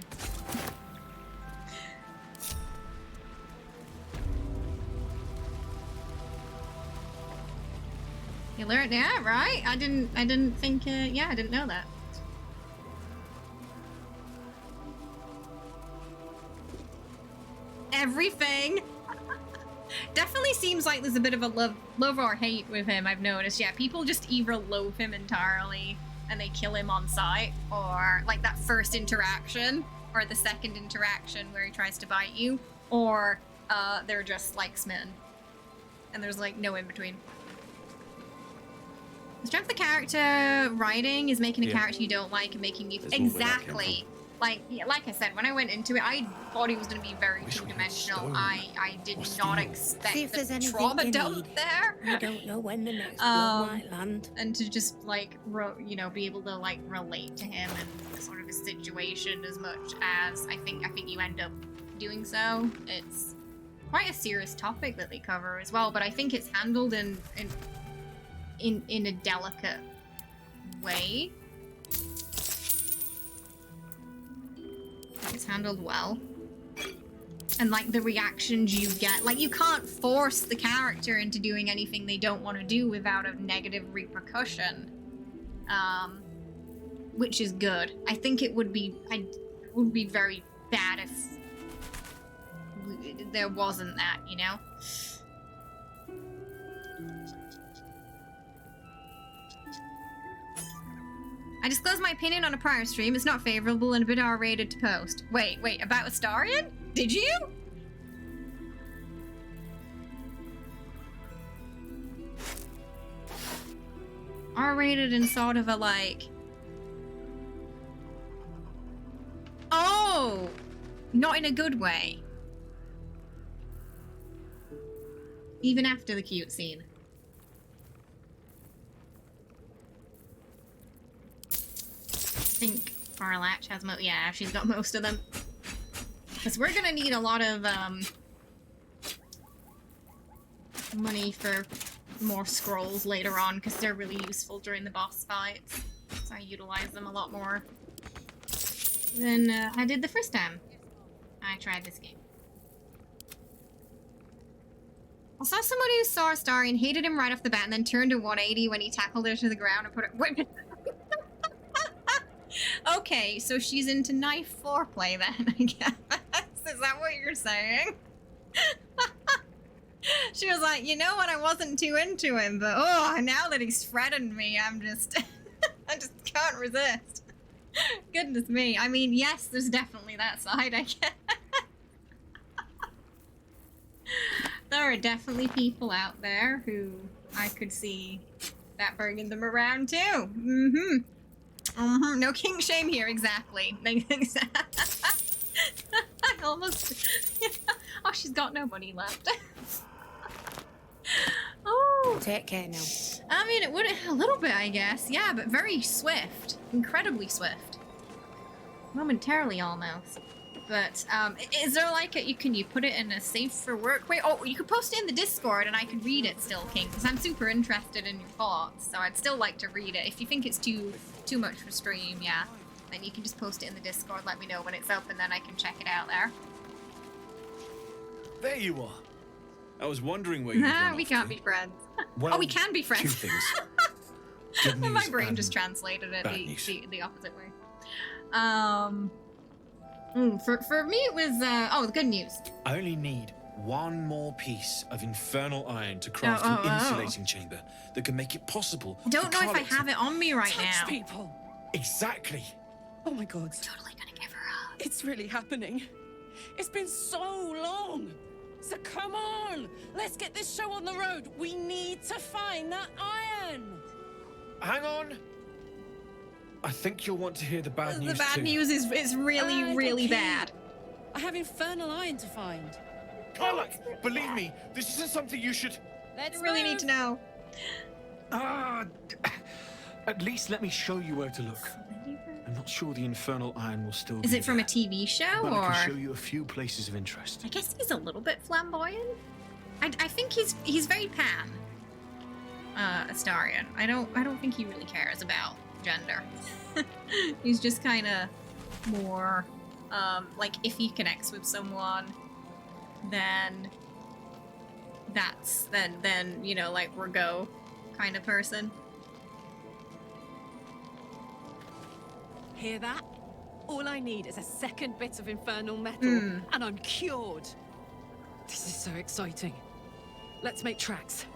[SPEAKER 16] You learned that, right? I didn't think, yeah, I didn't know that. Everything! Definitely seems like there's a bit of a love or hate with him, I've noticed. Yeah, people just either loathe him entirely and they kill him on sight, or like that first interaction, or the second interaction where he tries to bite you, or they're just like smitten. And there's like no in between. The strength of the character writing is making a character you don't like and making you exactly. Like I said, when I went into it, I thought he was going to be very two-dimensional. I did not expect the trauma dump there.
[SPEAKER 18] I don't know when the next blow might land.
[SPEAKER 16] And to just like, you know, be able to like relate to him and sort of his situation as much as I think you end up doing so. It's quite a serious topic that they cover as well, but I think it's handled in a delicate way. It's handled well. And like the reactions you get, like you can't force the character into doing anything they don't want to do without a negative repercussion. Which is good. I think it would be very bad if there wasn't that, you know? I disclosed my opinion on a prior stream. It's not favorable and a bit R-rated to post. Wait, about Astarion? Did you? R-rated and sort of a like... Oh! Not in a good way. Even after the cute scene. I think Farlatch has yeah, she's got most of them. Because we're gonna need a lot of money for more scrolls later on, because they're really useful during the boss fights. So I utilize them a lot more than I did the first time I tried this game. I saw someone who saw Astarion, hated him right off the bat, and then turned to 180 when he tackled her to the ground and put her. Wait. Okay, so she's into knife foreplay then, I guess. Is that what you're saying? She was like, you know what, I wasn't too into him, but oh, now that he's threatened me, I'm just... I just can't resist. Goodness me. I mean, yes, there's definitely that side, I guess. There are definitely people out there who I could see that bringing them around too. Mm-hmm. No king shame here, exactly. I almost... Oh, she's got no money left. Oh.
[SPEAKER 18] Take care now.
[SPEAKER 16] I mean, it would a little bit, I guess. Yeah, but very swift. Incredibly swift. Momentarily, almost. But, is there like a... Can you put it in a safe for work? Wait, oh, you could post it in the Discord and I could read it still, King, because I'm super interested in your thoughts, so I'd still like to read it. If you think it's too much for stream, yeah, then you can just post it in the Discord, let me know when it's up, and then I can check it out there.
[SPEAKER 5] There you are. I was wondering where you were.
[SPEAKER 16] We can't be friends.
[SPEAKER 5] Well,
[SPEAKER 16] oh, we can be friends.
[SPEAKER 5] Two things. Good news
[SPEAKER 16] My brain
[SPEAKER 5] and
[SPEAKER 16] just translated it
[SPEAKER 5] bad news.
[SPEAKER 16] the opposite way. For me it was, the good news.
[SPEAKER 5] I only need one more piece of infernal iron to craft an insulating chamber that can make it possible.
[SPEAKER 16] I don't know if I have it on me right now.
[SPEAKER 5] People. Exactly.
[SPEAKER 20] Oh my god.
[SPEAKER 16] Totally gonna give her up.
[SPEAKER 20] It's really happening. It's been so long. So come on, let's get this show on the road. We need to find that iron.
[SPEAKER 5] Hang on. I think you'll want to hear the bad news
[SPEAKER 16] The bad
[SPEAKER 5] too.
[SPEAKER 16] news is really, really bad.
[SPEAKER 20] I have infernal iron to find.
[SPEAKER 5] Alec, believe me, this isn't something you should...
[SPEAKER 20] Let's
[SPEAKER 16] really need to know.
[SPEAKER 7] At least let me show you where to look. I'm not sure the infernal iron will still be
[SPEAKER 16] Is it from
[SPEAKER 7] there,
[SPEAKER 16] a TV show,
[SPEAKER 7] but
[SPEAKER 16] or...?
[SPEAKER 7] I can show you a few places of interest.
[SPEAKER 16] I guess he's a little bit flamboyant. I think he's very pan. Astarion. I don't think he really cares about gender. He's just kind of more, like, if he connects with someone, then then you know, like, we're go kind of person.
[SPEAKER 20] Hear that? All I need is a second bit of infernal metal, and I'm cured. This is so exciting. Let's make tracks.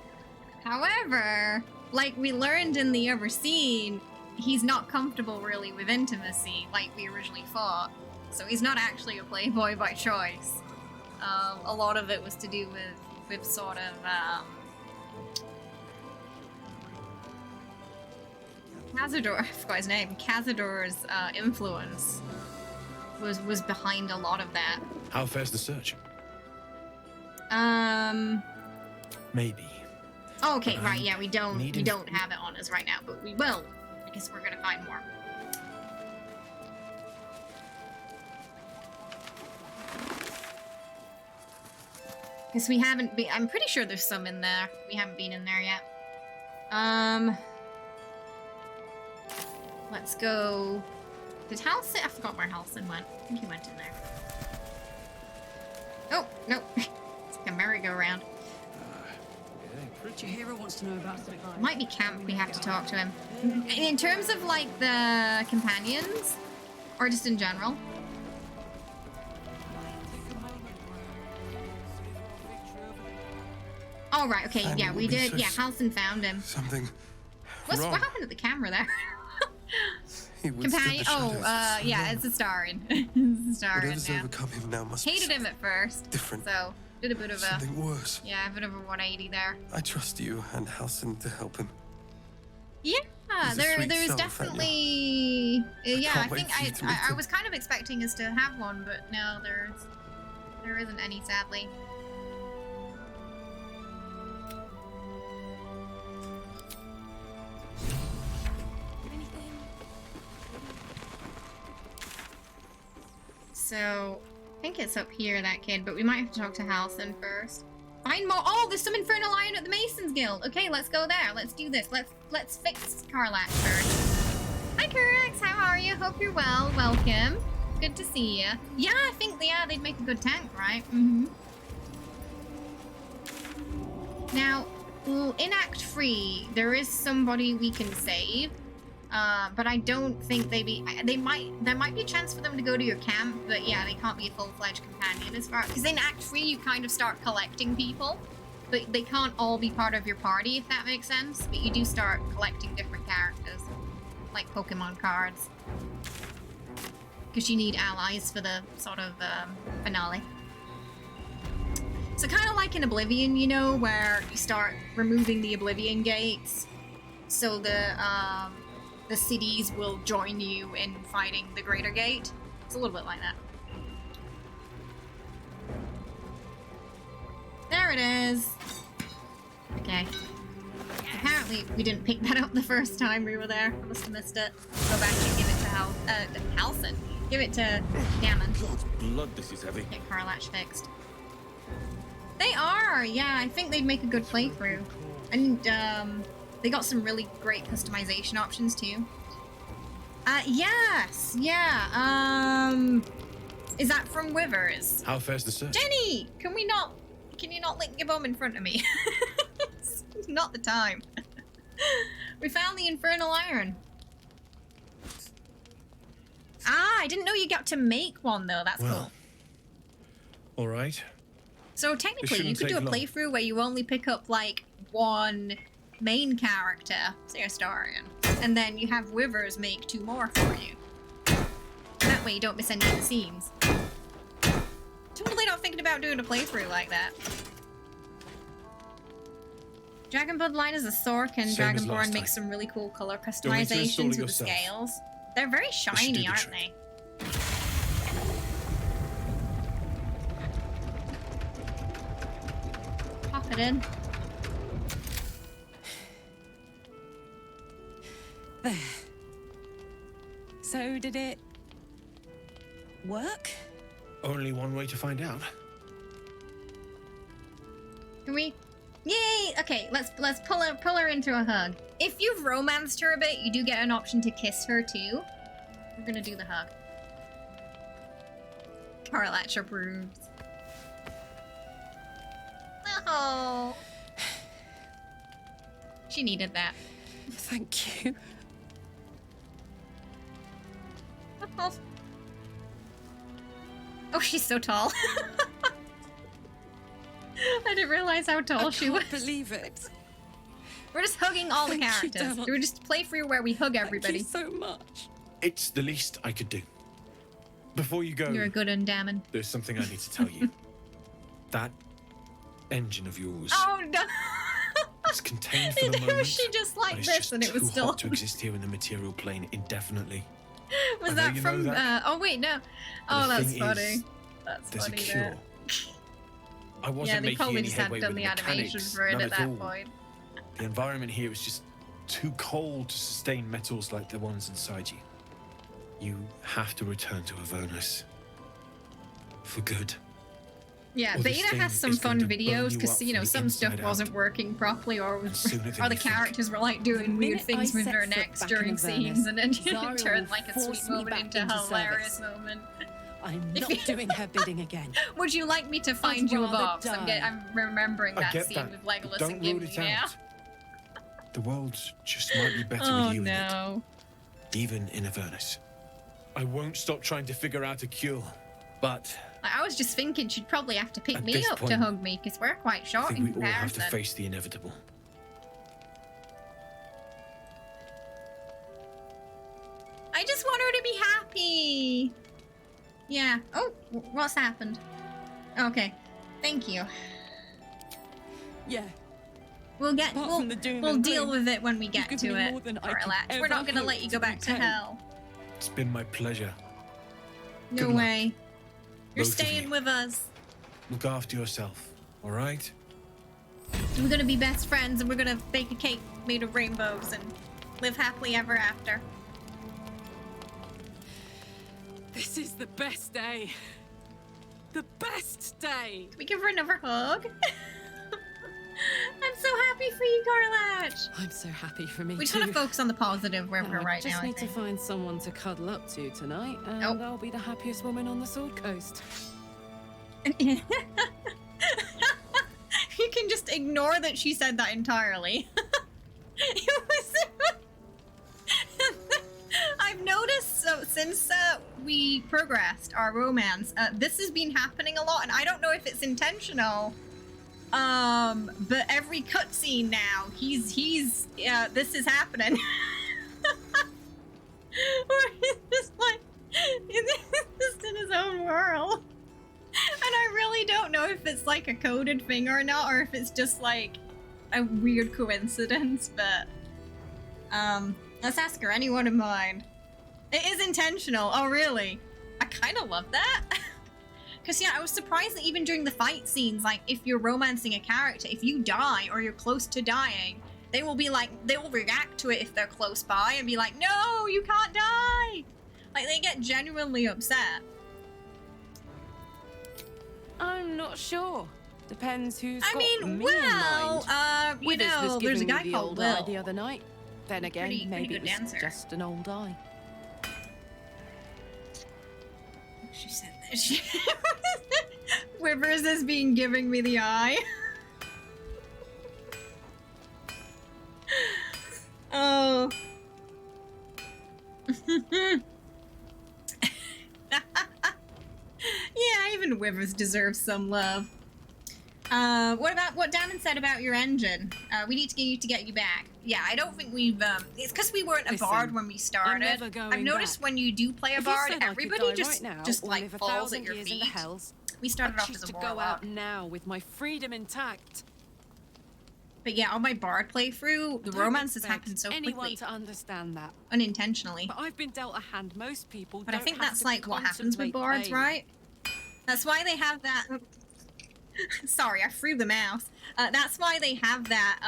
[SPEAKER 16] However, like we learned in the other scene, he's not comfortable really with intimacy like we originally thought. So he's not actually a playboy by choice. A lot of it was to do with sort of Cazador, I forgot his name. Cazador's influence was behind a lot of that.
[SPEAKER 5] How fares the search? Maybe.
[SPEAKER 16] Oh, okay, right, yeah, we don't have it on us right now, but we will. I guess we're gonna find more. Because we haven't been, I'm pretty sure there's some in there. We haven't been in there yet. Let's go. Did Halcyon? I forgot where Halcyon went. I think he went in there. Oh, no. It's like a merry-go-round.
[SPEAKER 20] Your hero wants to know about the
[SPEAKER 16] It might be Camp we have to talk to him. In terms of, like, the companions? Or just in general? Oh, right, okay, yeah, we did. Yeah, Halcyon found him.
[SPEAKER 17] Something
[SPEAKER 16] What
[SPEAKER 17] wrong.
[SPEAKER 16] happened to the camera there?
[SPEAKER 17] He withstood
[SPEAKER 16] Companion?
[SPEAKER 17] the
[SPEAKER 16] Oh,
[SPEAKER 17] shadows.
[SPEAKER 16] yeah, it's a Starin. It's a Starin
[SPEAKER 17] Whatever's
[SPEAKER 16] now.
[SPEAKER 17] overcome him now must
[SPEAKER 16] Hated him at first.
[SPEAKER 17] different.
[SPEAKER 16] So, did a bit of a...
[SPEAKER 17] Something worse.
[SPEAKER 16] Yeah, a bit of a 180 there.
[SPEAKER 17] I trust you and Halcyon to help him.
[SPEAKER 16] Yeah,
[SPEAKER 17] He's a sweet
[SPEAKER 16] there's
[SPEAKER 17] soul,
[SPEAKER 16] definitely... yeah, I
[SPEAKER 17] can't
[SPEAKER 16] think
[SPEAKER 17] wait for you to meet
[SPEAKER 16] I
[SPEAKER 17] him.
[SPEAKER 16] was kind of expecting us to have one, but no, there isn't any, sadly. So, I think it's up here, that kid, but we might have to talk to Halcyon first. Find more. Oh, there's some Infernal Iron at the Masons Guild. Okay, let's go there. Let's do this. Let's fix Carlac first. Hi, Kurix. How are you? Hope you're well. Welcome. Good to see you. Yeah, I think they'd make a good tank, right? Mm-hmm. Now, in Act 3, there is somebody we can save. But I don't think there might be a chance for them to go to your camp, but yeah, they can't be a full-fledged companion as far, because in Act 3 you kind of start collecting people, but they can't all be part of your party, if that makes sense, but you do start collecting different characters, like Pokemon cards, because you need allies for the sort of finale. So kind of like in Oblivion, you know, where you start removing the Oblivion gates, so the cities will join you in fighting the Greater Gate. It's a little bit like that. There it is. Okay. Apparently we didn't pick that up the first time we were there. I must have missed it. Go back and give it to Halcyon. Give it to Gammon.
[SPEAKER 7] God's blood, this is heavy.
[SPEAKER 16] Get Carlac fixed. They are, yeah. I think they'd make a good playthrough. And they got some really great customization options too. Yes, yeah. Is that from Withers?
[SPEAKER 5] How fares the search?
[SPEAKER 16] Jenny, can you not link your bomb in front of me? It's not the time. We found the Infernal Iron. Ah, I didn't know you got to make one though. That's cool.
[SPEAKER 5] All right.
[SPEAKER 16] So technically, you could do a playthrough where you only pick up like one main character, say a Starian, and then you have Withers make 2 more for you. That way you don't miss any of the scenes. Totally not thinking about doing a playthrough like that. Dragon Bloodline is a Thork, and
[SPEAKER 5] Same as
[SPEAKER 16] Dragonborn
[SPEAKER 5] last
[SPEAKER 16] makes
[SPEAKER 5] time.
[SPEAKER 16] some really cool color
[SPEAKER 5] You'll need to install
[SPEAKER 16] customizations
[SPEAKER 5] it
[SPEAKER 16] with the
[SPEAKER 5] yourself.
[SPEAKER 16] scales. They're very
[SPEAKER 5] should do
[SPEAKER 16] shiny,
[SPEAKER 5] the
[SPEAKER 16] aren't
[SPEAKER 5] trick.
[SPEAKER 16] they? Pop it in.
[SPEAKER 20] There. So did it work?
[SPEAKER 5] Only one way to find out.
[SPEAKER 16] Can we? Yay! Okay, let's pull her into a hug. If you've romanced her a bit, you do get an option to kiss her too. We're gonna do the hug. Carlac approves. Oh, she needed that.
[SPEAKER 20] Thank you.
[SPEAKER 16] Oh, she's so tall. I didn't realize how tall she was.
[SPEAKER 20] I can't believe it.
[SPEAKER 16] We're just hugging all the
[SPEAKER 20] Thank you,
[SPEAKER 16] characters.
[SPEAKER 20] Dad.
[SPEAKER 16] We just play through where we hug everybody.
[SPEAKER 20] Thank you so much.
[SPEAKER 5] It's the least I could do. Before you go,
[SPEAKER 16] You're a good un, Damon.
[SPEAKER 5] there's something I need to tell you. That engine of yours
[SPEAKER 16] Oh no!
[SPEAKER 5] is contained for the moment.
[SPEAKER 16] Was she just like
[SPEAKER 5] but it's
[SPEAKER 16] this
[SPEAKER 5] just
[SPEAKER 16] and it was
[SPEAKER 5] too
[SPEAKER 16] still...
[SPEAKER 5] hot to exist here in the material plane indefinitely.
[SPEAKER 16] Was
[SPEAKER 5] I know
[SPEAKER 16] that
[SPEAKER 5] you know
[SPEAKER 16] from...
[SPEAKER 5] that.
[SPEAKER 16] oh wait, no.
[SPEAKER 5] But
[SPEAKER 16] Oh,
[SPEAKER 5] the
[SPEAKER 16] that's
[SPEAKER 5] thing
[SPEAKER 16] funny.
[SPEAKER 5] is,
[SPEAKER 16] That's
[SPEAKER 5] there's
[SPEAKER 16] funny
[SPEAKER 5] a cure.
[SPEAKER 16] there.
[SPEAKER 5] I wasn't
[SPEAKER 16] Yeah, they
[SPEAKER 5] making
[SPEAKER 16] probably
[SPEAKER 5] any
[SPEAKER 16] just hadn't
[SPEAKER 5] headway
[SPEAKER 16] done
[SPEAKER 5] with
[SPEAKER 16] the animation
[SPEAKER 5] mechanics,
[SPEAKER 16] for it
[SPEAKER 5] none
[SPEAKER 16] at
[SPEAKER 5] at
[SPEAKER 16] that
[SPEAKER 5] all.
[SPEAKER 16] point.
[SPEAKER 5] The environment here is just too cold to sustain metals like the ones inside you. You have to return to Avernus. For good.
[SPEAKER 16] Yeah,
[SPEAKER 5] Or this
[SPEAKER 16] Beta
[SPEAKER 5] thing
[SPEAKER 16] has some
[SPEAKER 5] is
[SPEAKER 16] fun
[SPEAKER 5] going to burn
[SPEAKER 16] videos
[SPEAKER 5] you
[SPEAKER 16] because,
[SPEAKER 5] up
[SPEAKER 16] you know,
[SPEAKER 5] from the
[SPEAKER 16] some stuff
[SPEAKER 5] inside
[SPEAKER 16] wasn't
[SPEAKER 5] out.
[SPEAKER 16] working properly or
[SPEAKER 5] sooner than
[SPEAKER 16] or the
[SPEAKER 5] you think.
[SPEAKER 16] characters were like doing weird
[SPEAKER 20] minute
[SPEAKER 16] things
[SPEAKER 20] I
[SPEAKER 16] with
[SPEAKER 20] set
[SPEAKER 16] their
[SPEAKER 20] foot
[SPEAKER 16] necks
[SPEAKER 20] back
[SPEAKER 16] during
[SPEAKER 20] in
[SPEAKER 16] scenes
[SPEAKER 20] Avernus,
[SPEAKER 16] and then
[SPEAKER 20] Zara
[SPEAKER 16] it turned
[SPEAKER 20] will
[SPEAKER 16] like a
[SPEAKER 20] force
[SPEAKER 16] sweet
[SPEAKER 20] me
[SPEAKER 16] moment
[SPEAKER 20] back
[SPEAKER 16] into a
[SPEAKER 20] into
[SPEAKER 16] hilarious
[SPEAKER 20] service.
[SPEAKER 16] moment.
[SPEAKER 20] I'm
[SPEAKER 16] If
[SPEAKER 20] not
[SPEAKER 16] you-
[SPEAKER 20] doing her bidding again.
[SPEAKER 16] Would you like me to find you a
[SPEAKER 20] rather
[SPEAKER 16] box?
[SPEAKER 20] die.
[SPEAKER 16] I'm remembering
[SPEAKER 5] I
[SPEAKER 16] that
[SPEAKER 5] get
[SPEAKER 16] scene
[SPEAKER 5] that.
[SPEAKER 16] with Legolas
[SPEAKER 5] Don't
[SPEAKER 16] and
[SPEAKER 5] rule
[SPEAKER 16] Gimli
[SPEAKER 5] it
[SPEAKER 16] now.
[SPEAKER 5] out. The world just might be better
[SPEAKER 16] Oh
[SPEAKER 5] with you
[SPEAKER 16] no.
[SPEAKER 5] in it. Even in Avernus. I won't stop trying to figure out a cure, but
[SPEAKER 16] I was just thinking she'd probably have to pick
[SPEAKER 5] At
[SPEAKER 16] me
[SPEAKER 5] this
[SPEAKER 16] up to
[SPEAKER 5] point,
[SPEAKER 16] hug me because we're quite
[SPEAKER 5] I
[SPEAKER 16] short
[SPEAKER 5] think
[SPEAKER 16] in
[SPEAKER 5] we all have
[SPEAKER 16] comparison.
[SPEAKER 5] to face the inevitable.
[SPEAKER 16] I just want her to be happy. Yeah. Oh, what's happened? Okay. Thank you.
[SPEAKER 20] Yeah.
[SPEAKER 16] We'll get.
[SPEAKER 20] Apart
[SPEAKER 16] We'll,
[SPEAKER 20] from the doom
[SPEAKER 16] we'll
[SPEAKER 20] and
[SPEAKER 16] deal
[SPEAKER 20] gloom,
[SPEAKER 16] with it when we
[SPEAKER 20] you've
[SPEAKER 16] get
[SPEAKER 20] given
[SPEAKER 16] to
[SPEAKER 20] me
[SPEAKER 16] it.
[SPEAKER 20] more than I
[SPEAKER 16] Or
[SPEAKER 20] could
[SPEAKER 16] relax. We're
[SPEAKER 20] ever
[SPEAKER 16] not gonna
[SPEAKER 20] hope
[SPEAKER 16] let you
[SPEAKER 20] to
[SPEAKER 16] go back to
[SPEAKER 20] repay.
[SPEAKER 16] hell.
[SPEAKER 5] It's been my pleasure.
[SPEAKER 16] No
[SPEAKER 5] Good luck,
[SPEAKER 16] way. You're
[SPEAKER 5] both of
[SPEAKER 16] staying
[SPEAKER 5] you.
[SPEAKER 16] with us.
[SPEAKER 5] Look after yourself, all right?
[SPEAKER 16] We're gonna be best friends and we're gonna bake a cake made of rainbows and live happily ever after.
[SPEAKER 20] This is the best day. The best day.
[SPEAKER 16] Can we give her another hug? I'm so happy for you, Carlatch.
[SPEAKER 20] I'm so happy for me
[SPEAKER 16] We just
[SPEAKER 20] too.
[SPEAKER 16] want to focus on the positive where we're
[SPEAKER 20] I
[SPEAKER 16] right
[SPEAKER 20] just
[SPEAKER 16] now. I
[SPEAKER 20] need to
[SPEAKER 16] think.
[SPEAKER 20] find someone to cuddle up to tonight, and
[SPEAKER 16] Nope.
[SPEAKER 20] I'll be the happiest woman on the Sword Coast.
[SPEAKER 16] You can just ignore that she said that entirely. It was... I've noticed since we progressed our romance, this has been happening a lot, and I don't know if it's intentional. But every cutscene now, he's this is happening. Or he's just like, he's just in his own world. And I really don't know if it's like a coded thing or not, or if it's just like a weird coincidence, but let's ask her, anyone in mind. It is intentional. Oh really? I kind of love that. Because yeah, I was surprised that even during the fight scenes, like if you're romancing a character, if you die or you're close to dying, they will be like, they will react to it if they're close by and be like, no, you can't die. Like they get genuinely upset.
[SPEAKER 20] I'm not sure. Depends who's
[SPEAKER 16] I
[SPEAKER 20] got
[SPEAKER 16] mean,
[SPEAKER 20] me
[SPEAKER 16] well,
[SPEAKER 20] in mind.
[SPEAKER 16] you
[SPEAKER 20] Withers was
[SPEAKER 16] know, there's a
[SPEAKER 20] giving me
[SPEAKER 16] guy
[SPEAKER 20] the
[SPEAKER 16] called
[SPEAKER 20] old eye
[SPEAKER 16] Will.
[SPEAKER 20] the other night. Then again,
[SPEAKER 16] Pretty
[SPEAKER 20] maybe
[SPEAKER 16] good
[SPEAKER 20] it was
[SPEAKER 16] dancer.
[SPEAKER 20] just an old eye.
[SPEAKER 16] She said that. She Wivers is being giving me the eye. Oh. Yeah, even Wivers deserves some love. What about what Damon said about your engine? We need to get you back. Yeah, I don't think we've, it's because we weren't a
[SPEAKER 20] Listen,
[SPEAKER 16] bard when we started.
[SPEAKER 20] never going
[SPEAKER 16] I've noticed
[SPEAKER 20] back.
[SPEAKER 16] when you do play a
[SPEAKER 20] If you
[SPEAKER 16] bard,
[SPEAKER 20] said I could
[SPEAKER 16] everybody
[SPEAKER 20] die
[SPEAKER 16] just,
[SPEAKER 20] right now,
[SPEAKER 16] just
[SPEAKER 20] or
[SPEAKER 16] like
[SPEAKER 20] live a
[SPEAKER 16] falls at
[SPEAKER 20] 1,000
[SPEAKER 16] your
[SPEAKER 20] years in the
[SPEAKER 16] feet.
[SPEAKER 20] hells,
[SPEAKER 16] We started
[SPEAKER 20] I
[SPEAKER 16] off
[SPEAKER 20] choose
[SPEAKER 16] as a
[SPEAKER 20] to go
[SPEAKER 16] warlock.
[SPEAKER 20] out now with my freedom intact.
[SPEAKER 16] But yeah, on my bard playthrough, the
[SPEAKER 20] Don't
[SPEAKER 16] romances
[SPEAKER 20] expect
[SPEAKER 16] happen so
[SPEAKER 20] anyone
[SPEAKER 16] quickly.
[SPEAKER 20] to understand that.
[SPEAKER 16] Unintentionally.
[SPEAKER 20] But I've been dealt a hand most people
[SPEAKER 16] But I
[SPEAKER 20] don't
[SPEAKER 16] think
[SPEAKER 20] have
[SPEAKER 16] that's
[SPEAKER 20] to
[SPEAKER 16] like what happens with
[SPEAKER 20] contemplate
[SPEAKER 16] bards,
[SPEAKER 20] pain.
[SPEAKER 16] right? That's why they have that... Sorry, I threw the mouse. That's why they have that,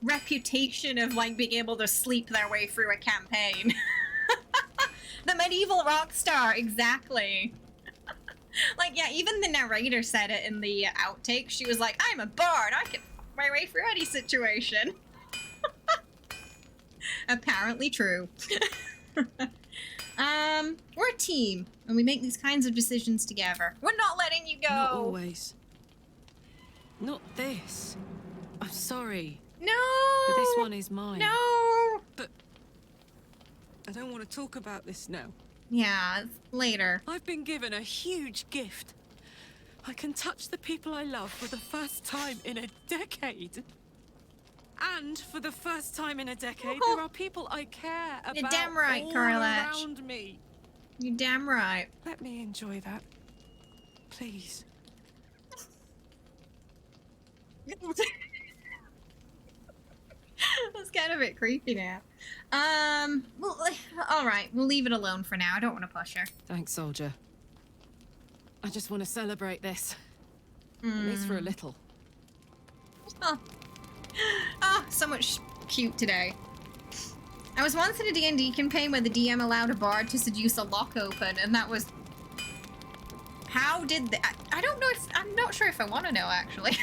[SPEAKER 16] reputation of, like, being able to sleep their way through a campaign. The medieval rock star, exactly. Like, yeah, even the narrator said it in the outtake. She was like, I'm a bard, I can fuck my way through any situation. Apparently true. We're a team, and we make these kinds of decisions together. We're not letting you go.
[SPEAKER 20] Not always. Not this. I'm sorry.
[SPEAKER 16] No.
[SPEAKER 20] But this one is mine.
[SPEAKER 16] No.
[SPEAKER 20] But I don't want to talk about this now.
[SPEAKER 16] Yeah, it's later.
[SPEAKER 20] I've been given a huge gift. I can touch the people I love for the first time in a decade. And for the first time in a decade, there are people I care about
[SPEAKER 16] You're damn right,
[SPEAKER 20] all
[SPEAKER 16] Carlatch.
[SPEAKER 20] around me.
[SPEAKER 16] You're damn right.
[SPEAKER 20] Let me enjoy that, please.
[SPEAKER 16] That's kind of a bit creepy now. Well, all right, we'll leave it alone for now. I don't want to push her.
[SPEAKER 20] Thanks, soldier. I just want to celebrate this. At least for a little.
[SPEAKER 16] Oh. Oh, so much cute today. I was once in a D&D campaign where the DM allowed a bard to seduce a lock open, and that was... How did that... I don't know if... I'm not sure if I want to know, actually.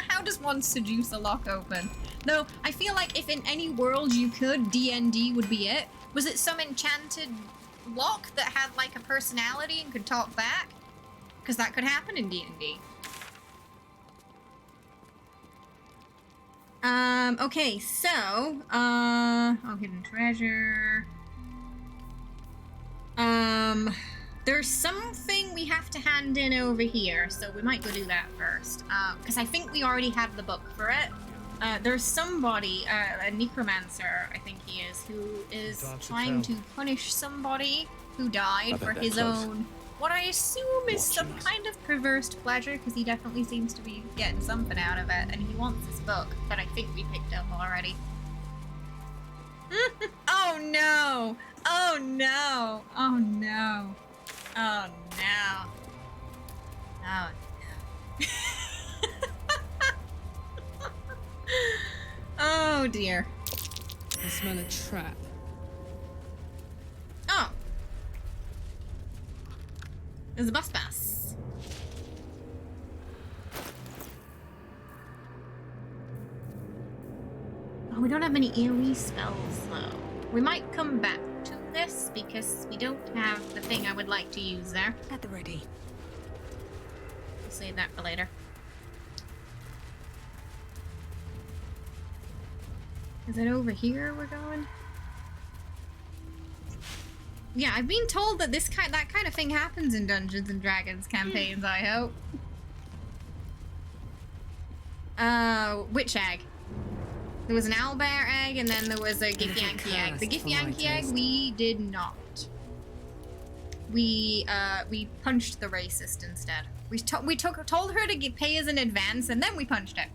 [SPEAKER 16] How does one seduce a lock open? Though, I feel like if in any world you could, D&D would be it. Was it some enchanted lock that had, like, a personality and could talk back? Because that could happen in D&D. Okay, so, hidden treasure. There's something we have to hand in over here, so we might go do that first. Because I think we already have the book for it. There's somebody, a necromancer, I think he is, who is trying to punish somebody who died for his own, what I assume is some kind of perverse pleasure, because he definitely seems to be getting something out of it, and he wants this book that I think we picked up already. Oh no! Oh no! Oh no! Oh no! Oh no! Oh dear.
[SPEAKER 20] I smell a trap.
[SPEAKER 16] Oh. There's a bus. Oh, we don't have any AoE spells though. We might come back to this because we don't have the thing I would like to use there.
[SPEAKER 22] At the ready.
[SPEAKER 16] We'll save that for later. Is it over here we're going? Yeah, I've been told that that kind of thing happens in Dungeons and Dragons campaigns, I hope. Which egg? There was an owlbear egg and then there was a Githyanki egg. The Githyanki egg we did not. We punched the racist instead. We told her to pay us in advance and then we punched it.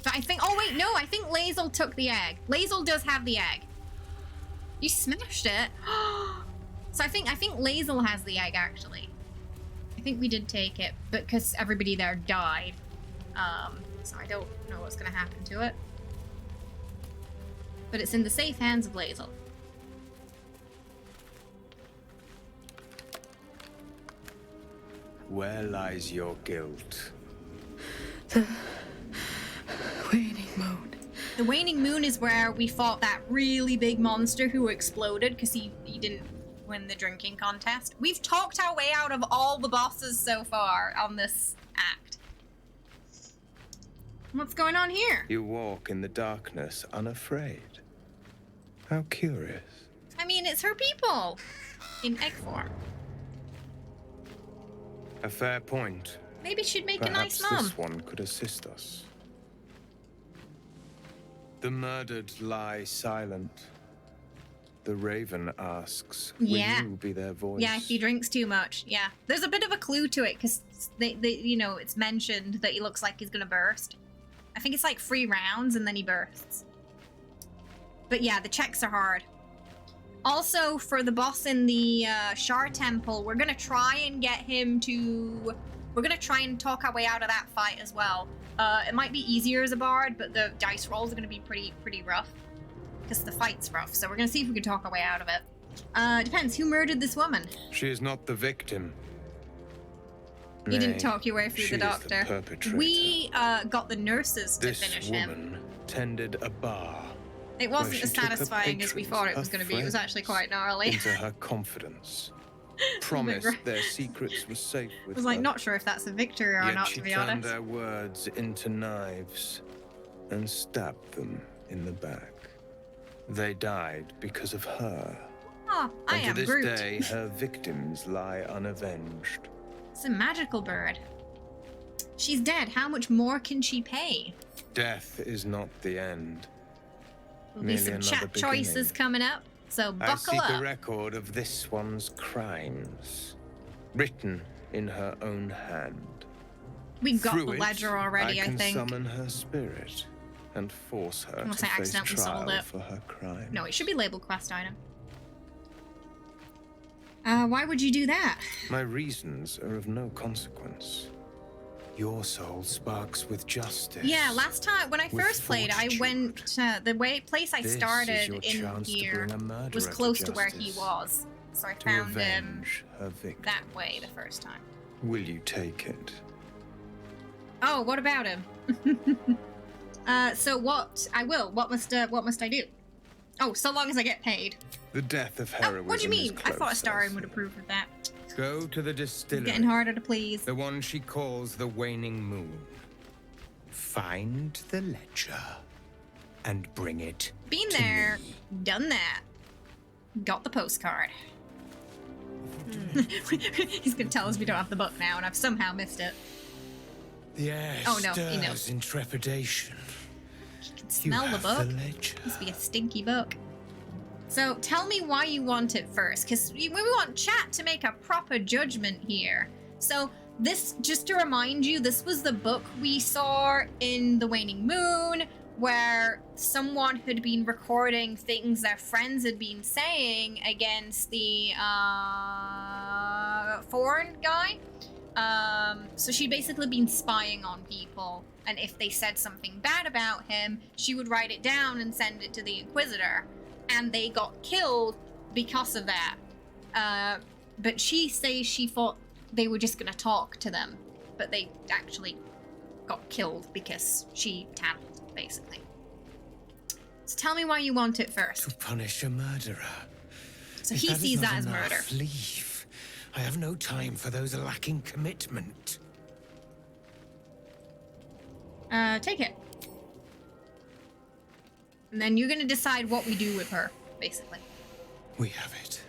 [SPEAKER 16] But I think, oh wait, no, I think Lae'zel took the egg. Lae'zel does have the egg. You smashed it. So I think Lae'zel has the egg actually. I think we did take it, but because everybody there died. So I don't know what's gonna happen to it. But it's in the safe hands of Lae'zel.
[SPEAKER 5] Where lies your guilt?
[SPEAKER 22] The waning moon.
[SPEAKER 16] The waning moon is where we fought that really big monster who exploded because he didn't win the drinking contest. We've talked our way out of all the bosses so far on this act. What's going on here?
[SPEAKER 5] You walk in the darkness unafraid. How curious.
[SPEAKER 16] I mean, it's her people in egg form.
[SPEAKER 5] A fair point.
[SPEAKER 16] Maybe she'd make
[SPEAKER 5] Perhaps
[SPEAKER 16] a nice mom.
[SPEAKER 5] this one could assist us. The murdered lie silent. The raven asks, will you be their voice?
[SPEAKER 16] Yeah, he drinks too much. Yeah. There's a bit of a clue to it because they you know, it's mentioned that he looks like he's gonna burst. I think it's like 3 rounds and then he bursts. But yeah, the checks are hard. Also, for the boss in the Shar Temple, we're gonna try and get him to... We're gonna try and talk our way out of that fight as well. It might be easier as a bard, but the dice rolls are gonna be pretty rough. Because the fight's rough, so we're gonna see if we can talk our way out of it. Depends, who murdered this woman?
[SPEAKER 5] She is not the victim.
[SPEAKER 16] You didn't talk your way through
[SPEAKER 5] she
[SPEAKER 16] the
[SPEAKER 5] is the
[SPEAKER 16] doctor.
[SPEAKER 5] perpetrator.
[SPEAKER 16] We got the nurses to finish him.
[SPEAKER 5] This woman tended a bar.
[SPEAKER 16] It
[SPEAKER 5] where
[SPEAKER 16] wasn't
[SPEAKER 5] she
[SPEAKER 16] as
[SPEAKER 5] took her
[SPEAKER 16] satisfying as we thought it was
[SPEAKER 5] patrons,
[SPEAKER 16] going to be. It was
[SPEAKER 5] her
[SPEAKER 16] actually quite gnarly.
[SPEAKER 5] Into her confidence. Promised their secrets were safe
[SPEAKER 16] I
[SPEAKER 5] with
[SPEAKER 16] was like,
[SPEAKER 5] her.
[SPEAKER 16] not sure if that's a victory or
[SPEAKER 5] Yet
[SPEAKER 16] not,
[SPEAKER 5] she
[SPEAKER 16] to be
[SPEAKER 5] turned
[SPEAKER 16] honest.
[SPEAKER 5] their words into knives and stabbed them in the back. They died because of her.
[SPEAKER 16] Oh, I
[SPEAKER 8] and
[SPEAKER 16] am
[SPEAKER 8] to this
[SPEAKER 16] Groot.
[SPEAKER 8] day, her victims lie unavenged.
[SPEAKER 16] It's a magical bird. She's dead. How much more can she pay?
[SPEAKER 8] Death is not the end.
[SPEAKER 16] There'll be some chat choices coming up, so
[SPEAKER 8] I
[SPEAKER 16] buckle
[SPEAKER 8] seek
[SPEAKER 16] up.
[SPEAKER 8] a record of this one's crimes, written in her own hand.
[SPEAKER 16] We got
[SPEAKER 8] Through
[SPEAKER 16] the
[SPEAKER 8] it,
[SPEAKER 16] ledger already,
[SPEAKER 8] I
[SPEAKER 16] I
[SPEAKER 8] can
[SPEAKER 16] think.
[SPEAKER 8] summon her spirit and force her
[SPEAKER 16] Unless
[SPEAKER 8] to
[SPEAKER 16] I
[SPEAKER 8] face
[SPEAKER 16] accidentally sold
[SPEAKER 8] trial
[SPEAKER 16] it.
[SPEAKER 8] for her crime.
[SPEAKER 16] No, it should be labeled quest item. Why would you do that?
[SPEAKER 8] My reasons are of no consequence. Your soul sparks with justice.
[SPEAKER 16] Yeah, last time when I
[SPEAKER 8] With
[SPEAKER 16] first played, I went to the place I
[SPEAKER 8] This is
[SPEAKER 16] started
[SPEAKER 8] your
[SPEAKER 16] in
[SPEAKER 8] chance to
[SPEAKER 16] here
[SPEAKER 8] bring a murderer
[SPEAKER 16] was
[SPEAKER 8] to
[SPEAKER 16] close to where he
[SPEAKER 8] justice,
[SPEAKER 16] was, so I
[SPEAKER 8] to
[SPEAKER 16] found him
[SPEAKER 8] avenge her victim.
[SPEAKER 16] that way the first time.
[SPEAKER 8] Will you take it?
[SPEAKER 16] Oh, what about him? So what? I will. What must I do? Oh, so long as I get paid.
[SPEAKER 8] The death of heroism.
[SPEAKER 16] What do you mean?
[SPEAKER 8] is
[SPEAKER 16] I thought
[SPEAKER 8] close,
[SPEAKER 16] Astarion would approve of that.
[SPEAKER 8] Go to the distillery.
[SPEAKER 16] Getting harder to please.
[SPEAKER 8] The one she calls the Waning Moon. Find the ledger and bring it.
[SPEAKER 16] Been
[SPEAKER 8] to
[SPEAKER 16] there,
[SPEAKER 8] me.
[SPEAKER 16] done that. Got the postcard. He's gonna tell us we don't have the book now, and I've somehow missed it.
[SPEAKER 8] The air
[SPEAKER 16] Oh, no, he
[SPEAKER 8] stirs
[SPEAKER 16] knows.
[SPEAKER 8] in trepidation.
[SPEAKER 16] You can smell the book. Must be a stinky book. So tell me why you want it first, because we want chat to make a proper judgment here. So this, just to remind you, this was the book we saw in The Waning Moon, where someone had been recording things their friends had been saying against the foreign guy. So she'd basically been spying on people, and if they said something bad about him, she would write it down and send it to the Inquisitor, and they got killed because of that. But she says she thought they were just gonna talk to them, but they actually got killed because she tattled, basically. So tell me why you want it first.
[SPEAKER 8] To punish a murderer.
[SPEAKER 16] So
[SPEAKER 8] If
[SPEAKER 16] he
[SPEAKER 8] that is
[SPEAKER 16] sees
[SPEAKER 8] not
[SPEAKER 16] that as
[SPEAKER 8] enough,
[SPEAKER 16] murder.
[SPEAKER 8] Leave. I have no time for those lacking commitment.
[SPEAKER 16] Take it. And then you're gonna decide what we do with her, basically.
[SPEAKER 8] We have it.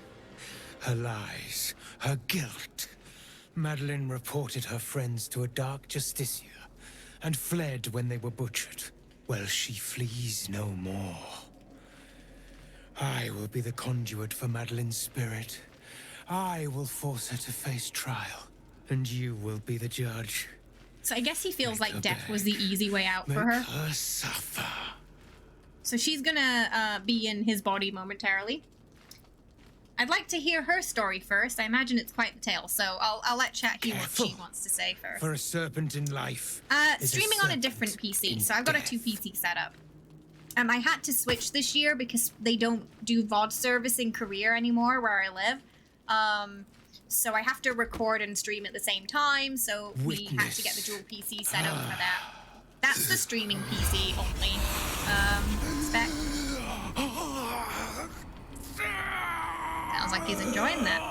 [SPEAKER 8] Her lies, her guilt. Madeline reported her friends to a dark justiciar and fled when they were butchered. Well, she flees no more. I will be the conduit for Madeline's spirit. I will force her to face trial, and you will be the judge.
[SPEAKER 16] So I guess he feels like death was the easy way out for her.
[SPEAKER 8] Make her suffer.
[SPEAKER 16] So she's gonna be in his body momentarily. I'd like to hear her story first. I imagine it's quite the tale, so I'll let chat hear what she wants to say first.
[SPEAKER 8] For a serpent in life. is
[SPEAKER 16] Streaming on a
[SPEAKER 8] serpent
[SPEAKER 16] different PC,
[SPEAKER 8] in
[SPEAKER 16] so I've got a
[SPEAKER 8] death.
[SPEAKER 16] 2 PC setup. I had to switch this year because they don't do VOD service in Korea anymore where I live. So I have to record and stream at the same time, so we had to get the dual PC set up for that. That's the streaming PC only spec. Sounds like he's enjoying that.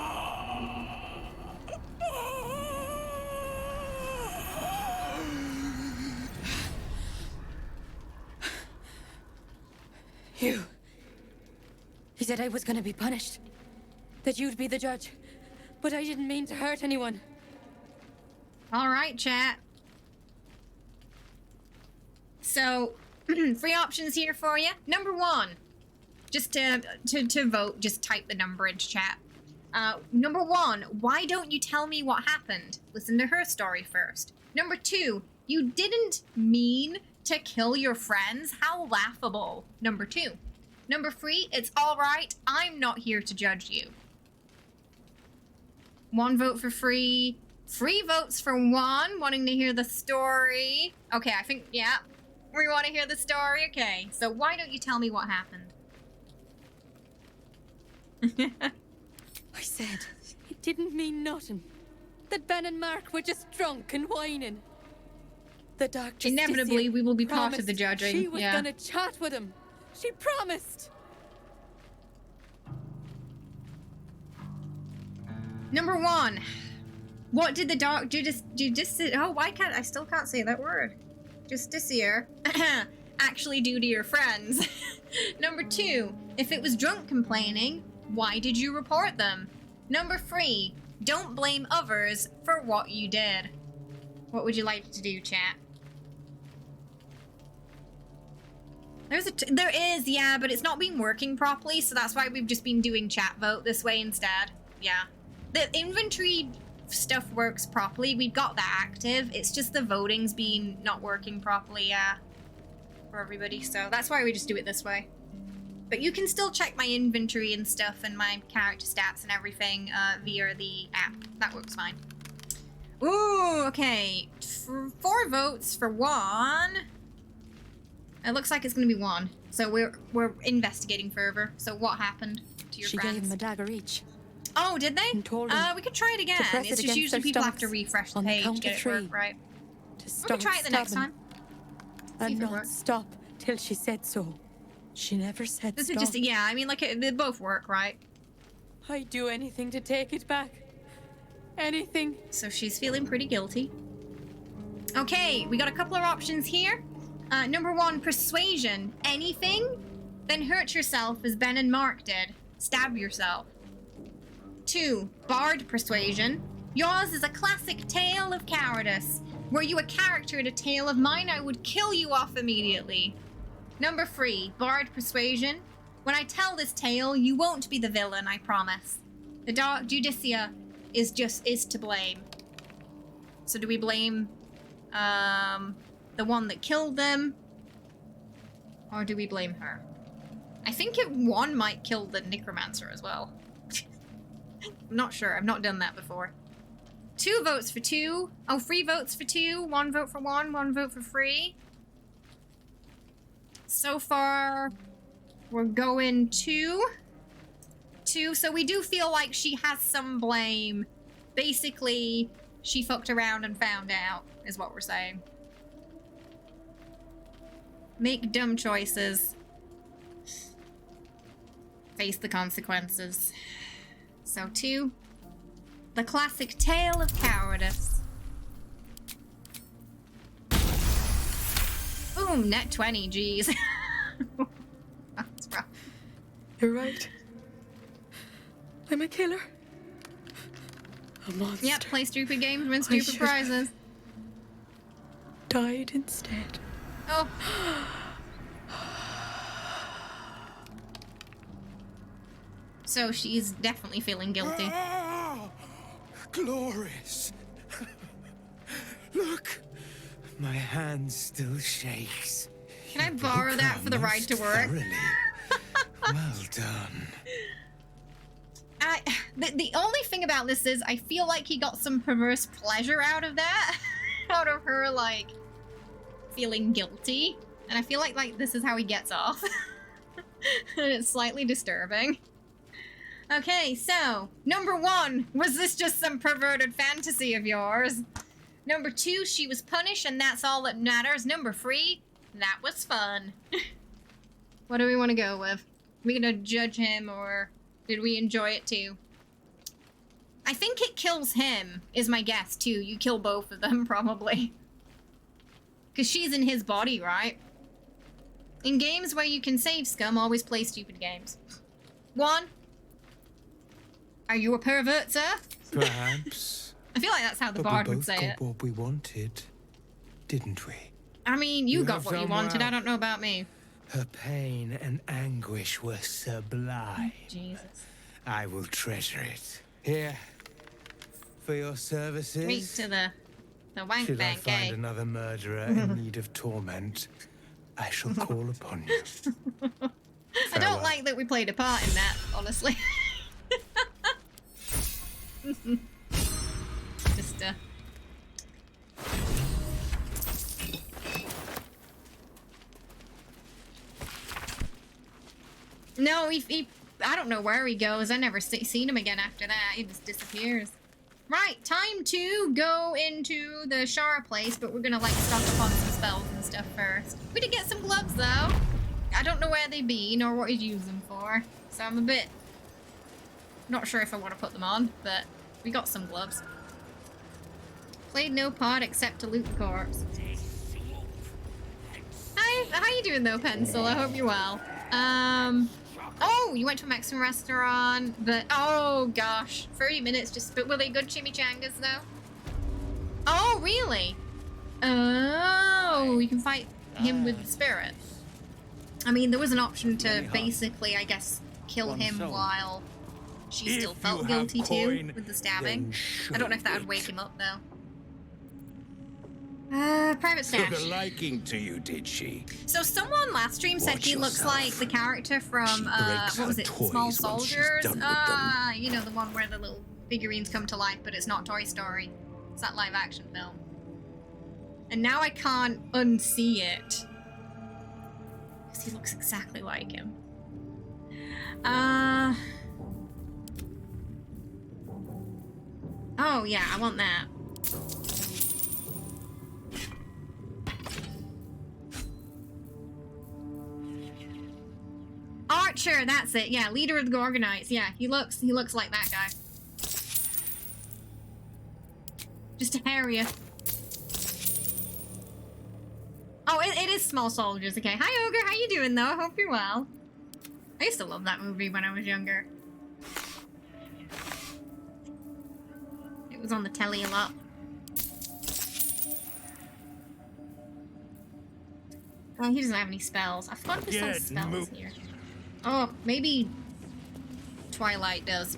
[SPEAKER 21] You said I was gonna be punished. That you'd be the judge. But I didn't mean to hurt anyone.
[SPEAKER 16] All right, chat. So, 3 options here for you. Number 1, just to vote, just type the number in chat. Number 1, why don't you tell me what happened? Listen to her story first. Number 2, you didn't mean to kill your friends? How laughable. Number 2. Number 3, it's all right. I'm not here to judge you. 1 vote for free. 3 votes for 1, wanting to hear the story. Okay, I think, yeah, we want to hear the story. Okay, so why don't you tell me what happened?
[SPEAKER 21] I said it didn't mean nothing. That Ben and Mark were just drunk and whining. The dark justiciar
[SPEAKER 16] Inevitably, we will be part of the
[SPEAKER 21] promised
[SPEAKER 16] judging.
[SPEAKER 21] She was
[SPEAKER 16] yeah.
[SPEAKER 21] gonna chat with him. She promised.
[SPEAKER 16] Number 1, what did the dark justiciar? Oh, why can't I still can't say that word? Justiciar actually do to your friends? Number 2, if it was drunk complaining, Why did you report them? Number 3, don't blame others for what you did. What would you like to do, chat? There is, yeah, but it's not been working properly, so that's why we've just been doing chat vote this way instead. Yeah. The inventory stuff works properly. We've got that active. It's just the voting's been not working properly, yeah, for everybody, so that's why we just do it this way. But you can still check my inventory and stuff and my character stats and everything via the app. That works fine. Ooh, okay. 4 votes for 1. It looks like it's gonna be 1. So we're investigating further. So what happened to your friends?
[SPEAKER 21] She gave them a dagger each.
[SPEAKER 16] Oh, did they?
[SPEAKER 21] And told them
[SPEAKER 16] we could try it again.
[SPEAKER 21] press it
[SPEAKER 16] It's just
[SPEAKER 21] against
[SPEAKER 16] usually
[SPEAKER 21] their
[SPEAKER 16] people have to
[SPEAKER 21] stomachs
[SPEAKER 16] refresh the
[SPEAKER 21] on the
[SPEAKER 16] page to
[SPEAKER 21] count
[SPEAKER 16] get
[SPEAKER 21] of
[SPEAKER 16] it work
[SPEAKER 21] 3.
[SPEAKER 16] right.
[SPEAKER 21] To
[SPEAKER 16] We
[SPEAKER 21] stop
[SPEAKER 16] can try it the next time.
[SPEAKER 21] And
[SPEAKER 16] See if it
[SPEAKER 21] not
[SPEAKER 16] works.
[SPEAKER 21] stop till she said so. She never said
[SPEAKER 16] This
[SPEAKER 21] stop.
[SPEAKER 16] is just, yeah, I mean, like, they both work, right?
[SPEAKER 21] I'd do anything to take it back. Anything.
[SPEAKER 16] So she's feeling pretty guilty. Okay, we got a couple of options here. Number 1, persuasion. Anything? Then hurt yourself as Ben and Mark did. Stab yourself. 2, bard persuasion. Yours is a classic tale of cowardice. Were you a character in a tale of mine, I would kill you off immediately. Number 3, bard persuasion. When I tell this tale, you won't be the villain, I promise. The Dark Judicia is to blame. So do we blame the one that killed them? Or do we blame her? I think one might kill the necromancer as well. I'm not sure. I've not done that before. 2 votes for 2. Oh, 3 votes for 2. 1 vote for 1. 1 vote for 3. So far, we're going 2. 2. So we do feel like she has some blame. Basically, she fucked around and found out, is what we're saying. Make dumb choices. Face the consequences. So 2. The classic tale of cowardice. Boom, net 20, jeez. That's rough.
[SPEAKER 22] You're right. I'm a killer. A monster.
[SPEAKER 16] Yep, play stupid games, win
[SPEAKER 22] I
[SPEAKER 16] stupid
[SPEAKER 22] should
[SPEAKER 16] prizes.
[SPEAKER 22] Died instead.
[SPEAKER 16] Oh. So she's definitely feeling guilty.
[SPEAKER 8] Glorious. Look, my hand still shakes.
[SPEAKER 16] Can I borrow that for the ride to work?
[SPEAKER 8] Well done.
[SPEAKER 16] The only thing about this is I feel like he got some perverse pleasure out of that. Out of her, like, feeling guilty. And I feel like this is how he gets off. And it's slightly disturbing. Okay, so, number 1, was this just some perverted fantasy of yours? Number 2, she was punished and that's all that matters. Number 3, that was fun. What do we want to go with? Are we gonna judge him or did we enjoy it too? I think it kills him, is my guess too. You kill both of them, probably. Because she's in his body, right? In games where you can save scum, always play stupid games. 1. Are you a pervert, sir?
[SPEAKER 8] Perhaps.
[SPEAKER 16] I feel like that's how the
[SPEAKER 8] But
[SPEAKER 16] bard
[SPEAKER 8] we
[SPEAKER 16] would
[SPEAKER 8] both
[SPEAKER 16] say
[SPEAKER 8] got
[SPEAKER 16] it.
[SPEAKER 8] what we wanted, didn't we?
[SPEAKER 16] I mean, you got
[SPEAKER 8] have
[SPEAKER 16] what you
[SPEAKER 8] done
[SPEAKER 16] wanted.
[SPEAKER 8] well.
[SPEAKER 16] I don't know about me.
[SPEAKER 8] Her pain and anguish were sublime.
[SPEAKER 16] Jesus.
[SPEAKER 8] I will treasure it. Here, for your services.
[SPEAKER 16] Straight to the wank
[SPEAKER 8] Should
[SPEAKER 16] bank,
[SPEAKER 8] I find
[SPEAKER 16] eh?
[SPEAKER 8] another murderer in need of torment, I shall call upon you.
[SPEAKER 16] I don't like that we played a part in that, honestly. Just, No, he I don't know where he goes. I never seen him again after that. He just disappears. Right, time to go into the Shara place, but we're gonna, like, stock up on some spells and stuff first. We did get some gloves, though. I don't know where they be, nor what he's using them for. So I'm a bit... not sure if I want to put them on, but we got some gloves. Played no part except to loot the corpse. Hi, how you doing though, Pencil? I hope you're well. Oh, you went to a Mexican restaurant, but oh gosh, 30 minutes just. But were they good chimichangas though? Oh really? Oh, you can fight him with the spirit. I mean, there was an option to basically, I guess, kill him while she still felt guilty too with the stabbing. I don't know if that would wake him up though. Private stash.
[SPEAKER 2] Took a liking to you, did she?
[SPEAKER 16] So someone last stream said he looks like the character from what was it, Small Soldiers? You know, the one where the little figurines come to life, but it's not Toy Story. It's that live action film. And now I can't unsee it. Because he looks exactly like him. Oh yeah, I want that. Archer, that's it. Yeah, leader of the Gorgonites. Yeah, he looks like that guy. Just to harry you. Oh, it is Small Soldiers. Okay. Hi, Ogre. How you doing, though? I hope you're well. I used to love that movie when I was younger. It was on the telly a lot. Oh, he doesn't have any spells. I forgot if there's some spells here. Oh, maybe Twilight does.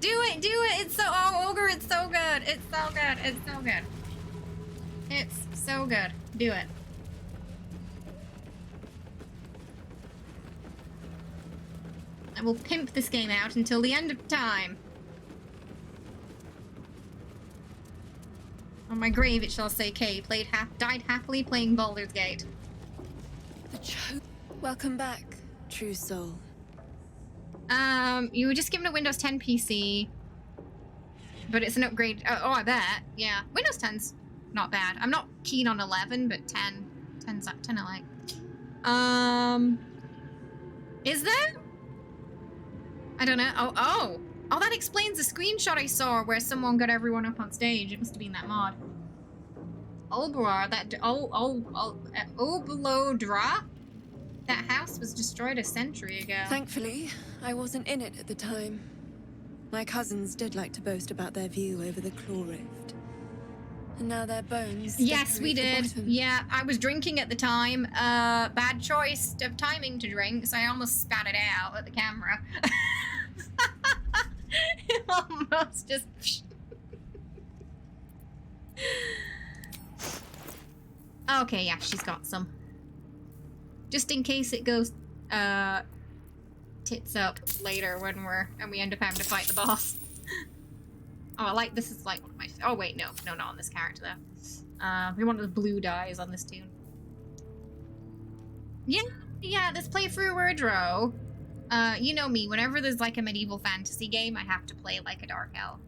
[SPEAKER 16] Do it! Do it! It's so... Oh, Ogre, it's so good! It's so good! It's so good! It's so good. Do it. I will pimp this game out until the end of time. On my grave it shall say K. Died happily playing Baldur's Gate.
[SPEAKER 21] Welcome back, true soul.
[SPEAKER 16] You were just given a Windows 10 PC, but it's an upgrade. Oh, I bet. Yeah, Windows 10's not bad. I'm not keen on 11, but 10's up. 10 I like. Is there? I don't know. Oh, that explains the screenshot I saw where someone got everyone up on stage. It must have been that mod. Olbrar, Obolodra? That house was destroyed a century ago.
[SPEAKER 21] Thankfully, I wasn't in it at the time. My cousins did like to boast about their view over the claw rift. And now their bones.
[SPEAKER 16] Yes, we
[SPEAKER 21] decorate the
[SPEAKER 16] did.
[SPEAKER 21] bottom.
[SPEAKER 16] Yeah, I was drinking at the time. Bad choice of timing to drink, so I almost spat it out at the camera. It almost just... Okay, yeah, she's got some. Just in case it goes tits up later when we end up having to fight the boss. Oh, I like this is like one of my. Oh wait, no, not on this character though. We want the blue dyes on this tune. Yeah, this playthrough Wordrow. You know me. Whenever there's like a medieval fantasy game, I have to play like a Dark Elf.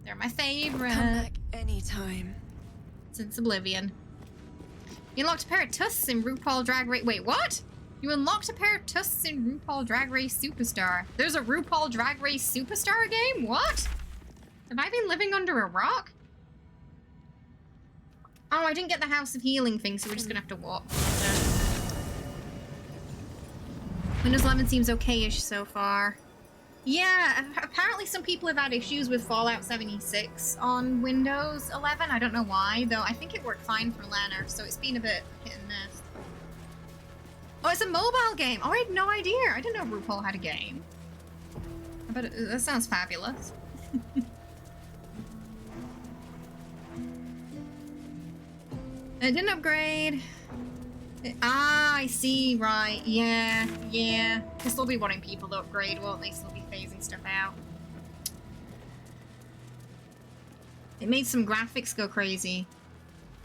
[SPEAKER 16] They're my favorite.
[SPEAKER 21] Come back anytime.
[SPEAKER 16] Since Oblivion. You unlocked a pair of tusks in RuPaul Drag Race. Wait, what? You unlocked a pair of tusks in RuPaul Drag Race Superstar. There's a RuPaul Drag Race Superstar game? What? Have I been living under a rock? Oh, I didn't get the House of Healing thing, so we're just gonna have to walk. Windows 11 seems okay-ish so far. Yeah, apparently some people have had issues with Fallout 76 on Windows 11. I don't know why, though I think it worked fine for Lanner, so it's been a bit hit and miss. Oh, it's a mobile game! Oh, I had no idea! I didn't know RuPaul had a game. But that sounds fabulous. It didn't upgrade. I see, right. Yeah. They'll still be wanting people to upgrade, won't they? Still be phasing stuff out. It made some graphics go crazy.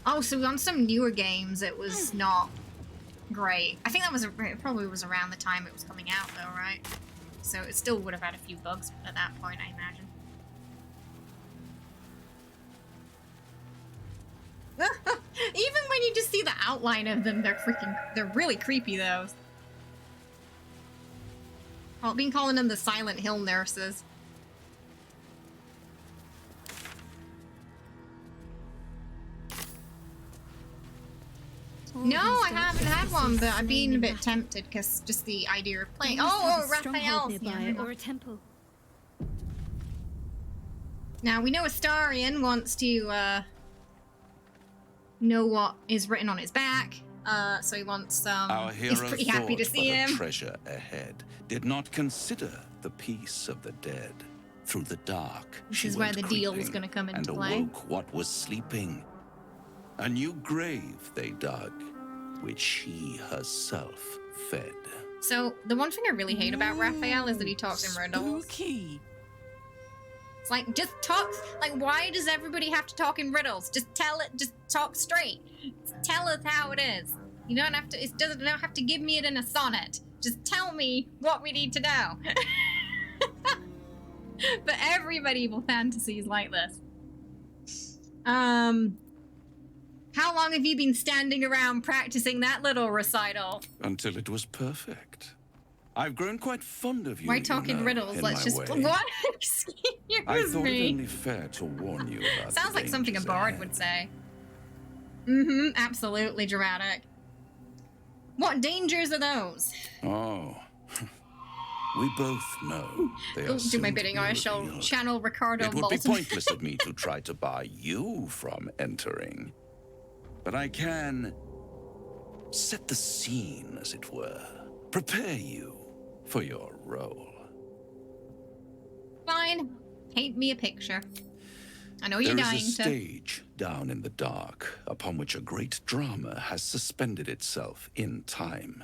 [SPEAKER 16] Oh, so on some newer games, it was not great. I think it probably was around the time it was coming out, though, right? So it still would have had a few bugs at that point, I imagine. Even when you just see the outline of them, they're really creepy, though. I've been calling them the Silent Hill nurses. No, I haven't one, but I've been a bit tempted because just the idea of playing. Oh, Raphael's
[SPEAKER 21] nearby or a temple.
[SPEAKER 16] Now we know Astarion wants to know what is written on his back. So he wants
[SPEAKER 2] Our hero
[SPEAKER 16] he's pretty happy to
[SPEAKER 2] thought
[SPEAKER 16] see
[SPEAKER 2] but a
[SPEAKER 16] him.
[SPEAKER 2] treasure ahead, did not consider the peace of the dead. Through the dark,
[SPEAKER 16] This
[SPEAKER 2] she
[SPEAKER 16] is where
[SPEAKER 2] went
[SPEAKER 16] the deal was
[SPEAKER 2] creeping
[SPEAKER 16] gonna come into
[SPEAKER 2] and
[SPEAKER 16] play.
[SPEAKER 2] awoke what was sleeping. A new grave they dug, which she herself fed.
[SPEAKER 16] So the one thing I really hate about Raphael is that he talks in riddles.
[SPEAKER 20] Spooky.
[SPEAKER 16] It's like, just talk. Like, why does everybody have to talk in riddles? Just tell it. Just talk straight. Tell us how it is. You don't have to. It doesn't. You don't have to give me it in a sonnet. Just tell me what we need to know. But every medieval fantasy is like this. How long have you been standing around practicing that little recital?
[SPEAKER 2] Until it was perfect. I've grown quite fond of you.
[SPEAKER 16] Why talk in riddles?
[SPEAKER 2] in
[SPEAKER 16] Let's
[SPEAKER 2] my
[SPEAKER 16] just
[SPEAKER 2] way.
[SPEAKER 16] what? Excuse
[SPEAKER 2] I thought
[SPEAKER 16] me.
[SPEAKER 2] it only fair to warn you about.
[SPEAKER 16] Sounds
[SPEAKER 2] the
[SPEAKER 16] like something a
[SPEAKER 2] dangers
[SPEAKER 16] bard
[SPEAKER 2] ahead.
[SPEAKER 16] would say. Mm-hmm, absolutely dramatic. What dangers are those?
[SPEAKER 2] Oh, we both know they
[SPEAKER 16] Go
[SPEAKER 2] are
[SPEAKER 16] do my
[SPEAKER 2] soon to
[SPEAKER 16] bidding,
[SPEAKER 2] be
[SPEAKER 16] or I shall
[SPEAKER 2] revealed.
[SPEAKER 16] channel Ricardo
[SPEAKER 2] It would be
[SPEAKER 16] Bolton.
[SPEAKER 2] pointless of me to try to bar you from entering, but I can set the scene, as it were, prepare you for your role.
[SPEAKER 16] Fine. Paint me a picture. I know you're
[SPEAKER 2] There
[SPEAKER 16] dying
[SPEAKER 2] is
[SPEAKER 16] to.
[SPEAKER 2] a stage down in the dark upon which a great drama has suspended itself in time.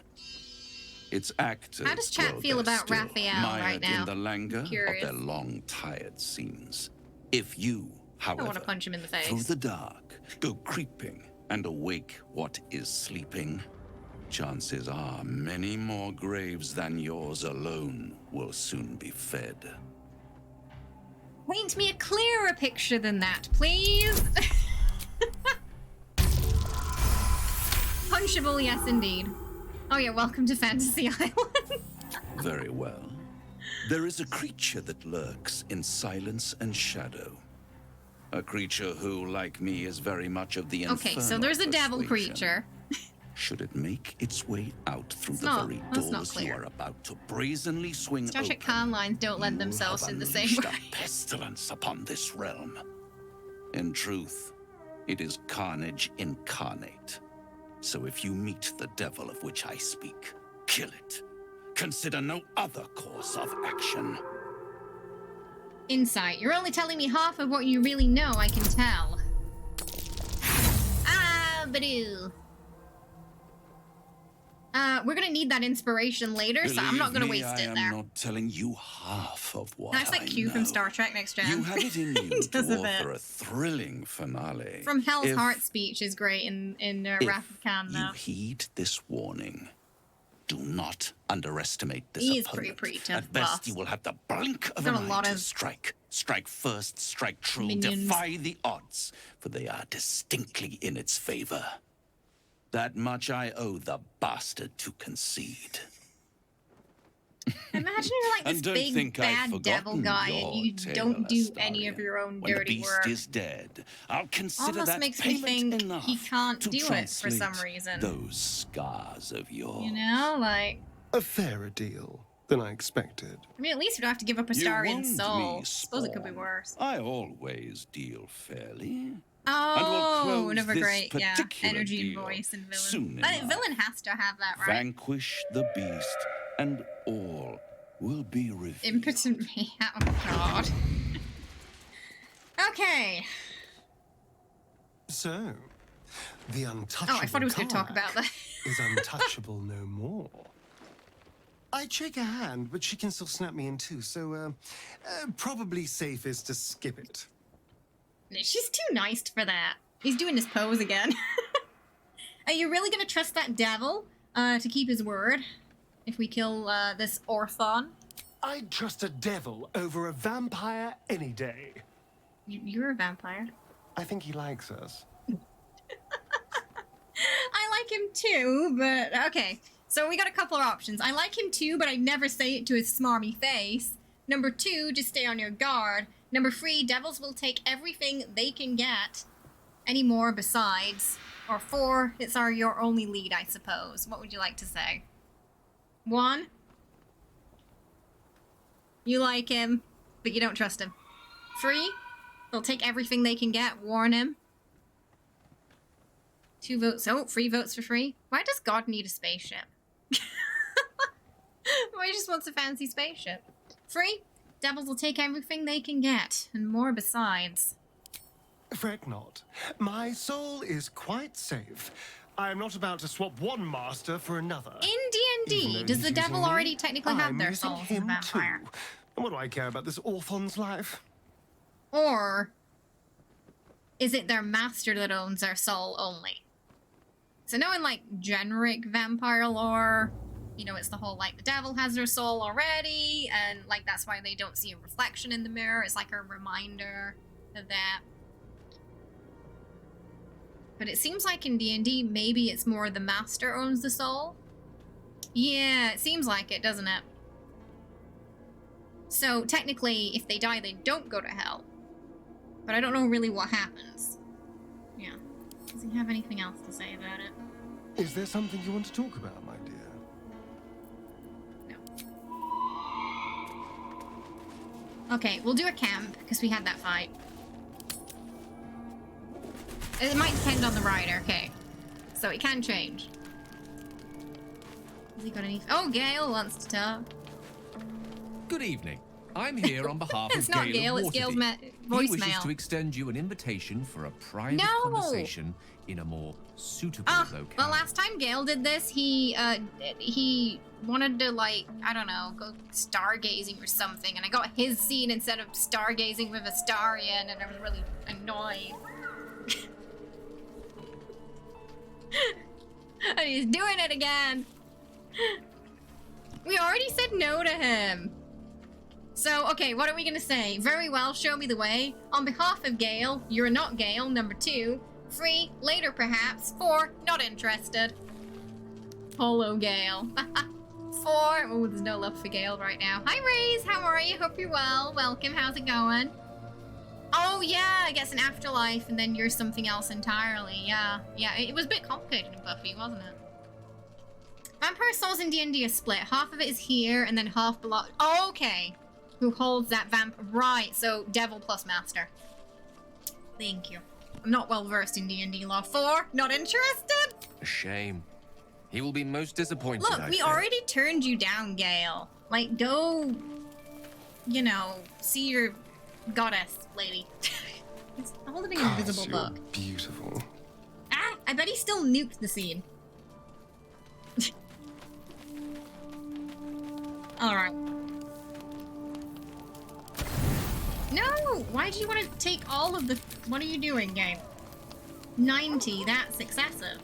[SPEAKER 2] Its actors
[SPEAKER 16] How does chat
[SPEAKER 2] grow
[SPEAKER 16] feel
[SPEAKER 2] there
[SPEAKER 16] about
[SPEAKER 2] still,
[SPEAKER 16] Raphael
[SPEAKER 2] mired
[SPEAKER 16] right now?
[SPEAKER 2] in the languor of
[SPEAKER 16] Curious.
[SPEAKER 2] their long, tired scenes. If you,
[SPEAKER 16] I don't want
[SPEAKER 2] however,
[SPEAKER 16] to punch him in the face.
[SPEAKER 2] through the dark, go creeping and awake what is sleeping, chances are many more graves than yours alone will soon be fed.
[SPEAKER 16] Paint me a clearer picture than that, please. Punchable, yes indeed. Oh yeah, welcome to Fantasy Island.
[SPEAKER 2] Very well. There is a creature that lurks in silence and shadow. A creature who, like me, is very much of the
[SPEAKER 16] Okay, so
[SPEAKER 2] infernal
[SPEAKER 16] there's a devil
[SPEAKER 2] persuasion.
[SPEAKER 16] creature.
[SPEAKER 2] Should it make its way out through
[SPEAKER 16] It's
[SPEAKER 2] the
[SPEAKER 16] not-
[SPEAKER 2] very
[SPEAKER 16] that's not
[SPEAKER 2] doors you
[SPEAKER 16] clear.
[SPEAKER 2] are about to brazenly swing
[SPEAKER 16] Star Trek
[SPEAKER 2] open,
[SPEAKER 16] con lines don't lend themselves
[SPEAKER 2] have
[SPEAKER 16] in the same
[SPEAKER 2] unleashed
[SPEAKER 16] way.
[SPEAKER 2] a pestilence upon this realm. In truth, it is carnage incarnate. So if you meet the devil of which I speak, kill it. Consider no other course of action.
[SPEAKER 16] Insight. You're only telling me half of what you really know, I can tell. Ah, badoo. We're gonna need that inspiration later, so I'm not gonna
[SPEAKER 2] Believe
[SPEAKER 16] waste
[SPEAKER 2] me,
[SPEAKER 16] it
[SPEAKER 2] I
[SPEAKER 16] there.
[SPEAKER 2] am not telling you half of what
[SPEAKER 16] That's like
[SPEAKER 2] I
[SPEAKER 16] Q
[SPEAKER 2] know.
[SPEAKER 16] from Star Trek Next Gen.
[SPEAKER 2] You have it in you to
[SPEAKER 16] Does a bit.
[SPEAKER 2] author a thrilling finale.
[SPEAKER 16] From Hell's
[SPEAKER 2] If
[SPEAKER 16] Heart speech is great in Wrath of Khan, though.
[SPEAKER 2] you heed this warning, do not underestimate this
[SPEAKER 16] He is
[SPEAKER 2] opponent.
[SPEAKER 16] pretty tough
[SPEAKER 2] At best,
[SPEAKER 16] boss.
[SPEAKER 2] you will have the blink of
[SPEAKER 16] Got
[SPEAKER 2] an
[SPEAKER 16] a
[SPEAKER 2] eye
[SPEAKER 16] lot
[SPEAKER 2] to
[SPEAKER 16] of
[SPEAKER 2] strike. Strike first, strike true,
[SPEAKER 16] minions.
[SPEAKER 2] defy the odds, for they are distinctly in its favor. That much I owe the bastard to concede.
[SPEAKER 16] Imagine you're like this
[SPEAKER 2] And don't
[SPEAKER 16] big
[SPEAKER 2] think I've
[SPEAKER 16] bad devil
[SPEAKER 2] forgotten
[SPEAKER 16] guy and
[SPEAKER 2] your
[SPEAKER 16] you
[SPEAKER 2] tale,
[SPEAKER 16] don't do
[SPEAKER 2] Astarion.
[SPEAKER 16] any of your own
[SPEAKER 2] When the
[SPEAKER 16] dirty
[SPEAKER 2] beast
[SPEAKER 16] work.
[SPEAKER 2] is dead, I'll consider
[SPEAKER 16] Almost
[SPEAKER 2] that
[SPEAKER 16] makes me
[SPEAKER 2] payment
[SPEAKER 16] think
[SPEAKER 2] enough
[SPEAKER 16] he can't
[SPEAKER 2] to
[SPEAKER 16] do it for some
[SPEAKER 2] translate
[SPEAKER 16] reason.
[SPEAKER 2] those scars of yours.
[SPEAKER 16] You know, like,
[SPEAKER 17] A fairer deal than I expected.
[SPEAKER 16] I mean, at least we don't have to give up
[SPEAKER 2] You
[SPEAKER 16] Astarion
[SPEAKER 2] wound
[SPEAKER 16] soul.
[SPEAKER 2] me,
[SPEAKER 16] Suppose it could be
[SPEAKER 2] Spawn.
[SPEAKER 16] worse.
[SPEAKER 2] I always deal fairly.
[SPEAKER 16] Oh,
[SPEAKER 2] close
[SPEAKER 16] never
[SPEAKER 2] this
[SPEAKER 16] great, yeah.
[SPEAKER 2] particular
[SPEAKER 16] Energy and
[SPEAKER 2] deal
[SPEAKER 16] voice and villain.
[SPEAKER 2] soon
[SPEAKER 16] But
[SPEAKER 2] enough.
[SPEAKER 16] villain has to have that, right?
[SPEAKER 2] Vanquish the beast, and all will be revealed.
[SPEAKER 16] Impotent mayhem. Oh god. Okay.
[SPEAKER 17] So, the untouchable
[SPEAKER 16] Oh, I thought he was going to talk
[SPEAKER 17] Karnak
[SPEAKER 16] about that.
[SPEAKER 17] is untouchable no more. I'd shake her hand, but she can still snap me in two, so probably safest to skip it.
[SPEAKER 16] She's too nice for that. He's doing his pose again. Are you really going to trust that devil to keep his word if we kill this Orthon?
[SPEAKER 17] I'd trust a devil over a vampire any day.
[SPEAKER 16] You're a vampire.
[SPEAKER 17] I think he likes us.
[SPEAKER 16] I like him too, but okay. So we got a couple of options. I like him too, but I'd never say it to his smarmy face. Number 2, just stay on your guard. Number 3, devils will take everything they can get. Any more besides. Or 4, it's your only lead, I suppose. What would you like to say? 1? You like him, but you don't trust him. 3? They'll take everything they can get, warn him. 2 votes. Oh, 3 votes for free. Why does God need a spaceship? Why he just wants a fancy spaceship? 3? Devils will take everything they can get, and more besides.
[SPEAKER 17] Fret not. My soul is quite safe. I am not about to swap one master for another.
[SPEAKER 16] In D&D, does the devil already technically have their souls as a vampire?
[SPEAKER 17] Too. And what do I care about this orphan's life?
[SPEAKER 16] Or is it their master that owns their soul only? So knowing like generic vampire lore, you know, it's the whole like the devil has their soul already, and like that's why they don't see a reflection in the mirror. It's like a reminder of that. But it seems like in D&D, maybe it's more the master owns the soul. Yeah, it seems like it, doesn't it? So technically, if they die, they don't go to hell. But I don't know really what happens. Yeah. Does he have anything else to say about it?
[SPEAKER 17] Is there something you want to talk about, my dear?
[SPEAKER 16] Okay, we'll do a camp, because we had that fight. It might depend on the rider, okay. So it can change. Has he got any... Oh, Gale wants to talk.
[SPEAKER 11] Good evening. I'm here on behalf
[SPEAKER 16] It's
[SPEAKER 11] of
[SPEAKER 16] not
[SPEAKER 11] Gale of
[SPEAKER 16] Gale, it's Gale's
[SPEAKER 11] Waterdeep.
[SPEAKER 16] voicemail.
[SPEAKER 11] He wishes to extend you an invitation for a private conversation in a more suitable locale.
[SPEAKER 16] Well, last time Gale did this, he wanted to, like, I don't know, go stargazing or something, and I got his scene instead of stargazing with Astarion, and I was really annoyed. And he's doing it again. We already said no to him. So, okay, what are we gonna say? Very well, show me the way. On behalf of Gale, you're not Gale, number 2. 3, later perhaps. 4, not interested. Hello, Gale. 4, oh, there's no love for Gale right now. Hi, Raze, how are you? Hope you're well. Welcome, how's it going? Oh, yeah, I guess an afterlife, and then you're something else entirely. Yeah, it was a bit complicated in Buffy, wasn't it? Vampire souls in D&D are split. Half of it is here, and then half below. Oh, okay. Who holds that vamp? Right, so devil plus master. Thank you. I'm not well versed in D&D lore. 4, not interested?
[SPEAKER 11] A shame. He will be most disappointed.
[SPEAKER 16] Look, we already turned you down, Gale. Like, go, you know, see your goddess lady. He's holding an invisible book.
[SPEAKER 17] Beautiful.
[SPEAKER 16] Ah, I bet he still nuked the scene. Alright. No! Why do you want to take all of the... What are you doing, game? 90, that's excessive.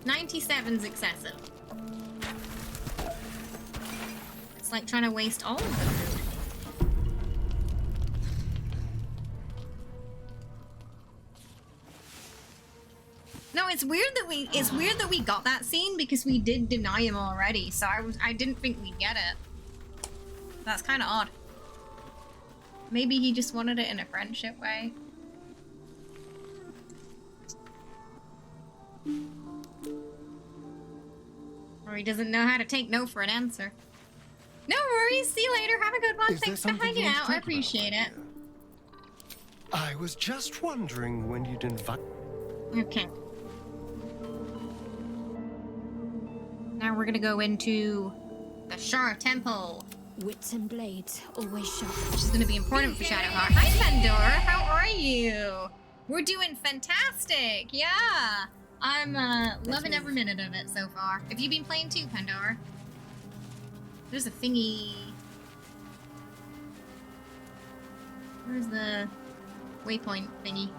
[SPEAKER 16] 97's excessive. It's like trying to waste all of the food. No, it's weird that we got that scene because we did deny him already, so I didn't think we'd get it. That's kind of odd. Maybe he just wanted it in a friendship way. Or he doesn't know how to take no for an answer. No worries, see you later, have a good one. Thanks for hanging out, I appreciate it.
[SPEAKER 17] I was just wondering when you'd invite...
[SPEAKER 16] Okay. Now we're gonna go into the Shar Temple.
[SPEAKER 21] Wits and blades, always sharp.
[SPEAKER 16] Which is gonna be important for Shadowheart. Hi, Pandora, how are you? We're doing fantastic, yeah. I'm loving every minute of it so far. Have you been playing too, Pandora? There's a thingy. Where's the waypoint thingy?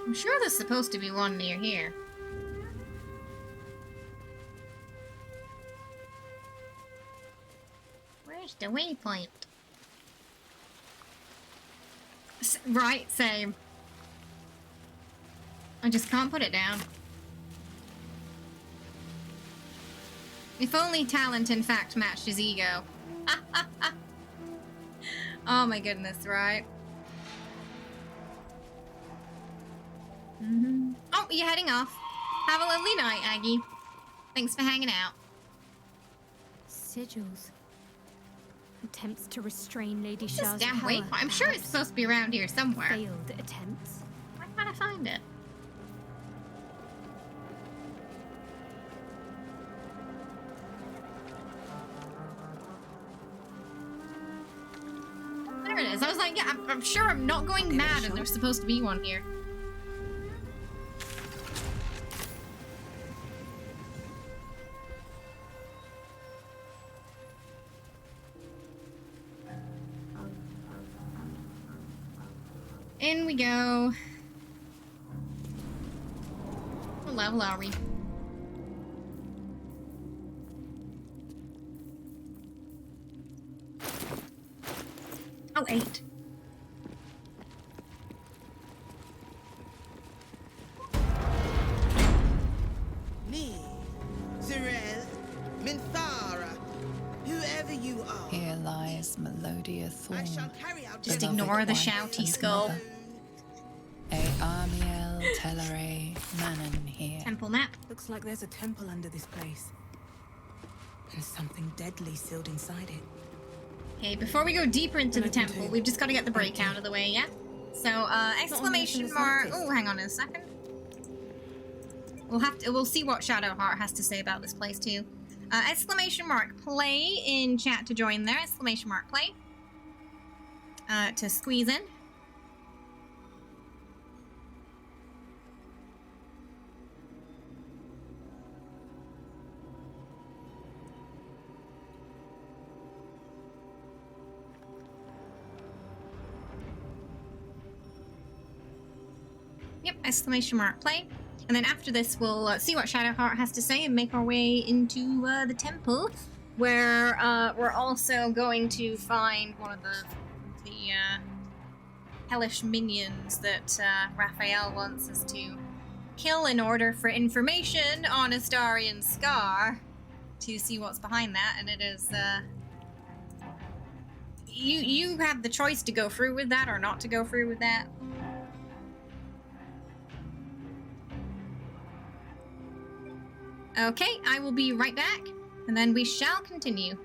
[SPEAKER 16] I'm sure there's supposed to be one near here. Where's the waypoint? Right, same. I just can't put it down. If only talent in fact matched his ego. Oh my goodness, right? Oh, you're heading off. Have a lovely night, Aggie. Thanks for hanging out.
[SPEAKER 12] Sigils. Attempts to restrain Lady
[SPEAKER 16] This
[SPEAKER 12] Shah's
[SPEAKER 16] damn
[SPEAKER 12] power.
[SPEAKER 16] waypoint. I'm sure it's supposed to be around here somewhere.
[SPEAKER 12] Failed attempts.
[SPEAKER 16] Why can't I find it? There it is. I was like, yeah, I'm sure I'm not going mad and there's supposed to be one here. In we go. What level are we? Oh, 8.
[SPEAKER 13] Me, Zirel, Minthara, whoever you are.
[SPEAKER 23] Here lies Melodia Thorn.
[SPEAKER 16] Just ignore the shouty skull.
[SPEAKER 23] Amiel Telere Manon here.
[SPEAKER 16] Temple map.
[SPEAKER 19] Looks like there's a temple under this place. There's something deadly sealed inside it.
[SPEAKER 16] Okay, before we go deeper into the temple, we've just got to get the break out of the way, yeah? So, exclamation mark. Oh, hang on a second. We'll see what Shadowheart has to say about this place too. Exclamation mark play in chat to join there. Exclamation mark play. To squeeze in. Yep, exclamation mark play. And then after this, we'll see what Shadowheart has to say and make our way into the temple, where we're also going to find one of the hellish minions that Raphael wants us to kill in order for information on Astarian's Scar, to see what's behind that. And it is you have the choice to go through with that or not to go through with that. Okay, I will be right back, and then we shall continue.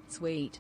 [SPEAKER 20] Sweet.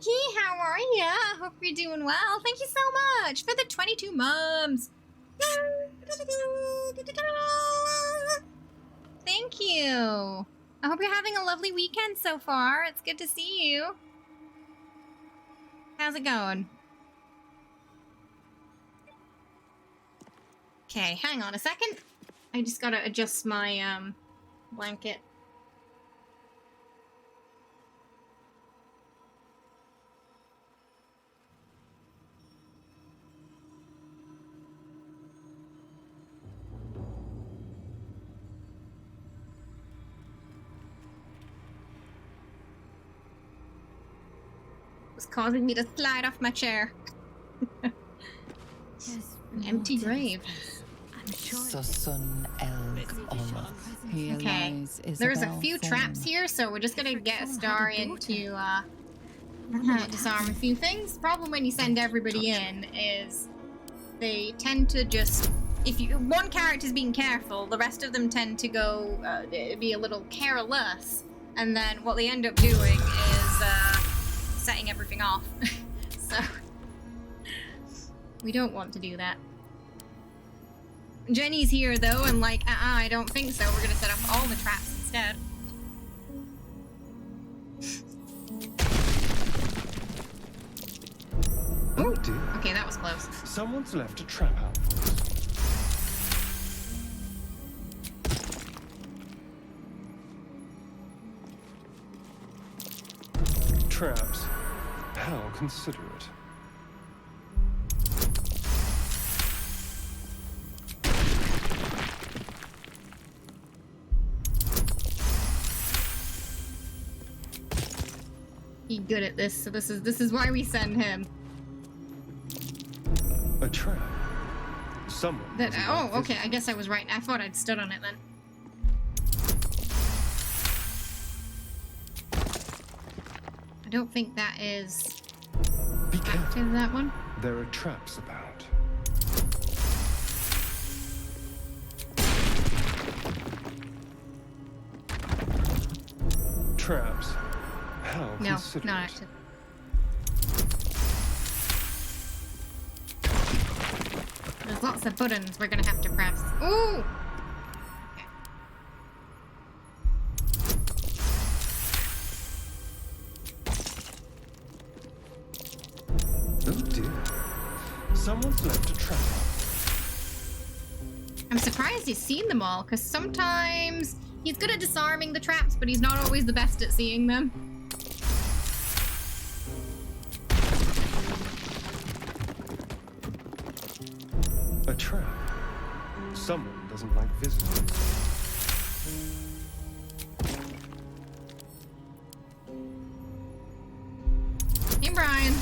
[SPEAKER 16] Key, how are ya? Hope you're doing well. Thank you so much for the 22 mums. Thank you. I hope you're having a lovely weekend so far. It's good to see you. How's it going? Okay, hang on a second. I just gotta adjust my blanket. Was causing me to slide off my chair. An empty grave.
[SPEAKER 23] Sosun Elg Olaf. He
[SPEAKER 16] Okay,
[SPEAKER 23] lies
[SPEAKER 16] there's a
[SPEAKER 23] Isabel
[SPEAKER 16] few
[SPEAKER 23] Thorn.
[SPEAKER 16] traps here, so we're just gonna get Astarion to disarm a few things. The problem when you send everybody in is they tend to just, if you one character's being careful, the rest of them tend to go be a little careless, and then what they end up doing is setting everything off. So we don't want to do that. Jenny's here though, and like, I don't think so. We're gonna set off all the traps instead.
[SPEAKER 17] Oh dear.
[SPEAKER 16] Okay, that was close.
[SPEAKER 17] Someone's left a trap out for us. Traps. How considerate.
[SPEAKER 16] He's good at this, so this is why we send him.
[SPEAKER 17] A trap. Someone.
[SPEAKER 16] That, oh, okay, I guess I was right. I thought I'd stood on it then. I don't think that is active, that one.
[SPEAKER 17] There are traps about. Traps. How
[SPEAKER 16] No,
[SPEAKER 17] considerate.
[SPEAKER 16] not active. There's lots of buttons we're gonna have to press. Ooh!
[SPEAKER 17] Oh dear. Someone's left a trap.
[SPEAKER 16] I'm surprised he's seen them all, because sometimes he's good at disarming the traps, but he's not always the best at seeing them.
[SPEAKER 17] A trap. Someone doesn't like visitors.
[SPEAKER 16] Hey, Brian.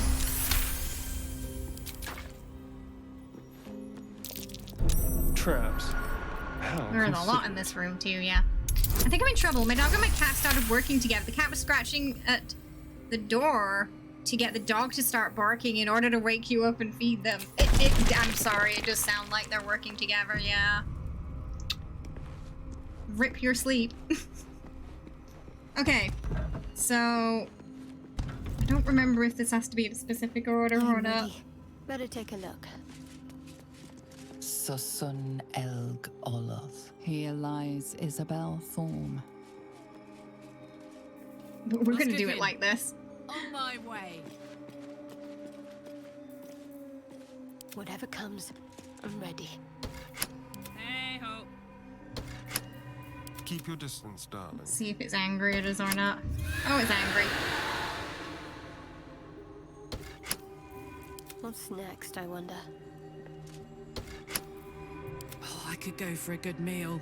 [SPEAKER 17] Traps. How
[SPEAKER 16] There's a lot in this room, too, yeah. I think I'm in trouble. My dog and my cat started working together. The cat was scratching at the door to get the dog to start barking in order to wake you up and feed them. I'm sorry, it does sound like they're working together, yeah. Rip your sleep. Okay, so I don't remember if this has to be in a specific order or not.
[SPEAKER 23] Better take a look. Sosun Elg Olaf. Here lies Isabel Thorn.
[SPEAKER 16] We're gonna do it like this.
[SPEAKER 21] On my way.
[SPEAKER 6] Whatever comes, I'm ready.
[SPEAKER 21] Hey ho.
[SPEAKER 17] Keep your distance, darling.
[SPEAKER 16] Let's see if it's angry at us or not. Oh, it's angry.
[SPEAKER 6] What's next, I wonder?
[SPEAKER 20] Oh, I could go for a good meal.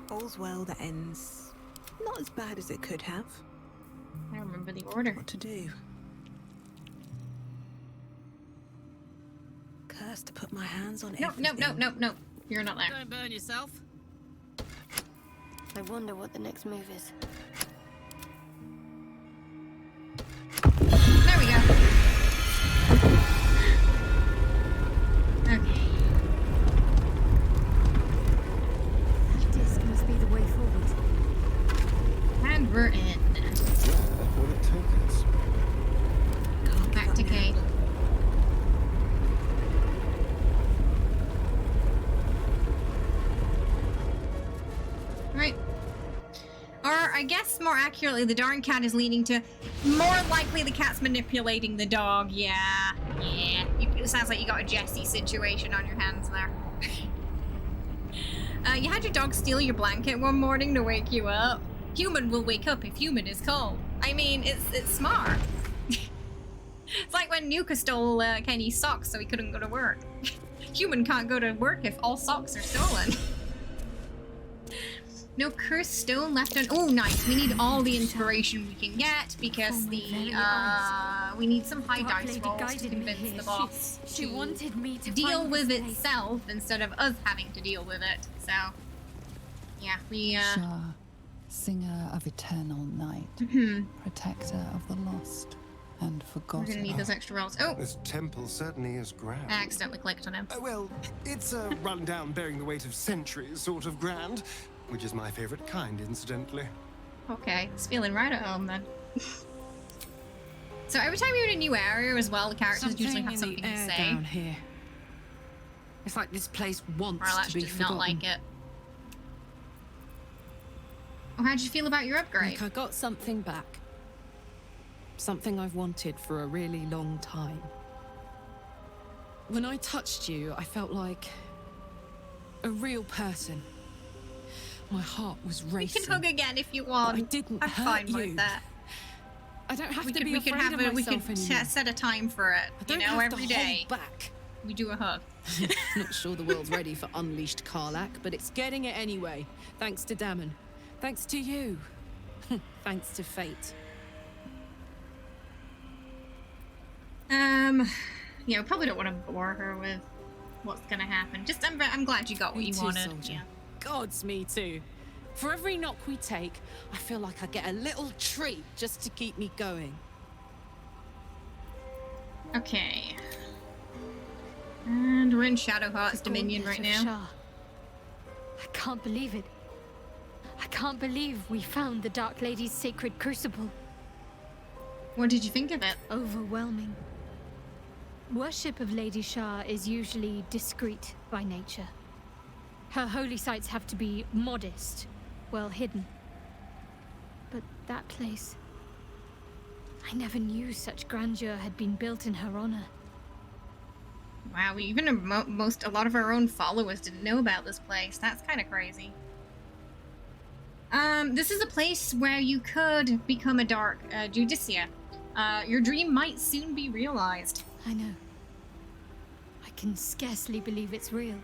[SPEAKER 19] All's well that ends not as bad as it could have.
[SPEAKER 16] I don't remember the order.
[SPEAKER 19] What to do? Cursed to put my hands on everything.
[SPEAKER 16] Nope. You're not there.
[SPEAKER 21] Don't burn yourself.
[SPEAKER 6] I wonder what the next move is.
[SPEAKER 16] There we go. Okay.
[SPEAKER 12] That disc must be the way forward.
[SPEAKER 16] And And we're in.
[SPEAKER 17] Where will it take us?
[SPEAKER 16] Back to Kate. Right. Or, I guess more accurately, the darn cat is leading to more likely the cat's manipulating the dog. Yeah. Yeah. It sounds like you got a Jessie situation on your hands there. You had your dog steal your blanket one morning to wake you up. Human will wake up if human is cold. I mean, it's smart. It's like when Nuka stole Kenny's socks so he couldn't go to work. Human can't go to work if all socks are stolen. No cursed stone left on. Oh, nice. We need all the inspiration we can get because the we need some high dice rolls to convince the boss
[SPEAKER 21] she wanted me to
[SPEAKER 16] deal with itself instead of us having to deal with it. So, yeah, we
[SPEAKER 23] Shah, singer of eternal night, protector of the lost and forgotten.
[SPEAKER 16] We're gonna need those extra rolls. Oh,
[SPEAKER 17] This temple certainly is grand.
[SPEAKER 16] I accidentally clicked on him.
[SPEAKER 17] Well, it's a rundown bearing the weight of centuries sort of grand, which is my favorite kind, incidentally.
[SPEAKER 16] Okay, it's feeling right at home then. So every time you're in a new area as well, the characters usually have something to say.
[SPEAKER 20] Down here. It's like this place wants
[SPEAKER 16] Marlash
[SPEAKER 20] to be
[SPEAKER 16] does
[SPEAKER 20] forgotten.
[SPEAKER 16] not like it. Oh, how'd you feel about your upgrade?
[SPEAKER 20] Like I got something back. Something I've wanted for a really long time. When I touched you, I felt like a real person. My heart was racing.
[SPEAKER 16] We can hug again if you want.
[SPEAKER 20] I didn't
[SPEAKER 16] I'm
[SPEAKER 20] hurt
[SPEAKER 16] fine
[SPEAKER 20] you.
[SPEAKER 16] with that.
[SPEAKER 20] I don't have
[SPEAKER 16] We
[SPEAKER 20] to
[SPEAKER 16] could
[SPEAKER 20] be
[SPEAKER 16] we could
[SPEAKER 20] afraid
[SPEAKER 16] have
[SPEAKER 20] of
[SPEAKER 16] a we
[SPEAKER 20] myself
[SPEAKER 16] could
[SPEAKER 20] anymore.
[SPEAKER 16] set a time for it.
[SPEAKER 20] I don't
[SPEAKER 16] You know,
[SPEAKER 20] have
[SPEAKER 16] every
[SPEAKER 20] to
[SPEAKER 16] day
[SPEAKER 20] hold back.
[SPEAKER 16] we do a hug.
[SPEAKER 20] Not sure the world's ready for unleashed Karlach, but it's getting it anyway. Thanks to Dammon. Thanks to you. Thanks to fate.
[SPEAKER 16] You know, probably don't want to bore her with what's gonna happen. Just I'm glad you got what
[SPEAKER 20] Me
[SPEAKER 16] you
[SPEAKER 20] too,
[SPEAKER 16] wanted.
[SPEAKER 20] soldier.
[SPEAKER 16] Yeah.
[SPEAKER 20] Gods, me too. For every knock we take, I feel like I get a little treat just to keep me going.
[SPEAKER 16] Okay. And we're in Shadowheart's
[SPEAKER 6] The
[SPEAKER 16] Dominion
[SPEAKER 6] gauntlet
[SPEAKER 16] right
[SPEAKER 6] of
[SPEAKER 16] now.
[SPEAKER 6] Shah. I can't believe it. I can't believe we found the Dark Lady's sacred crucible.
[SPEAKER 16] What did you think of it?
[SPEAKER 6] Overwhelming. Worship of Lady Shah is usually discreet by nature. Her holy sites have to be modest, well hidden. But that place... I never knew such grandeur had been built in her honor.
[SPEAKER 16] Wow, even a lot of our own followers didn't know about this place. That's kind of crazy. This is a place where you could become a Dark Judicia. Your dream might soon be realized.
[SPEAKER 6] I know. I can scarcely believe it's real.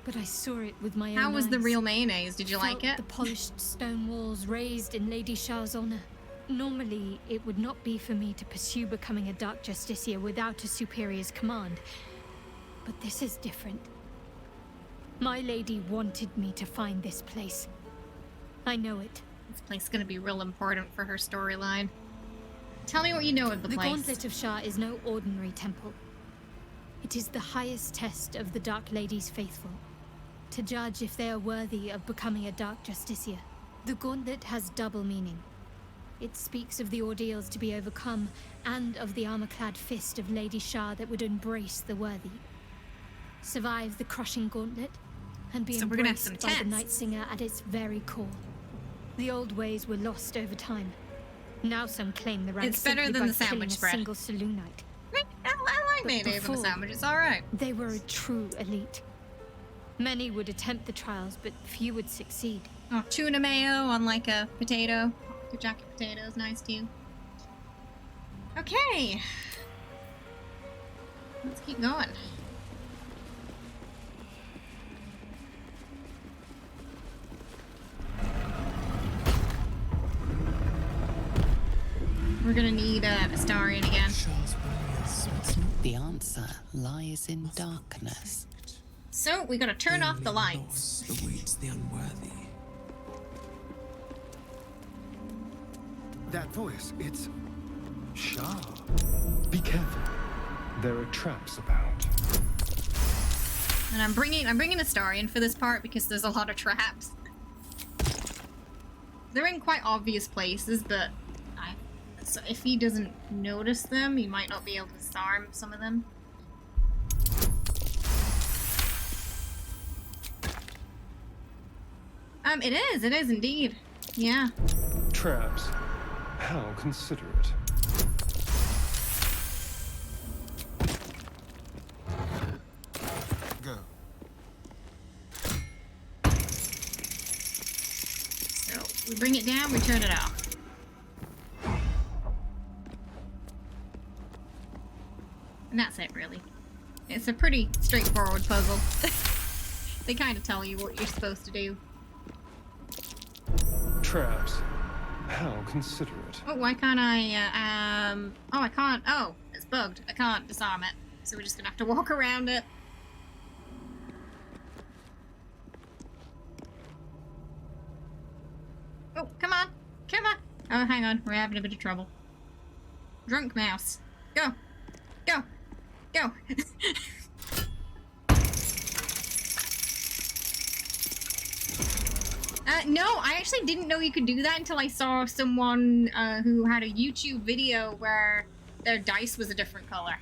[SPEAKER 6] But I saw it with my own eyes.
[SPEAKER 16] How was the real mayonnaise? Did you like it?
[SPEAKER 6] The polished stone walls raised in Lady Shah's honor. Normally, it would not be for me to pursue becoming a Dark Justicia without a superior's command. But this is different. My lady wanted me to find this place. I know it.
[SPEAKER 16] This place is going to be real important for her storyline. Tell me what you know of the place.
[SPEAKER 6] The Gauntlet of Shah is no ordinary temple. It is the highest test of the Dark Lady's faithful, to judge if they are worthy of becoming a Dark Justicia. The Gauntlet has double meaning. It speaks of the ordeals to be overcome, and of the armor-clad fist of Lady Shah that would embrace the worthy. Survive the crushing gauntlet, and be
[SPEAKER 16] we're gonna have some
[SPEAKER 6] embraced by the
[SPEAKER 16] tests.
[SPEAKER 6] Night Singer at its very core. The old ways were lost over time. Now some claim the rank
[SPEAKER 16] It's better
[SPEAKER 6] simply
[SPEAKER 16] than
[SPEAKER 6] by
[SPEAKER 16] the sandwich
[SPEAKER 6] killing
[SPEAKER 16] spread.
[SPEAKER 6] a single saloon night.
[SPEAKER 16] I like mayonnaise in the
[SPEAKER 6] before,
[SPEAKER 16] sandwich. It's all right.
[SPEAKER 6] They were a true elite. Many would attempt the trials, but few would succeed.
[SPEAKER 16] Oh, tuna mayo on like a potato. Your jacket potato is nice too. Okay. Let's keep going. We're gonna need Astarion again.
[SPEAKER 23] The answer lies in darkness.
[SPEAKER 16] So we gotta turn off the lights.
[SPEAKER 1] Awaits the unworthy.
[SPEAKER 17] That voice, it's Shah. Be careful. There are traps about.
[SPEAKER 16] And I'm bringing Astarion for this part because there's a lot of traps. They're in quite obvious places, but so if he doesn't notice them, he might not be able to disarm some of them. It is indeed. Yeah.
[SPEAKER 17] Traps. How considerate.
[SPEAKER 9] Go.
[SPEAKER 16] So we bring it down, we turn it off. And that's it, really. It's a pretty straightforward puzzle. They kind of tell you what you're supposed to do.
[SPEAKER 17] Traps. How considerate.
[SPEAKER 16] Oh, why can't I, oh, I can't. Oh, it's bugged. I can't disarm it. So we're just gonna have to walk around it. Oh, come on. Come on. Oh, hang on. We're having a bit of trouble. Drunk mouse. Go. Go. Go. No, I actually didn't know you could do that until I saw someone who had a YouTube video where their dice was a different color.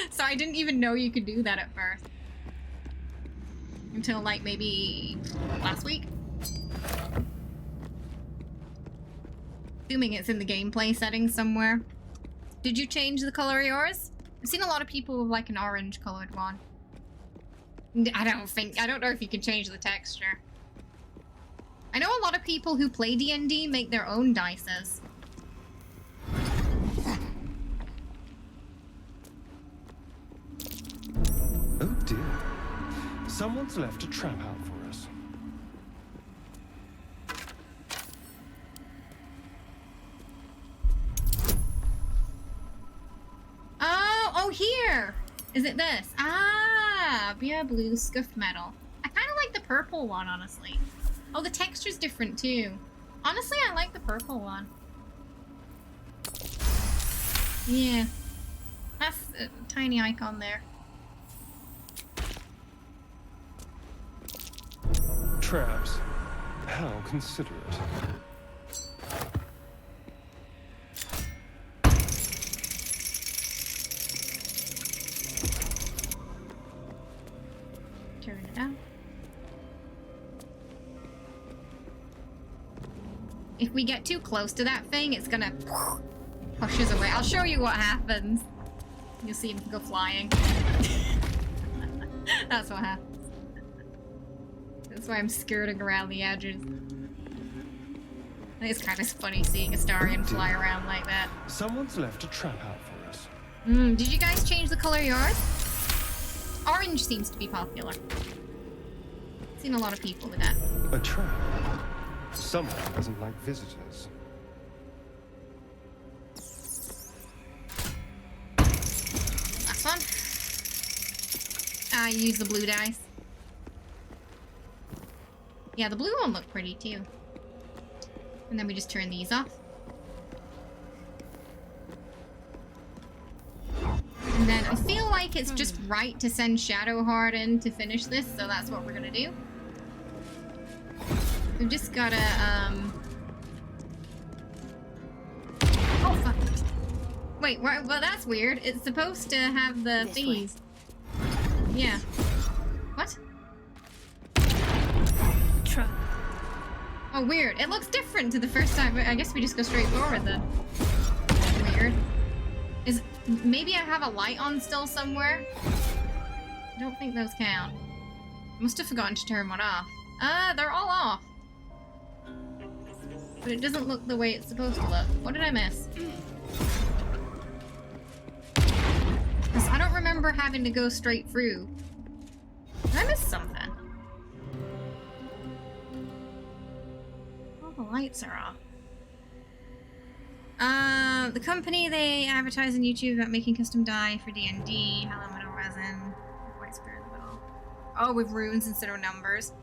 [SPEAKER 16] So I didn't even know you could do that at first. Until like maybe last week. Assuming it's in the gameplay settings somewhere. Did you change the color of yours? I've seen a lot of people with like an orange colored one. I don't know if you can change the texture. I know a lot of people who play D&D make their own dices.
[SPEAKER 17] Oh dear. Someone's left a trap out for us.
[SPEAKER 16] Oh, here! Is it this? Ah, yeah, blue scuffed metal. I kind of like the purple one, honestly. Oh, the texture's different too. Honestly, I like the purple one. Yeah. That's a tiny icon there.
[SPEAKER 17] Traps. How considerate.
[SPEAKER 16] Turn it out. If we get too close to that thing, it's gonna push us away. I'll show you what happens. You'll see him go flying. That's what happens. That's why I'm skirting around the edges. I think it's kind of funny seeing a Starian fly around like that.
[SPEAKER 17] Someone's left a trap out for us.
[SPEAKER 16] Did you guys change the color of yours? Orange seems to be popular. Seen a lot of people with that.
[SPEAKER 17] A trap. Someone doesn't like visitors.
[SPEAKER 16] Last one. I use the blue dice. Yeah, the blue one looked pretty too. And then we just turn these off. And then I feel like it's just right to send Shadowheart in to finish this, so that's what we're gonna do. We've just gotta, Oh, fuck. Wait, well, that's weird. It's supposed to have the thingies. Yeah. What?
[SPEAKER 6] Trap.
[SPEAKER 16] Oh, weird. It looks different to the first time, but I guess we just go straight forward then. Weird. Maybe I have a light on still somewhere? I don't think those count. Must have forgotten to turn one off. They're all off. But it doesn't look the way it's supposed to look. What did I miss? Because I don't remember having to go straight through. Did I miss something? All the lights are off. The company, they advertise on YouTube about making custom dye for D&D, aluminum resin, white spirit in the middle. Oh, with runes instead of numbers.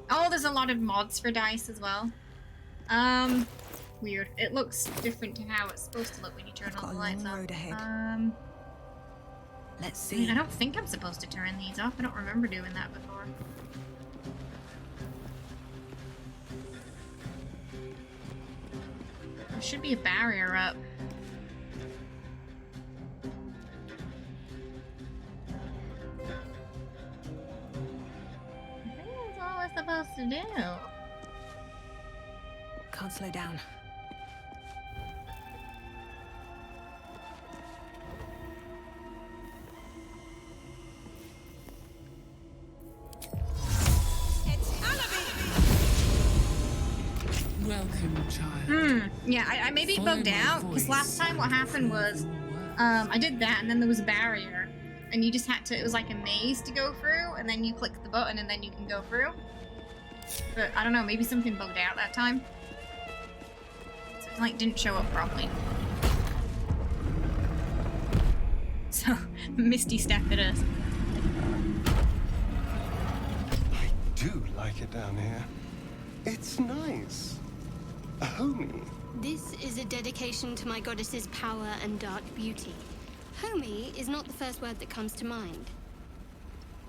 [SPEAKER 16] Oh, there's a lot of mods for dice as well. Weird. It looks different to how it's supposed to look when you turn all the lights off.
[SPEAKER 19] Let's see.
[SPEAKER 16] I mean, I don't think I'm supposed to turn these off. I don't remember doing that before. There should be a barrier up. I think that's all we're supposed to do.
[SPEAKER 19] Can't slow down.
[SPEAKER 20] Welcome, child.
[SPEAKER 16] Yeah, I maybe bugged out because last time what happened was I did that and then there was a barrier and you just had to, it was like a maze to go through and then you click the button and then you can go through. But I don't know, maybe something bugged out that time. So it like didn't show up properly. So, Misty Step it is.
[SPEAKER 17] I do like it down here. It's nice. Homey.
[SPEAKER 6] This is a dedication to my goddess's power and dark beauty. Homey is not the first word that comes to mind.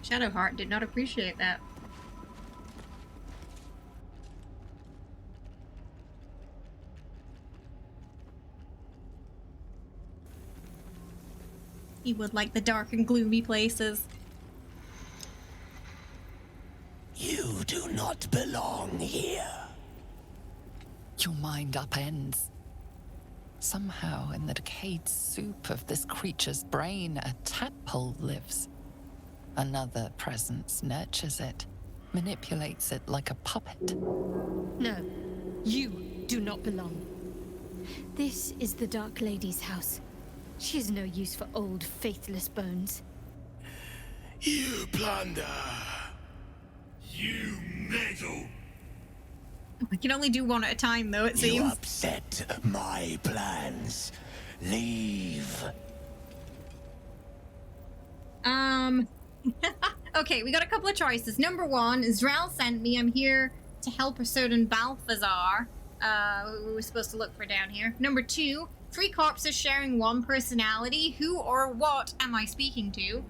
[SPEAKER 16] Shadowheart did not appreciate that. He would like the dark and gloomy places.
[SPEAKER 2] You do not belong here.
[SPEAKER 23] Your mind upends. Somehow, in the decayed soup of this creature's brain, a tadpole lives. Another presence nurtures it, manipulates it like a puppet.
[SPEAKER 6] No, you do not belong. This is the Dark Lady's house. She has no use for old, faithless bones.
[SPEAKER 2] You plunder. You meddle.
[SPEAKER 16] We can only do one at a time, though, it seems.
[SPEAKER 2] You upset my plans. Leave.
[SPEAKER 16] Okay, we got a couple of choices. Number one, Zrel sent me. I'm here to help a certain Balthazar. We were supposed to look for down here. Number two, 3 corpses sharing one personality. Who or what am I speaking to?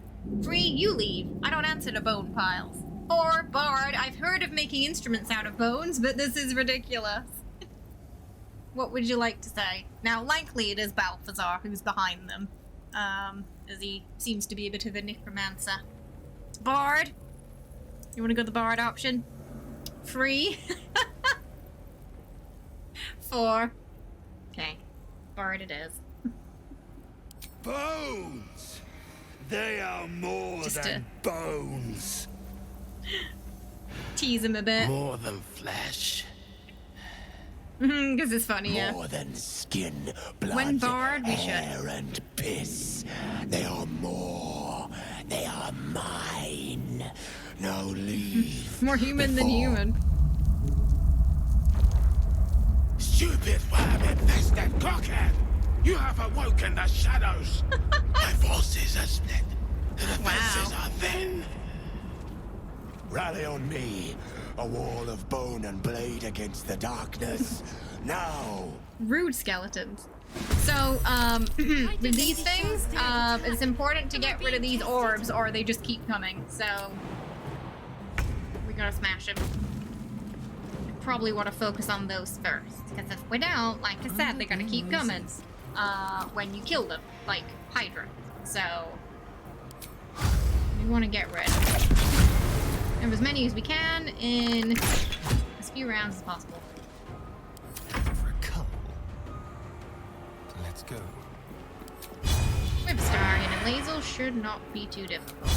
[SPEAKER 16] 3, you leave. I don't answer to bone piles. 4, Bard, I've heard of making instruments out of bones, but this is ridiculous. What would you like to say? Now, likely it is Balthazar who's behind them, as he seems to be a bit of a necromancer. Bard? You want to go the Bard option? 3? 4. Okay, Bard it is.
[SPEAKER 2] Bones! They are more than bones.
[SPEAKER 16] Tease him a bit.
[SPEAKER 2] More than flesh.
[SPEAKER 16] Because it's funny, yeah.
[SPEAKER 2] More than skin, blood,
[SPEAKER 16] When Bard, we
[SPEAKER 2] hair,
[SPEAKER 16] should.
[SPEAKER 2] and piss. They are more. They are mine. Now leave.
[SPEAKER 16] More human than human.
[SPEAKER 2] Stupid worm-infested cockhead! You have awoken the shadows. My forces are split. The defenses are thin. Rally on me. A wall of bone and blade against the darkness. Now.
[SPEAKER 16] Rude skeletons. So, with these things, it's important to get rid of these orbs or they just keep coming. So, we gotta smash them. Probably want to focus on those first. Because if we don't, like I said, they're gonna keep coming when you kill them, like Hydra. So, we want to get rid of as many as we can in as few rounds as possible.
[SPEAKER 17] For a couple. Let's go.
[SPEAKER 16] Whip Star and a laser should not be too difficult.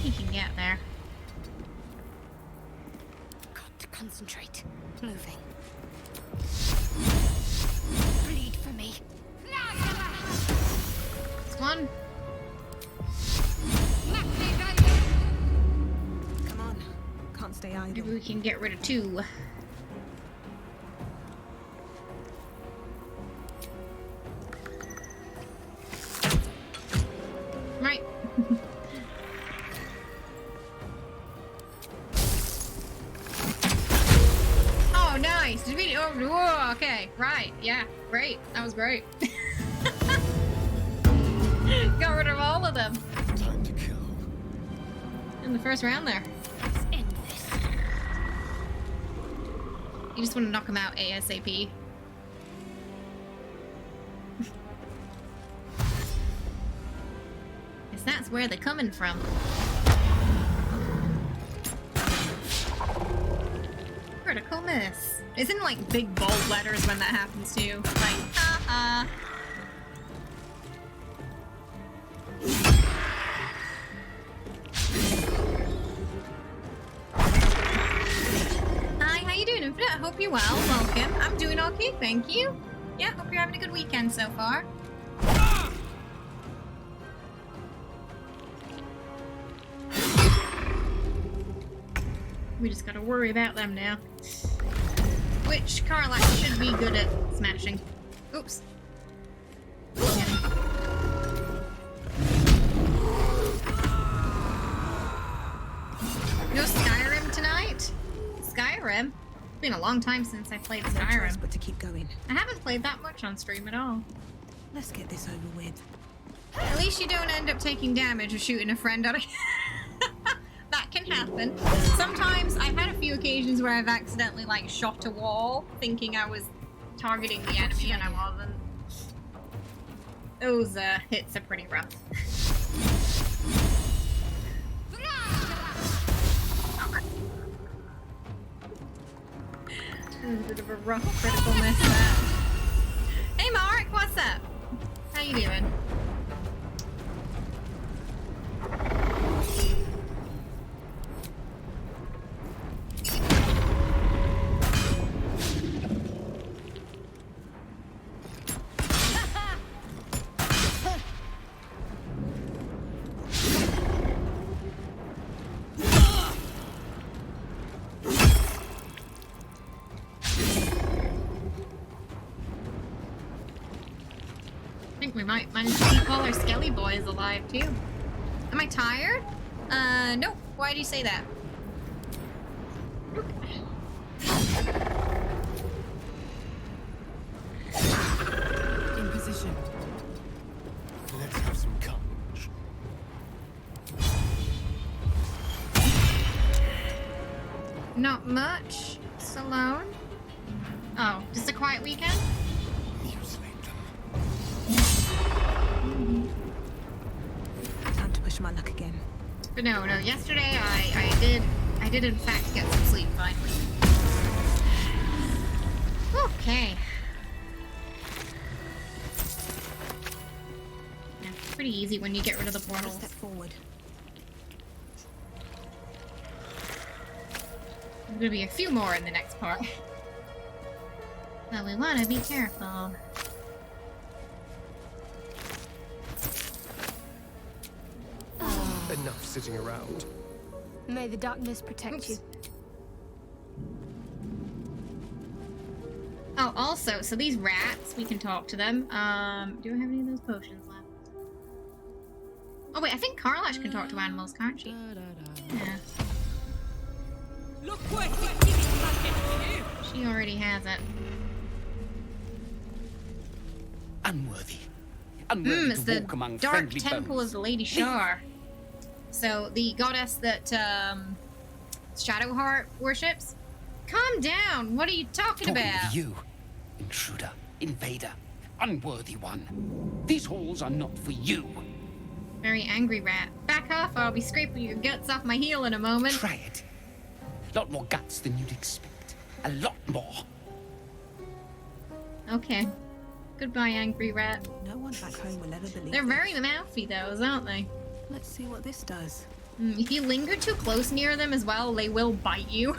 [SPEAKER 16] He can get there.
[SPEAKER 6] Got to concentrate. Moving. Bleed for me.
[SPEAKER 16] This one.
[SPEAKER 19] Come on. Can't stay idle.
[SPEAKER 16] Maybe we can get rid of 2. Right. Oh, nice. Did we? Oh, whoa, okay. Right. Yeah. Great. That was great. Got rid of all of them.
[SPEAKER 17] Time to kill.
[SPEAKER 16] In the first round there.
[SPEAKER 18] Let's end this.
[SPEAKER 16] You just want to knock them out ASAP. Guess that's where they're coming from. Critical miss. It's in like big bold letters when that happens too. Like, haha. Hi, how you doing, Infinite? I hope you're well. Welcome. I'm doing okay, thank you. Yeah, hope you're having a good weekend so far. We just gotta worry about them now. Which Carlac should be good at smashing. Oops. No Skyrim tonight? Skyrim? It's been a long time since I played Skyrim.
[SPEAKER 19] But to keep going.
[SPEAKER 16] I haven't played that much on stream at all.
[SPEAKER 19] Let's get this over with.
[SPEAKER 16] At least you don't end up taking damage or shooting a friend on it. That can happen. Sometimes I've had a few occasions where I've accidentally like shot a wall thinking I was targeting the enemy and I wasn't. Those hits are pretty rough. A bit of a rough critical miss there. Hey Mark, what's up? How you doing? We might manage to keep all our skelly boys alive too. Am I tired? Nope. Why do you say that?
[SPEAKER 19] In position.
[SPEAKER 17] Let's have some courage.
[SPEAKER 16] Not much. Just alone. Oh, just a quiet weekend?
[SPEAKER 19] Time to push my luck again.
[SPEAKER 16] But no, yesterday I did in fact get some sleep finally. Okay. Yeah, it's pretty easy when you get rid of the portals.
[SPEAKER 19] Step forward.
[SPEAKER 16] There's gonna be a few more in the next part. But we wanna be careful.
[SPEAKER 17] Enough sitting around.
[SPEAKER 6] May the darkness protect you.
[SPEAKER 16] Oh, also, so these rats, we can talk to them. Do I have any of those potions left? Oh wait, I think Carlash can talk to animals, can't she? Yeah.
[SPEAKER 19] Look what
[SPEAKER 16] she already has it.
[SPEAKER 2] Unworthy. Unworthy
[SPEAKER 16] It's
[SPEAKER 2] to
[SPEAKER 16] the
[SPEAKER 2] walk among
[SPEAKER 16] Dark
[SPEAKER 2] friendly
[SPEAKER 16] Temple
[SPEAKER 2] bones.
[SPEAKER 16] of the Lady Shar. So the goddess that Shadowheart worships. Calm down. What are you talking about?
[SPEAKER 2] You, intruder, invader, unworthy one. These halls are not for you.
[SPEAKER 16] Very angry rat. Back off, or I'll be scraping your guts off my heel in a moment.
[SPEAKER 2] Try it. Lot more guts than you'd expect. A lot more.
[SPEAKER 16] Okay. Goodbye, angry rat.
[SPEAKER 19] No one back home will ever believe.
[SPEAKER 16] They're very mouthy, those, aren't they?
[SPEAKER 19] Let's see what this does.
[SPEAKER 16] If you linger too close near them as well, they will bite you.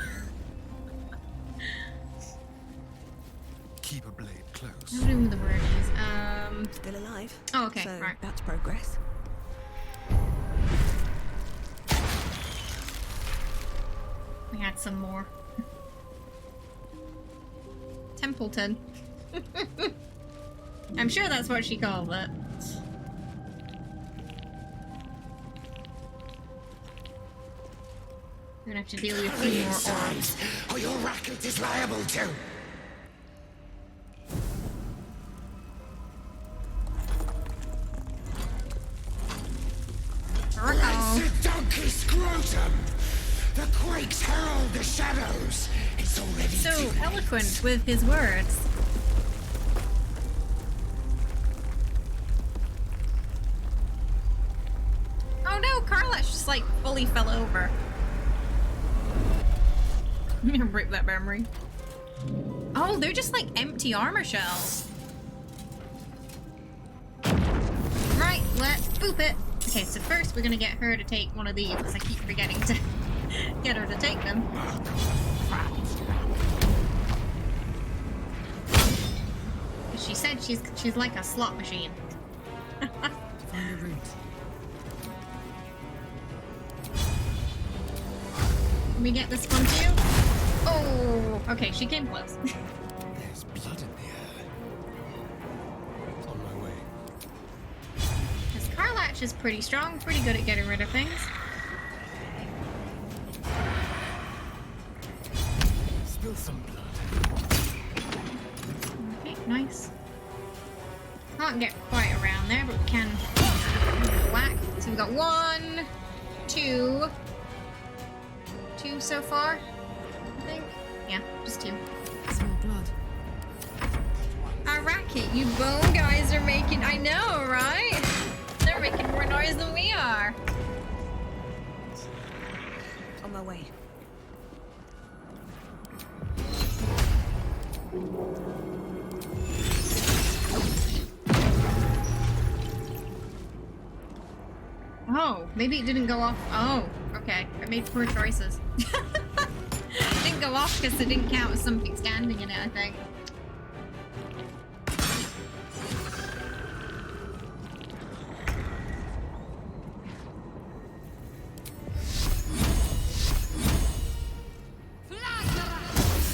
[SPEAKER 17] Keep a blade close.
[SPEAKER 16] What do the word is?
[SPEAKER 19] Still alive.
[SPEAKER 16] Oh, okay,
[SPEAKER 19] So
[SPEAKER 16] right.
[SPEAKER 19] that's progress.
[SPEAKER 16] We had some more. Templeton. I'm sure that's what she called it. We're gonna have to deal with a few more orbs.
[SPEAKER 2] Or your racket is liable to.
[SPEAKER 8] Totem! The quakes herald the shadows! It's already
[SPEAKER 16] so eloquent with his words. Oh no, Karlach just like fully fell over. I'm gonna rip that memory. Oh, they're just like empty armor shells. Right, let's boop it. Okay, so first we're gonna get her to take one of these, because I keep forgetting to get her to take them. She said she's like a slot machine.
[SPEAKER 20] Find a route.
[SPEAKER 16] Can we get this one too? Oh, okay, she came close.
[SPEAKER 17] There's blood in the air. On my way.
[SPEAKER 16] Because Karlach is pretty strong, pretty good at getting rid of things.
[SPEAKER 8] Spill some blood.
[SPEAKER 16] Okay, nice. Can't get quite around there, but we can whack. So we've got 1, 2 so far, I think. Yeah, just 2.
[SPEAKER 20] Smell blood.
[SPEAKER 16] A racket you bone guys are making. I know, right? They're making more noise than we are.
[SPEAKER 19] On my way.
[SPEAKER 16] Oh, maybe it didn't go off. Oh, okay. I made poor choices. It didn't go off because it didn't count as something standing in it, I think. I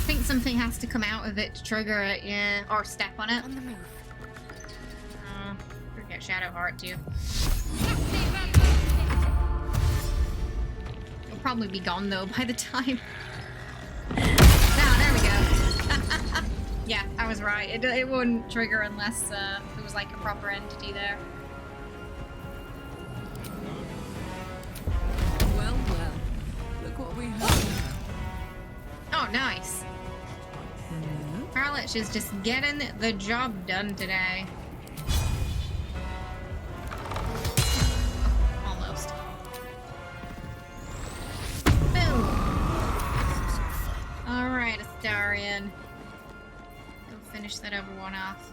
[SPEAKER 16] think something has to come out of it to trigger it, yeah, or step on it.
[SPEAKER 18] On the move.
[SPEAKER 16] Forget Shadowheart too. It'll probably be gone though by the time. There we go. Yeah, I was right. It wouldn't trigger unless there was like a proper entity there.
[SPEAKER 20] Well, well. Look what we have.
[SPEAKER 16] Oh, nice. Karlach is just getting the job done today. Almost. Boom. Alright, Astarion. Go finish that other one off.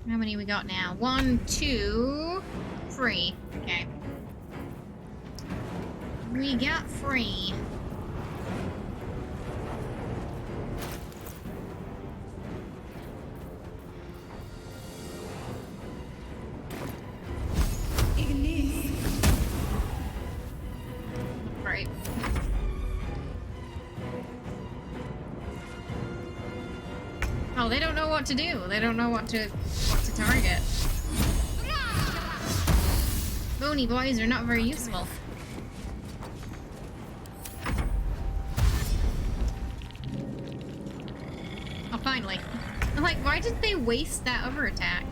[SPEAKER 16] How many we got now? 1, 2, 3. Okay. We got 3. Right. Oh, they don't know what to do. They don't know what to target. Bony boys are not very useful. Oh, finally. I'm like, why did they waste that other attack?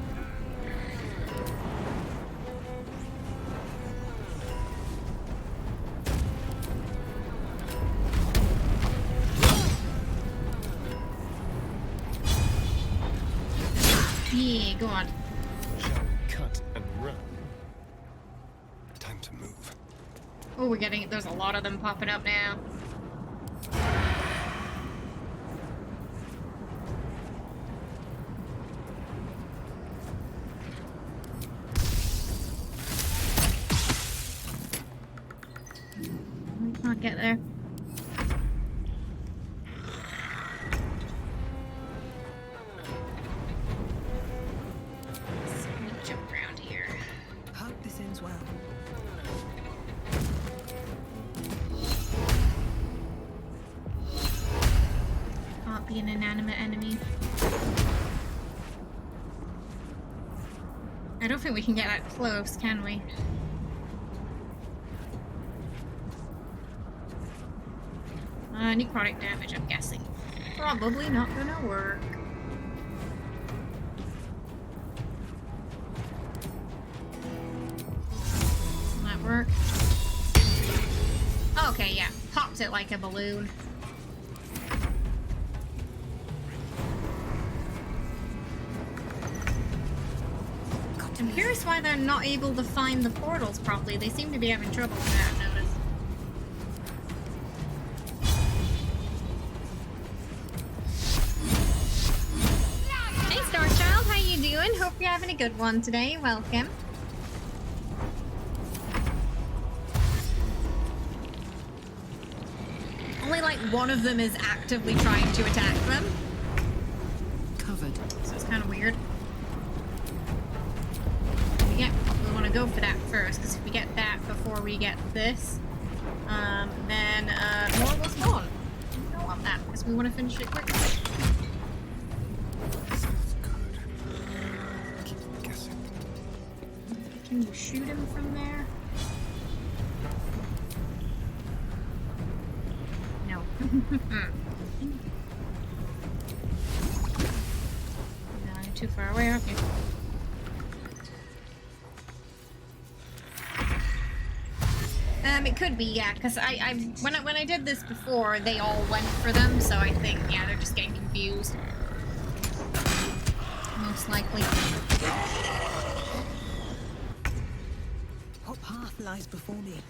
[SPEAKER 16] Yeah, go on.
[SPEAKER 17] Shall we cut and run? Time to move.
[SPEAKER 16] Oh, we're getting, there's a lot of them popping up now. Can't get there. Jump around here.
[SPEAKER 19] Hope this ends well.
[SPEAKER 16] Can't be an inanimate enemy. I don't think we can get that close, can we? Necrotic damage, I'm guessing. Probably not gonna work. work? Okay, yeah. Popped it like a balloon. I'm curious why they're not able to find the portals properly. They seem to be having trouble with that, I've noticed. Hey Starchild, how you doing? Hope you're having a good one today. Welcome. Only like one of them is actively trying to attack them.
[SPEAKER 20] Covered.
[SPEAKER 16] So it's kind of weird. Yeah, we want to go for that first, because if we get that before we get this, then more will spawn. We don't want that, because we want to finish it quickly.
[SPEAKER 17] This is good. Keep guessing.
[SPEAKER 16] Can you shoot him from there? No. No, you're too far away, aren't you? It could be, yeah, because when I did this before, they all went for them, so I think, yeah, they're just getting confused. Most likely.
[SPEAKER 19] What path lies before me?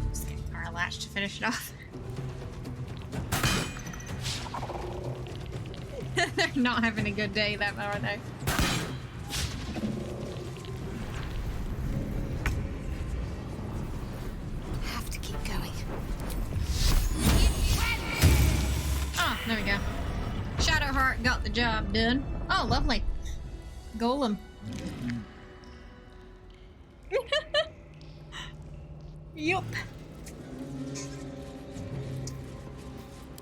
[SPEAKER 16] Just getting our latch to finish it off. They're not having a good day, that are they?
[SPEAKER 19] Have to keep going.
[SPEAKER 16] Oh, there we go. Shadowheart got the job done. Oh, lovely. Golem. Yup.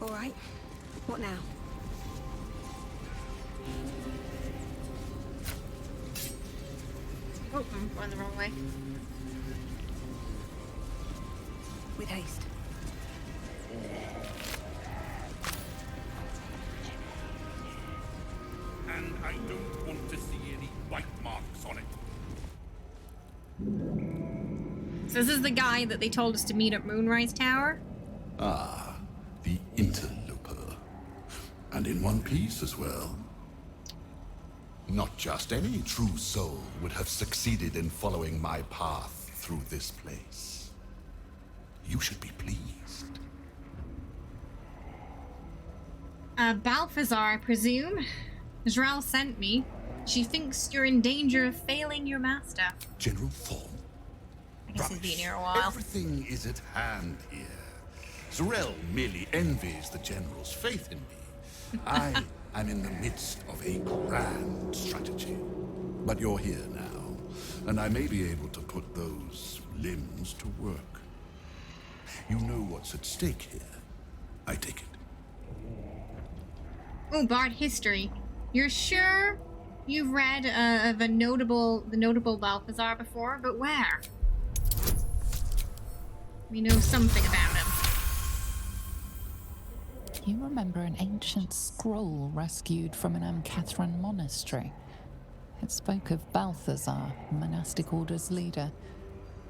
[SPEAKER 19] All right. What now?
[SPEAKER 16] Oh, I'm going the wrong way.
[SPEAKER 19] With haste.
[SPEAKER 2] And I don't want to see any white marks on it.
[SPEAKER 16] So this is the guy that they told us to meet at Moonrise Tower?
[SPEAKER 1] Ah, the interloper. And in one piece as well. Not just any true soul would have succeeded in following my path through this place. You should be pleased.
[SPEAKER 16] Balthazar, I presume. Zrel sent me. She thinks you're in danger of failing your master.
[SPEAKER 1] General Thorn?
[SPEAKER 16] I guess he's been here a while.
[SPEAKER 1] Everything is at hand here. Zrel merely envies the General's faith in me. I am in the midst of a grand strategy. But you're here now, and I may be able to put those limbs to work. You know what's at stake here, I take it.
[SPEAKER 16] Oh, Bard history. You're sure you've read of the notable Balthazar before, but where? We know something about him.
[SPEAKER 23] You remember an ancient scroll rescued from an Amcathran monastery? It spoke of Balthazar, monastic order's leader.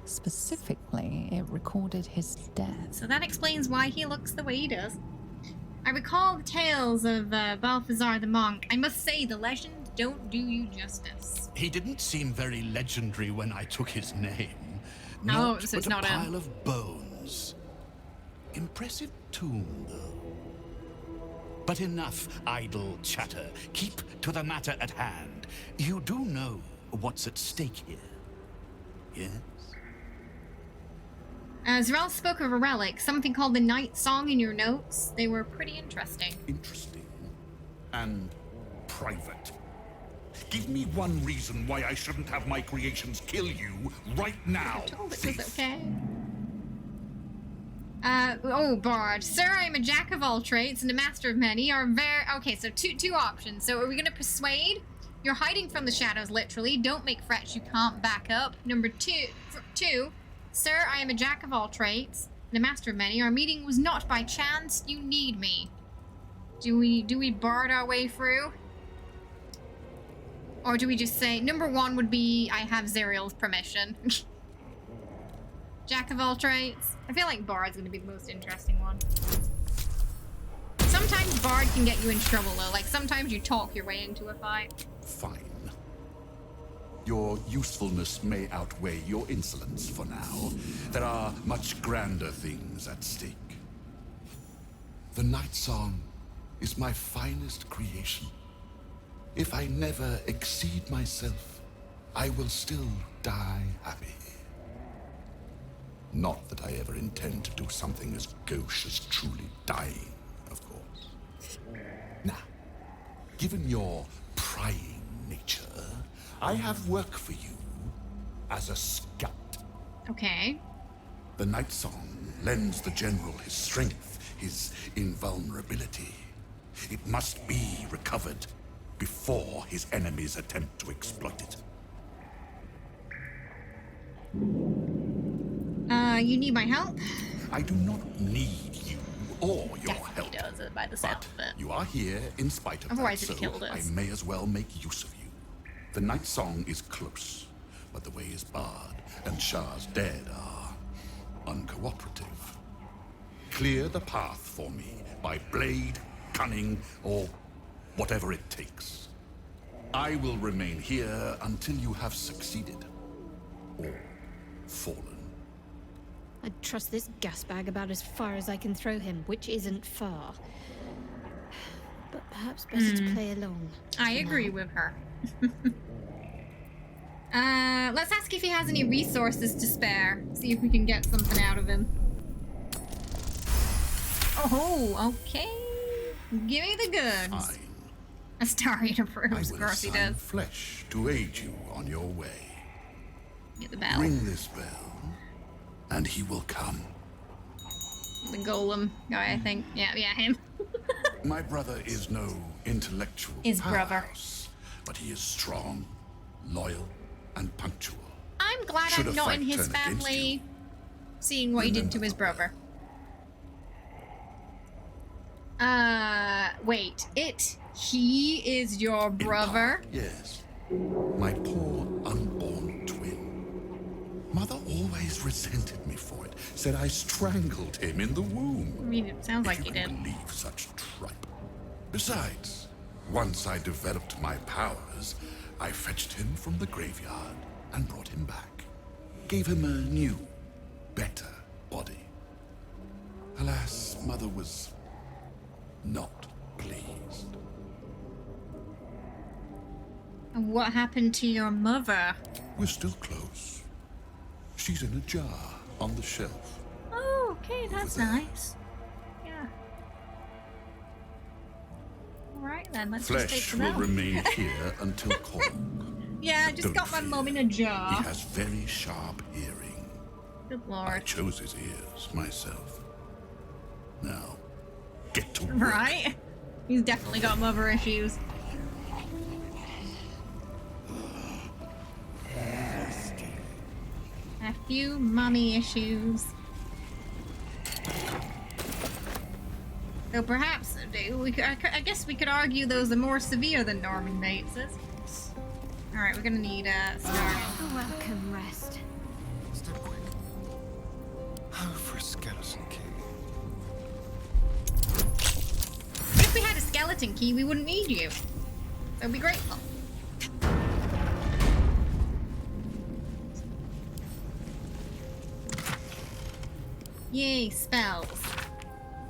[SPEAKER 23] Specifically, it recorded his death.
[SPEAKER 16] So that explains why he looks the way he does. I recall the tales of Balthazar the monk. I must say, the legends don't do you justice.
[SPEAKER 2] He didn't seem very legendary when I took his name.
[SPEAKER 16] No,
[SPEAKER 2] Not
[SPEAKER 16] so it's
[SPEAKER 2] but
[SPEAKER 16] not
[SPEAKER 2] a
[SPEAKER 16] him.
[SPEAKER 2] pile of bones. Impressive tomb, though. But enough idle chatter. Keep to the matter at hand. You do know what's at stake here, yes?
[SPEAKER 16] Zrel spoke of a relic, something called the Night Song in your notes. They were pretty interesting.
[SPEAKER 2] Interesting. And private. Give me one reason why I shouldn't have my creations kill you right now.
[SPEAKER 16] I told it was okay. Oh, Bard. Sir, I am a jack of all trades and a master of many. Are very... Okay, so two options. So are we going to persuade? You're hiding from the shadows, literally. Don't make threats you can't back up. Number two, sir, I am a jack of all trades. the master of many. Our meeting was not by chance. You need me. Do we bard our way through? Or do we just say, number one would be, I have Zerial's permission. Jack of all trades. I feel like bard's gonna be the most interesting one. Sometimes bard can get you in trouble though. Like sometimes you talk your way into a fight.
[SPEAKER 1] Fine. Your usefulness may outweigh your insolence for now. There are much grander things at stake. The Night Song is my finest creation. If I never exceed myself, I will still die happy. Not that I ever intend to do something as gauche as truly dying, of course. Now, given your prying nature, I have work for you as a scout.
[SPEAKER 16] Okay.
[SPEAKER 1] The Night Song lends the General his strength, his invulnerability. It must be recovered before his enemies attempt to exploit it.
[SPEAKER 16] You need my help?
[SPEAKER 1] I do not need you or your help.
[SPEAKER 16] Does it by the sound of it.
[SPEAKER 1] You are here in spite of
[SPEAKER 16] Otherwise
[SPEAKER 1] that,
[SPEAKER 16] it'd
[SPEAKER 1] so
[SPEAKER 16] kill us.
[SPEAKER 1] I may as well make use of you. The Night Song is close, but the way is barred, and Shah's dead are uncooperative. Clear the path for me by blade, cunning, or whatever it takes. I will remain here until you have succeeded, or fallen.
[SPEAKER 6] I'd trust this gas bag about as far as I can throw him, which isn't far. But perhaps better to play along.
[SPEAKER 16] I agree with her. Let's ask if he has any resources to spare. See if we can get something out of him. Oh, okay. Give me the goods.
[SPEAKER 1] Fine.
[SPEAKER 16] Astarion approves.
[SPEAKER 1] I
[SPEAKER 16] Of
[SPEAKER 1] will
[SPEAKER 16] course he
[SPEAKER 1] assign
[SPEAKER 16] does.
[SPEAKER 1] flesh to aid you on your way.
[SPEAKER 16] Get the bell.
[SPEAKER 1] Ring this bell, and he will come.
[SPEAKER 16] The golem guy, I think. Yeah, him.
[SPEAKER 1] My brother is no intellectual
[SPEAKER 16] His brother.
[SPEAKER 1] powerhouse, but he is strong, loyal, and punctual.
[SPEAKER 16] I'm glad
[SPEAKER 1] Should
[SPEAKER 16] I'm
[SPEAKER 1] a
[SPEAKER 16] not
[SPEAKER 1] fight
[SPEAKER 16] in his
[SPEAKER 1] turn against
[SPEAKER 16] family, seeing what he did to his brother. Wait. He is your brother?
[SPEAKER 1] Yes. My poor unborn twin. Mother always resented me for it. Said I strangled him in the womb.
[SPEAKER 16] I mean, it sounds like you did.
[SPEAKER 1] Believe such tripe. Besides, once I developed my powers, I fetched him from the graveyard and brought him back. Gave him a new, better body. Alas, Mother was not pleased.
[SPEAKER 16] And what happened to your mother?
[SPEAKER 1] We're still close. She's in a jar on the shelf.
[SPEAKER 16] Oh, okay, that's nice. Yeah. Alright then, let's just take
[SPEAKER 1] Flesh
[SPEAKER 16] them
[SPEAKER 1] will
[SPEAKER 16] out.
[SPEAKER 1] remain here until called.
[SPEAKER 16] Yeah, I just got my mum in a jar.
[SPEAKER 1] He has very sharp hearing.
[SPEAKER 16] Good
[SPEAKER 1] I
[SPEAKER 16] lord.
[SPEAKER 1] chose his ears myself. Now, get to work.
[SPEAKER 16] Right? He's definitely got mother issues. A few mommy issues. So perhaps I guess we could argue those are more severe than Norman Bates's. All right, we're gonna need a start.
[SPEAKER 6] A welcome rest.
[SPEAKER 17] Step quick. Oh, for a skeleton key.
[SPEAKER 16] If we had a skeleton key, we wouldn't need you. So be grateful. Yay, spells.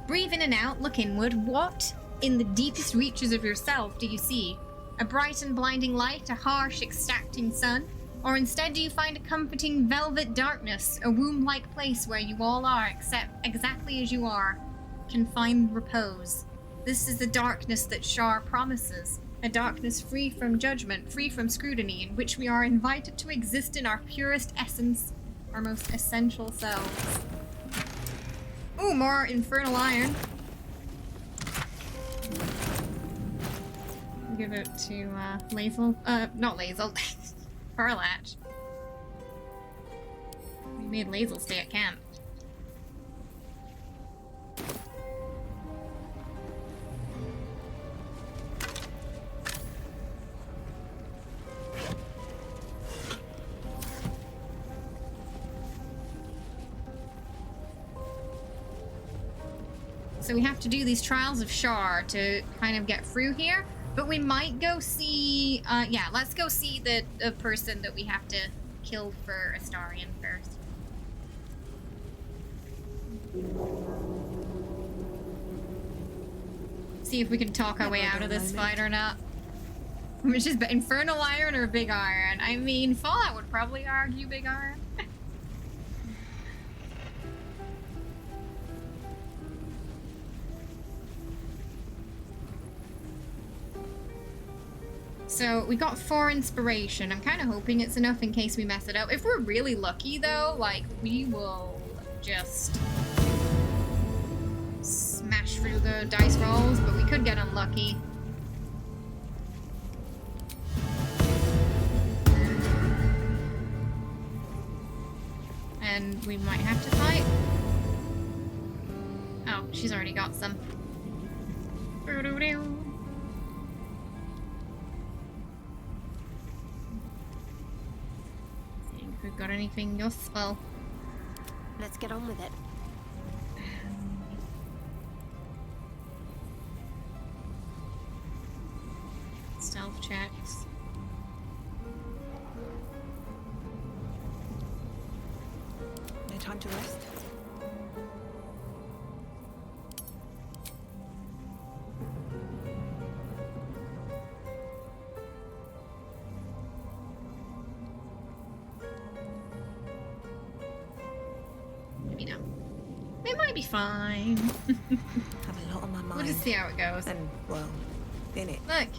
[SPEAKER 16] Breathe in and out, look inward. What in the deepest reaches of yourself do you see? A bright and blinding light, a harsh, exacting sun? Or instead do you find a comforting velvet darkness, a womb-like place where you all are, except exactly as you are, can find repose? This is the darkness that Shar promises. A darkness free from judgment, free from scrutiny, in which we are invited to exist in our purest essence, our most essential selves. Ooh, more infernal iron. Give it to, Lazel. Not Lazel. Perlatch. We made Lazel stay at camp. So we have to do these trials of Shar to kind of get through here. But we might go see, yeah, let's go see the person that we have to kill for Astarion first. See if we can talk our way out of this fight or not. Which is Infernal Iron or Big Iron? I mean, Fallout would probably argue Big Iron. So we got 4 inspiration. I'm kind of hoping it's enough in case we mess it up. If we're really lucky though, like, we will just smash through the dice rolls, but we could get unlucky. And we might have to fight. Oh, she's already got some. If we've got anything useful.
[SPEAKER 3] Let's get on with it.
[SPEAKER 16] Stealth checks.
[SPEAKER 19] No time to rest.
[SPEAKER 16] Maybe not. It might be fine.
[SPEAKER 19] Have a lot on my mind.
[SPEAKER 16] We'll just see how it goes.
[SPEAKER 19] And, well, in it.
[SPEAKER 16] Look.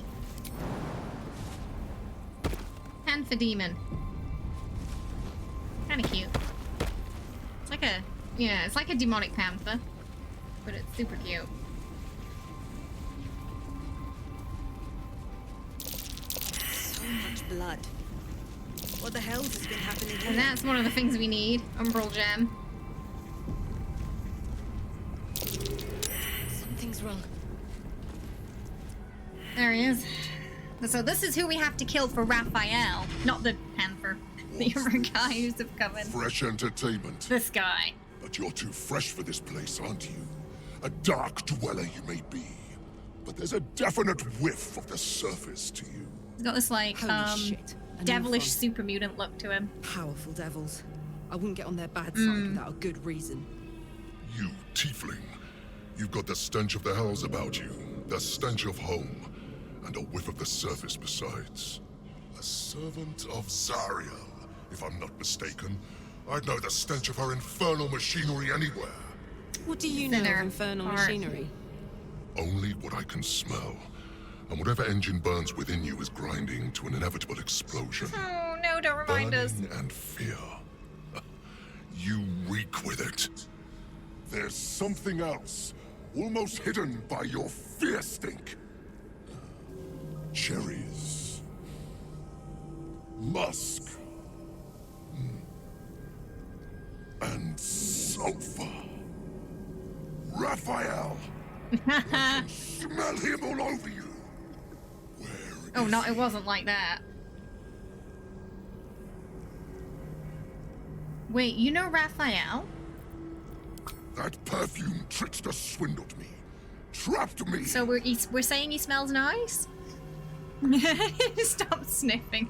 [SPEAKER 16] Panther demon. Kind of cute. It's like a, yeah, it's like a demonic panther, but it's super cute.
[SPEAKER 19] So much blood. What the hell has been happening here?
[SPEAKER 16] And that's one of the things we need. Umbral gem.
[SPEAKER 19] Something's wrong.
[SPEAKER 16] There he is. So this is who we have to kill for Raphael, not the panther. The other guy who's coming.
[SPEAKER 1] Fresh entertainment.
[SPEAKER 16] This guy.
[SPEAKER 1] But you're too fresh for this place, aren't you? A dark dweller you may be, but there's a definite whiff of the surface to you.
[SPEAKER 16] He's got this like
[SPEAKER 20] Holy shit.
[SPEAKER 16] devilish super mutant look to him.
[SPEAKER 20] Powerful devils. I wouldn't get on their bad side without a good reason.
[SPEAKER 1] You tiefling. You've got the stench of the hells about you, the stench of home, and a whiff of the surface besides. A servant of Zariel, if I'm not mistaken. I'd know the stench of her infernal machinery anywhere.
[SPEAKER 20] What do you know of infernal machinery?
[SPEAKER 1] Only what I can smell. And whatever engine burns within you is grinding to an inevitable explosion.
[SPEAKER 16] Oh no, don't remind us.
[SPEAKER 1] Burning and fear. You reek with it. There's something else, almost hidden by your fear stink. Cherries. Musk. And sulfur. Raphael. I can smell him all over you.
[SPEAKER 16] Oh no, it wasn't like that. Wait, you know Raphael?
[SPEAKER 1] That perfume trickster swindled me. Trapped me.
[SPEAKER 16] So we're saying he smells nice? Stop sniffing.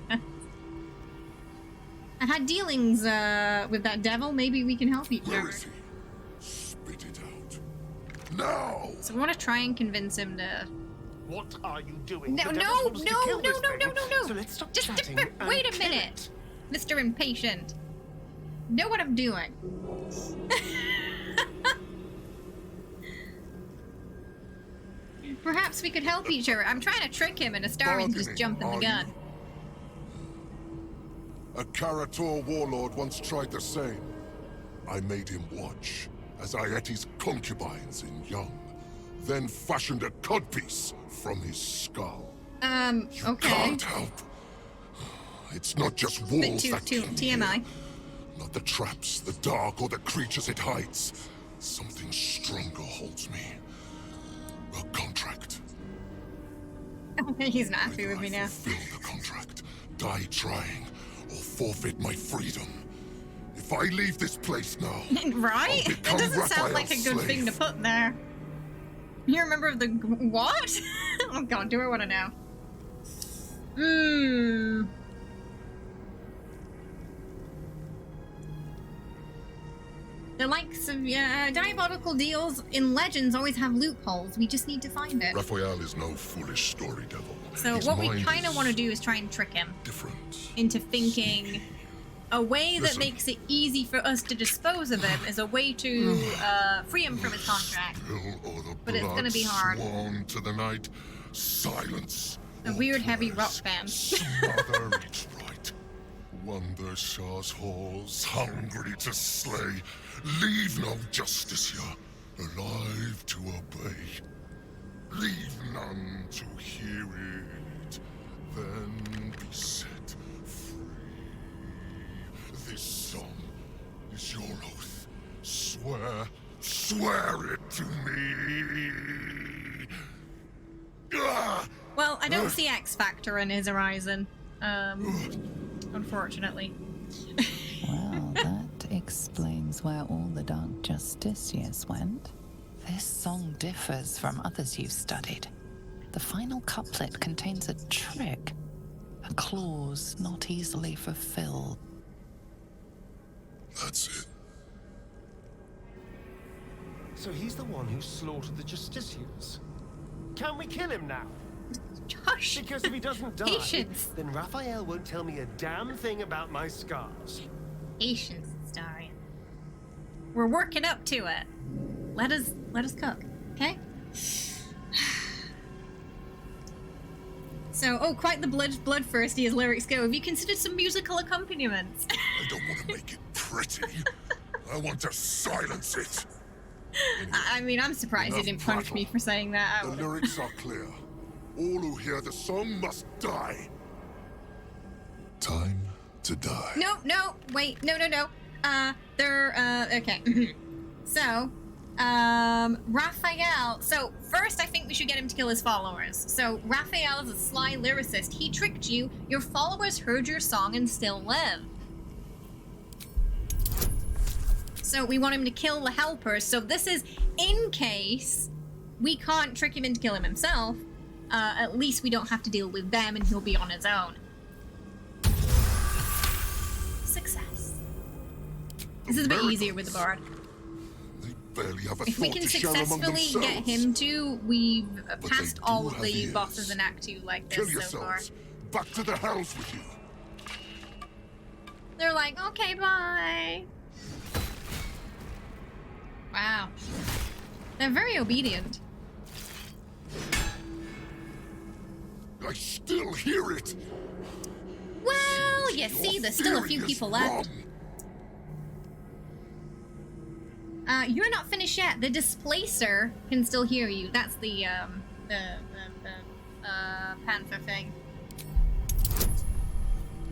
[SPEAKER 16] I had dealings with that devil. Maybe we can help each other.
[SPEAKER 1] Where is he? Spit it out. Now!
[SPEAKER 16] So we want to try and convince him to...
[SPEAKER 17] What are you doing?
[SPEAKER 16] No,
[SPEAKER 17] The
[SPEAKER 16] no,
[SPEAKER 17] devil
[SPEAKER 16] no,
[SPEAKER 17] wants to kill
[SPEAKER 16] no,
[SPEAKER 17] this
[SPEAKER 16] no,
[SPEAKER 17] thing.
[SPEAKER 16] no, no, no.
[SPEAKER 17] So let's stop
[SPEAKER 16] Just
[SPEAKER 17] chatting
[SPEAKER 16] wait
[SPEAKER 17] and
[SPEAKER 16] a
[SPEAKER 17] kill
[SPEAKER 16] minute,
[SPEAKER 17] it.
[SPEAKER 16] Mr. Impatient. Know what I'm doing. Perhaps we could help each other. I'm trying to trick him and Astarion's just jumping the gun.
[SPEAKER 1] A Karator warlord once tried the same. I made him watch as I ate his concubines in young, then fashioned a codpiece from his skull.
[SPEAKER 16] Okay.
[SPEAKER 1] Can't help. It's not just walls that keep me
[SPEAKER 16] TMI.
[SPEAKER 1] here. Not the traps, the dark, or the creatures it hides. Something stronger holds me. A contract.
[SPEAKER 16] He's not happy with me now.
[SPEAKER 1] Fulfill the contract, die trying, or forfeit my freedom. If I leave this place now,
[SPEAKER 16] Right?
[SPEAKER 1] I'll
[SPEAKER 16] That
[SPEAKER 1] become
[SPEAKER 16] doesn't sound like a
[SPEAKER 1] Raphael's
[SPEAKER 16] good thing to
[SPEAKER 1] slave.
[SPEAKER 16] put there. You're a member of the what? Oh god, do I want to know? The likes of diabolical deals in Legends always have loopholes. We just need to find it.
[SPEAKER 1] Raphael is no foolish story devil.
[SPEAKER 16] So
[SPEAKER 1] His
[SPEAKER 16] what we
[SPEAKER 1] mind
[SPEAKER 16] kind of
[SPEAKER 1] is
[SPEAKER 16] want to do is try and trick him
[SPEAKER 1] different.
[SPEAKER 16] into thinking a way that
[SPEAKER 1] Listen.
[SPEAKER 16] makes it easy for us to dispose of him is a way to free him from his contract. But it's going to be hard.
[SPEAKER 1] Sworn to the night. Silence.
[SPEAKER 16] A weird heavy rock band.
[SPEAKER 1] Smother each right. Wonder Shah's halls, hungry to slay. Leave no Justiciar, alive to obey. Leave none to hear it, then be set free. This song is your oath. Swear it to me. Ah!
[SPEAKER 16] Well, I don't see X Factor in his horizon, unfortunately.
[SPEAKER 23] Well, that explains where all the Dark Justiciars went. This song differs from others you've studied. The final couplet contains a trick, a clause not easily fulfilled.
[SPEAKER 1] That's it.
[SPEAKER 17] So he's the one who slaughtered the Justiciars. Can we kill him now?
[SPEAKER 16] Josh!
[SPEAKER 17] Because if he doesn't die,
[SPEAKER 16] Patience.
[SPEAKER 17] then Raphael won't tell me a damn thing about my scars.
[SPEAKER 16] Patience, Darian. We're working up to it. Let us cook, okay? So, oh, quite the bloodthirsty as lyrics go. Have you considered some musical accompaniments?
[SPEAKER 1] I don't want to make it pretty. I want to silence it.
[SPEAKER 16] I mean, I'm surprised he didn't punch me for saying that.
[SPEAKER 1] The lyrics are clear. All who hear the song must die. Time to die.
[SPEAKER 16] No, wait, no. Okay. So, Raphael. So, first I think we should get him to kill his followers. So, Raphael is a sly lyricist. He tricked you. Your followers heard your song and still live. So, we want him to kill the helpers. So, this is in case we can't trick him into killing himself. At least we don't have to deal with them and he'll be on his own. Success. This is a bit easier with the bard.
[SPEAKER 1] Barely have a
[SPEAKER 16] If we
[SPEAKER 1] thought
[SPEAKER 16] can
[SPEAKER 1] to share among
[SPEAKER 16] successfully get
[SPEAKER 1] themselves.
[SPEAKER 16] him to, we've
[SPEAKER 1] But
[SPEAKER 16] passed
[SPEAKER 1] they
[SPEAKER 16] all
[SPEAKER 1] do
[SPEAKER 16] of
[SPEAKER 1] have
[SPEAKER 16] the
[SPEAKER 1] ears.
[SPEAKER 16] bosses in Act 2 like
[SPEAKER 1] Kill
[SPEAKER 16] this so far.
[SPEAKER 1] yourselves. Back to the hells with you.
[SPEAKER 16] They're like, okay, bye. Wow. They're very obedient.
[SPEAKER 1] I still hear it.
[SPEAKER 16] Well, you see, there's still a few people left. You're not finished yet. The Displacer can still hear you. That's the Panther thing.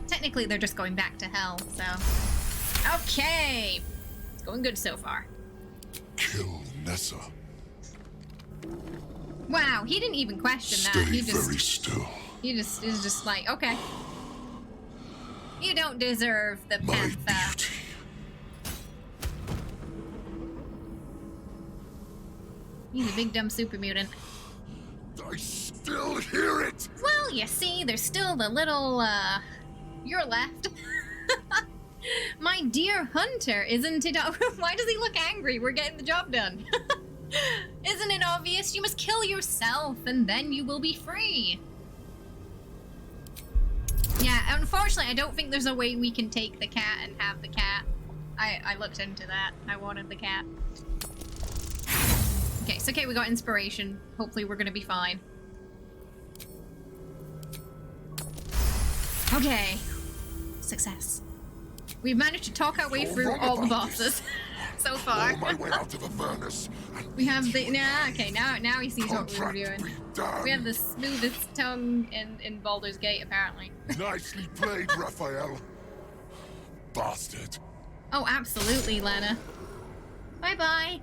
[SPEAKER 16] Technically, they're just going back to hell, so... Okay! It's going good so far.
[SPEAKER 1] Kill Nessa.
[SPEAKER 16] Wow, he didn't even question that.
[SPEAKER 1] Stay
[SPEAKER 16] He just...
[SPEAKER 1] very still.
[SPEAKER 16] He just is just like, okay. You don't deserve the Panther. He's a big dumb super mutant.
[SPEAKER 1] I still hear it.
[SPEAKER 16] Well, you see, there's still the little, you're left. My dear hunter, isn't it? Why does he look angry? We're getting the job done. Isn't it obvious? You must kill yourself, and then you will be free. Yeah, unfortunately, I don't think there's a way we can take the cat and have the cat. I looked into that. I wanted the cat. Okay, it's okay, we got inspiration. Hopefully we're gonna be fine. Okay. Success. We've managed to talk our way through all the bosses so far.
[SPEAKER 1] My way out of Avernus.
[SPEAKER 16] We have the okay, now he sees what we were doing. We have the smoothest tongue in Baldur's Gate, apparently.
[SPEAKER 1] Nicely played, Raphael. Bastard.
[SPEAKER 16] Oh, absolutely, Lena. Bye-bye.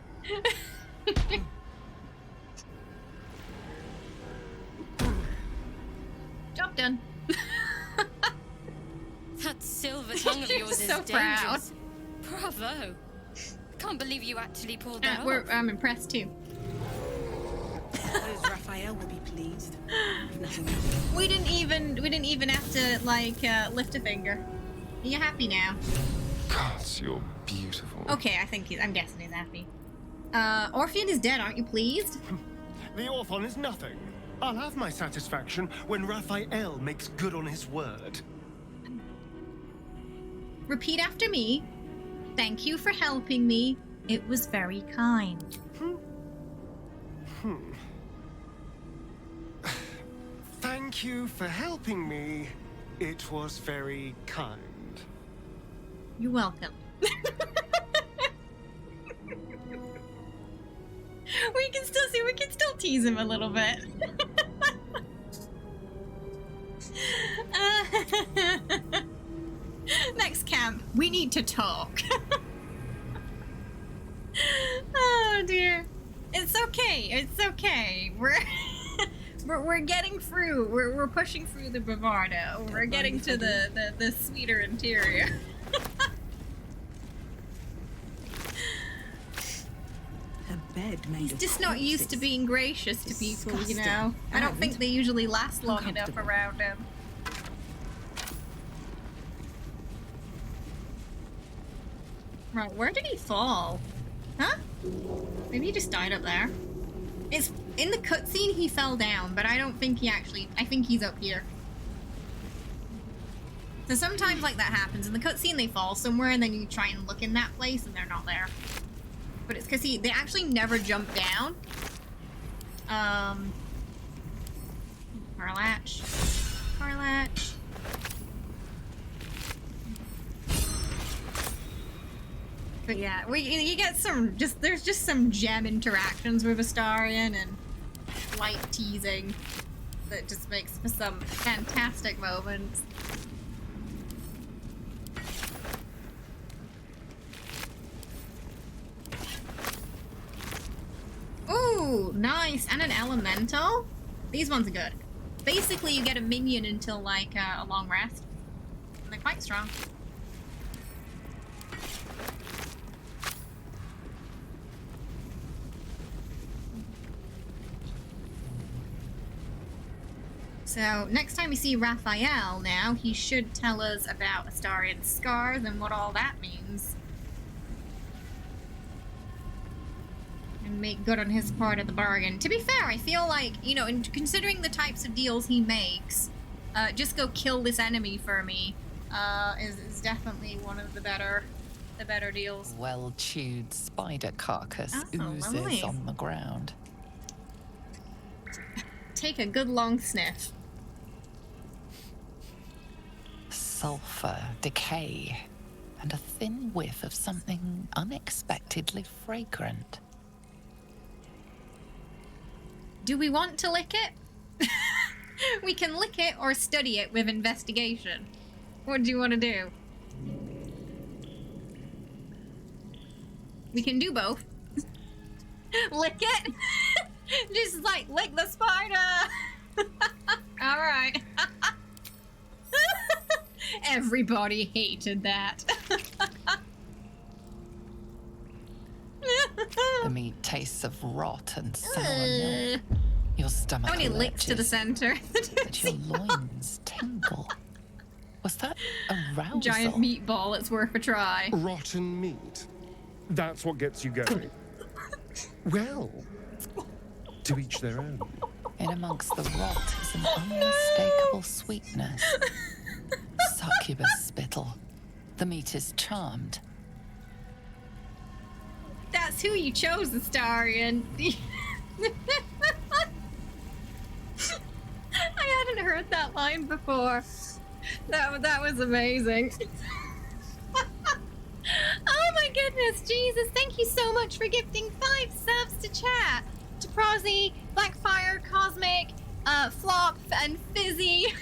[SPEAKER 16] Job done.
[SPEAKER 18] That silver tongue of yours is
[SPEAKER 16] so proud.
[SPEAKER 18] dangerous. Bravo. Can't believe you actually pulled that off.
[SPEAKER 16] I'm impressed too.
[SPEAKER 19] suppose Raphael will be pleased. If nothing else.
[SPEAKER 16] We didn't even have to like lift a finger. Are you happy now?
[SPEAKER 17] Gosh, you're beautiful.
[SPEAKER 16] Okay, I'm guessing he's happy. Orpheon is dead, aren't you pleased?
[SPEAKER 17] The Orphan is nothing. I'll have my satisfaction when Raphael makes good on his word.
[SPEAKER 16] Repeat after me. Thank you for helping me. It was very kind.
[SPEAKER 17] Thank you for helping me. It was very kind.
[SPEAKER 16] You're welcome. We can still tease him a little bit. Next camp, we need to talk. Oh dear. It's okay. It's okay. We're getting through. We're pushing through the bravado. We're getting to the sweeter interior. He's just not used to being gracious to people, you know. I don't think they usually last long enough around him. Right, where did he fall? Huh? Maybe he just died up there. It's in the cutscene he fell down, but I don't think he actually. I think he's up here. So sometimes like that happens in the cutscene. They fall somewhere, and then you try and look in that place, and they're not there. But it's because they actually never jump down. Car latch. Car latch. But yeah, you get some there's just some gem interactions with Astarion and light teasing that just makes for some fantastic moments. Ooh, nice. And an elemental. These ones are good. Basically, you get a minion until, like, a long rest. And they're quite strong. So, next time we see Raphael now, he should tell us about Astarion's scars and what all that means. And make good on his part of the bargain. To be fair, I feel like, you know, considering the types of deals he makes, just go kill this enemy for me is definitely one of the better deals.
[SPEAKER 23] Well-chewed spider carcass oozes
[SPEAKER 16] lovely.
[SPEAKER 23] on the ground.
[SPEAKER 16] Take a good long sniff.
[SPEAKER 23] Sulfur, decay, and a thin whiff of something unexpectedly fragrant.
[SPEAKER 16] Do we want to lick it? We can lick it or study it with investigation. What do you want to do? We can do both. Lick it? Just like lick the spider. All right. Everybody hated that.
[SPEAKER 23] The meat tastes of rot and sour milk. Your stomach
[SPEAKER 16] How many licks to the center?
[SPEAKER 23] But your loins tingle. Was that arousal?
[SPEAKER 16] Giant meatball, it's worth a try.
[SPEAKER 17] Rotten meat. That's what gets you going. Well, to each their own.
[SPEAKER 23] In amongst the rot is an unmistakable sweetness. Succubus spittle. The meat is charmed.
[SPEAKER 16] That's who you chose, Astarion. I hadn't heard that line before. That was amazing. Oh my goodness, Jesus, thank you so much for gifting 5 subs to chat. To Prozzy, Blackfire, Cosmic, Flop, and Fizzy.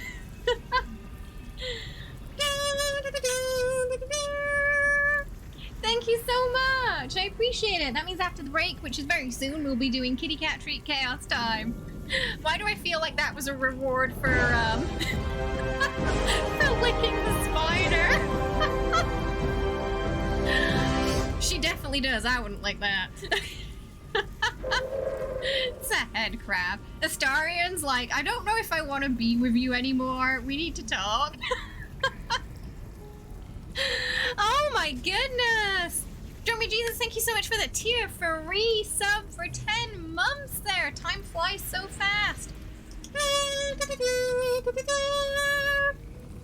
[SPEAKER 16] Thank you so much. I appreciate it. That means after the break, which is very soon, we'll be doing Kitty Cat Treat Chaos time. Why do I feel like that was a reward for for licking the spider? She definitely does. I wouldn't like that. Seth, head crab. Astarian's like, I don't know if I want to be with you anymore. We need to talk. Oh my goodness! Drummy Jesus, thank you so much for the tier free sub for 10 months there. Time flies so fast.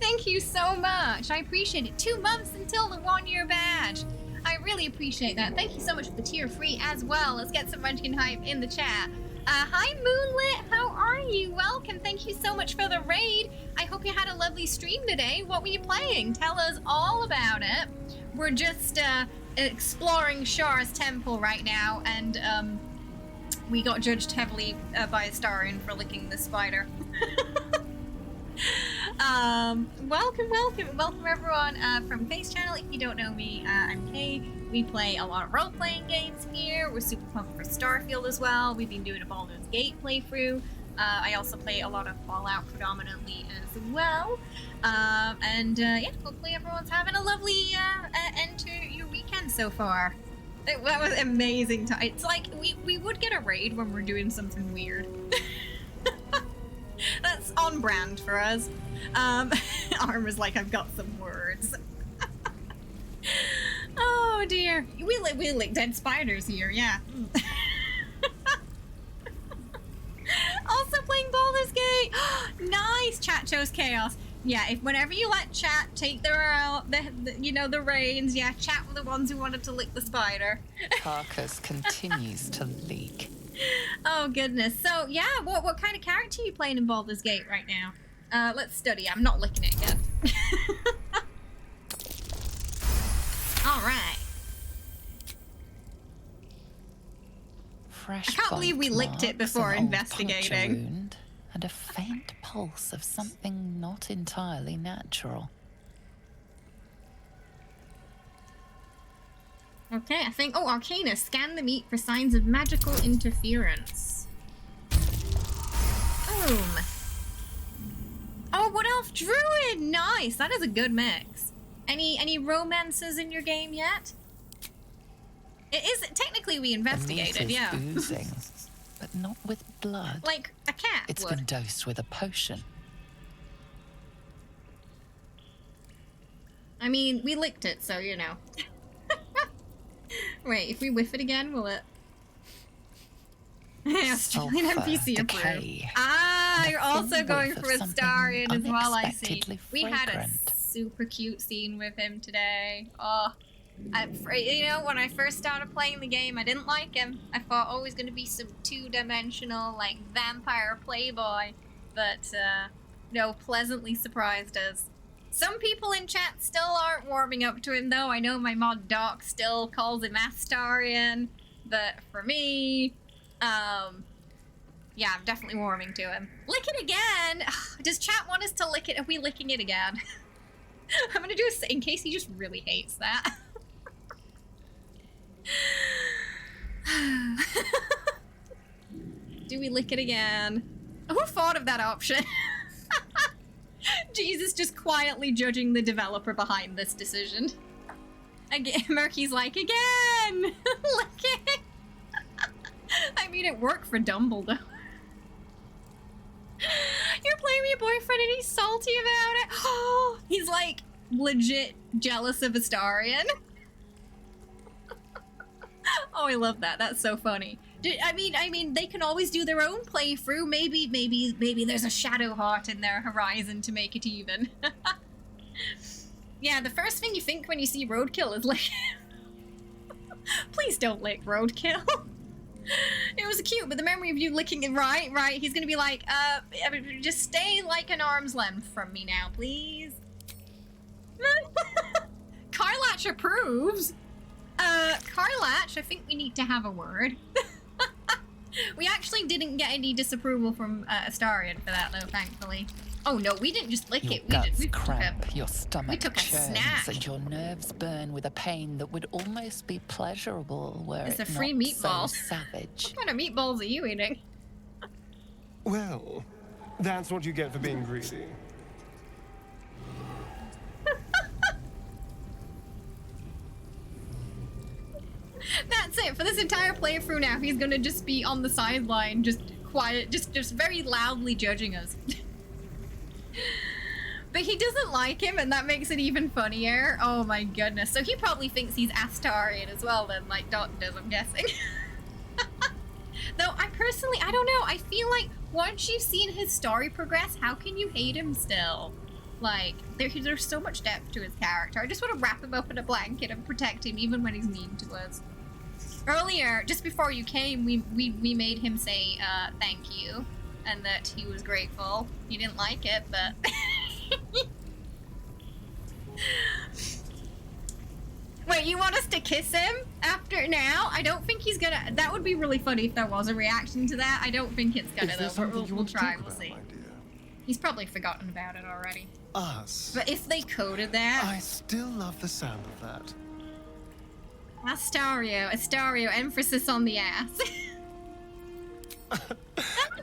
[SPEAKER 16] Thank you so much. I appreciate it. 2 months until the 1-year badge. I really appreciate that. Thank you so much for the tier free as well. Let's get some Munchkin hype in the chat. Hi Moonlit, how are you? Welcome. Thank you so much for the raid. I hope you had a lovely stream today. What were you playing? Tell us all about it. We're just exploring Shar's temple right now, and we got judged heavily by Astarian for licking the spider. Welcome everyone from Face Channel. If you don't know me, I'm Kay. We play a lot of role-playing games here. We're super pumped for Starfield as well. We've been doing a Baldur's Gate playthrough. I also play a lot of Fallout predominantly as well. Yeah, hopefully everyone's having a lovely end to your weekend so far. That was amazing. It's like we would get a raid when we're doing something weird. That's on brand for us. Armor's like, I've got some words. Oh dear. We lick dead spiders here, yeah. Also playing Baldur's Gate. Nice. Chat chose chaos. Yeah, whenever you let chat take the reins, yeah, chat were the ones who wanted to lick the spider.
[SPEAKER 23] Carcass continues to leak.
[SPEAKER 16] Oh goodness. So yeah, what kind of character are you playing in Baldur's Gate right now? Let's study. I'm not licking it again. All right.
[SPEAKER 23] Fresh
[SPEAKER 16] I can't believe we licked it before investigating.
[SPEAKER 23] Wound and a faint pulse of something not entirely natural.
[SPEAKER 16] Okay, I think. Oh, Arcana. Scan the meat for signs of magical interference. Boom. Oh, Wood Elf Druid! Nice! That is a good mix. Any romances in your game yet? It is technically we investigated,
[SPEAKER 23] the meat is
[SPEAKER 16] yeah.
[SPEAKER 23] oozing, but not with blood.
[SPEAKER 16] Like a cat
[SPEAKER 23] It's
[SPEAKER 16] would.
[SPEAKER 23] been dosed with a potion.
[SPEAKER 16] I mean, we licked it, so you know. Wait, if we whiff it again, will it? Australian NPC approved. Ah, you're also going for Astarian as well, I see. We had a super cute scene with him today. Oh, you know, when I first started playing the game, I didn't like him. I thought, oh, he's going to be some two-dimensional, like, vampire playboy. But, no, pleasantly surprised us. Some people in chat still aren't warming up to him, though. I know my mod Doc still calls him Astarian. But for me, yeah, I'm definitely warming to him. Lick it again! Does chat want us to lick it? Are we licking it again? I'm gonna do it in case he just really hates that. Do we lick it again? Who thought of that option? Jesus just quietly judging the developer behind this decision. Again, Murky's like, again! Lick it! I mean, it worked for Dumbledore. You're playing with your boyfriend and he's salty about it? Oh, he's like legit jealous of Astarian. Oh, I love that. That's so funny. I mean, they can always do their own playthrough. Maybe there's a shadow heart in their horizon to make it even. Yeah, the first thing you think when you see roadkill is like, please don't lick roadkill. It was cute, but the memory of you licking it, right, he's gonna be like, just stay like an arm's length from me now, please. Karlach approves. Karlach, I think we need to have a word. We actually didn't get any disapproval from Astarian for that, though, thankfully. Oh no, we didn't just lick it.
[SPEAKER 23] We cramp, your stomach
[SPEAKER 16] took a
[SPEAKER 23] churns,
[SPEAKER 16] snack.
[SPEAKER 23] and your nerves burn with a pain that would almost be pleasurable were
[SPEAKER 16] It's
[SPEAKER 23] it
[SPEAKER 16] a free
[SPEAKER 23] not
[SPEAKER 16] meatball.
[SPEAKER 23] so savage.
[SPEAKER 16] What kind of meatballs are you eating?
[SPEAKER 17] Well, that's what you get for being greedy.
[SPEAKER 16] That's it. For this entire playthrough now, he's gonna just be on the sideline, just quiet, just very loudly judging us. But he doesn't like him, and that makes it even funnier. Oh my goodness. So he probably thinks he's Astarion as well then, like Dot does, I'm guessing. Though I personally, I don't know, I feel like once you've seen his story progress, how can you hate him still? Like, there's so much depth to his character. I just want to wrap him up in a blanket and protect him even when he's mean to us. Earlier, just before you came, we made him say thank you, and that he was grateful. He didn't like it, but... Wait, you want us to kiss him after now? I don't think he's gonna... That would be really funny if there was a reaction to that. I don't think it's gonna, though, but we'll try, we'll see. He's probably forgotten about it already.
[SPEAKER 17] Us.
[SPEAKER 16] But if they coded that...
[SPEAKER 17] I still love the sound of that.
[SPEAKER 16] Astario, emphasis on the ass.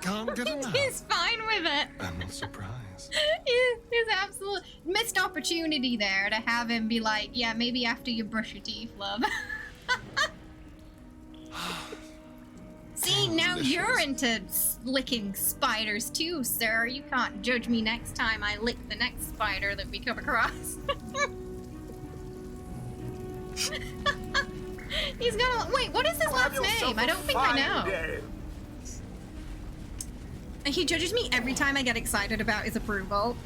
[SPEAKER 17] Can't get enough.
[SPEAKER 16] He's fine with it.
[SPEAKER 17] I'm not surprised.
[SPEAKER 16] He's absolute missed opportunity there to have him be like, yeah, maybe after you brush your teeth, love. See, now you're into licking spiders too, sir. You can't judge me next time I lick the next spider that we come across. He's gonna... Wait, what is his last name? I don't think I know. And he judges me every time I get excited about his approval.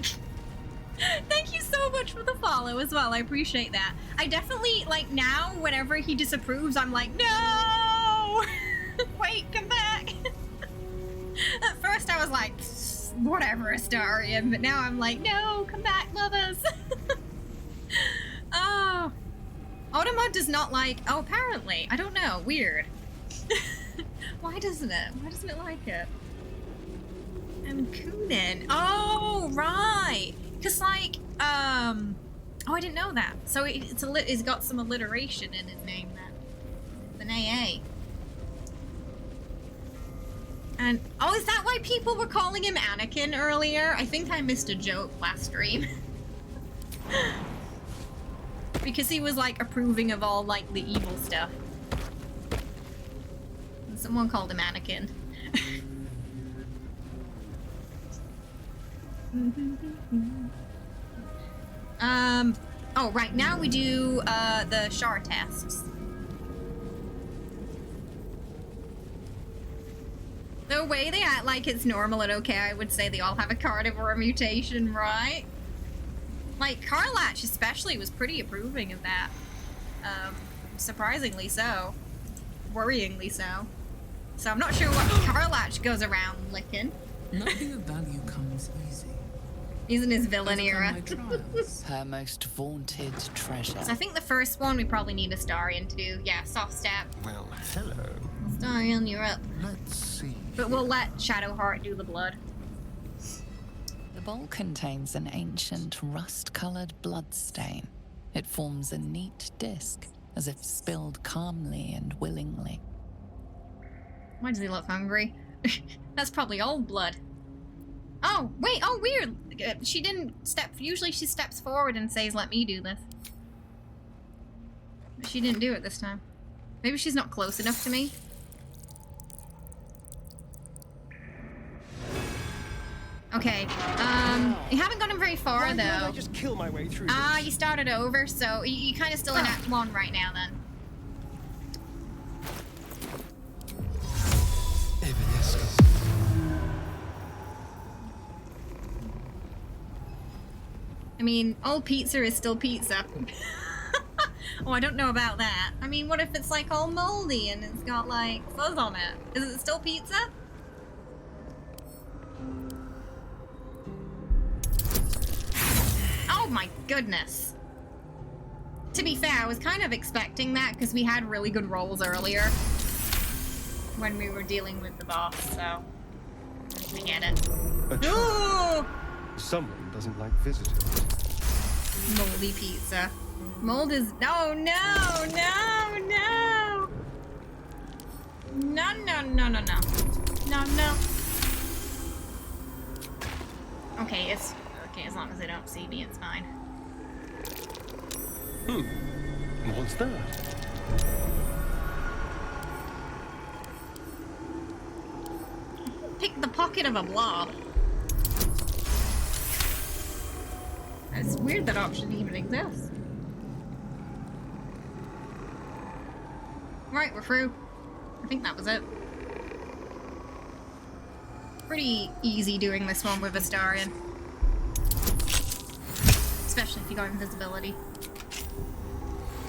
[SPEAKER 16] Thank you so much for the follow as well. I appreciate that. I definitely, like, now, whenever he disapproves, I'm like, no! Wait, come back. At first I was like, whatever, Astarion, but now I'm like, no, come back, love us. Oh. Audemars does not like... Oh, apparently. I don't know. Weird. Why doesn't it? Why doesn't it like it? And Kunin. Oh, right. Because, like, oh, I didn't know that. So it's got some alliteration in his name, then. An AA. And, oh, is that why people were calling him Anakin earlier? I think I missed a joke last stream. Because he was, like, approving of all, like, the evil stuff. And someone called him Anakin. Oh, right, now we do, the Shard tests. The way they act like it's normal and okay, I would say they all have a carnivore mutation, right? Like, Karlach especially was pretty approving of that. Surprisingly so. Worryingly so. So I'm not sure what Karlach goes around licking.
[SPEAKER 23] Nothing of value comes easy.
[SPEAKER 16] He's in his villain era.
[SPEAKER 23] Her most vaunted treasure.
[SPEAKER 16] So I think the first one we probably need Astarion to do. Yeah, soft step.
[SPEAKER 17] Well, hello.
[SPEAKER 16] Astarion, you're up.
[SPEAKER 1] Let's see.
[SPEAKER 16] But we'll let Shadowheart do the blood.
[SPEAKER 23] The bowl contains an ancient rust-colored bloodstain. It forms a neat disc, as if spilled calmly and willingly.
[SPEAKER 16] Why does he look hungry? That's probably old blood. Oh, wait, oh, weird. She didn't step, usually she steps forward and says, let me do this. But she didn't do it this time. Maybe she's not close enough to me. Okay, you haven't gotten very far, though.
[SPEAKER 17] I just kill my way through
[SPEAKER 16] Ah,
[SPEAKER 17] this?
[SPEAKER 16] you started over, so you kind of still in Act 1 right now, then. I mean, old pizza is still pizza. Oh, I don't know about that. I mean, what if it's like all moldy and it's got like fuzz on it? Is it still pizza? Oh my goodness. To be fair, I was kind of expecting that because we had really good rolls earlier when we were dealing with the boss, so we get it. Ooh!
[SPEAKER 17] Someone doesn't like visitors.
[SPEAKER 16] Moldy pizza. Mold is... No, no, no, no! No, no, no, no, no. No, no. Okay, it's... Okay, as long as they don't see me, it's fine.
[SPEAKER 17] What's that?
[SPEAKER 16] pick the pocket of a blob. It's weird that option even exists. Right, we're through. I think that was it. Pretty easy doing this one with Astarion. Especially if you got invisibility.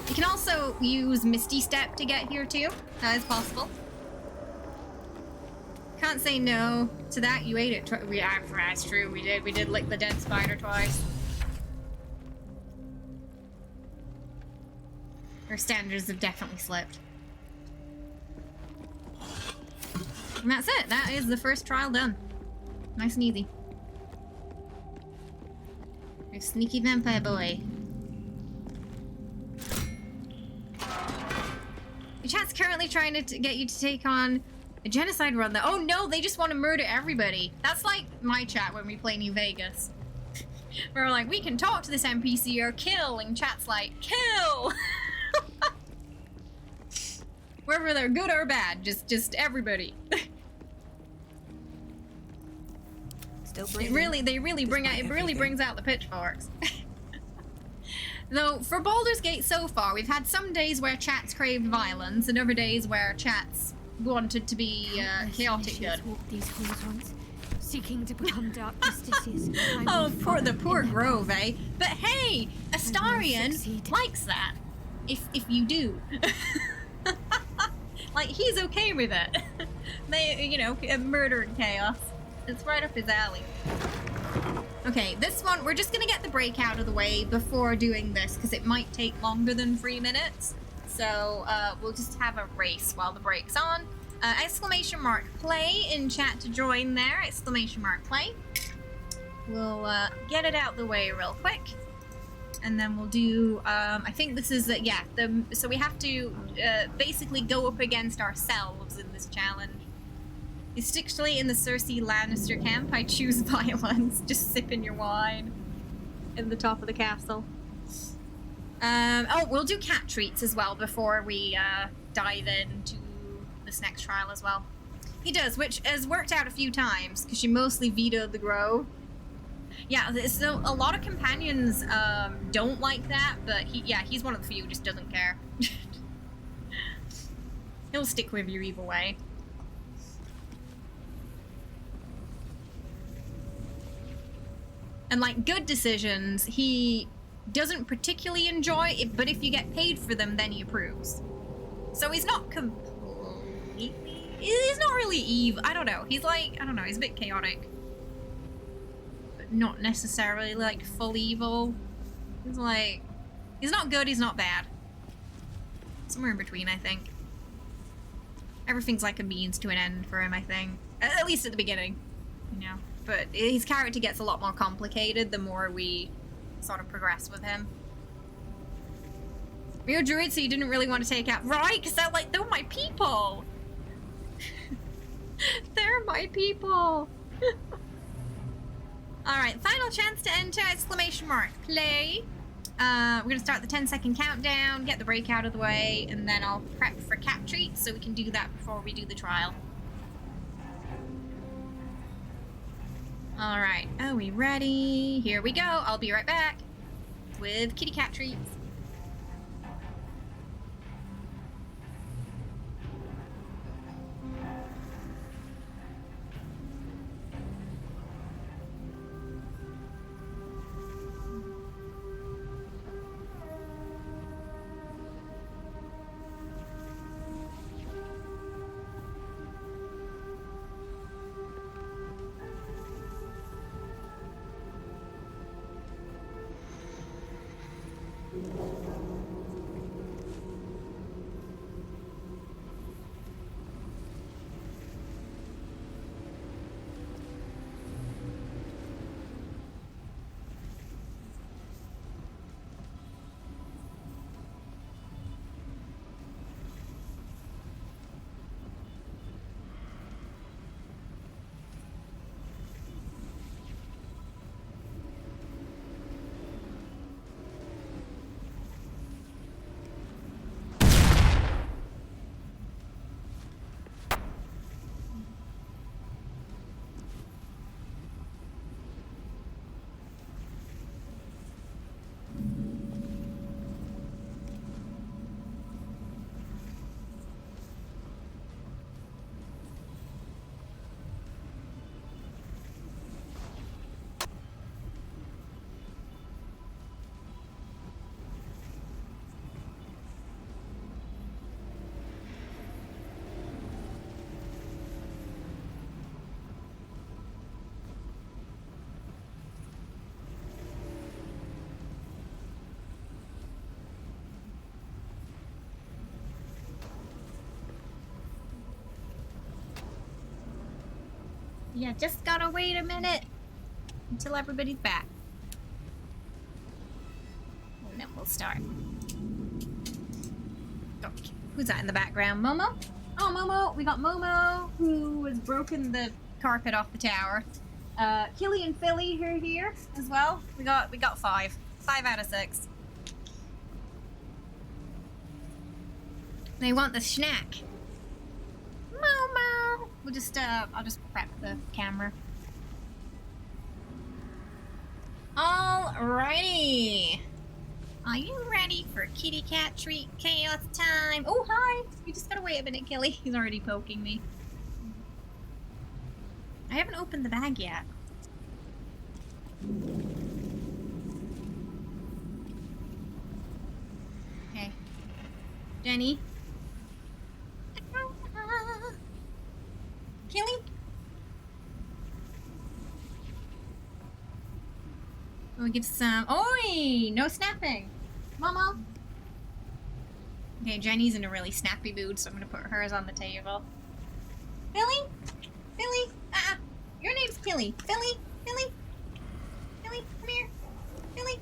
[SPEAKER 16] You can also use Misty Step to get here too. That is possible. Can't say no to that. You ate it twice. That's true. We did. We did lick the dead spider twice. Our standards have definitely slipped. And that's it. That is the first trial done. Nice and easy. A sneaky vampire boy. Your chat's currently trying to get you to take on a genocide run. Oh no, they just want to murder everybody. That's like my chat when we play New Vegas. We're like, we can talk to this NPC or kill, and chat's like, kill! Whether they're good or bad, just everybody.
[SPEAKER 19] Still
[SPEAKER 16] It really brings out the pitchforks. Though for Baldur's Gate so far, we've had some days where chats craved violence, and other days where chats wanted to be chaotic good.
[SPEAKER 6] These halls once, seeking to become dark justiciars.
[SPEAKER 16] Oh, the poor Grove, eh? But hey, Astarion likes that. If you do. Like, he's okay with it. They, you know, murder and chaos. It's right up his alley. Okay, this one, we're just gonna get the break out of the way before doing this, because it might take longer than 3 minutes. So, we'll just have a race while the break's on. Exclamation mark play in chat to join there. Exclamation mark play. We'll get it out the way real quick. And then we'll do, I think this is, so we have to basically go up against ourselves in this challenge. Especially in the Cersei Lannister camp, I choose violence. Just sipping your wine in the top of the castle. Oh, we'll do cat treats as well before we dive into this next trial as well. He does, which has worked out a few times, because she mostly vetoed the Grove. Yeah, so a lot of companions don't like that, but he's one of the few who just doesn't care. He'll stick with you either way. And like good decisions, he doesn't particularly enjoy, but if you get paid for them, then he approves. So he's not completely, he's not really evil. I don't know. He's like, I don't know, he's a bit chaotic. But not necessarily like full evil. He's like, he's not good, he's not bad. Somewhere in between, I think. Everything's like a means to an end for him, I think. At least at the beginning, you know. But his character gets a lot more complicated the more we sort of progress with him. You're a druid, so you didn't really want to take out... Right, because they're like, they're my people! They're my people! Alright, final chance to enter, exclamation mark, play. We're going to start the 10-second countdown, get the break out of the way, and then I'll prep for cat treats so we can do that before we do the trial. Alright, are we ready? Here we go. I'll be right back with kitty cat treats. Yeah, just gotta wait a minute until everybody's back. And then we'll start. Oh, who's that in the background? Momo? Oh, Momo. We got Momo, who has broken the carpet off the tower. Killy and Philly who are here as well. We got 5. 5 out of 6. They want the snack. Momo. We'll just I'll just prep the camera. Alrighty. Are you ready for kitty cat treat chaos time? Oh, hi! You just gotta wait a minute, Killy. He's already poking me. I haven't opened the bag yet. Okay. Jenny? Killy? We'll give some... Oi! No snapping! Momo? Okay, Jenny's in a really snappy mood, so I'm gonna put hers on the table. Philly? Philly? Your name's Philly. Philly? Philly? Philly, come here. Philly?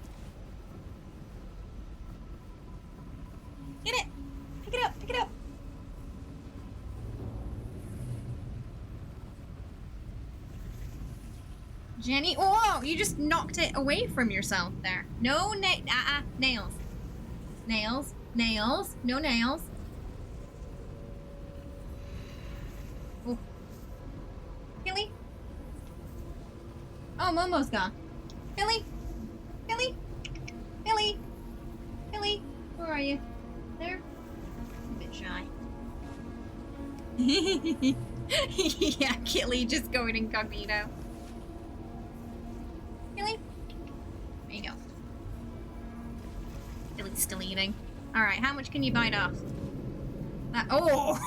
[SPEAKER 16] Get it! Pick it up! Pick it up! Jenny, oh, you just knocked it away from yourself there. No nails. Nails. Nails. No nails. Oh. Philly? Oh, Momo's gone. Philly? Philly? Philly? Philly? Where are you? There? A bit shy. Yeah, Killy just going incognito. Philly? There you go. Philly's still eating. Alright, how much can you bite off? Oh!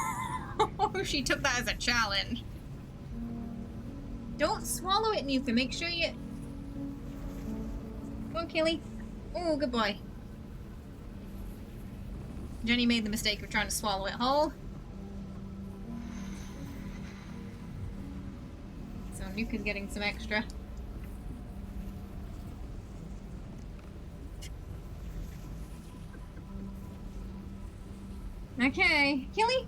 [SPEAKER 16] She took that as a challenge. Don't swallow it, Nuka. Make sure you... Go on, Killy. Oh, good boy. Jenny made the mistake of trying to swallow it whole. So Nuka's getting some extra. Okay, Killy?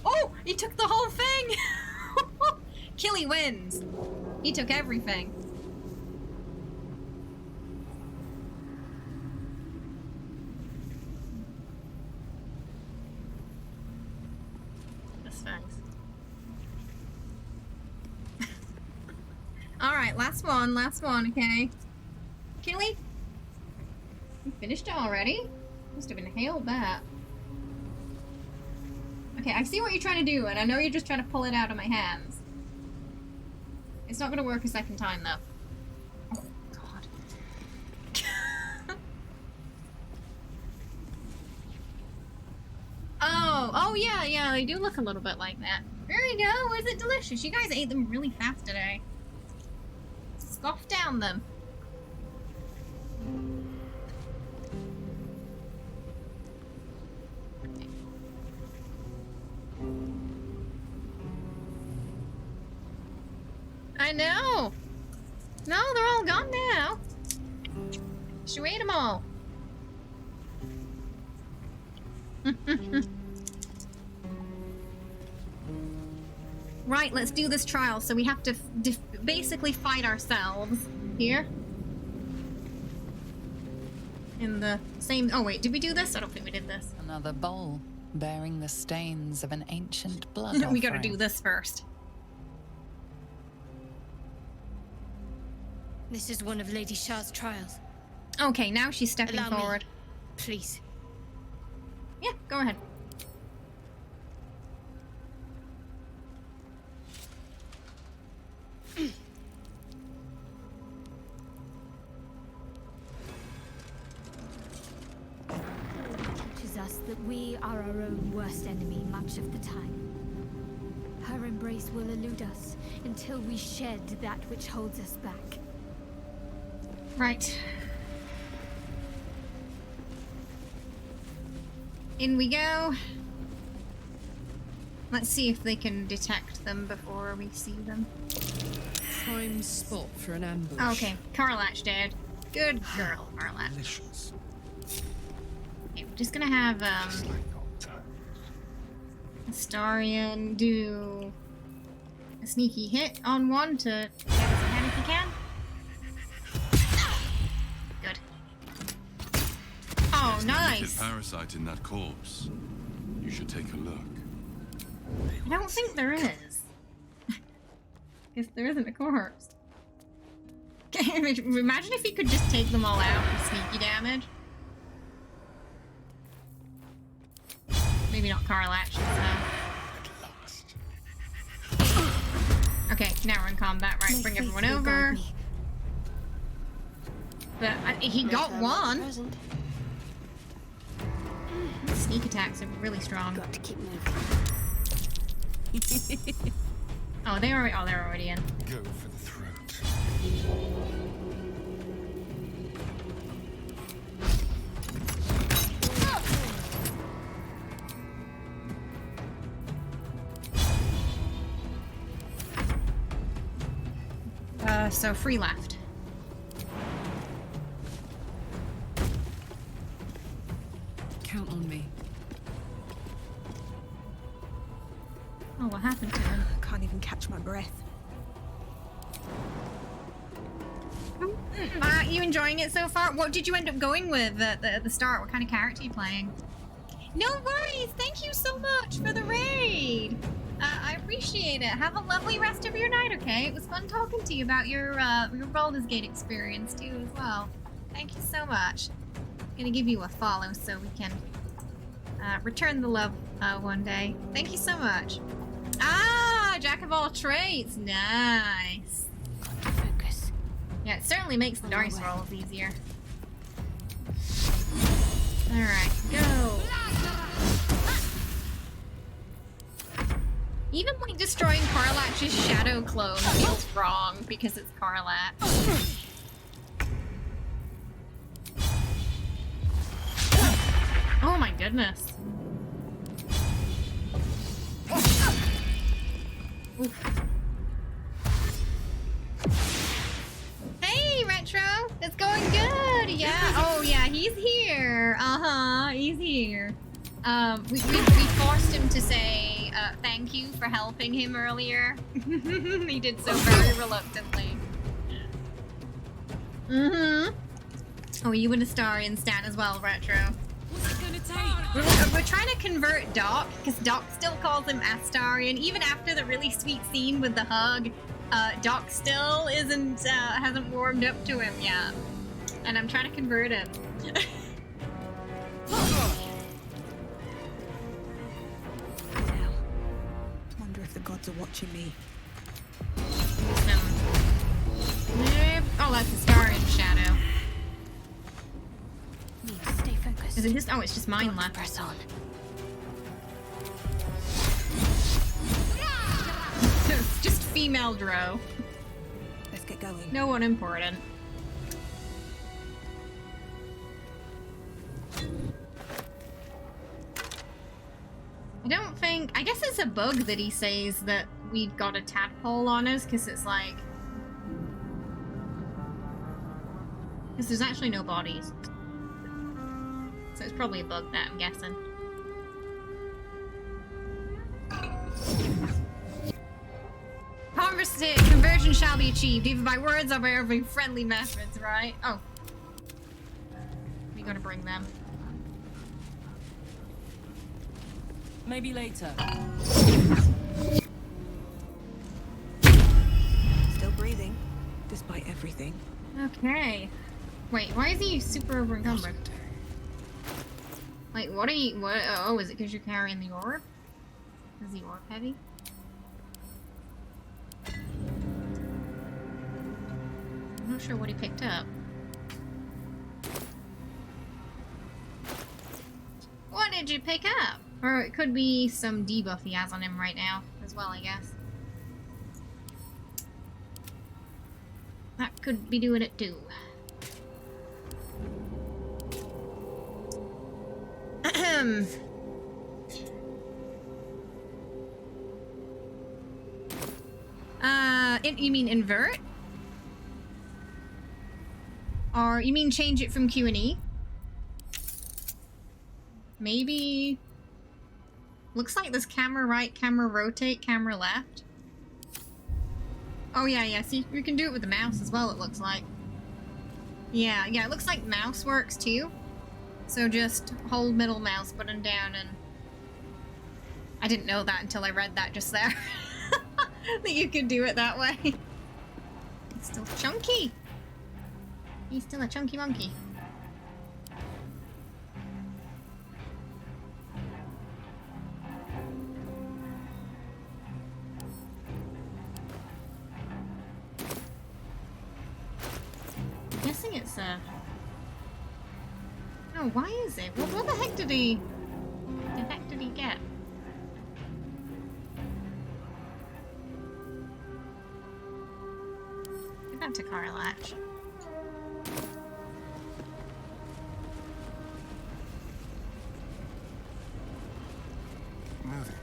[SPEAKER 16] Oh, he took the whole thing! Killy wins. He took everything. That's nice. Alright, last one, okay. Killy? You finished it already? Must have inhaled that. Okay, I see what you're trying to do, and I know you're just trying to pull it out of my hands. It's not gonna work a second time, though. Oh, God. Oh, yeah, they do look a little bit like that. There you go, is it delicious? You guys ate them really fast today. Scoff down them. I know! No, they're all gone now. She ate them all. Right, let's do this trial. So we have to basically fight ourselves here. In the same... Oh, wait, did we do this? I don't think we did this.
[SPEAKER 23] Another bowl bearing the stains of an ancient blood
[SPEAKER 16] We gotta
[SPEAKER 23] offering.
[SPEAKER 16] do this first.
[SPEAKER 6] This is one of Lady Shah's trials.
[SPEAKER 16] Okay, now she's stepping
[SPEAKER 6] Allow me,
[SPEAKER 16] forward.
[SPEAKER 6] please.
[SPEAKER 16] Yeah, go ahead.
[SPEAKER 6] Teaches us that we are our own worst enemy much of the time. Her embrace will elude us until we shed that which holds us back.
[SPEAKER 16] Right. In we go. Let's see if they can detect them before we see them.
[SPEAKER 20] Prime spot for an ambush.
[SPEAKER 16] Oh, okay, Karlach dead. Good girl, Karlach.
[SPEAKER 17] Delicious.
[SPEAKER 16] Okay, we're just gonna have Astarion do a sneaky hit on one to get us ahead if he can. Good. Oh, nice.
[SPEAKER 4] Parasite in that corpse. You should take a look.
[SPEAKER 16] I don't think there is. If there isn't a corpse. Imagine if you could just take them all out with sneaky damage. Maybe not Karlach, so. Okay, now we're in combat. Right, bring everyone over. But he got one. Sneak attacks are really strong.
[SPEAKER 3] Got to keep moving.
[SPEAKER 16] Oh, they're already in.
[SPEAKER 17] Go for the throat.
[SPEAKER 16] So free left.
[SPEAKER 20] Count on me.
[SPEAKER 16] Oh, what happened to him?
[SPEAKER 19] I can't even catch my breath.
[SPEAKER 16] Are you enjoying it so far? What did you end up going with at the start? What kind of character are you playing? No worries! Thank you so much for the raid! I appreciate it. Have a lovely rest of your night, okay? It was fun talking to you about your Baldur's Gate experience, too, as well. Thank you so much. I'm gonna give you a follow so we can return the love one day. Thank you so much. Ah! Jack of all trades! Nice.
[SPEAKER 3] Focus.
[SPEAKER 16] Yeah, it certainly makes the dice rolls easier. Alright, go! Even like destroying Karlach's shadow clone feels wrong because it's Karlach. Oh my goodness. Oof. Hey, Retro! It's going good! Yeah, oh yeah, he's here! He's here. We forced him to say thank you for helping him earlier. He did so very reluctantly. Oh, you and Astarion stand as well, Retro.
[SPEAKER 18] What's it gonna take?
[SPEAKER 16] We're trying to convert Doc, because Doc still calls him Astarion. Even after the really sweet scene with the hug, Doc still hasn't warmed up to him yet. And I'm trying to convert him.
[SPEAKER 19] Wonder if the gods are watching me.
[SPEAKER 16] Oh, that's Astarion's shadow.
[SPEAKER 3] Stay focused.
[SPEAKER 16] Is it just? Oh, it's just mine left.
[SPEAKER 3] Press on.
[SPEAKER 16] It's just female Drow.
[SPEAKER 19] Let's get going.
[SPEAKER 16] No one important. I don't think... I guess it's a bug that he says that we've got a tadpole on us, because it's like... Because there's actually no bodies. So it's probably a bug that I'm guessing. Conversion shall be achieved, either by words or by every friendly methods, right? Oh. We gotta bring them.
[SPEAKER 18] Maybe later.
[SPEAKER 19] Still breathing, despite everything.
[SPEAKER 16] Okay. Wait, why is he super over encumbered? Wait, what are you? What? Oh, is it because you're carrying the orb? Is the orb heavy? I'm not sure what he picked up. What did you pick up? Or it could be some debuff he has on him right now as well, I guess. That could be doing it too. You mean invert? Or you mean change it from Q&E? Maybe... Looks like there's camera right, camera rotate, camera left. Oh yeah, see, you can do it with the mouse as well, it looks like. Yeah, it looks like mouse works too. So just hold middle mouse button down and... I didn't know that until I read that just there. That you could do it that way. It's still chunky. He's still a chunky monkey. I'm guessing it's a... Oh, why is it? Well, what the heck did he get? Give that to Karlach.
[SPEAKER 17] Moving.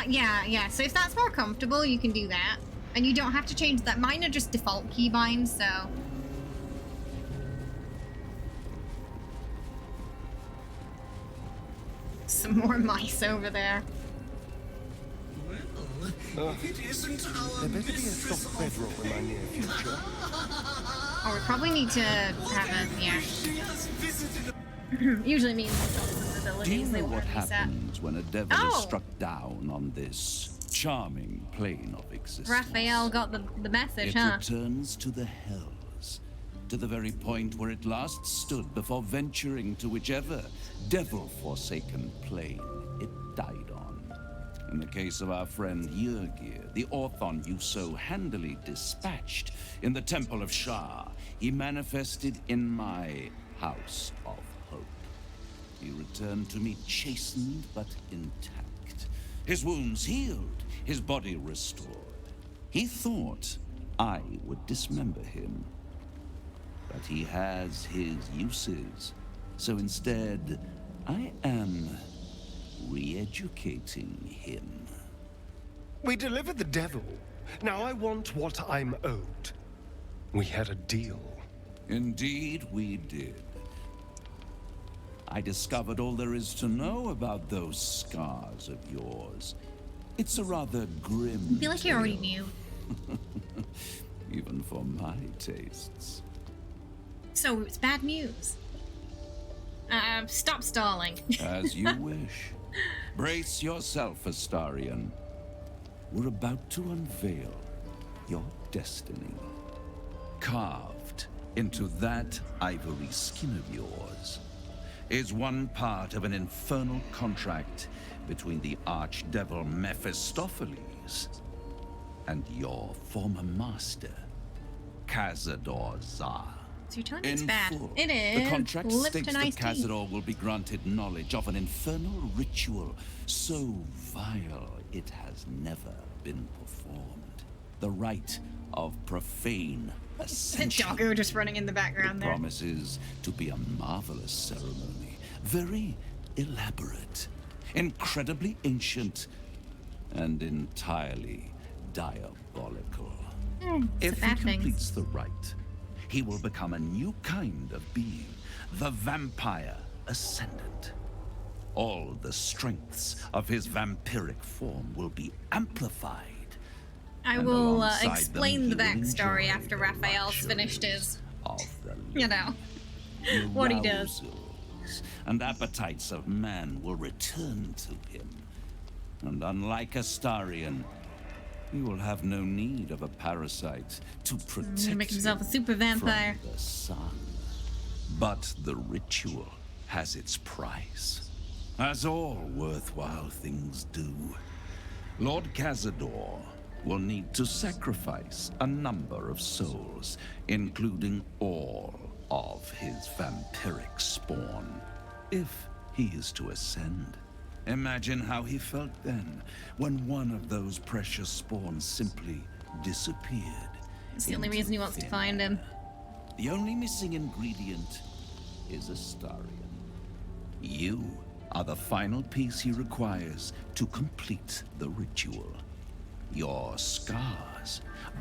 [SPEAKER 16] Yeah. So if that's more comfortable, you can do that. And you don't have to change that. Mine are just default keybinds, so... Some more mice over there.
[SPEAKER 17] It isn't our there better be a soft bedroll in my near future.
[SPEAKER 16] Oh, we probably need to have a... Yeah. Usually means
[SPEAKER 2] Do you
[SPEAKER 16] abilities
[SPEAKER 2] know what happens when a devil is struck down on this charming plane of existence?
[SPEAKER 16] Raphael got the message,
[SPEAKER 2] it
[SPEAKER 16] huh?
[SPEAKER 2] returns to the hells, to the very point where it last stood before venturing to whichever devil-forsaken plane it died on. In the case of our friend Yrgir, the Orthon you so handily dispatched in the Temple of Shah, he manifested in my House of Hope. He returned to me chastened but intact, his wounds healed, his body restored. He thought I would dismember him, but he has his uses, so instead I am re-educating him.
[SPEAKER 17] We delivered the devil. Now I want what I'm owed. We had a deal.
[SPEAKER 2] Indeed we did. I discovered all there is to know about those scars of yours. It's a rather grim
[SPEAKER 16] I feel like you already knew.
[SPEAKER 2] Even for my tastes.
[SPEAKER 16] So it's bad news. Stop stalling.
[SPEAKER 2] As you wish. Brace yourself, Astarion. We're about to unveil your destiny. Carved into that ivory skin of yours is one part of an infernal contract between the archdevil Mephistopheles and your former master, Cazador Zar.
[SPEAKER 16] So you're telling me it's bad?
[SPEAKER 2] Full,
[SPEAKER 16] It is.
[SPEAKER 2] the contract
[SPEAKER 16] Lift
[SPEAKER 2] states
[SPEAKER 16] an
[SPEAKER 2] that
[SPEAKER 16] iced tea.
[SPEAKER 2] Cazador will be granted knowledge of an infernal ritual so vile it has never been performed. The rite of profane ascension.
[SPEAKER 16] Doggo just running in the background
[SPEAKER 2] It
[SPEAKER 16] there.
[SPEAKER 2] promises to be a marvelous ceremony, very elaborate, incredibly ancient, and entirely diabolical. If he completes the rite, he will become a new kind of being, the Vampire Ascendant. All the strengths of his vampiric form will be amplified.
[SPEAKER 16] I
[SPEAKER 2] and
[SPEAKER 16] will
[SPEAKER 2] alongside them,
[SPEAKER 16] explain
[SPEAKER 2] he
[SPEAKER 16] the
[SPEAKER 2] will
[SPEAKER 16] backstory
[SPEAKER 2] enjoy
[SPEAKER 16] after
[SPEAKER 2] the
[SPEAKER 16] Raphael's finished his,
[SPEAKER 2] of the
[SPEAKER 16] you know, what he does.
[SPEAKER 2] arousals and appetites of man will return to him. And unlike Astarion, he will have no need of a parasite to protect
[SPEAKER 16] He's gonna make himself a
[SPEAKER 2] him
[SPEAKER 16] super vampire.
[SPEAKER 2] from the sun. But the ritual has its price, as all worthwhile things do. Lord Cazador will need to sacrifice a number of souls, including all of his vampiric spawn, if he is to ascend. Imagine how he felt then, when one of those precious spawns simply disappeared.
[SPEAKER 16] It's the only reason he wants to find him.
[SPEAKER 2] The only missing ingredient is Astarion. You are the final piece he requires to complete the ritual. Your scars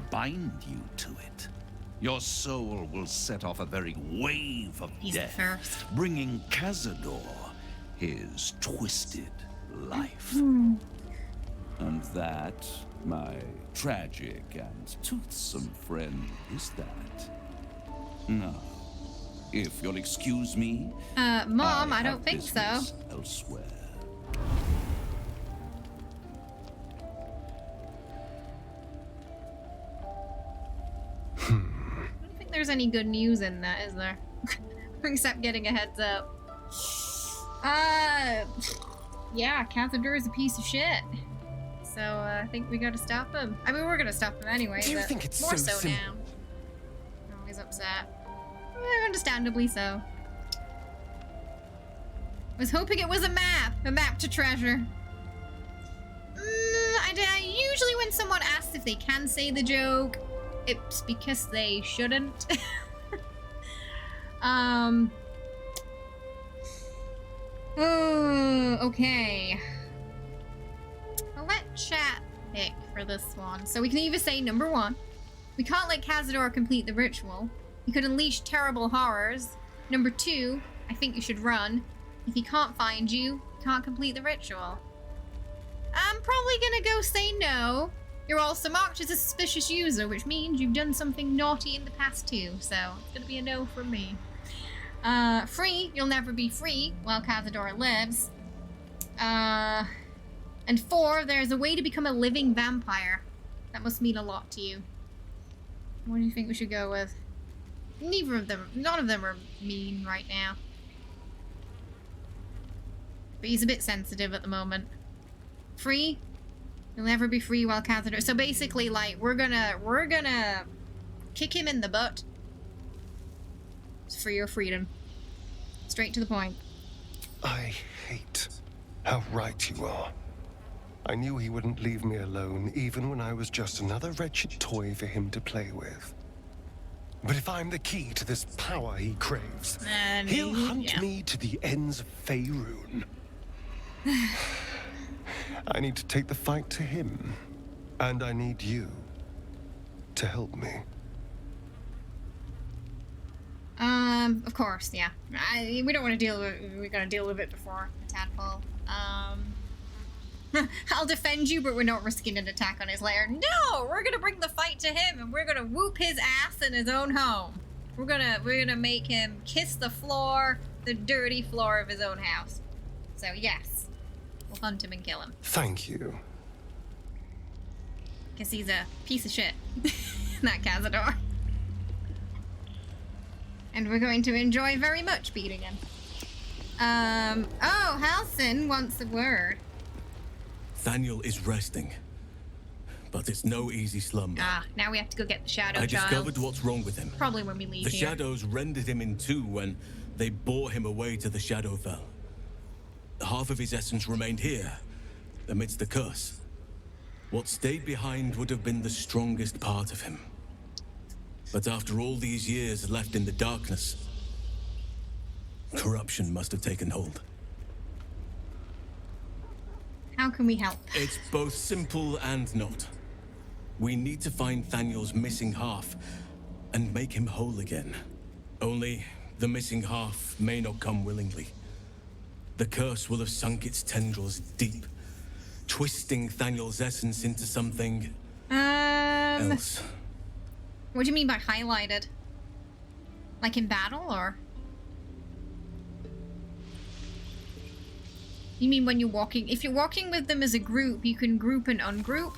[SPEAKER 2] bind you to it. Your soul will set off a very wave of death, bringing Cazador his twisted life. And that, my tragic and toothsome friend, is that. Now, if you'll excuse me,
[SPEAKER 16] Mom, I don't think so.
[SPEAKER 2] Elsewhere.
[SPEAKER 16] I don't think there's any good news in that, is there? Except getting a heads up. Yeah, Cazador is a piece of shit. So I think we gotta stop him. I mean, we're gonna stop him anyway.
[SPEAKER 17] Do you
[SPEAKER 16] but
[SPEAKER 17] think it's
[SPEAKER 16] more
[SPEAKER 17] so
[SPEAKER 16] so now? Oh, he's upset. Understandably so. I was hoping it was a map to treasure. Usually when someone asks if they can say the joke, it's because they shouldn't. Okay. I'll let chat pick for this one. So we can either say number 1, we can't let Cazador complete the ritual. He could unleash terrible horrors. Number 2, I think you should run. If he can't find you, you can't complete the ritual. I'm probably gonna go say no. You're also marked as a suspicious user, which means you've done something naughty in the past too, so it's gonna be a no from me. Free, you'll never be free while Cazador lives. And 4, there's a way to become a living vampire. That must mean a lot to you. What do you think we should go with? Neither of them, none of them are mean right now. But he's a bit sensitive at the moment. Free? You'll never be free while Cazador. So basically, like, we're gonna kick him in the butt. It's for your freedom. Straight to the point.
[SPEAKER 17] I hate how right you are. I knew he wouldn't leave me alone, even when I was just another wretched toy for him to play with. But if I'm the key to this power he craves, he'll hunt me to the ends of Faerun. I need to take the fight to him, and I need you to help me.
[SPEAKER 16] Of course, yeah. We don't want to deal with it. We're gonna deal with it before the tadpole. I'll defend you, but we're not risking an attack on his lair. No, we're gonna bring the fight to him, and we're gonna whoop his ass in his own home. We're gonna make him kiss the floor, the dirty floor of his own house. So yes, we'll hunt him and kill him.
[SPEAKER 17] Thank you.
[SPEAKER 16] Because he's a piece of shit, that Cazador. And we're going to enjoy very much beating him. Oh, Halsin wants a word.
[SPEAKER 10] Thaniel is resting, but it's no easy slumber.
[SPEAKER 16] Now we have to go get the Shadow
[SPEAKER 10] I
[SPEAKER 16] Child.
[SPEAKER 10] discovered what's wrong with him.
[SPEAKER 16] Probably when we leave
[SPEAKER 10] The
[SPEAKER 16] here.
[SPEAKER 10] shadows rendered him in two when they bore him away to the Shadowfell. Half of his essence remained here, amidst the curse. What stayed behind would have been the strongest part of him. But after all these years left in the darkness, corruption must have taken hold.
[SPEAKER 16] How can we help?
[SPEAKER 10] It's both simple and not. We need to find Thaniel's missing half and make him whole again. Only the missing half may not come willingly. The curse will have sunk its tendrils deep, twisting Thaniel's essence into something else.
[SPEAKER 16] What do you mean by highlighted? Like in battle, or? You mean when you're walking? If you're walking with them as a group, you can group and ungroup.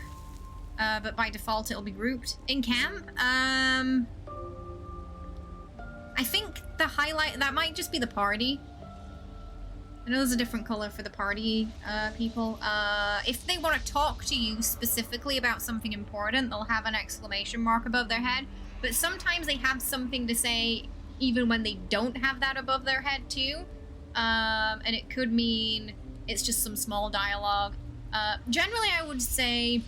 [SPEAKER 16] But by default, it'll be grouped. In camp, I think the highlight, that might just be the party. I know there's a different color for the party people. If they want to talk to you specifically about something important, they'll have an exclamation mark above their head. But sometimes they have something to say even when they don't have that above their head too. And it could mean it's just some small dialogue. Generally, I would say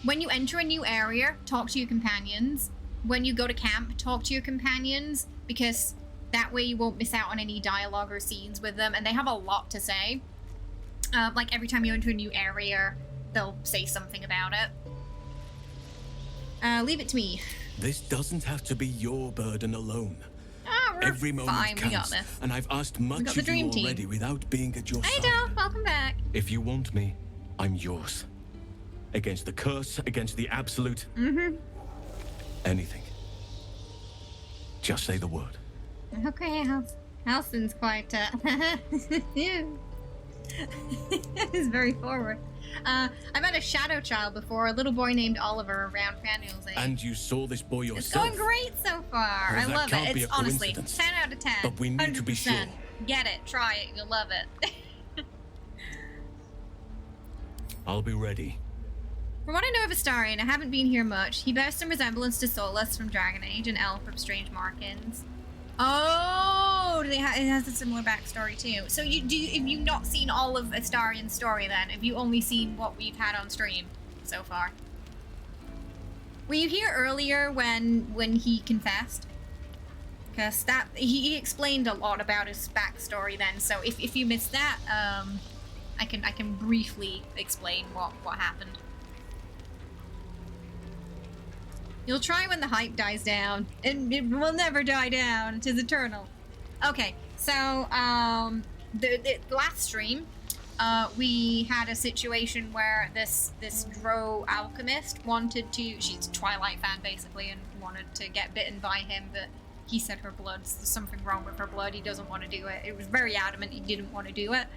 [SPEAKER 16] when you enter a new area, talk to your companions. When you go to camp, talk to your companions, because that way you won't miss out on any dialogue or scenes with them, and they have a lot to say. Like every time you enter a new area, they'll say something about it. Leave it to me.
[SPEAKER 10] This doesn't have to be your burden alone.
[SPEAKER 16] Ah, we're
[SPEAKER 10] Every moment
[SPEAKER 16] fine.
[SPEAKER 10] counts,
[SPEAKER 16] We got this.
[SPEAKER 10] and I've asked much
[SPEAKER 16] got the
[SPEAKER 10] of you
[SPEAKER 16] dream team.
[SPEAKER 10] already without being at your
[SPEAKER 16] Hey,
[SPEAKER 10] side.
[SPEAKER 16] Del. Welcome back.
[SPEAKER 10] If you want me, I'm yours. Against the curse, against the absolute,
[SPEAKER 16] Mm-hmm.
[SPEAKER 10] anything. Just say the word.
[SPEAKER 16] Okay, Halson's quite, he's very forward. I met a shadow child before, a little boy named Oliver around Faneuil's age.
[SPEAKER 10] And you saw this boy
[SPEAKER 16] It's
[SPEAKER 10] yourself.
[SPEAKER 16] going great so far.
[SPEAKER 10] Well,
[SPEAKER 16] I
[SPEAKER 10] that
[SPEAKER 16] love
[SPEAKER 10] can't
[SPEAKER 16] it.
[SPEAKER 10] be
[SPEAKER 16] It's
[SPEAKER 10] a
[SPEAKER 16] honestly
[SPEAKER 10] coincidence.
[SPEAKER 16] 10 out of 10.
[SPEAKER 10] But we need to be
[SPEAKER 16] 100%.
[SPEAKER 10] sure.
[SPEAKER 16] Get it, try it, you'll love it.
[SPEAKER 10] I'll be ready.
[SPEAKER 16] From what I know of Astarion, I haven't been here much. He bears some resemblance to Solus from Dragon Age and El from Strange Markings. Oh, it has a similar backstory too. So have you not seen all of Astarion's story then? Have you only seen what we've had on stream so far? Were you here earlier when he confessed? Because that he explained a lot about his backstory then. So if you missed that, I can briefly explain what happened. You'll try when the hype dies down, and it will never die down. 'Tis eternal. Okay, so the last stream, we had a situation where this Drow alchemist wanted to. She's a Twilight fan basically, and wanted to get bitten by him, but he said there's something wrong with her blood. He doesn't want to do it. It was very adamant he didn't want to do it.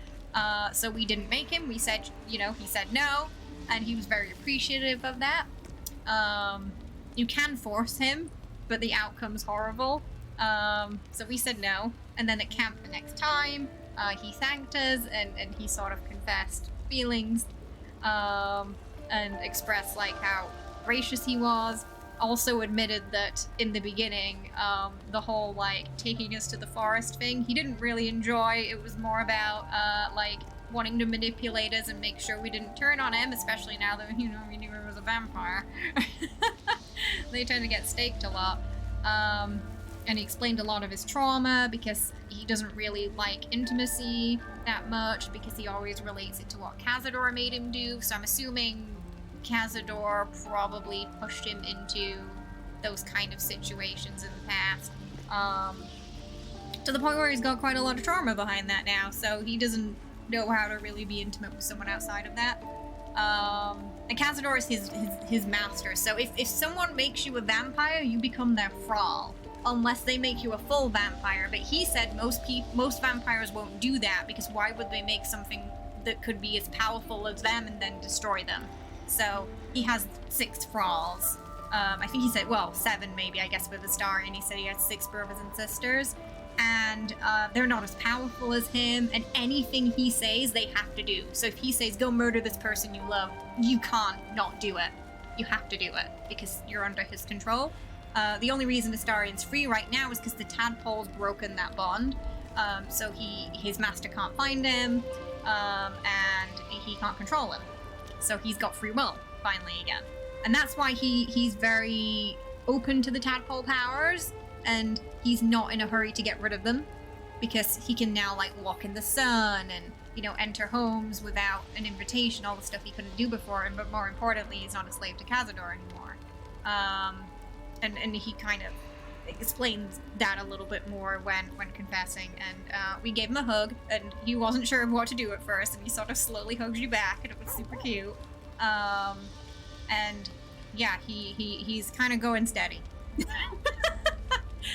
[SPEAKER 16] So we didn't make him. We said, he said no, and he was very appreciative of that. You can force him, but the outcome's horrible. So we said no. And then at camp the next time, he thanked us and he sort of confessed feelings and expressed like how gracious he was. Also admitted that in the beginning, the whole like taking us to the forest thing, he didn't really enjoy. It was more about like wanting to manipulate us and make sure we didn't turn on him, especially now that we knew he was a vampire. They tend to get staked a lot. And he explained a lot of his trauma because he doesn't really like intimacy that much because he always relates it to what Cazador made him do. So I'm assuming Cazador probably pushed him into those kind of situations in the past. To the point where he's got quite a lot of trauma behind that now, so he doesn't know how to really be intimate with someone outside of that. And Cazador is his master, so if someone makes you a vampire, you become their thrall, unless they make you a full vampire. But he said most vampires won't do that, because why would they make something that could be as powerful as them and then destroy them? So he has 6 thralls. I think he said, 7 maybe, I guess, with Astarion. He said he has 6 brothers and sisters. And they're not as powerful as him, and anything he says, they have to do. So if he says, go murder this person you love, you can't not do it. You have to do it, because you're under his control. The only reason Astarion's free right now is because the tadpole's broken that bond. So his master can't find him, and he can't control him. So he's got free will, finally, again. And that's why he's very open to the tadpole powers, and he's not in a hurry to get rid of them, because he can now like walk in the sun and enter homes without an invitation, all the stuff he couldn't do before. But more importantly, he's not a slave to Cazador anymore. And he kind of explains that a little bit more when confessing. And we gave him a hug, and he wasn't sure of what to do at first, and he sort of slowly hugs you back, and it was super cute. And yeah, he's kind of going steady.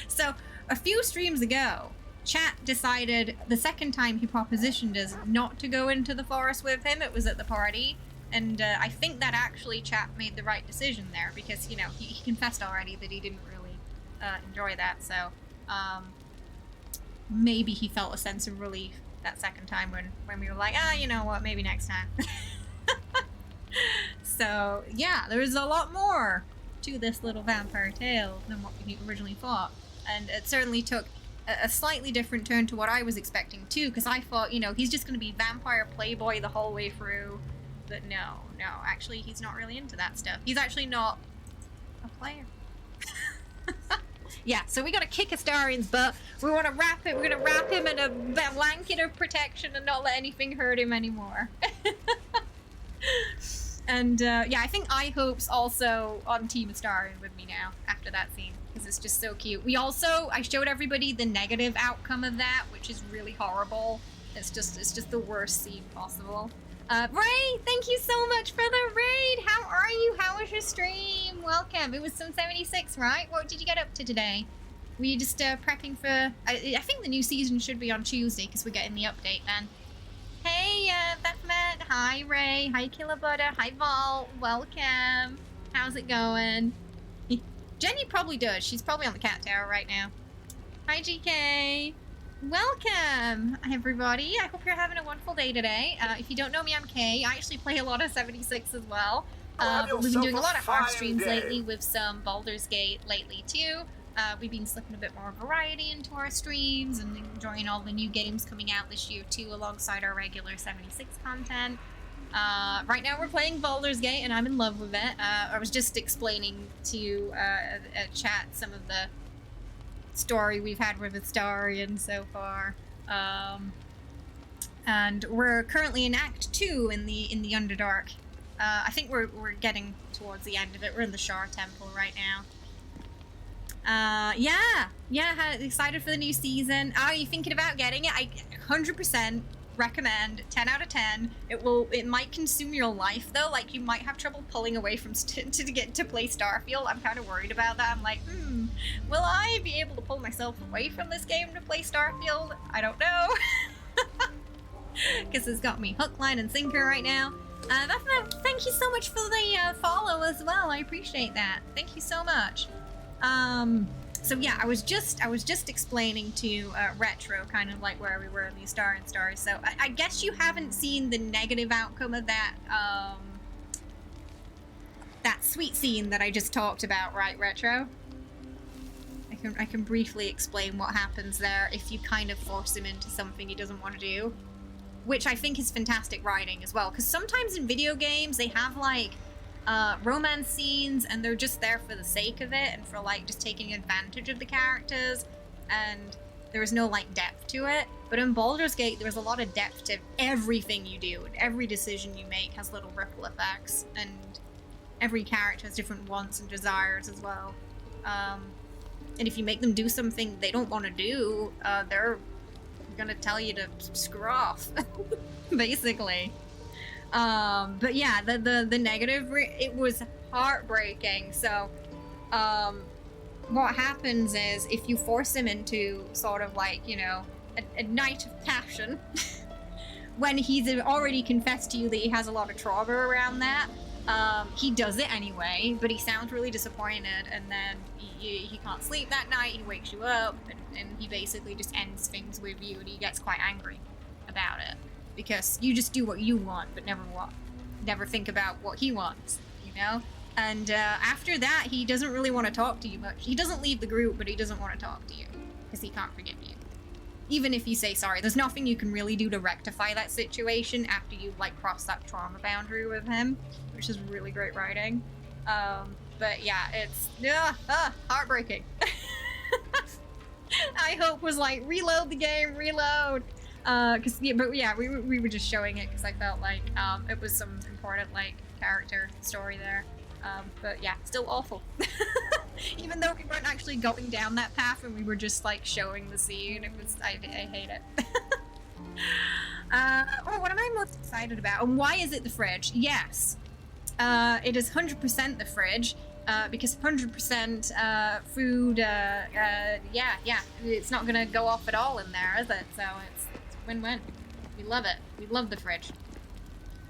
[SPEAKER 16] So a few streams ago, chat decided the second time he propositioned us not to go into the forest with him. It was at the party, and I think that actually chat made the right decision there, because he confessed already that he didn't really enjoy that. So maybe he felt a sense of relief that second time when we were like, you know what, maybe next time. So yeah, there's a lot more to this little vampire tale than what we originally thought. And it certainly took a slightly different turn to what I was expecting too, because I thought, he's just going to be vampire playboy the whole way through. But no, actually he's not really into that stuff. He's actually not a player. Yeah, so we gotta kick Astarion's butt. We want to wrap it. We're gonna wrap him in a blanket of protection and not let anything hurt him anymore. And yeah, I think iHope's also on Team Astarion with me now after that scene, because it's just so cute. I showed everybody the negative outcome of that, which is really horrible. It's just the worst scene possible. Ray, thank you so much for the raid. How are you? How was your stream? Welcome. It was some 76, right? What did you get up to today? Were you just prepping for... I think the new season should be on Tuesday, because we're getting the update then. Hey, Bethmet. Hi, Ray. Hi, Killabutter. Hi, Vol. Welcome. How's it going? Jenny probably does. She's probably on the cat tower right now. Hi, GK. Welcome, everybody. I hope you're having a wonderful day today. If you don't know me, I'm Kay. I actually play a lot of 76 as well. We've been doing a lot of Hearth streams lately with some Baldur's Gate lately, too. We've been slipping a bit more variety into our streams and enjoying all the new games coming out this year, too, alongside our regular 76 content. Right now we're playing Baldur's Gate, and I'm in love with it. I was just explaining to a chat some of the story we've had with Astarion so far, and we're currently in Act 2 in the Underdark. I think we're getting towards the end of it. We're in the Shar Temple right now. Yeah, excited for the new season. Are you thinking about getting it? I 100% recommend. 10 out of 10. It might consume your life though. Like, you might have trouble pulling away from to get to play Starfield. I'm kind of worried about that. I'm like, will I be able to pull myself away from this game to play Starfield? I don't know. Because it's got me hook, line, and sinker right now. Thank you so much for the follow as well. I appreciate that. Thank you so much. So yeah, I was just explaining to Retro kind of like where we were in the Astarion story. So I guess you haven't seen the negative outcome of that that sweet scene that I just talked about, right, Retro? I can briefly explain what happens there if you kind of force him into something he doesn't want to do, which I think is fantastic writing as well. Because sometimes in video games they have like romance scenes and they're just there for the sake of it and for like just taking advantage of the characters, and there's no like depth to it. But in Baldur's Gate there's a lot of depth to everything you do, and every decision you make has little ripple effects, and every character has different wants and desires as well. And if you make them do something they don't want to do, they're gonna tell you to screw off, basically. But yeah, the negative, it was heartbreaking. So, what happens is if you force him into sort of like, you know, a night of passion, when he's already confessed to you that he has a lot of trauma around that, he does it anyway, but he sounds really disappointed, and then he can't sleep that night, he wakes you up, and he basically just ends things with you, and he gets quite angry about it. Because you just do what you want, but never think about what he wants, you know? And after that, he doesn't really want to talk to you much. He doesn't leave the group, but he doesn't want to talk to you, because he can't forgive you. Even if you say sorry, there's nothing you can really do to rectify that situation after you, like, cross that trauma boundary with him, which is really great writing. But yeah, it's heartbreaking. I hope was like, reload the game, reload. But yeah, we were just showing it because I felt like it was some important like character story there. But yeah, still awful. Even though we weren't actually going down that path and we were just like showing the scene, it was I hate it. What am I most excited about? And why is it the fridge? Yes, it is 100% the fridge. Because 100% food, yeah, it's not gonna go off at all in there, is it? So it's win-win. We love it. We love the fridge.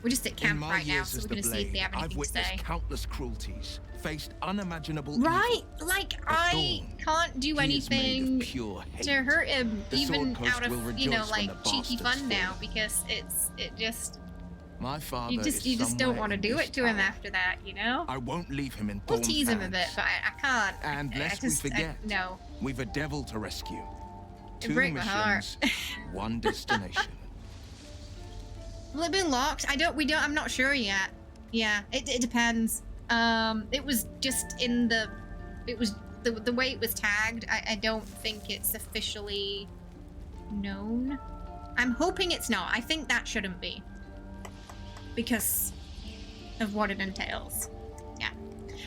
[SPEAKER 16] We're just at camp right now, so we're gonna see if they have anything to say.
[SPEAKER 2] I've witnessed countless cruelties, faced unimaginable
[SPEAKER 16] right,
[SPEAKER 2] evil.
[SPEAKER 16] Like I can't do anything to hurt him, even out of, you know, like cheeky fun now, because it just.
[SPEAKER 2] My father
[SPEAKER 16] you just don't want to do it to him after that, you know?
[SPEAKER 2] I won't leave him in
[SPEAKER 16] We'll tease him a bit, but I can't.
[SPEAKER 2] And lest we forget, no. We've a devil to rescue.
[SPEAKER 16] It
[SPEAKER 2] 2
[SPEAKER 16] break my
[SPEAKER 2] missions,
[SPEAKER 16] heart.
[SPEAKER 2] 1 destination.
[SPEAKER 16] Will it be locked? I'm not sure yet. Yeah, it depends. It was just in the way it was tagged. I don't think it's officially known. I'm hoping it's not. I think that shouldn't be. Because of what it entails. Yeah.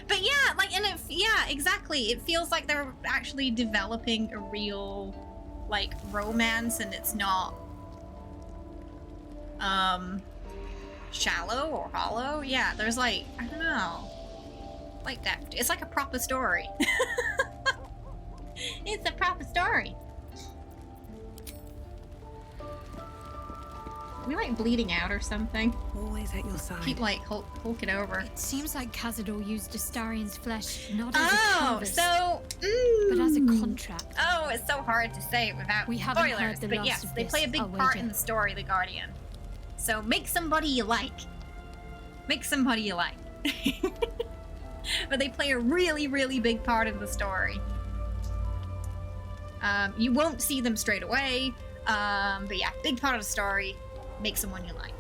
[SPEAKER 16] But yeah, like, and yeah, exactly. It feels like they're actually developing a real, like, romance, and it's not, shallow or hollow. Yeah, there's like, I don't know, like that. It's like a proper story. It's a proper story. Are we like bleeding out or something?
[SPEAKER 19] Always at your side.
[SPEAKER 16] Keep like hulk it over.
[SPEAKER 6] It seems like Cazador used Astarian's flesh not as a canvas,
[SPEAKER 16] so
[SPEAKER 6] but as a contract.
[SPEAKER 16] Oh, it's so hard to say it without
[SPEAKER 6] We haven't
[SPEAKER 16] spoilers.
[SPEAKER 6] heard the
[SPEAKER 16] But
[SPEAKER 6] last
[SPEAKER 16] yes,
[SPEAKER 6] of
[SPEAKER 16] they
[SPEAKER 6] this,
[SPEAKER 16] play a big
[SPEAKER 6] I'll
[SPEAKER 16] part
[SPEAKER 6] wager.
[SPEAKER 16] in the story, The Guardian. So make somebody you like. Make somebody you like. But they play a really, really big part of the story. You won't see them straight away. But yeah, big part of the story. Make someone you like.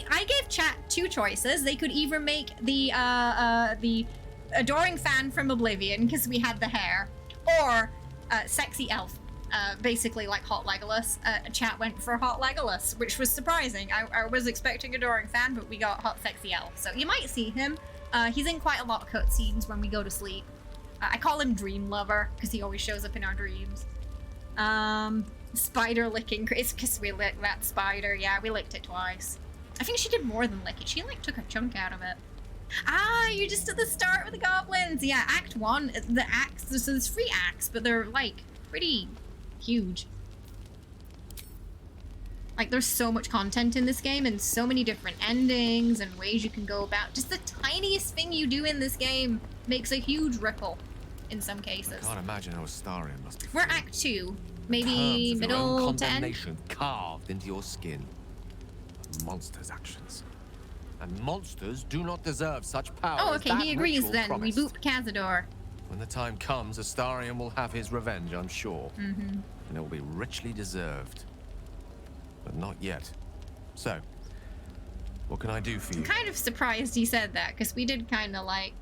[SPEAKER 16] I gave chat two choices. They could either make the adoring fan from Oblivion, because we had the hair, or sexy elf, basically like Hot Legolas. Chat went for Hot Legolas, which was surprising. I was expecting adoring fan, but we got hot sexy elf. So you might see him. He's in quite a lot of cutscenes when we go to sleep. I call him Dream Lover because he always shows up in our dreams. Spider licking. It's because we licked that spider. Yeah, we licked it twice. I think she did more than lick it. She like took a chunk out of it. Ah, you're just at the start with the goblins. Yeah, Act 1. The acts. So there's 3 acts, but they're like pretty huge. Like there's so much content in this game and so many different endings and ways you can go about. Just the tiniest thing you do in this game makes a huge ripple in some cases.
[SPEAKER 11] I can't imagine how Astarion must be.
[SPEAKER 16] We're Act 2. Maybe
[SPEAKER 11] Terms of your own
[SPEAKER 16] middle to end.
[SPEAKER 11] condemnation carved into your skin. A monster's actions. And monsters do not deserve such power.
[SPEAKER 16] Oh,
[SPEAKER 11] as
[SPEAKER 16] okay,
[SPEAKER 11] that
[SPEAKER 16] he agrees
[SPEAKER 11] ritual
[SPEAKER 16] then.
[SPEAKER 11] promised.
[SPEAKER 16] We boop Cazador.
[SPEAKER 11] When the time comes, Astarion will have his revenge, I'm sure.
[SPEAKER 16] Mm-hmm.
[SPEAKER 11] And it will be richly deserved. But not yet. So, what can I do for you?
[SPEAKER 16] I'm kind of surprised he said that, because we did kind of like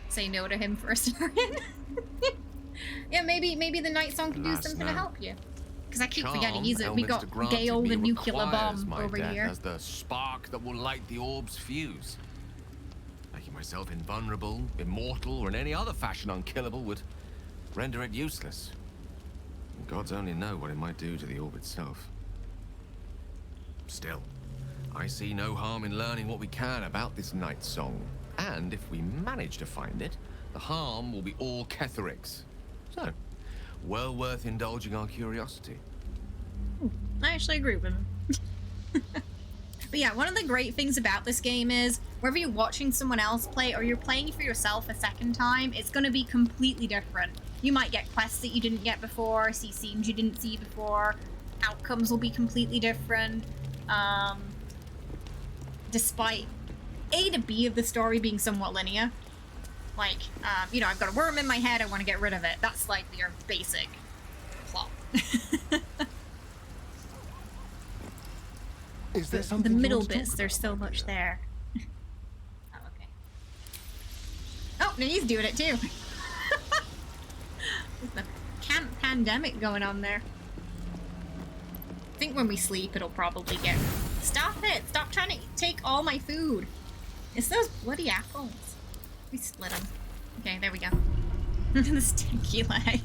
[SPEAKER 16] say no to him for a second. Yeah, maybe the Night Song can do
[SPEAKER 11] Alas,
[SPEAKER 16] something
[SPEAKER 11] no.
[SPEAKER 16] to help you. Because I keep
[SPEAKER 11] Charm,
[SPEAKER 16] forgetting we
[SPEAKER 11] Elminster
[SPEAKER 16] got
[SPEAKER 11] granted
[SPEAKER 16] Gale
[SPEAKER 11] me,
[SPEAKER 16] the nuclear
[SPEAKER 11] requires
[SPEAKER 16] bomb
[SPEAKER 11] my
[SPEAKER 16] over
[SPEAKER 11] death
[SPEAKER 16] here.
[SPEAKER 11] as the spark that will light the orb's fuse. Making myself invulnerable, immortal, or in any other fashion unkillable would render it useless. And gods only know what it might do to the orb itself. Still, I see no harm in learning what we can about this Night Song. And if we manage to find it, the harm will be all Ketheric's. So, well worth indulging our curiosity.
[SPEAKER 16] I actually agree with him. But yeah, one of the great things about this game is whether you're watching someone else play or you're playing for yourself a second time, it's going to be completely different. You might get quests that you didn't get before, see scenes you didn't see before, outcomes will be completely different. Despite A to B of the story being somewhat linear. Like, you know, I've got a worm in my head, I want to get rid of it. That's like your basic plot.
[SPEAKER 17] Is there
[SPEAKER 16] The
[SPEAKER 17] something you
[SPEAKER 16] middle
[SPEAKER 17] want to
[SPEAKER 16] bits,
[SPEAKER 17] talk
[SPEAKER 16] there's so much there. Oh, okay. Oh, no, he's doing it too. There's the camp pandemic going on there. I think when we sleep, it'll probably get... Stop it! Stop trying to take all my food. It's those bloody apples. We split them. Okay, there we go. The stinky leg.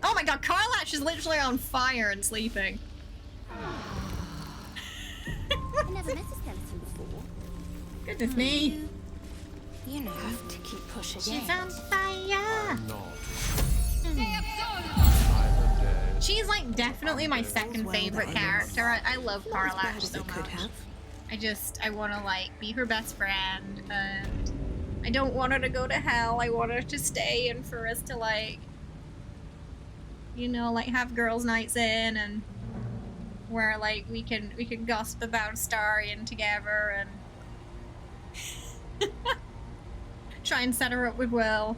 [SPEAKER 16] Oh my god, Karlash is literally on fire and sleeping.
[SPEAKER 3] I never met a skeleton before.
[SPEAKER 16] Goodness me.
[SPEAKER 3] You know, have to keep pushing.
[SPEAKER 16] She's on fire.
[SPEAKER 3] Mm.
[SPEAKER 16] She's like definitely my second favorite character. I love Karlash so much. I want to like be her best friend, and I don't want her to go to hell. I want her to stay and for us to like, you know, like have girls' nights in and where like we can gossip about Astarion together and try and set her up with Will.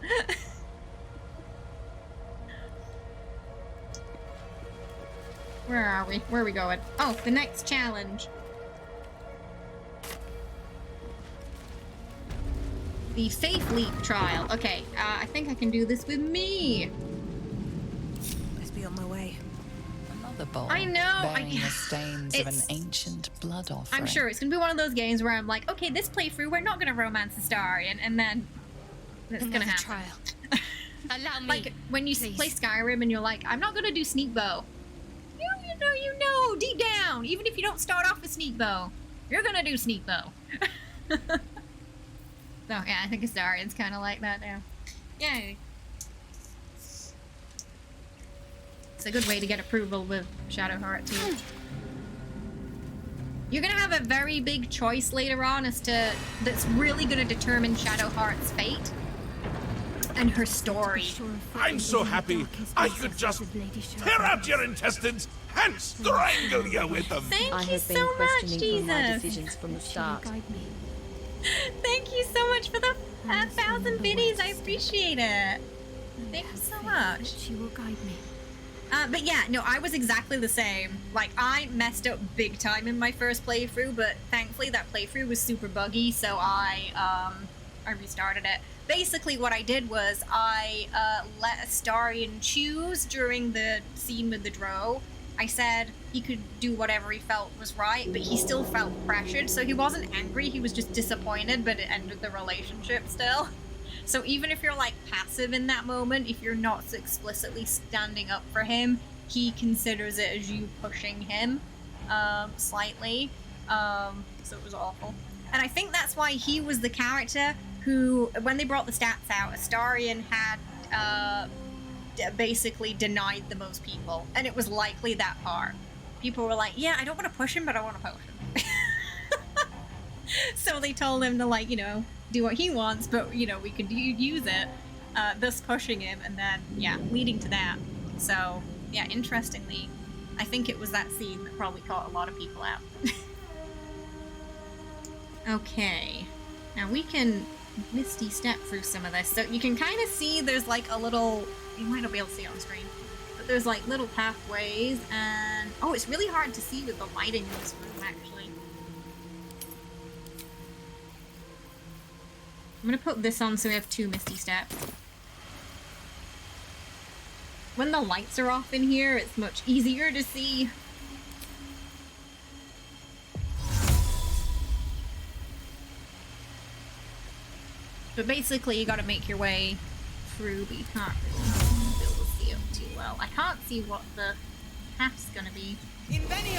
[SPEAKER 16] Where are we? Where are we going? Oh, the next challenge. The Faith Leap trial. Okay, I think I can do this with me.
[SPEAKER 19] Let's be on my way.
[SPEAKER 23] mother bowl.
[SPEAKER 16] I know.
[SPEAKER 23] Bearing the stains of an ancient blood offering.
[SPEAKER 16] I'm sure it's gonna be one of those games where I'm like, okay, this playthrough we're not gonna romance Astarion, and then it's gonna happen.
[SPEAKER 21] Trial. Allow me.
[SPEAKER 16] Like when you play Skyrim and you're like, I'm not gonna do sneak bow. You know, deep down, even if you don't start off with sneak bow, you're gonna do sneak bow. So yeah, I think Astarion's kind of like that now. Yay. It's a good way to get approval with Shadowheart too. You're gonna have a very big choice later on as to that's really gonna determine Shadowheart's fate and her story.
[SPEAKER 7] I'm so happy I could just tear out your intestines and strangle you with them.
[SPEAKER 16] Thank you so much, Jesus.
[SPEAKER 14] My decisions from the start.
[SPEAKER 16] Thank you so much for the 1,000 biddies. I appreciate it. Thank you so much.
[SPEAKER 6] She will guide me.
[SPEAKER 16] But yeah, no, I was exactly the same. Like, I messed up big time in my first playthrough, but thankfully that playthrough was super buggy, so I restarted it. Basically, what I did was I let Astarion choose during the scene with the Drow. I said he could do whatever he felt was right, but he still felt pressured, so he wasn't angry, he was just disappointed, but it ended the relationship still. So even if you're, like, passive in that moment, if you're not explicitly standing up for him, he considers it as you pushing him, slightly. So it was awful. And I think that's why he was the character who, when they brought the stats out, Astarion had, basically denied the most people. And it was likely that part. People were like, yeah, I don't want to push him, but I want to push him. So they told him to, like, you know, do what he wants, but, you know, we could use it, thus pushing him, and then, yeah, leading to that. So, yeah, interestingly, I think it was that scene that probably caught a lot of people out. Okay, now we can misty step through some of this. So you can kind of see there's like a little, you might not be able to see it on screen, but there's like little pathways, and oh, it's really hard to see with the lighting in this room, actually. I'm gonna put this on so we have 2 misty steps. When the lights are off in here, it's much easier to see. But basically, you gotta make your way through, but you can't really be able to see it too well. I can't see what the path's gonna be. Okay.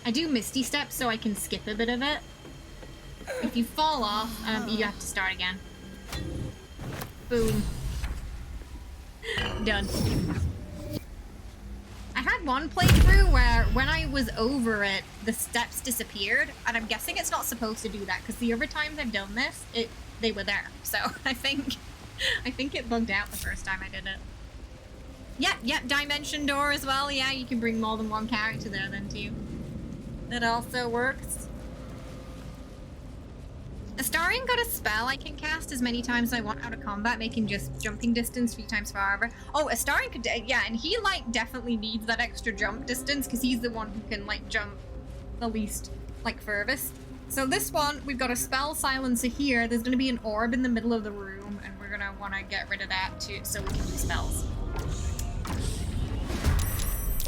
[SPEAKER 16] I do misty steps so I can skip a bit of it. If you fall off, you have to start again. Boom. Done. I had one playthrough where when I was over it, the steps disappeared, and I'm guessing it's not supposed to do that because the other times I've done this, they were there. So I think it bugged out the first time I did it. Yep, dimension door as well. Yeah, you can bring more than one character there then too. That also works. Astarion got a spell I can cast as many times as I want out of combat, making just jumping distance 3 times farther. Oh, Astarion could, yeah, and he, like, definitely needs that extra jump distance because he's the one who can, like, jump the least, like, furthest. So this one, we've got a spell silencer here. There's going to be an orb in the middle of the room, and we're going to want to get rid of that too, so we can do spells.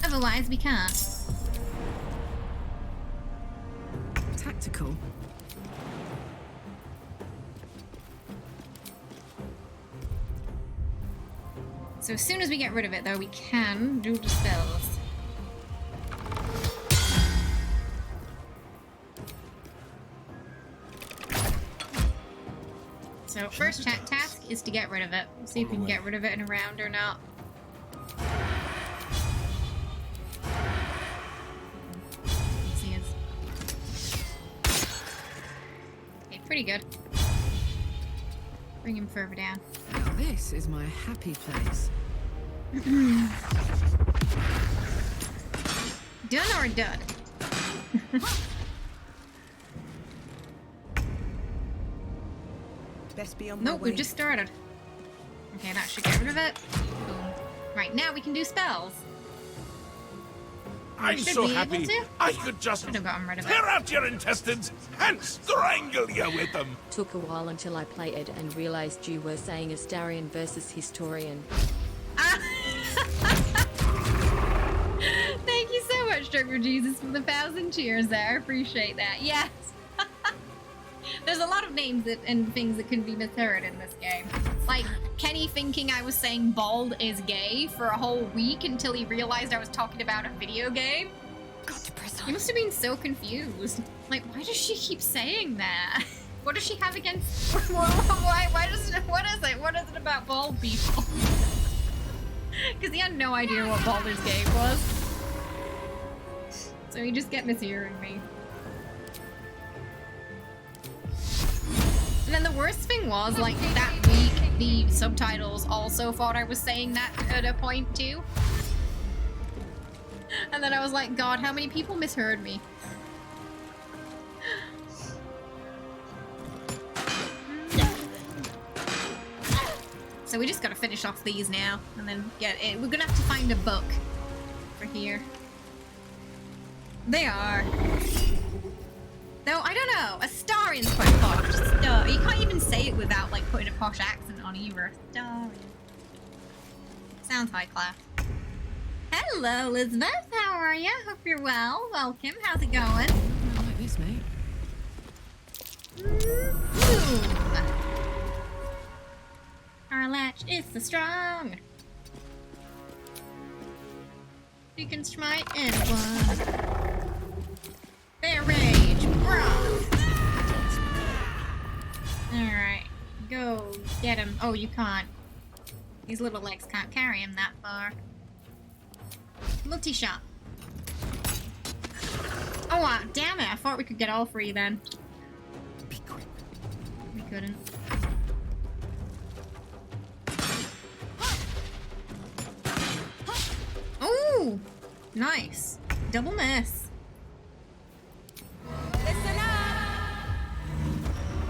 [SPEAKER 16] Otherwise, we can't.
[SPEAKER 20] Tactical.
[SPEAKER 16] So as soon as we get rid of it, though, we can do the spells. So first task is to get rid of it. See if we can get rid of it in a round or not. Okay, pretty good. Bring him further down.
[SPEAKER 20] Now this is my happy place.
[SPEAKER 16] Done or done?
[SPEAKER 19] Best be on my
[SPEAKER 16] Nope,
[SPEAKER 19] way.
[SPEAKER 16] we've just started. Okay, that should get rid of it. Boom. Right, now we can do spells.
[SPEAKER 7] I'm
[SPEAKER 16] should
[SPEAKER 7] so
[SPEAKER 16] be able
[SPEAKER 7] happy
[SPEAKER 16] to.
[SPEAKER 7] I could just
[SPEAKER 16] Should have gotten rid of it.
[SPEAKER 7] tear out your intestines and strangle you with them.
[SPEAKER 5] Took a while until I played it and realized you were saying Astarion versus Historian.
[SPEAKER 16] Thank you so much, Sugar Jesus, for the 1,000 cheers there. I appreciate that. Yes. There's a lot of names and things that can be misheard in this game. Like Kenny thinking I was saying bald is gay for a whole week until he realized I was talking about a video game. He must have been so confused. Like, why does she keep saying that? What does she have against? Why does it? What is it? What is it about bald people? Because he had no idea what Baldur's Gate was. So he just kept mishearing me. And then the worst thing was, like, that week, the subtitles also thought I was saying that at a point, too. And then I was like, God, how many people misheard me? So we just gotta finish off these now, and then get it. We're gonna have to find a book for here. They are. Though, I don't know, Astarion's quite posh. You can't even say it without, like, putting a posh accent on either. Astarion. Sounds high class. Hello, Elizabeth. How are you? Hope you're well. Welcome. How's it going?
[SPEAKER 20] Not like this, mate.
[SPEAKER 16] Our latch is so strong. You can smite anyone. Their rage, bro. Alright, go get him. Oh, you can't. These little legs can't carry him that far. Multi-shot. Oh, wow, damn it. I thought we could get all three then.
[SPEAKER 17] Be quick.
[SPEAKER 16] We couldn't. Ooh! Nice. Double miss.
[SPEAKER 14] Listen up!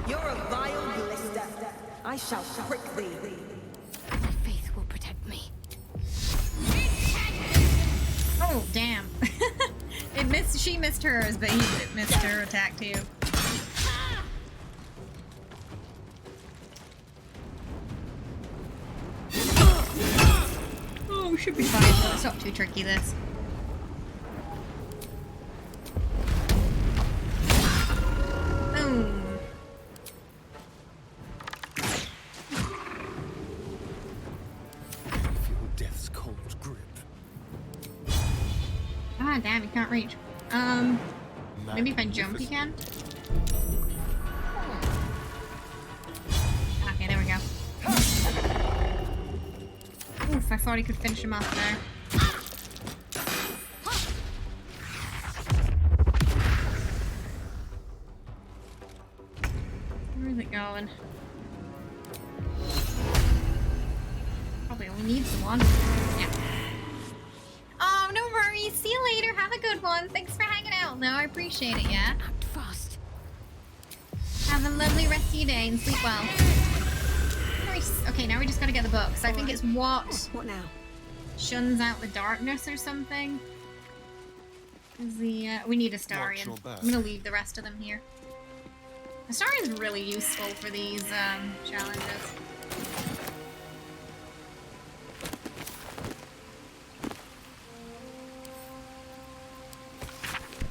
[SPEAKER 14] You're a vile blister. I shall prick thee.
[SPEAKER 3] My faith will protect me.
[SPEAKER 16] Oh, damn. It missed. She missed hers, but he missed her attack too. Oh, should be fine. Though. It's not too tricky, this. Boom.
[SPEAKER 17] Feel death's cold grip.
[SPEAKER 16] Ah, damn, you can't reach. Maybe if I jump, you can. Okay, there we go. Oof, I thought he could finish him off there. Where is it going? Probably only needs the one. Yeah. Oh, no worries. See you later. Have a good one. Thanks for hanging out, though. I appreciate it, yeah?
[SPEAKER 3] Act fast.
[SPEAKER 16] Have a lovely rest of your day and sleep well. Nice. Okay, now we just gotta get the books. I think it's what
[SPEAKER 3] now?
[SPEAKER 16] Shuns out the darkness or something. Is the we need Astarion. I'm gonna leave the rest of them here. Astarion's really useful for these challenges.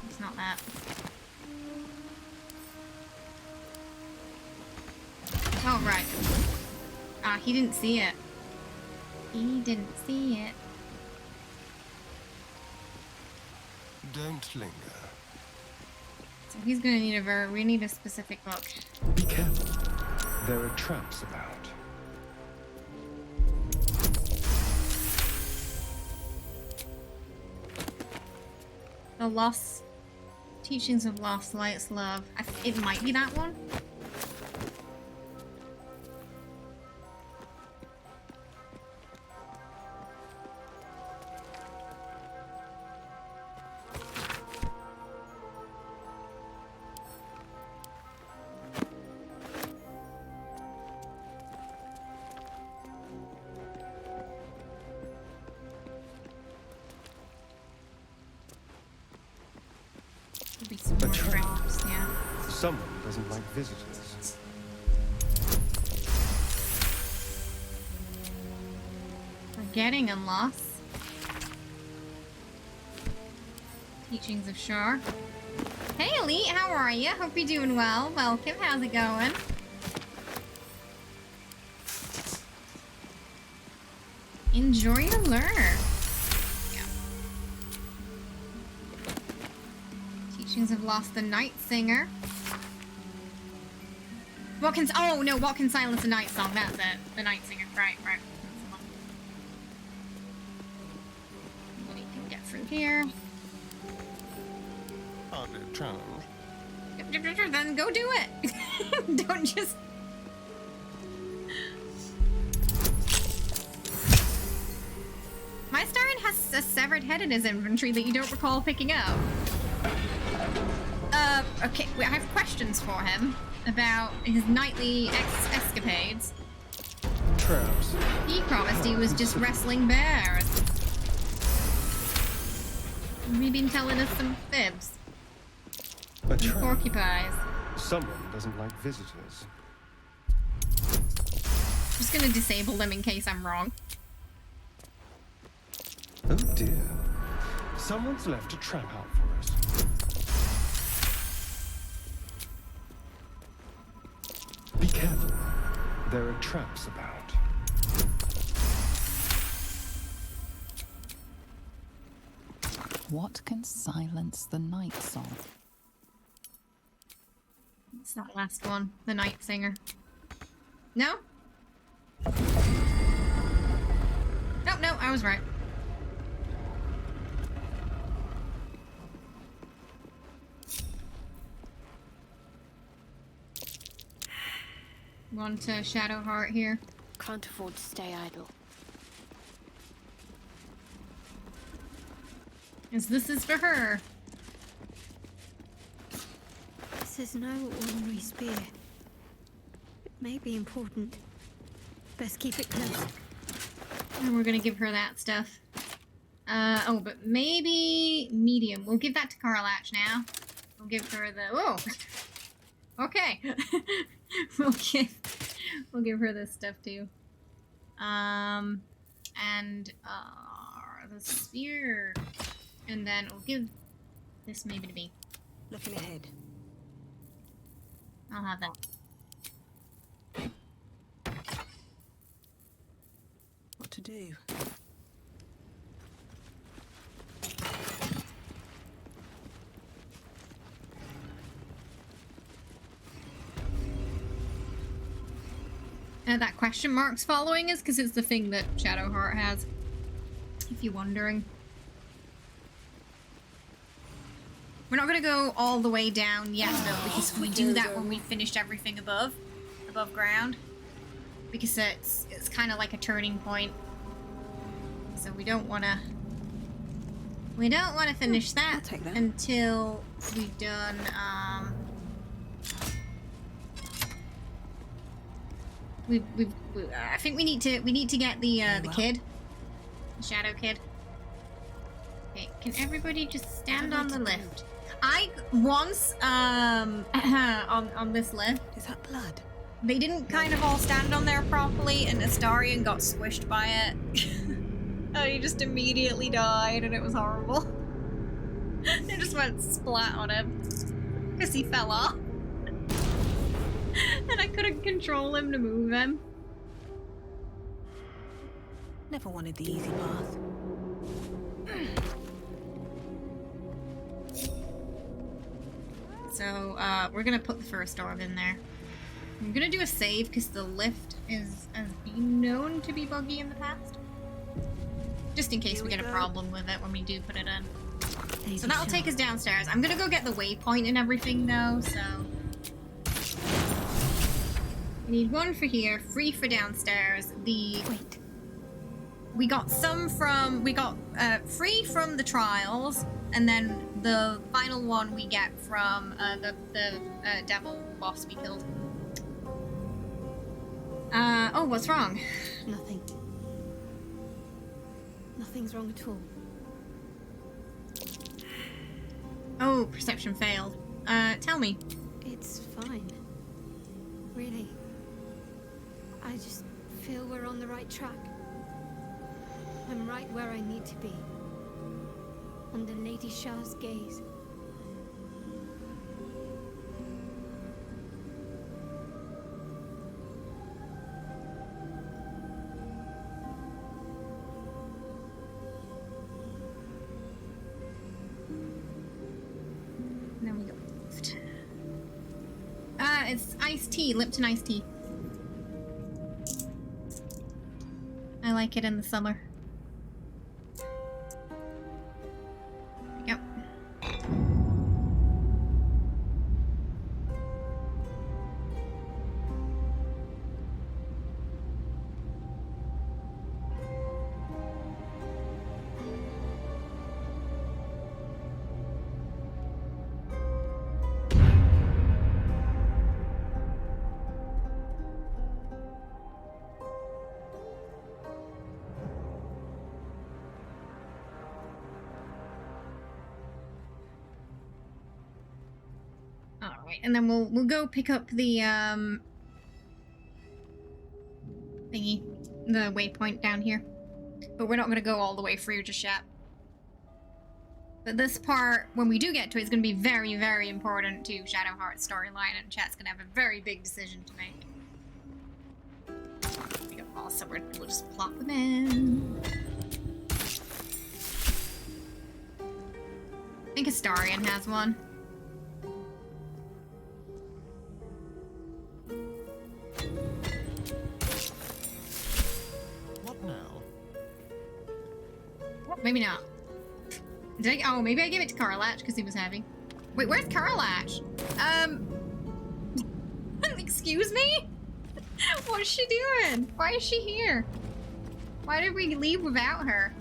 [SPEAKER 16] It's not that. Oh, right. Ah, he didn't see it. He didn't see it.
[SPEAKER 17] Don't linger.
[SPEAKER 16] So he's gonna need we need a specific book.
[SPEAKER 17] Be careful. There are traps about.
[SPEAKER 16] The Lost Teachings of Lost Light's Love. It might be that one.
[SPEAKER 17] Someone doesn't like visitors.
[SPEAKER 16] Forgetting and loss. Teachings of Shar. Hey Elite, how are you? Hope you're doing well. Welcome, how's it going? Enjoy your lure. Yeah. Teachings of Lost the Night Singer. What can silence a night song? That's it. The Night Singer. Right. What do you can get through here? Then go do it. Don't just. My Starian has a severed head in his inventory that you don't recall picking up. Okay, I have questions for him about his nightly escapades.
[SPEAKER 17] Traps.
[SPEAKER 16] He promised he was just wrestling bears. Maybe been telling us some fibs.
[SPEAKER 17] A trap.
[SPEAKER 16] Porcupines.
[SPEAKER 17] Someone doesn't like visitors.
[SPEAKER 16] I'm just gonna disable them in case I'm wrong.
[SPEAKER 17] Oh dear. Someone's left a trap out for us. Be careful. There are traps about.
[SPEAKER 23] What can silence the night song?
[SPEAKER 16] It's that last one, the Night Singer. No? No, I was right. Want to Shadowheart here?
[SPEAKER 3] Can't afford to stay idle.
[SPEAKER 16] This is for her.
[SPEAKER 12] This is no ordinary spear. It may be important. Best keep it close.
[SPEAKER 16] And we're gonna give her that stuff. Oh, but maybe medium. We'll give that to Karlach now. We'll give her the. Oh, okay. we'll give her this stuff too. And the spear, and then we'll give this maybe to me.
[SPEAKER 19] Looking ahead.
[SPEAKER 16] I'll have that.
[SPEAKER 19] What to do?
[SPEAKER 16] That question mark's following us because it's the thing that Shadowheart has. If you're wondering. We're not gonna go all the way down yet though, because we do that when we finished everything above ground. Because it's kind of like a turning point. So we don't wanna finish that until we've done I think we need to get the kid, the Shadow Kid. Okay, can everybody just stand on the lift? I once on this lift.
[SPEAKER 19] Is that blood?
[SPEAKER 16] They didn't kind of all stand on there properly, and Astarion got squished by it. And he just immediately died, and it was horrible. It just went splat on him because he fell off. And I couldn't control him to move him.
[SPEAKER 19] Never wanted the easy path.
[SPEAKER 16] So, we're gonna put the first orb in there. I'm gonna do a save because the lift has been known to be buggy in the past. Just in case we get a problem with it when we do put it in. So that'll take us downstairs. I'm gonna go get the waypoint and everything though, so... We need one for here, 3 for downstairs. Wait. We got 3 from the trials, and then the final one we get from the devil boss we killed. Oh, what's wrong?
[SPEAKER 12] Nothing. Nothing's wrong at all.
[SPEAKER 16] Oh, perception failed. Tell me.
[SPEAKER 12] It's fine. Really. I just feel we're on the right track. I'm right where I need to be. Under Lady Shah's gaze.
[SPEAKER 16] Then we go left. It's iced tea, Lipton iced tea. I like it in the summer. Yep. Alright, and then we'll go pick up the thingy, the waypoint down here. But we're not gonna go all the way through just yet. But this part, when we do get to it, is gonna be very, very important to Shadowheart's storyline, and chat's gonna have a very big decision to make. We got all, so we'll just plop them in. I think Astarion has one.
[SPEAKER 9] What now?
[SPEAKER 16] Maybe not. Did I? Oh, maybe I gave it to Karlach because he was heavy. Wait, where's Karlach? Excuse me? What's she doing? Why is she here? Why did we leave without her?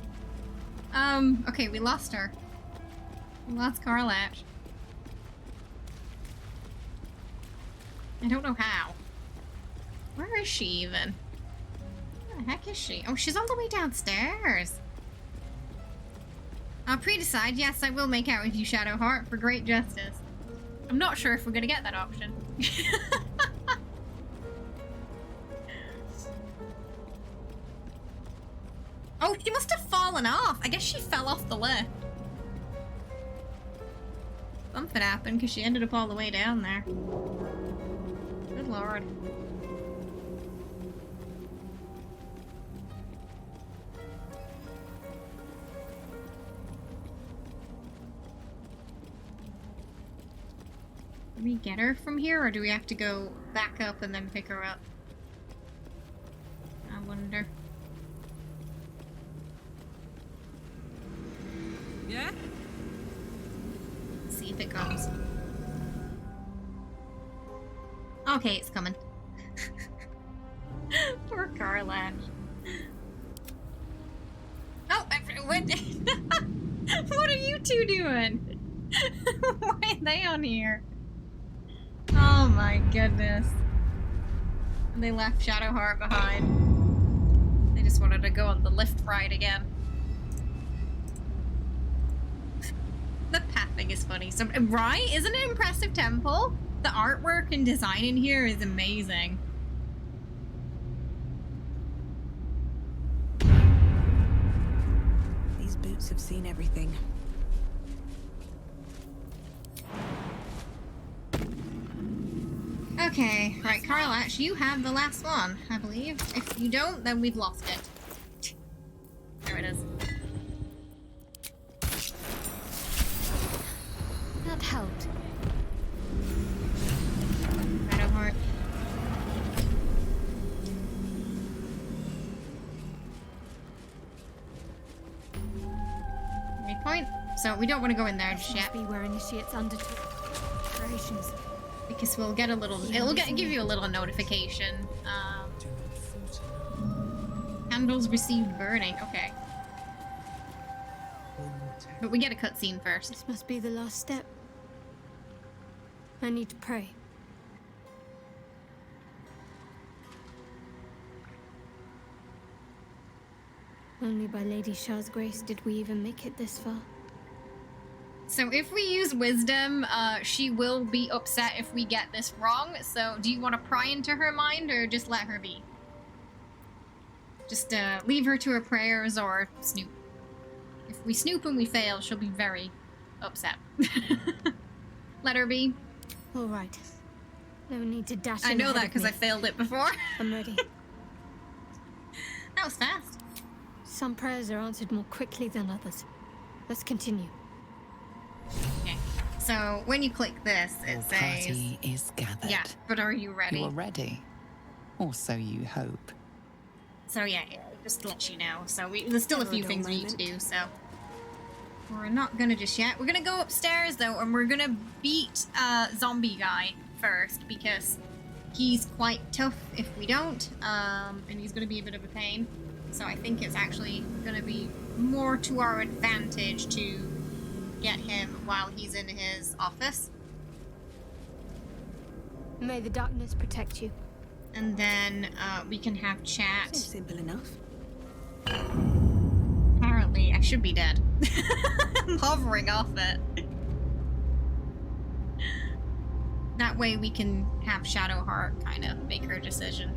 [SPEAKER 16] Okay, we lost her. We lost Karlach. I don't know how. Where is she even? Where the heck is she? Oh, she's all the way downstairs. I'll pre-decide, yes, I will make out with you, Shadowheart, for great justice. I'm not sure if we're gonna get that option. Oh, she must have fallen off. I guess she fell off the lift. Something happened because she ended up all the way down there. Good lord. Do we get her from here, or do we have to go back up and then pick her up? I wonder.
[SPEAKER 21] Yeah?
[SPEAKER 16] Let's see if it comes. Okay, it's coming. Poor Karlach. Oh, what are you two doing? Why are they on here? Oh my goodness. They left Shadowheart behind. They just wanted to go on the lift ride again. The pathing is funny. So, right? Isn't it an impressive temple? The artwork and design in here is amazing.
[SPEAKER 19] These boots have seen everything.
[SPEAKER 16] Okay, right, Karlach, you have the last one, I believe. If you don't, then we've lost it. There it is.
[SPEAKER 12] That helped.
[SPEAKER 16] Shadowheart. Waypoint. So we don't want to go in there just yet.
[SPEAKER 12] Be where initiates undertook operations.
[SPEAKER 16] Because we'll get a little, it'll give you a little notification. Candles received burning, okay. But we get a cutscene first.
[SPEAKER 12] This must be the last step. I need to pray. Only by Lady Shah's grace did we even make it this far.
[SPEAKER 16] So if we use wisdom, she will be upset if we get this wrong. So do you want to pry into her mind or just let her be? Just leave her to her prayers or snoop. If we snoop and we fail, she'll be very upset. Let her be.
[SPEAKER 6] All right. No need to dash.
[SPEAKER 16] I know that because I failed it before.
[SPEAKER 6] I'm ready.
[SPEAKER 16] That was fast.
[SPEAKER 6] Some prayers are answered more quickly than others. Let's continue.
[SPEAKER 16] Okay. So when you click this, it says...
[SPEAKER 23] Party is gathered.
[SPEAKER 16] Yeah, but are you ready?
[SPEAKER 23] You are ready. Or so you hope.
[SPEAKER 16] So yeah, just to let you know. So there's still a few things we need to do, so... We're not gonna just yet. We're gonna go upstairs, though, and we're gonna beat zombie guy first, because he's quite tough if we don't, and he's gonna be a bit of a pain. So I think it's actually gonna be more to our advantage to get him while he's in his office.
[SPEAKER 6] May the darkness protect you.
[SPEAKER 16] And then we can have chat.
[SPEAKER 19] Seems simple enough.
[SPEAKER 16] Apparently, I should be dead. I'm hovering off it. That way we can have Shadowheart kind of make her decision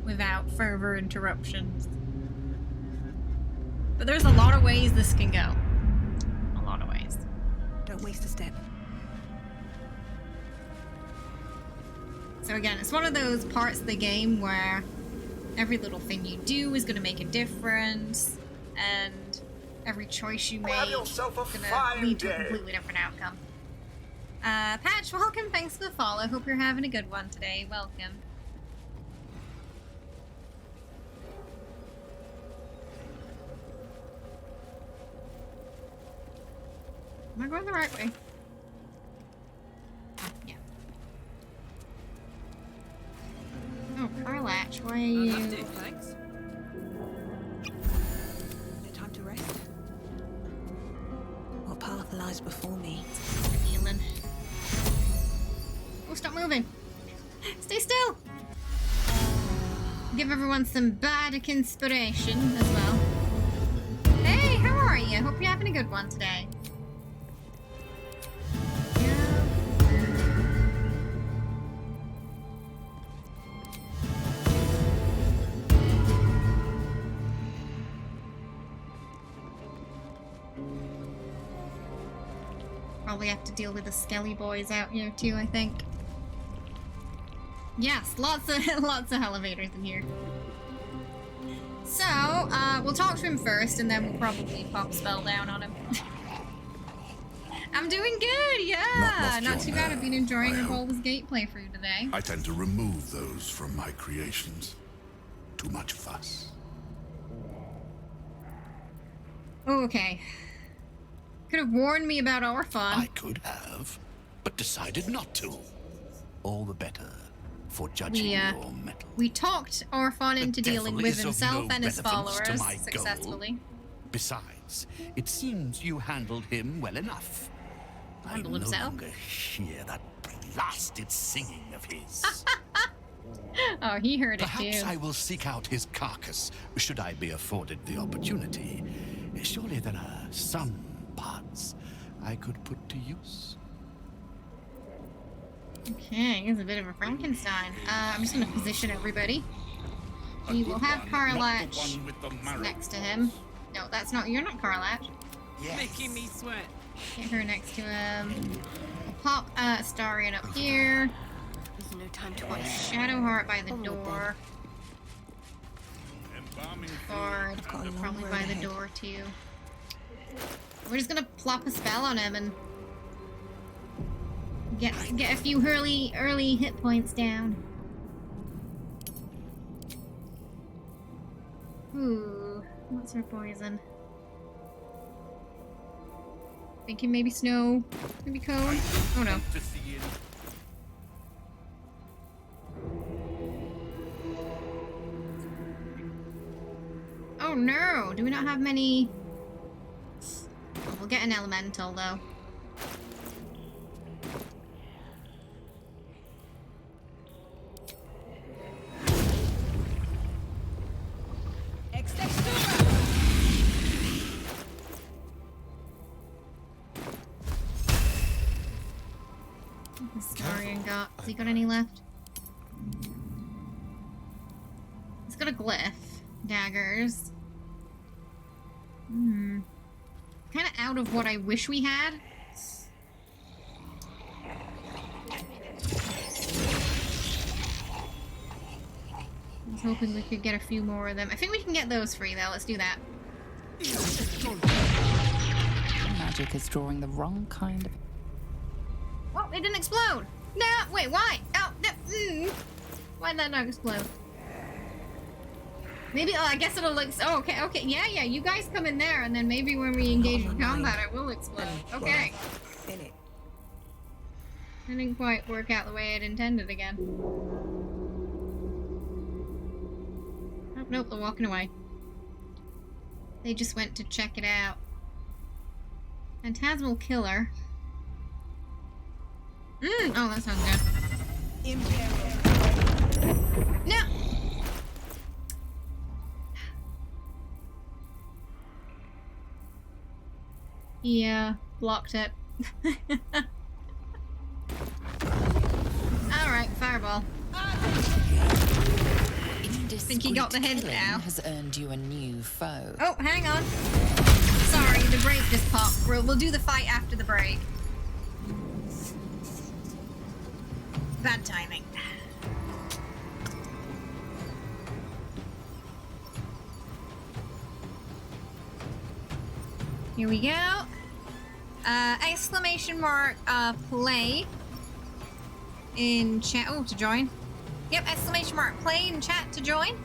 [SPEAKER 16] without further interruptions. But there's a lot of ways this can go. A lot of ways.
[SPEAKER 19] Don't waste a step.
[SPEAKER 16] So again, it's one of those parts of the game where every little thing you do is going to make a difference, and every choice you make is going to lead to a completely different outcome. Patch, welcome. Thanks for the follow. Hope you're having a good one today. Welcome. Am I going the right way? Oh, yeah. Oh, Carlatch, why are you...
[SPEAKER 19] Thanks. No time to rest. What path lies before me?
[SPEAKER 16] Healing. Oh, stop moving. Stay still. Give everyone some bad inspiration as well. Hey, how are you? Hope you're having a good one today. Probably have to deal with the skelly boys out here too, I think. Yes, lots of elevators in here. So, we'll talk to him first, and then we'll probably pop a spell down on him. I'm doing good, yeah! Not too bad. I've been enjoying the Baldur's Gate playthrough today.
[SPEAKER 1] I tend to remove those from my creations. Too much fuss.
[SPEAKER 16] Okay. Could have warned me about our fun.
[SPEAKER 2] I could have, but decided not to. All the better for judging your mettle.
[SPEAKER 16] We talked Orphan into dealing with himself and his followers
[SPEAKER 2] goal.
[SPEAKER 16] successfully.
[SPEAKER 2] Besides, it seems you handled him well enough.
[SPEAKER 16] Handled himself?
[SPEAKER 2] I no longer hear that blasted singing of his.
[SPEAKER 16] Oh, he heard it
[SPEAKER 2] Perhaps
[SPEAKER 16] too.
[SPEAKER 2] I will seek out his carcass, should I be afforded the opportunity. Surely there are some parts I could put to use.
[SPEAKER 16] Okay, he's a bit of a Frankenstein. I'm just gonna position everybody. We will have Carlatch next to him. No, that's not. You're not Carlatch.
[SPEAKER 19] Yes. Making me sweat.
[SPEAKER 16] Get her next to him. We'll pop Starion up here.
[SPEAKER 3] There's no time to
[SPEAKER 16] Put
[SPEAKER 3] waste.
[SPEAKER 16] Shadowheart by the door. Or probably by the door too. We're just gonna plop a spell on him and get a few early hit points down. Ooh, what's her poison? Thinking maybe snow, maybe cone. Oh no. Oh no! Do we not have many? Oh, we'll get an elemental though. Astarion got? Has he got any left? He's got a glyph. Daggers. Kind of out of what I wish we had. I was hoping we could get a few more of them. I think we can get those free though. Let's do that.
[SPEAKER 23] Magic is drawing the wrong kind of...
[SPEAKER 16] Well, it didn't explode. No, wait, why? Oh, no, why'd that not explode? Maybe, oh, I guess it'll like, oh, okay, yeah, you guys come in there, and then maybe when we engage in combat, it will explode. Okay. It didn't quite work out the way it intended again. Oh, nope, they're walking away. They just went to check it out. Phantasmal Killer. Oh, that sounds good. No! Yeah, blocked it. Alright, fireball. Think he got the hint now.
[SPEAKER 23] Has earned you a new foe.
[SPEAKER 16] Oh, hang on. Sorry, the break just popped. We'll do the fight after the break. Bad timing. Here we go. Exclamation mark, play in chat. Oh, to join. Yep, exclamation mark, play in chat to join.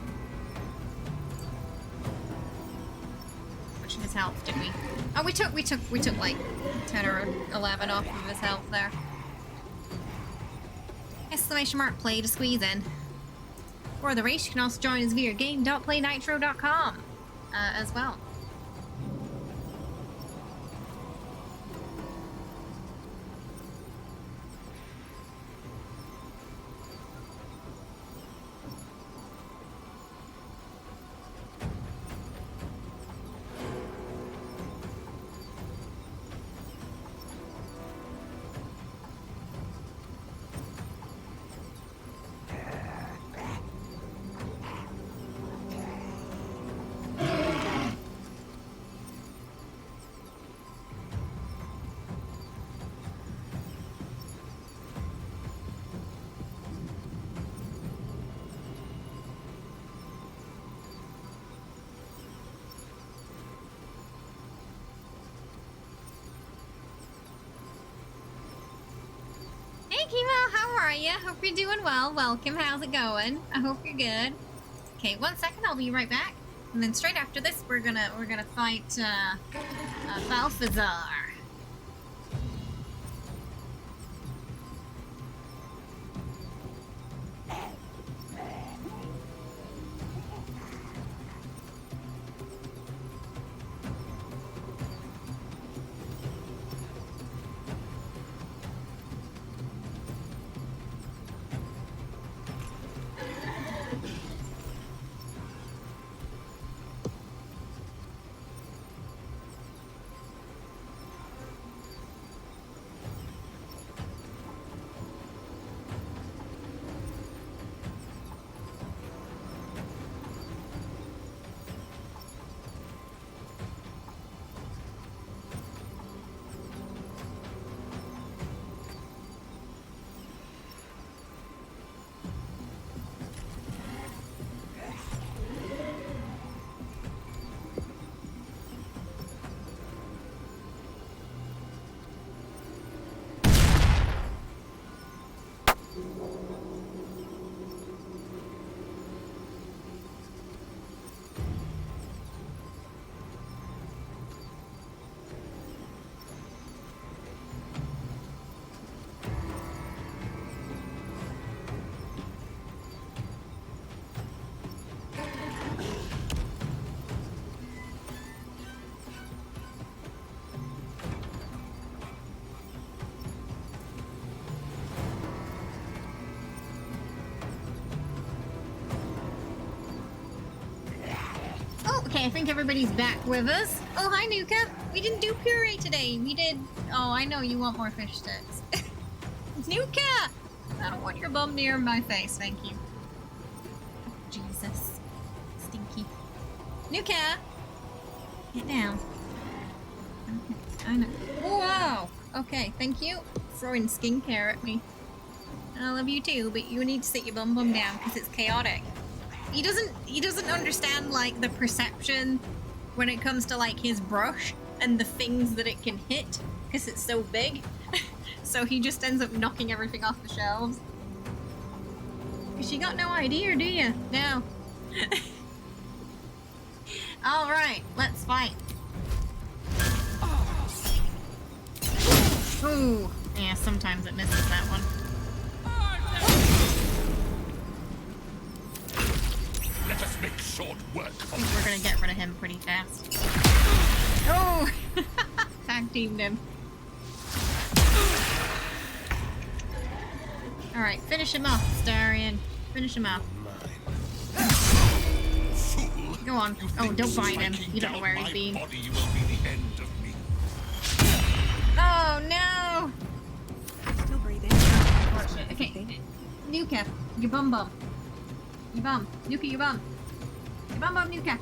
[SPEAKER 16] Which of his health did we? Oh, we took like 10 or 11 off of his health there. Exclamation mark, play to squeeze in. For the race, you can also join us via game.playnitro.com as well. Kimo, how are you? Hope you're doing well. Welcome. How's it going? I hope you're good. Okay, 1 second. I'll be right back. And then straight after this, we're gonna fight Balthazar. Okay, I think everybody's back with us. Oh, hi, Nuka. We didn't do puree today. We did... Oh, I know you want more fish sticks. Nuka! I don't want your bum near my face, thank you. Jesus. Stinky. Nuka! Get down. I know. Whoa! Okay, thank you. Throwing skincare at me. I love you too, but you need to sit your bum down because it's chaotic. He doesn't understand like the perception when it comes to like his brush and the things that it can hit because it's so big. So he just ends up knocking everything off the shelves. Cause you got no idea, do you? No. Alright, let's fight. Ooh. Yeah, sometimes it misses that one.
[SPEAKER 7] Let us make short work of
[SPEAKER 16] I think we're gonna get rid of him pretty fast. Oh! Tag teamed him. Alright, finish him off, Starion. Finish him off. Go on. Oh, don't bite him. You don't know where he's been. Oh no!
[SPEAKER 19] Still breathing.
[SPEAKER 16] Okay. Nuka, your bum. Your bum. Nuka, your bum. Your bum, Nuka.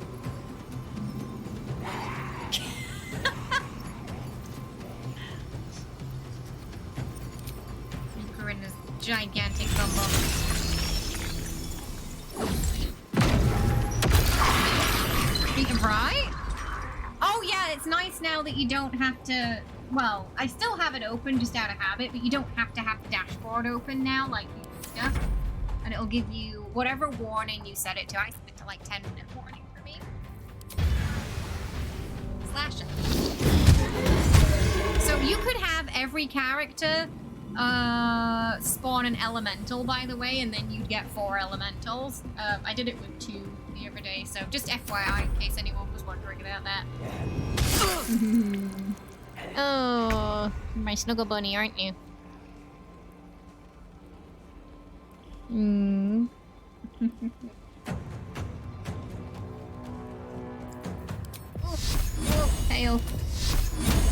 [SPEAKER 16] Nuka in his gigantic bum. Right? Oh yeah, it's nice now that you don't have to... Well, I still have it open just out of habit, but you don't have to have the dashboard open now like you used to. And it'll give you whatever warning you set it to. I set it to like 10-minute warning for me. Slash it. So you could have every character spawn an elemental, by the way, and then you'd get 4 elementals. I did it with 2 the other day, so just FYI in case anyone was wondering about that. Oh, my snuggle bunny, aren't you? Hmm. Oh, tail.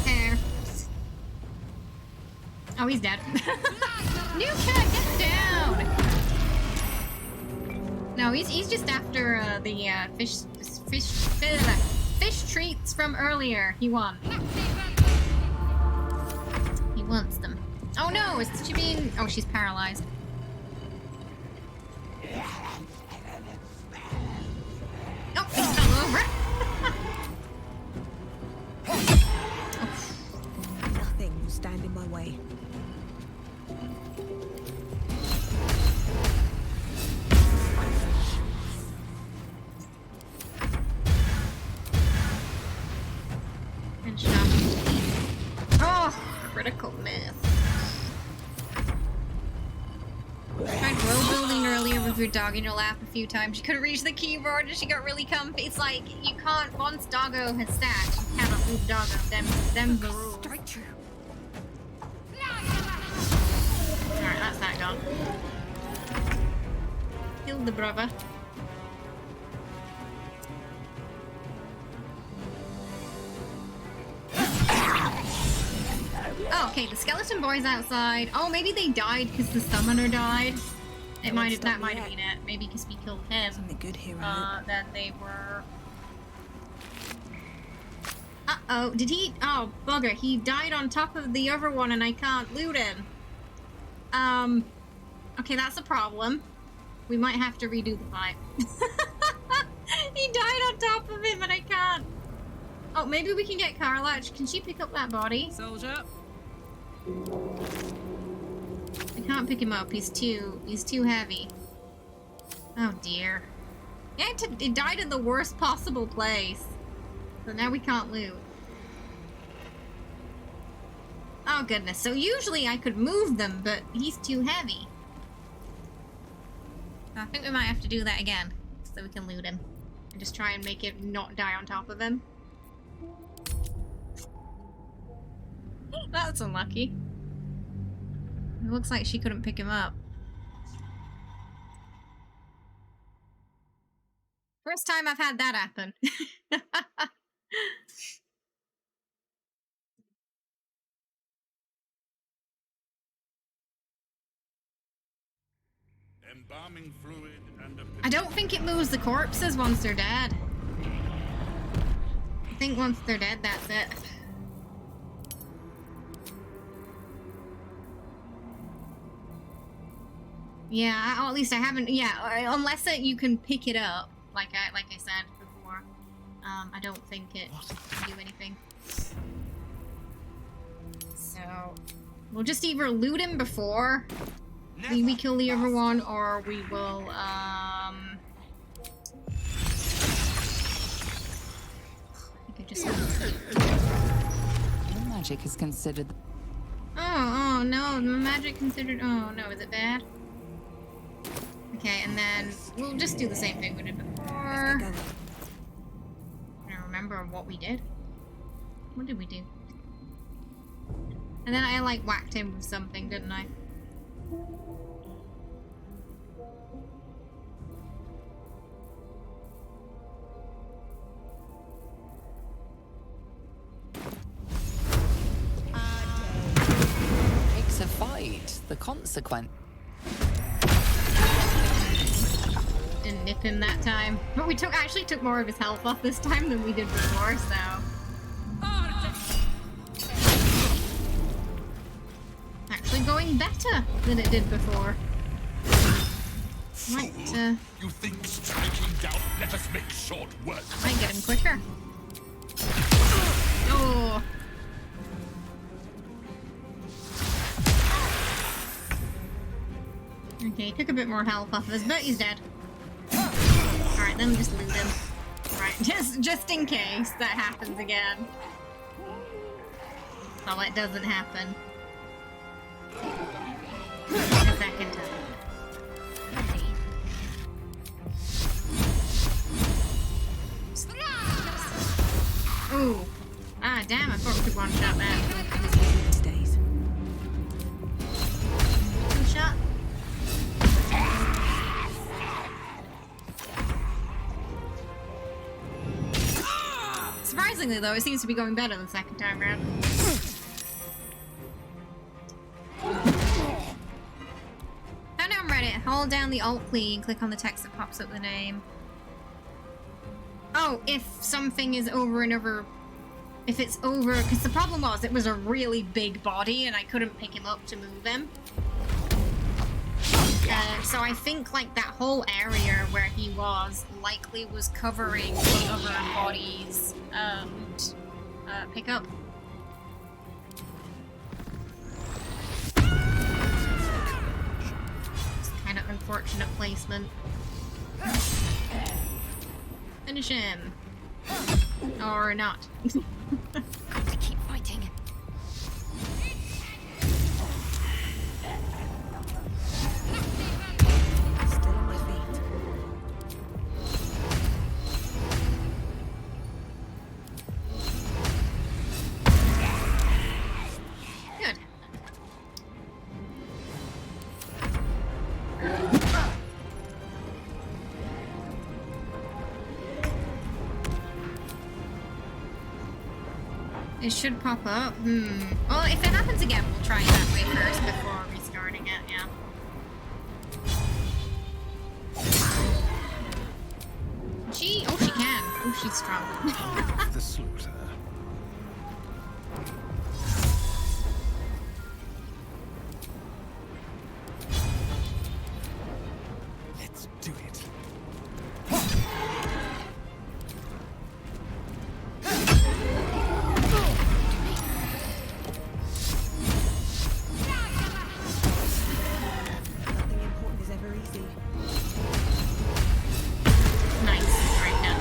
[SPEAKER 16] Hair. Oh, he's dead. Nuka, get down! No, he's just after the fish treats from earlier. He won. He wants them. Oh no, is she being... Oh, she's paralyzed. Oh, he fell over.
[SPEAKER 19] Nothing will stand in my way.
[SPEAKER 16] Oh, critical miss. Tried row building earlier with your dog in your lap a few times. She couldn't reach the keyboard and she got really comfy. It's like, you can't, once doggo has sat, you cannot move doggo. Them the rules. Strike true. Alright, that's that gone. Killed the brother. Oh, okay, the skeleton boy's outside. Oh, maybe they died because the summoner died. That might have been it. Maybe because we killed him.
[SPEAKER 19] Something good here.
[SPEAKER 16] Then they were... Uh-oh, did he... Oh, bugger, he died on top of the other one and I can't loot him. Okay, that's a problem. We might have to redo the fight. He died on top of him and I can't. Oh, maybe we can get Carlatch. Can she pick up that body?
[SPEAKER 21] Soldier.
[SPEAKER 16] I can't pick him up. He's too heavy. Oh dear. Yeah, it died in the worst possible place. So now we can't loot. Oh goodness. So usually I could move them, but he's too heavy. I think we might have to do that again so we can loot him. And just try and make it not die on top of him. That's unlucky. It looks like she couldn't pick him up. First time I've had that happen.
[SPEAKER 1] Embalming fluid and a
[SPEAKER 16] I don't think it moves the corpses once they're dead. I think once they're dead, that's it. Yeah, or at least I haven't. Yeah, unless you can pick it up, like I said before. I don't think it can do anything. So we'll just either loot him before we kill the other one, or we will I think I just.
[SPEAKER 23] The magic is considered.
[SPEAKER 16] Oh no, the magic considered. Oh no, is it bad? Okay, and then we'll just do the same thing we did before. I don't remember what we did. What did we do? And then I like whacked him with something, didn't I?
[SPEAKER 23] Takes a fight. The consequence.
[SPEAKER 16] Didn't nip him that time, but we actually took more of his health off this time than we did before. So actually going better than it did before. Might
[SPEAKER 7] You think striking down let us make short work?
[SPEAKER 16] might get him quicker. Oh. Okay, took a bit more health off of us, but he's dead. Alright, then just loot him. Right, just in case that happens again. So it doesn't happen. A second time. Ooh. Ah, damn, I thought we could one-shot that. Two-shot? Surprisingly, though, it seems to be going better the second time around. Found it on Reddit. Hold down the Alt key and click on the text that pops up the name. Oh, if something is over another... If it's over... Because the problem was, it was a really big body and I couldn't pick him up to move him. So I think, like, that whole area where he was likely was covering the other bodies pick up. It's kind of unfortunate placement. Finish him. Or not.
[SPEAKER 3] Got to keep fighting.
[SPEAKER 19] Still on my feet.
[SPEAKER 16] Good. It should pop up. Well, if it happens again, we'll try it that way first before restarting it, yeah. Oh, she can. Oh, she's strong.
[SPEAKER 17] The slaughter. Let's do it.
[SPEAKER 19] Nothing important is ever easy.
[SPEAKER 16] Nice. Right now.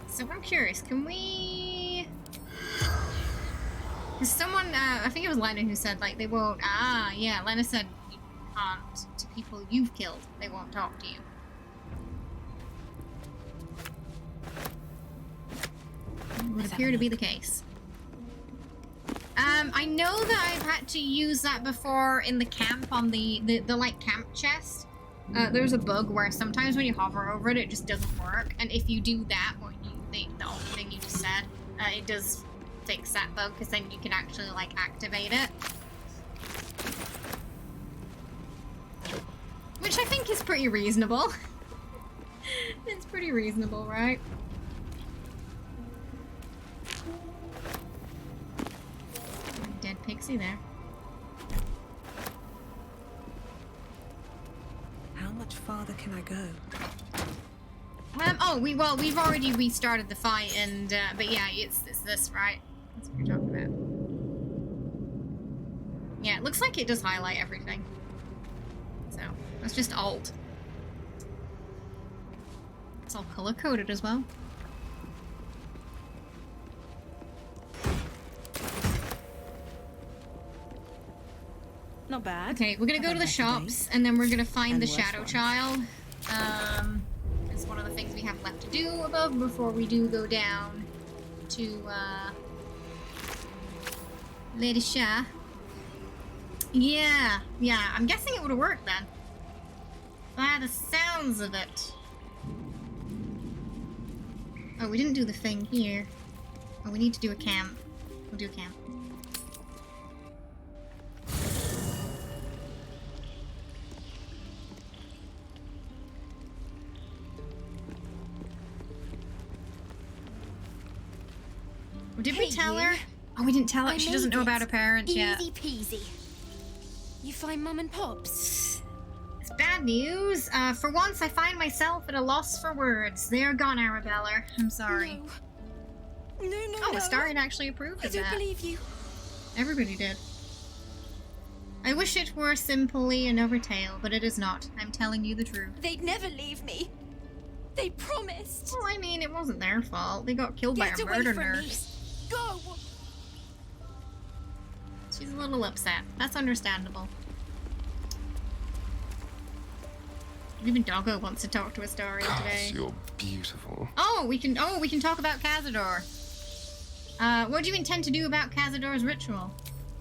[SPEAKER 16] So I'm curious, can we... Because someone, I think it was Lena who said, like, they won't... Ah, yeah, Lena said you can't, to people you've killed, they won't talk to you. Would appear to be the case. I know that I've had to use that before in the camp on the like camp chest. There's a bug where sometimes when you hover over it, it just doesn't work. And if you do that, when you the alt thing, you just said. It does fix that though, because then you can actually like activate it. Which I think is pretty reasonable. It's pretty reasonable, right? Dead pixie there.
[SPEAKER 19] How much farther can I go?
[SPEAKER 16] We've already restarted the fight, and but yeah, it's this, right? That's what you're talking about. Yeah, it looks like it does highlight everything. So that's just alt. It's all color coded as well.
[SPEAKER 19] Not bad.
[SPEAKER 16] Okay, we're gonna go to the shops, and then we're gonna find the Shadow Child. It's one of the things we have left to do above before we do go down to Lady Shah. Yeah, I'm guessing it would have worked then. By the sounds of it. Oh, we didn't do the thing here. Oh, we need to do a camp. We'll do a camp. Did we tell her? Oh, we didn't tell her. She doesn't know about her parents yet.
[SPEAKER 18] Easy peasy. You find Mum and Pops?
[SPEAKER 16] It's bad news. For once, I find myself at a loss for words. They're gone, Arabella. I'm sorry.
[SPEAKER 18] No.
[SPEAKER 16] Oh, Astarion actually approved of that.
[SPEAKER 18] I don't believe you.
[SPEAKER 16] Everybody did. I wish it were simply another tale, but it is not. I'm telling you the truth.
[SPEAKER 18] They'd never leave me. They promised.
[SPEAKER 16] Well, I mean, it wasn't their fault. They got killed by a murder nurse.
[SPEAKER 18] Go!
[SPEAKER 16] She's a little upset. That's understandable. Even Doggo wants to talk to Astarion today.
[SPEAKER 17] You're beautiful.
[SPEAKER 16] Oh, we can talk about Cazador. What do you intend to do about Cazador's ritual?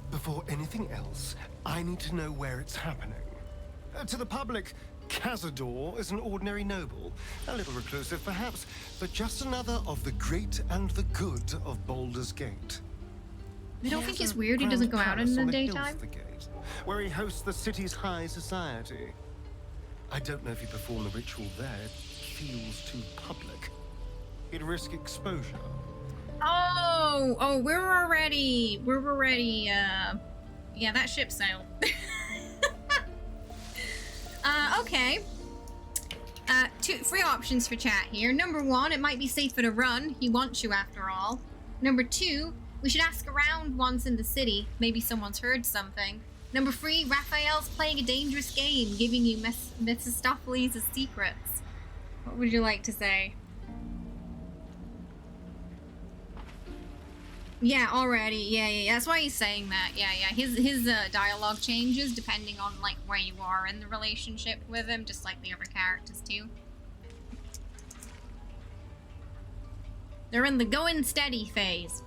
[SPEAKER 17] Before anything else, I need to know where it's happening. To the public, Cazador is an ordinary noble, a little reclusive perhaps, but just another of the great and the good of Baldur's Gate.
[SPEAKER 16] You don't think it's weird he doesn't go out in the daytime?
[SPEAKER 17] The gate, where he hosts the city's high society. I don't know if you perform the ritual there. It feels too public. He'd risk exposure.
[SPEAKER 16] Oh, we're already, yeah, that ship sailed. Okay. Two free options for chat here. Number one, it might be safer to run. He wants you after all. Number two, we should ask around once in the city. Maybe someone's heard something. Number three, Raphael's playing a dangerous game, giving you Mephistopheles' secrets. What would you like to say? Yeah, already. Yeah. That's why he's saying that. Yeah. His dialogue changes depending on like where you are in the relationship with him, just like the other characters too. They're in the going steady phase.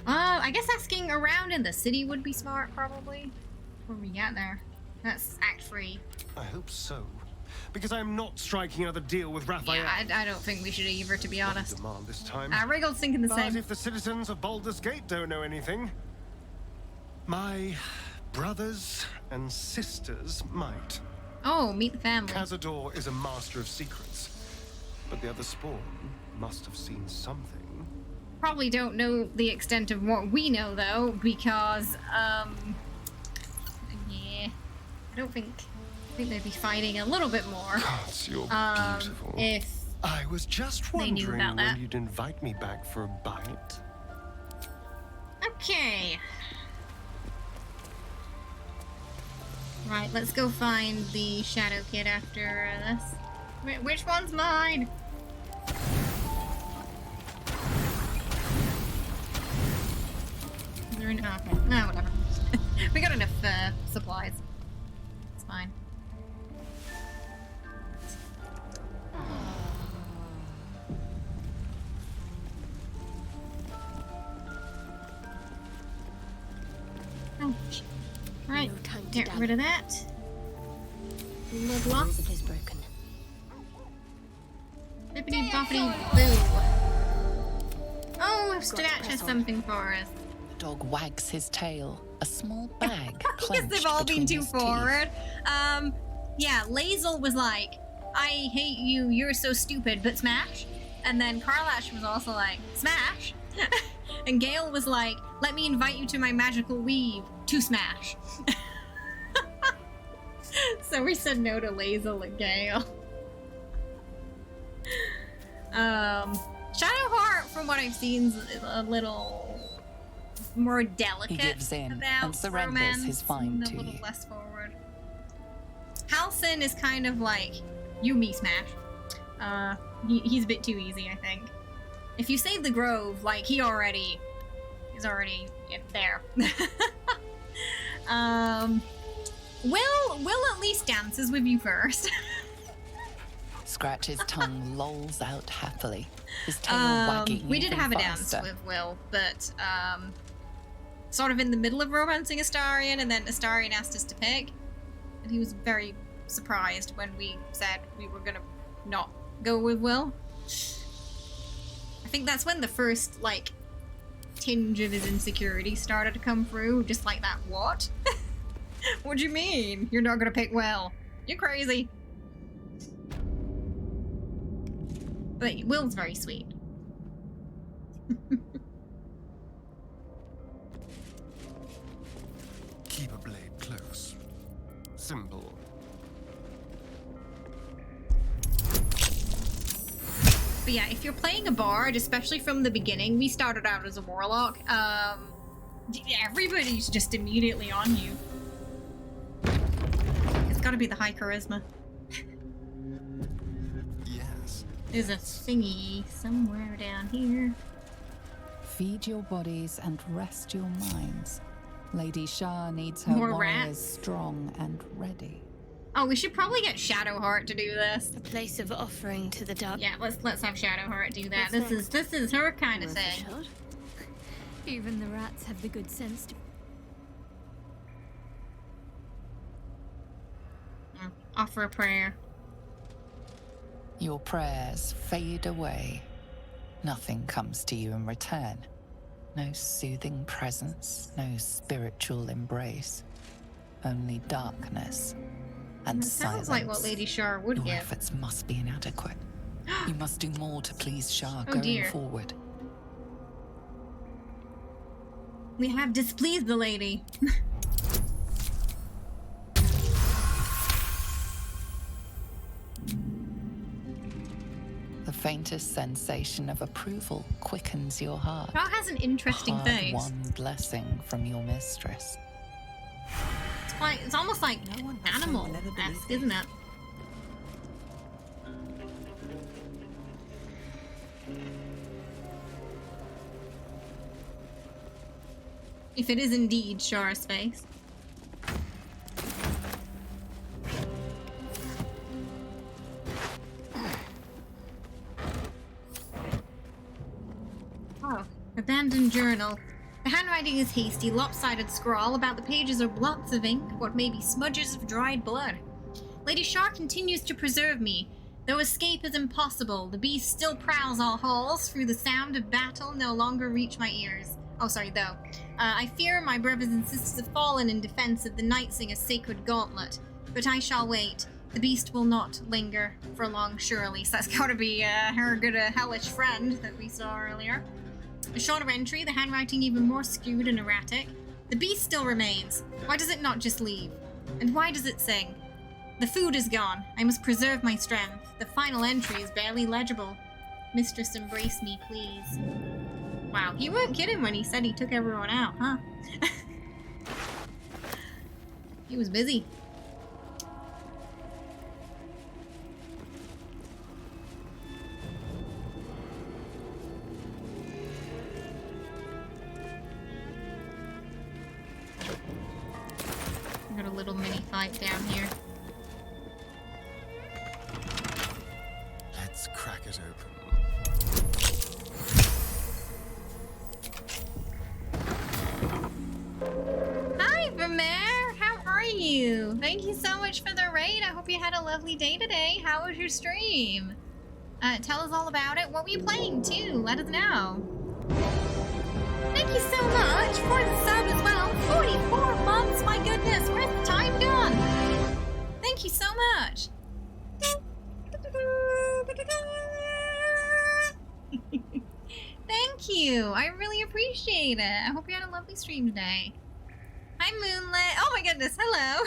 [SPEAKER 16] I guess asking around in the city would be smart, probably. Before we get there. That's Act 3.
[SPEAKER 17] I hope so. Because I'm not striking another deal with Raphael.
[SPEAKER 16] Yeah, I don't think we should either, to be honest.
[SPEAKER 17] Demand this time.
[SPEAKER 16] Wriggle's thinking the same.
[SPEAKER 17] But if the citizens of Baldur's Gate don't know anything, my brothers and sisters might.
[SPEAKER 16] Oh, meet the family.
[SPEAKER 17] Cazador is a master of secrets, but the other spawn must have seen something.
[SPEAKER 16] Probably don't know the extent of what we know, though, because, yeah, I don't think... I think they'd be fighting a little bit more.
[SPEAKER 17] God, you're beautiful.
[SPEAKER 16] If
[SPEAKER 17] I was just
[SPEAKER 16] they knew
[SPEAKER 17] wondering
[SPEAKER 16] about
[SPEAKER 17] when
[SPEAKER 16] that.
[SPEAKER 17] you'd invite me back for a bite.
[SPEAKER 16] Okay. Right, let's go find the Shadow Kid after this. Which one's mine? Is there an... Oh, okay. No, whatever. We got enough supplies. It's fine. Oh, right. Get rid of that. Blood loss.
[SPEAKER 18] It is broken.
[SPEAKER 16] Bippity boppity boo. Oh, Stratch has something for us.
[SPEAKER 23] The dog wags his tail. A small bag
[SPEAKER 16] Because
[SPEAKER 23] clenched
[SPEAKER 16] they've all been
[SPEAKER 23] between
[SPEAKER 16] too
[SPEAKER 23] his teeth.
[SPEAKER 16] forward. Yeah, Lae'zel was like, I hate you, you're so stupid, but smash. And then Karlash was also like, smash. And Gale was like, let me invite you to my magical weave to smash. So we said no to Lae'zel and Gale. Shadowheart, from what I've seen, is a little more delicate.
[SPEAKER 23] He gives in
[SPEAKER 16] about
[SPEAKER 23] and surrenders
[SPEAKER 16] romance,
[SPEAKER 23] his find
[SPEAKER 16] and
[SPEAKER 23] to
[SPEAKER 16] a little
[SPEAKER 23] you.
[SPEAKER 16] less forward. Halcyon is kind of like, you me smash. He's a bit too easy, I think. If you save the Grove, like, he's already there. Will at least dances with you first.
[SPEAKER 23] Scratch's tongue lolls out happily, his tail wagging.
[SPEAKER 16] We did
[SPEAKER 23] even
[SPEAKER 16] have a
[SPEAKER 23] faster.
[SPEAKER 16] dance with Will, but sort of in the middle of romancing Astarion, and then Astarion asked us to pick, and he was very surprised when we said we were gonna not go with Will. I think that's when the first, like, tinge of his insecurity started to come through, just like that, what? What do you mean? You're not gonna pick Will? You're crazy. But Will's very sweet.
[SPEAKER 17] Keep a blade close. Simple.
[SPEAKER 16] But yeah, if you're playing a bard, especially from the beginning, we started out as a warlock, everybody's just immediately on you. It's gotta be the high charisma.
[SPEAKER 17] Yes.
[SPEAKER 16] There's a thingy somewhere down here.
[SPEAKER 23] Feed your bodies and rest your minds. Lady Shah needs her
[SPEAKER 16] More
[SPEAKER 23] warriors
[SPEAKER 16] rats?
[SPEAKER 23] strong and ready.
[SPEAKER 16] Oh, we should probably get Shadowheart to do this.
[SPEAKER 12] A place of offering to the dark.
[SPEAKER 16] Yeah, let's have Shadowheart do that.
[SPEAKER 12] What's
[SPEAKER 16] This is her kind of
[SPEAKER 12] Worth a
[SPEAKER 16] thing.
[SPEAKER 12] shot?
[SPEAKER 6] Even the rats have the good sense to.
[SPEAKER 16] Offer a prayer.
[SPEAKER 23] Your prayers fade away. Nothing comes to you in return. No soothing presence, no spiritual embrace. Only darkness and
[SPEAKER 16] It
[SPEAKER 23] silence.
[SPEAKER 16] sounds like what Lady Shar would
[SPEAKER 23] Your
[SPEAKER 16] give.
[SPEAKER 23] efforts must be inadequate. You must do more to please Shah
[SPEAKER 16] Oh,
[SPEAKER 23] going
[SPEAKER 16] dear.
[SPEAKER 23] forward.
[SPEAKER 16] We have displeased the lady.
[SPEAKER 23] The faintest sensation of approval quickens your heart.
[SPEAKER 16] Shar has an interesting
[SPEAKER 23] Hard
[SPEAKER 16] face.
[SPEAKER 23] won blessing from your mistress.
[SPEAKER 16] It's almost like animal-esque, isn't it? If it is indeed Shar's face. Oh, abandoned journal. The handwriting is hasty, lopsided scrawl. About the pages are blots of ink, what may be smudges of dried blood. Lady Shar continues to preserve me. Though escape is impossible, the beast still prowls all halls. Through the sound of battle no longer reach my ears. Oh, sorry, though. I fear my brothers and sisters have fallen in defense of the Night Singer's sacred gauntlet. But I shall wait. The beast will not linger for long, surely. So that's gotta be her good hellish friend that we saw earlier. A shorter entry, the handwriting even more skewed and erratic. The beast still remains. Why does it not just leave? And why does it sing? The food is gone. I must preserve my strength. The final entry is barely legible. Mistress, embrace me, please. Wow, he weren't kidding when he said he took everyone out, huh? He was busy. Got a little mini fight down here.
[SPEAKER 17] Let's crack it open.
[SPEAKER 16] Hi, Vermeer! How are you? Thank you so much for the raid. I hope you had a lovely day today. How was your stream? Tell us all about it. What were you playing too? Let us know. Thank you so much for the sub as well. 44 months, my goodness, where's the time gone? Thank you so much. Thank you. I really appreciate it. I hope you had a lovely stream today. Hi, Moonlit. Oh my goodness, hello.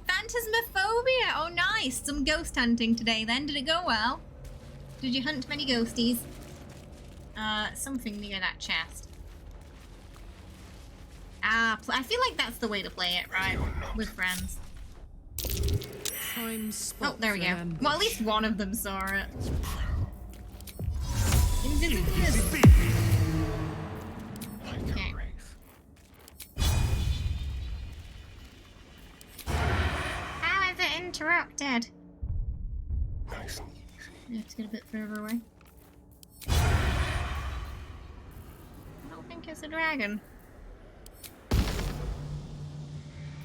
[SPEAKER 16] Phantasmophobia. Oh, nice. Some ghost hunting today then. Did it go well? Did you hunt many ghosties? Something near that chest. I feel like that's the way to play it, right? With friends. Oh, there we go. Well, at least one of them saw it. Okay. How is it interrupted?
[SPEAKER 17] Nice.
[SPEAKER 16] Let's get a bit further away. I don't think it's a dragon.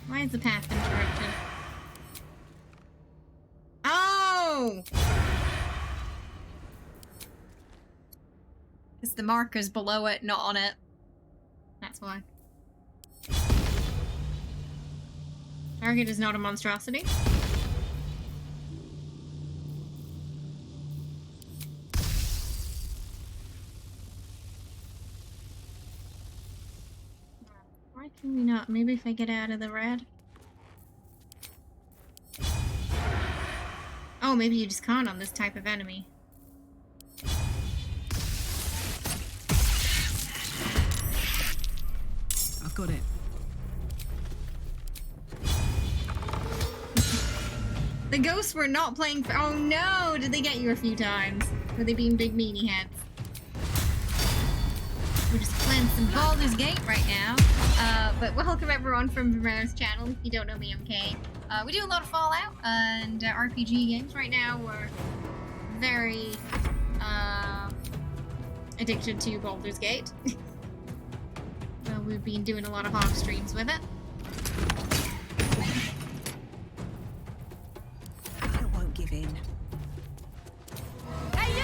[SPEAKER 16] Why is the path interrupted? Oh! It's the markers below it, not on it. That's why. Target is not a monstrosity. Why can we not? Maybe if I get out of the red. Oh, maybe you just can't on this type of enemy.
[SPEAKER 20] I've got it.
[SPEAKER 16] The ghosts were not playing for— oh no! Did they get you a few times? Were they being big meanie heads? We're just playing some Baldur's Gate right now. But welcome everyone from Vimera's channel. If you don't know me, I'm Kay. We do a lot of Fallout and RPG games. Right now we're very addicted to Baldur's Gate. We've been doing a lot of hog streams with it.
[SPEAKER 19] I won't give in.
[SPEAKER 14] Hey you!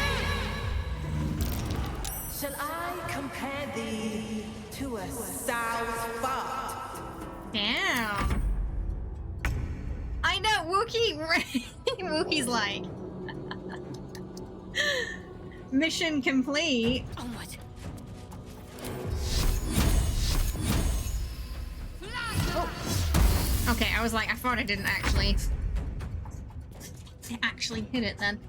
[SPEAKER 14] Shall I compare thee to a sow's fart?
[SPEAKER 16] Damn. I know, Wookie. Wookie's like, mission complete.
[SPEAKER 14] Oh my.
[SPEAKER 16] Oh. Okay, I was like, I thought I didn't actually hit it then.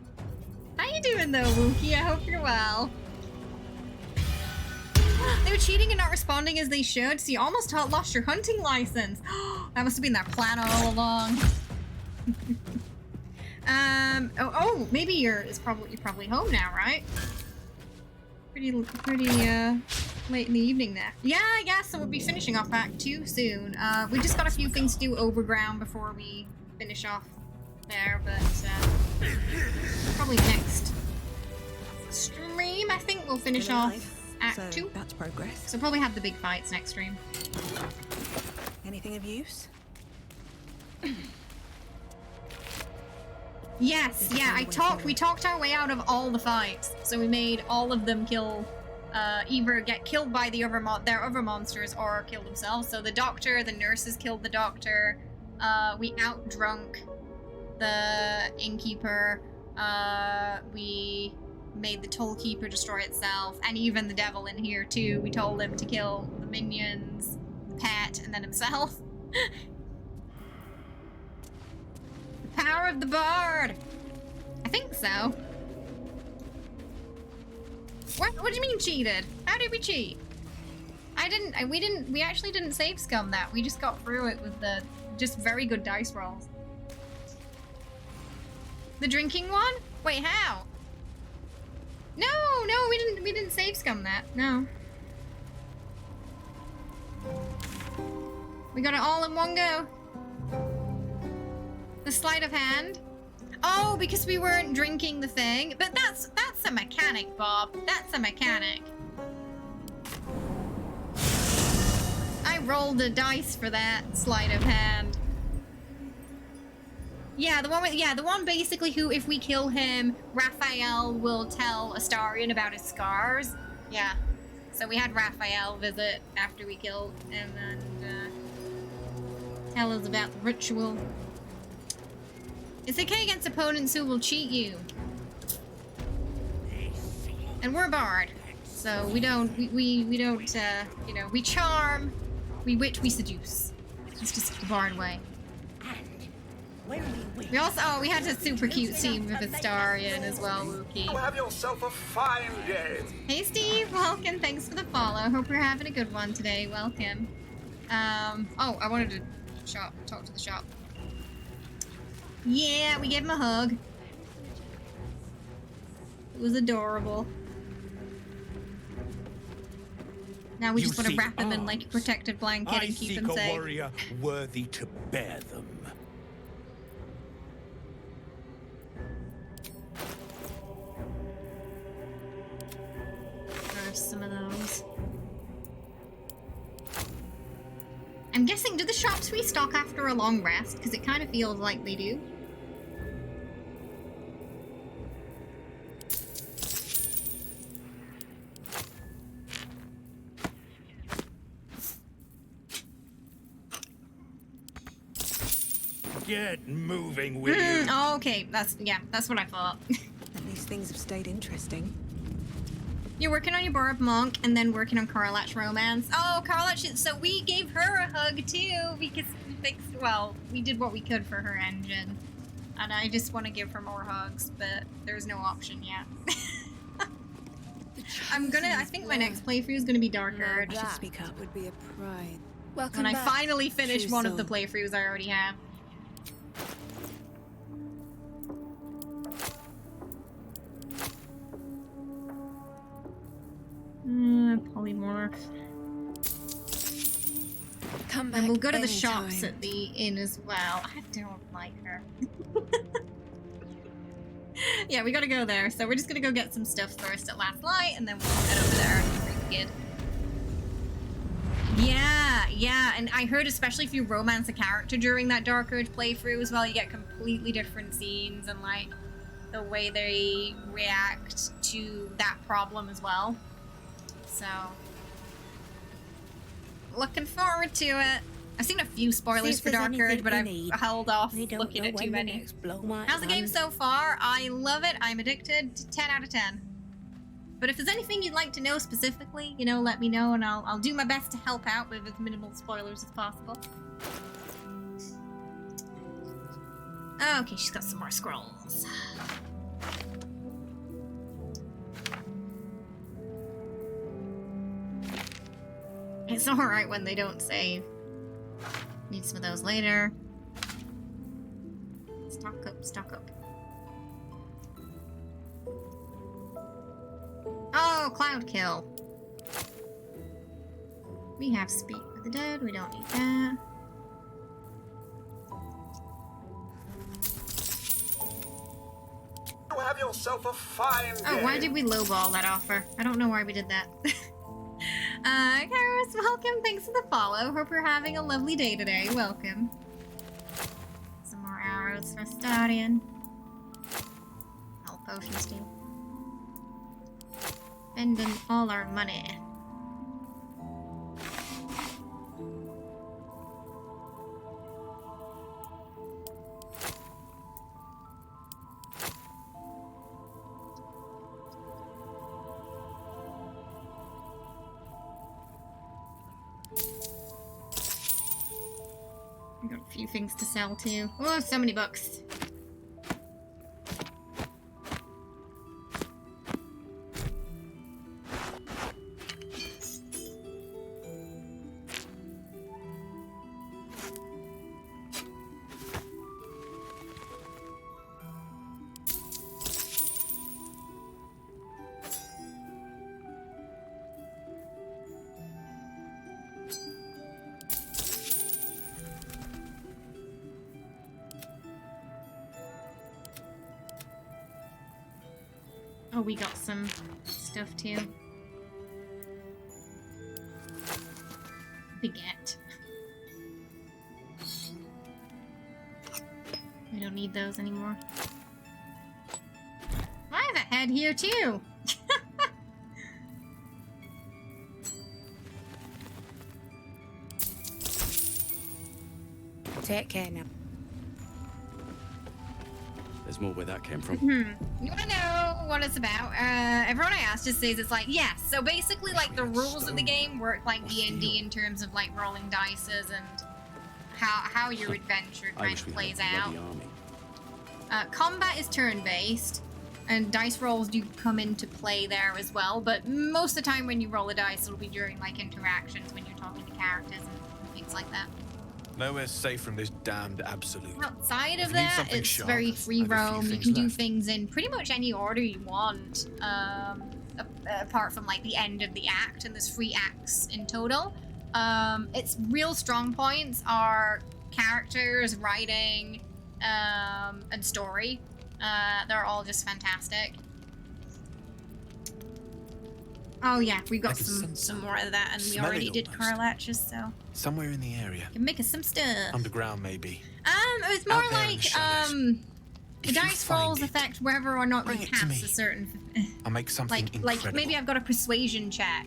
[SPEAKER 16] How you doing though, Wookie? I hope you're well. They were cheating and not responding as they should, so you almost lost your hunting license. That must have been their plan all along. Maybe you're probably home now, right? Pretty late in the evening there. Yeah, I guess so. We'll be finishing off Act 2 soon. We just got a few things to do overground before we finish off there, but probably next stream, I think we'll finish off Act 2.
[SPEAKER 19] That's progress.
[SPEAKER 16] So probably have the big fights next stream.
[SPEAKER 19] Anything of use?
[SPEAKER 16] Yes, yeah, we talked our way out of all the fights. So we made all of them kill, either get killed by their other monsters or kill themselves. So the doctor, the nurses killed the doctor, we outdrunk the innkeeper, we made the tollkeeper destroy itself, and even the devil in here too. We told him to kill the minions, the pet, and then himself. The power of the bard! I think so. What do you mean cheated? How did we cheat? We actually didn't save scum that. We just got through it with the just very good dice rolls. The drinking one? Wait, how? No, we didn't save scum that. No. We got it all in one go. The sleight of hand. Oh, because we weren't drinking the thing. But that's a mechanic, Bob. That's a mechanic. I rolled a dice for that sleight of hand. Yeah, the one basically who, if we kill him, Raphael will tell Astarion about his scars. Yeah. So we had Raphael visit after we killed him and tell us about the ritual. It's okay against opponents who will cheat you. And we're a bard, so we don't, we don't, you know, we charm, we wit, we seduce. It's just the bard way. We also, oh, we had a super cute scene with Astarion as well, Wookie.
[SPEAKER 9] You have yourself a fine day.
[SPEAKER 16] Hey Steve, welcome, thanks for the follow. Hope you're having a good one today, welcome. Oh, I wanted to talk to the shop. Yeah, we gave him a hug. It was adorable. Now we just want to wrap him in like a protective blanket and keep him safe.
[SPEAKER 7] I seek a warrior worthy to bear them.
[SPEAKER 16] There's some of those. I'm guessing, do the shops restock after a long rest? Because it kind of feels like they do.
[SPEAKER 7] Get moving, will you?
[SPEAKER 16] Oh, okay. That's what I thought.
[SPEAKER 19] At least things have stayed interesting.
[SPEAKER 16] You're working on your Borb Monk and then working on Karlach Romance. Oh, Karlach, so we gave her a hug too because we fixed, well, we did what we could for her engine. And I just want to give her more hugs, but there's no option yet. I think my next playthrough is gonna be Dark Urge.
[SPEAKER 19] To speak up would be a pride.
[SPEAKER 16] When I finally finish one of the playthroughs I already have. Polymorph.
[SPEAKER 19] Come back.
[SPEAKER 16] And we'll go to the shops at the inn as well. I don't like her. Yeah, we gotta go there. So we're just gonna go get some stuff first at Last Light, and then we'll head over there and bring the kid. Yeah, and I heard especially if you romance a character during that Dark Urge playthrough as well, you get completely different scenes and like the way they react to that problem as well. So, looking forward to it. I've seen a few spoilers for Dark Urge, but I've held off looking at too many. How's the game so far? I love it. I'm addicted. 10 out of 10. But if there's anything you'd like to know specifically, you know, let me know, and I'll do my best to help out with as minimal spoilers as possible. Okay, she's got some more scrolls. It's alright when they don't save. Need some of those later. Stock up, stock up. Oh, Cloud Kill. We have Speak with the Dead, we don't need that.
[SPEAKER 9] You have yourself a fine day.
[SPEAKER 16] Oh, why did we lowball that offer? I don't know why we did that. Kairos, welcome. Thanks for the follow. Hope you're having a lovely day today. Welcome. Some more arrows for Stadion. Health potions too. Spending all our money. I got a few things to sell too. Oh, so many books. Oh, we got some stuff too. Baguette. We don't need those anymore. I have a head here too.
[SPEAKER 19] Take care now.
[SPEAKER 10] There's more where that came from.
[SPEAKER 16] You wanna know what it's about? Everyone I asked just says it's like, yes. So basically, like, the rules of the game work like D&D in terms of, like, rolling dices and how your adventure kind of plays out. Combat is turn-based, and dice rolls do come into play there as well, but most of the time when you roll a dice, it'll be during, like, interactions when you're talking to characters and things like that.
[SPEAKER 9] Nowhere's safe from this damned absolute.
[SPEAKER 16] Outside of that, it's very free roam. You can do things in pretty much any order you want, apart from like the end of the act, and there's 3 acts in total. Its real strong points are characters, writing, and story. They're all just fantastic. Oh yeah, we got some more of that, and we already did Carlatches, so.
[SPEAKER 9] Somewhere in the area.
[SPEAKER 16] Can make us some stuff.
[SPEAKER 9] Underground, maybe.
[SPEAKER 16] It was more like, the dice rolls affect whether or not you pass a certain...
[SPEAKER 9] I'll make something incredible.
[SPEAKER 16] Like, maybe I've got a persuasion check.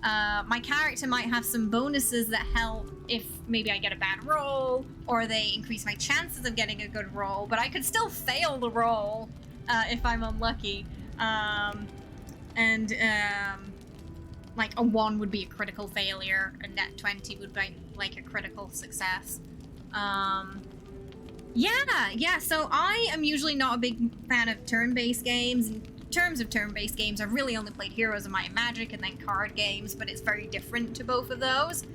[SPEAKER 16] My character might have some bonuses that help if maybe I get a bad roll, or they increase my chances of getting a good roll, but I could still fail the roll if I'm unlucky. Like a 1 would be a critical failure, a net 20 would be like a critical success. Yeah, so I am usually not a big fan of turn-based games. In terms of turn-based games, I've really only played Heroes of Might and Magic and then card games, but it's very different to both of those.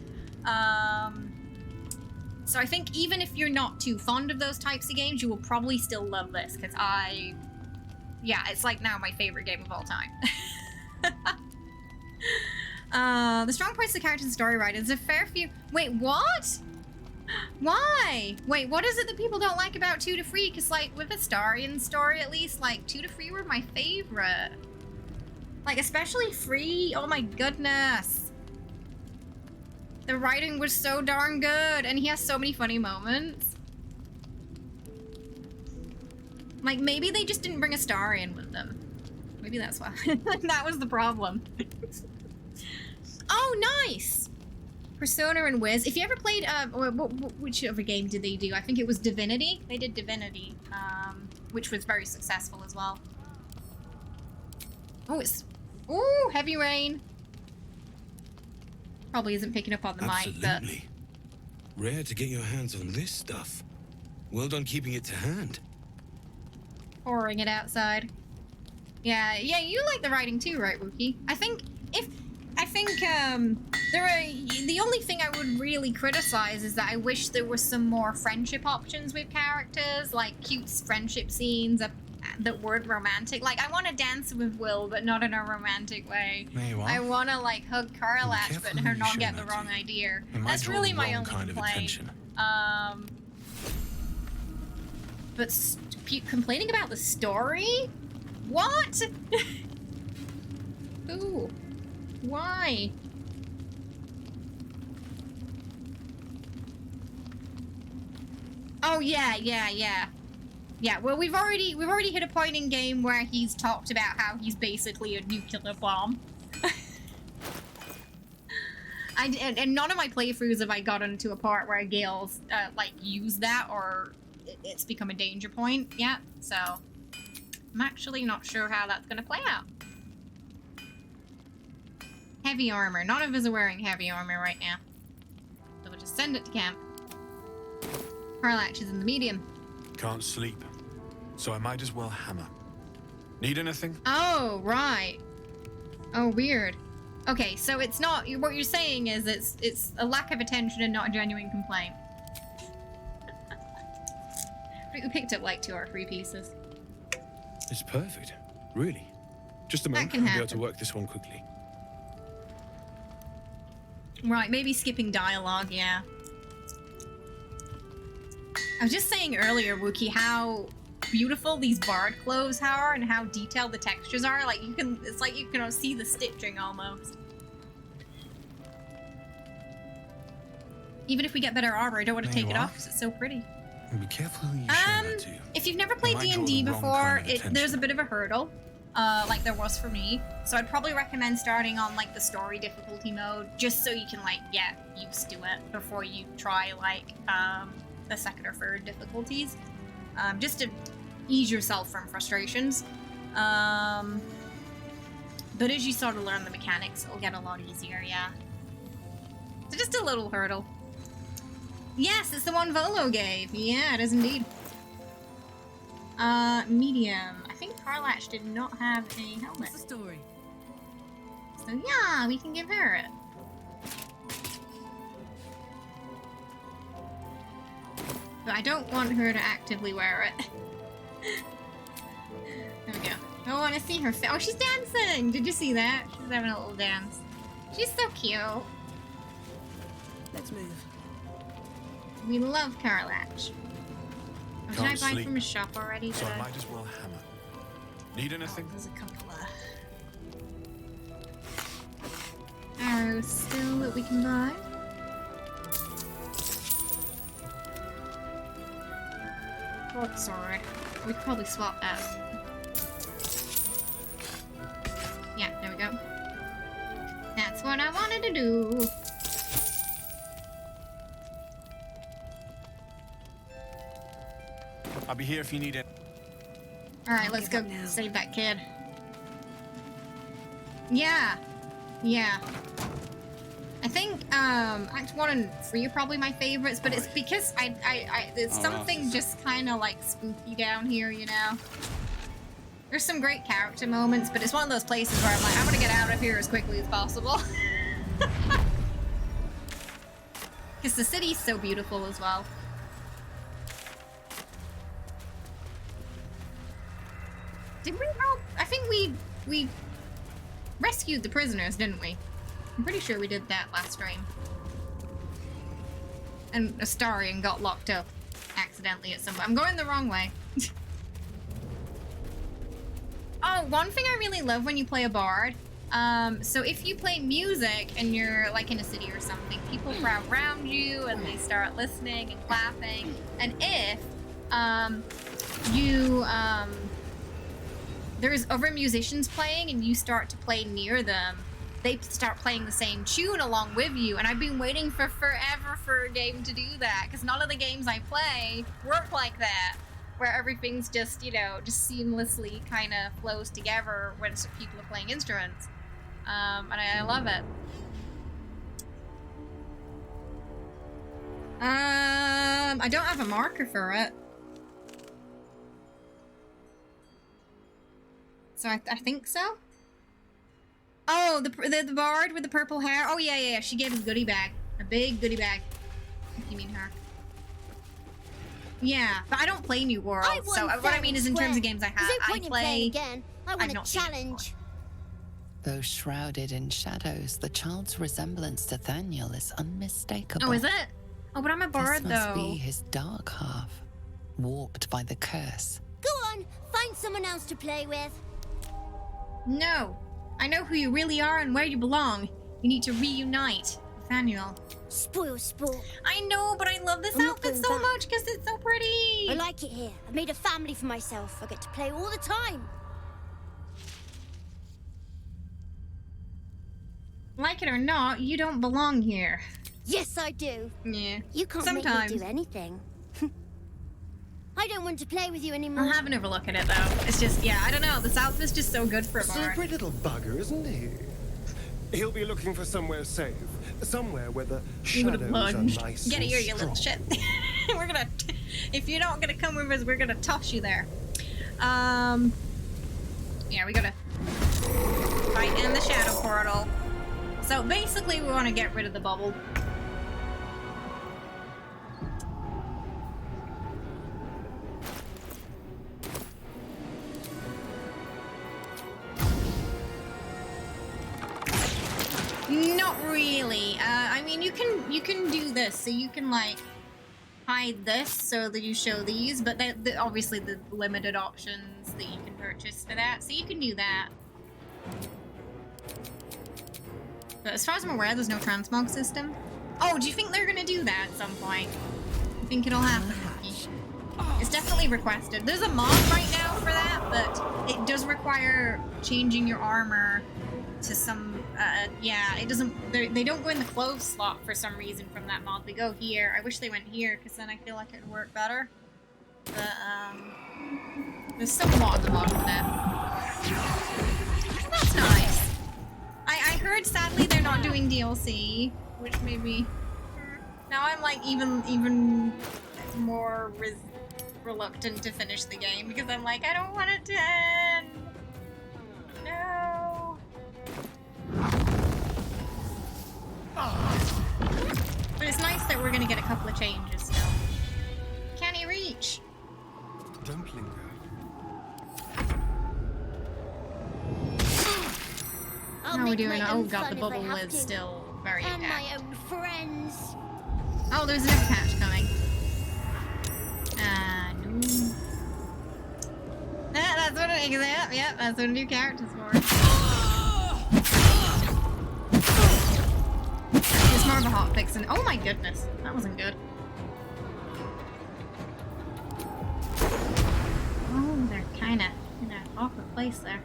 [SPEAKER 16] So I think even if you're not too fond of those types of games, you will probably still love this, because it's like now my favorite game of all time. The strong points of the characters and story writing. There's a fair few. Wait, what? Why? Wait, what is it that people don't like about 2 to 3? Because, like, with Astarion story, at least, like, 2 to 3 were my favorite. Like, especially 3. Oh my goodness. The writing was so darn good, and he has so many funny moments. Like, maybe they just didn't bring Astarion with them. Maybe that's why. That was the problem. Oh, nice! Persona and Wiz. If you ever played, which other game did they do? I think it was Divinity. They did Divinity, which was very successful as well. Oh, ooh, heavy rain. Probably isn't picking up on the mic, but...
[SPEAKER 10] Absolutely. Rare to get your hands on this stuff. Well done keeping it to hand.
[SPEAKER 16] Pouring it outside. Yeah, you like the writing too, right, Wookie? I think the only thing I would really criticize is that I wish there were some more friendship options with characters, like cute friendship scenes that weren't romantic. Like, I want to dance with Will, but not in a romantic way. I want to, like, hug Carlatch, but her not get the wrong idea. That's really my only complaint. But complaining about the story? What? Ooh. Why? Oh yeah. Yeah, well we've already hit a point in game where he's talked about how he's basically a nuclear bomb. And none of my playthroughs have I gotten to a part where Gale's like used that or it's become a danger point yet, so I'm actually not sure how that's gonna play out. Heavy armor. None of us are wearing heavy armor right now. So we'll just send it to camp. Carlatch is in the medium.
[SPEAKER 9] Can't sleep, so I might as well hammer. Need anything?
[SPEAKER 16] Oh, right. Oh, weird. Okay, so it's not... What you're saying is it's a lack of attention and not a genuine complaint. We picked up like 2 or 3 pieces.
[SPEAKER 10] It's perfect. Really. Just a moment.
[SPEAKER 16] That can
[SPEAKER 10] I'll be able to work this one quickly.
[SPEAKER 16] Right, maybe skipping dialogue, yeah. I was just saying earlier, Wookie, how beautiful these bard clothes are and how detailed the textures are. Like, it's like you can see the stitching almost. Even if we get better armor, I don't want to take it off because it's so pretty.
[SPEAKER 10] Be careful who you show that to.
[SPEAKER 16] If you've never played
[SPEAKER 10] might draw
[SPEAKER 16] D&D
[SPEAKER 10] the wrong
[SPEAKER 16] before,
[SPEAKER 10] kind of attention.
[SPEAKER 16] there's a bit of a hurdle, like there was for me. So I'd probably recommend starting on like the story difficulty mode, just so you can like get used to it before you try like the second or third difficulties, just to ease yourself from frustrations. But as you sort of learn the mechanics, it'll get a lot easier, yeah. So just a little hurdle. Yes, it's the one Volo gave. Yeah, it is indeed. Medium. I think Karlach did not have a helmet.
[SPEAKER 19] What's the story?
[SPEAKER 16] So yeah, we can give her it. But I don't want her to actively wear it. There we go. I want to see her. Oh, she's dancing! Did you see that? She's having a little dance. She's so cute.
[SPEAKER 19] Let's move.
[SPEAKER 16] We love Karlach. Oh, did I
[SPEAKER 4] Can't
[SPEAKER 16] buy
[SPEAKER 4] sleep,
[SPEAKER 16] from a shop already?
[SPEAKER 4] so
[SPEAKER 16] Did
[SPEAKER 4] I
[SPEAKER 16] I?
[SPEAKER 4] might as well hammer. Need anything?
[SPEAKER 16] There's a couple of arrows still that we can buy. Short sword. We could probably swap that. Yeah, there we go. That's what I wanted to do.
[SPEAKER 4] I'll be here if you need it.
[SPEAKER 16] Alright, let's go save that kid. Yeah. Yeah. I think Act 1 and 3 are probably my favorites, but it's because there's something just kind of like spooky down here, you know? There's some great character moments, but it's one of those places where I'm like, I want to get out of here as quickly as possible. Because the city's so beautiful as well. Did we help? I think we rescued the prisoners, didn't we? I'm pretty sure we did that last stream. And Astarion got locked up accidentally at some point. I'm going the wrong way. Oh, one thing I really love when you play a bard, so if you play music and you're like in a city or something, people crowd around you and they start listening and clapping. And if there's other musicians playing and you start to play near them, they start playing the same tune along with you. And I've been waiting for forever for a game to do that, because none of the games I play work like that, where everything's just, you know, just seamlessly kind of flows together when people are playing instruments. And I love it. I don't have a marker for it. So I think so. Oh, the bard with the purple hair. Oh yeah. She gave us a goodie bag, a big goodie bag. If you mean her. Yeah, but I don't play New World. So what I mean is, in terms of games I have, I play.
[SPEAKER 3] Again. I want a challenge.
[SPEAKER 23] Though shrouded in shadows, the child's resemblance to Thaniel is unmistakable.
[SPEAKER 16] Oh, is it? Oh, but I'm a bard,
[SPEAKER 23] this must
[SPEAKER 16] though.
[SPEAKER 23] be his dark half, warped by the curse.
[SPEAKER 3] Go on, find someone else to play with.
[SPEAKER 16] No, I know who you really are and where you belong. You need to reunite with Thaniel.
[SPEAKER 3] Spoil sport.
[SPEAKER 16] I know, but I love this outfit so much because it's so pretty.
[SPEAKER 3] I like it here. I've made a family for myself. I get to play all the time.
[SPEAKER 16] Like it or not, you don't belong here.
[SPEAKER 3] Yes, I do.
[SPEAKER 16] Yeah.
[SPEAKER 3] You can't
[SPEAKER 16] Sometimes.
[SPEAKER 3] make me do anything. I don't want to play with you anymore.
[SPEAKER 16] I'll have another look at it though. It's just, yeah, I don't know. This outfit's just so good for a bard.
[SPEAKER 17] Slippery little bugger, isn't he? He'll be looking for somewhere safe, somewhere where the shadows are nice.
[SPEAKER 16] Get
[SPEAKER 17] and
[SPEAKER 16] here, you little
[SPEAKER 17] strong.
[SPEAKER 16] shit. We're gonna, if you're not gonna come with us, we're gonna toss you there. Yeah, we gotta fight in the shadow portal. So basically, we want to get rid of the bubble. Not really. I mean, you can do this. So you can like hide this so that you show these, but obviously the limited options that you can purchase for that. So you can do that. But as far as I'm aware, there's no transmog system. Oh, do you think they're gonna do that at some point? I think it'll happen. definitely requested. There's a mod right now for that, but it does require changing your armor to some, yeah, it doesn't, they don't go in the clothes slot for some reason from that mod. They go here. I wish they went here, because then I feel like it would work better. But, there's some mod for that. That's nice. I heard, sadly, they're not doing DLC, which made me... Now I'm, like, even more reluctant to finish the game, because I'm like, I don't want it to end. No. But it's nice that we're gonna get a couple of changes still. Can he reach?
[SPEAKER 17] Don't linger.
[SPEAKER 16] How are we doing? Oh god, the bubble is still very
[SPEAKER 3] And
[SPEAKER 16] intact.
[SPEAKER 3] my own friends.
[SPEAKER 16] Oh, there's another patch coming. No. That's what it is. Yep, that's what a new character's for. It's more of a hot fix and oh my goodness, that wasn't good. Oh, they're kinda in an awkward place there.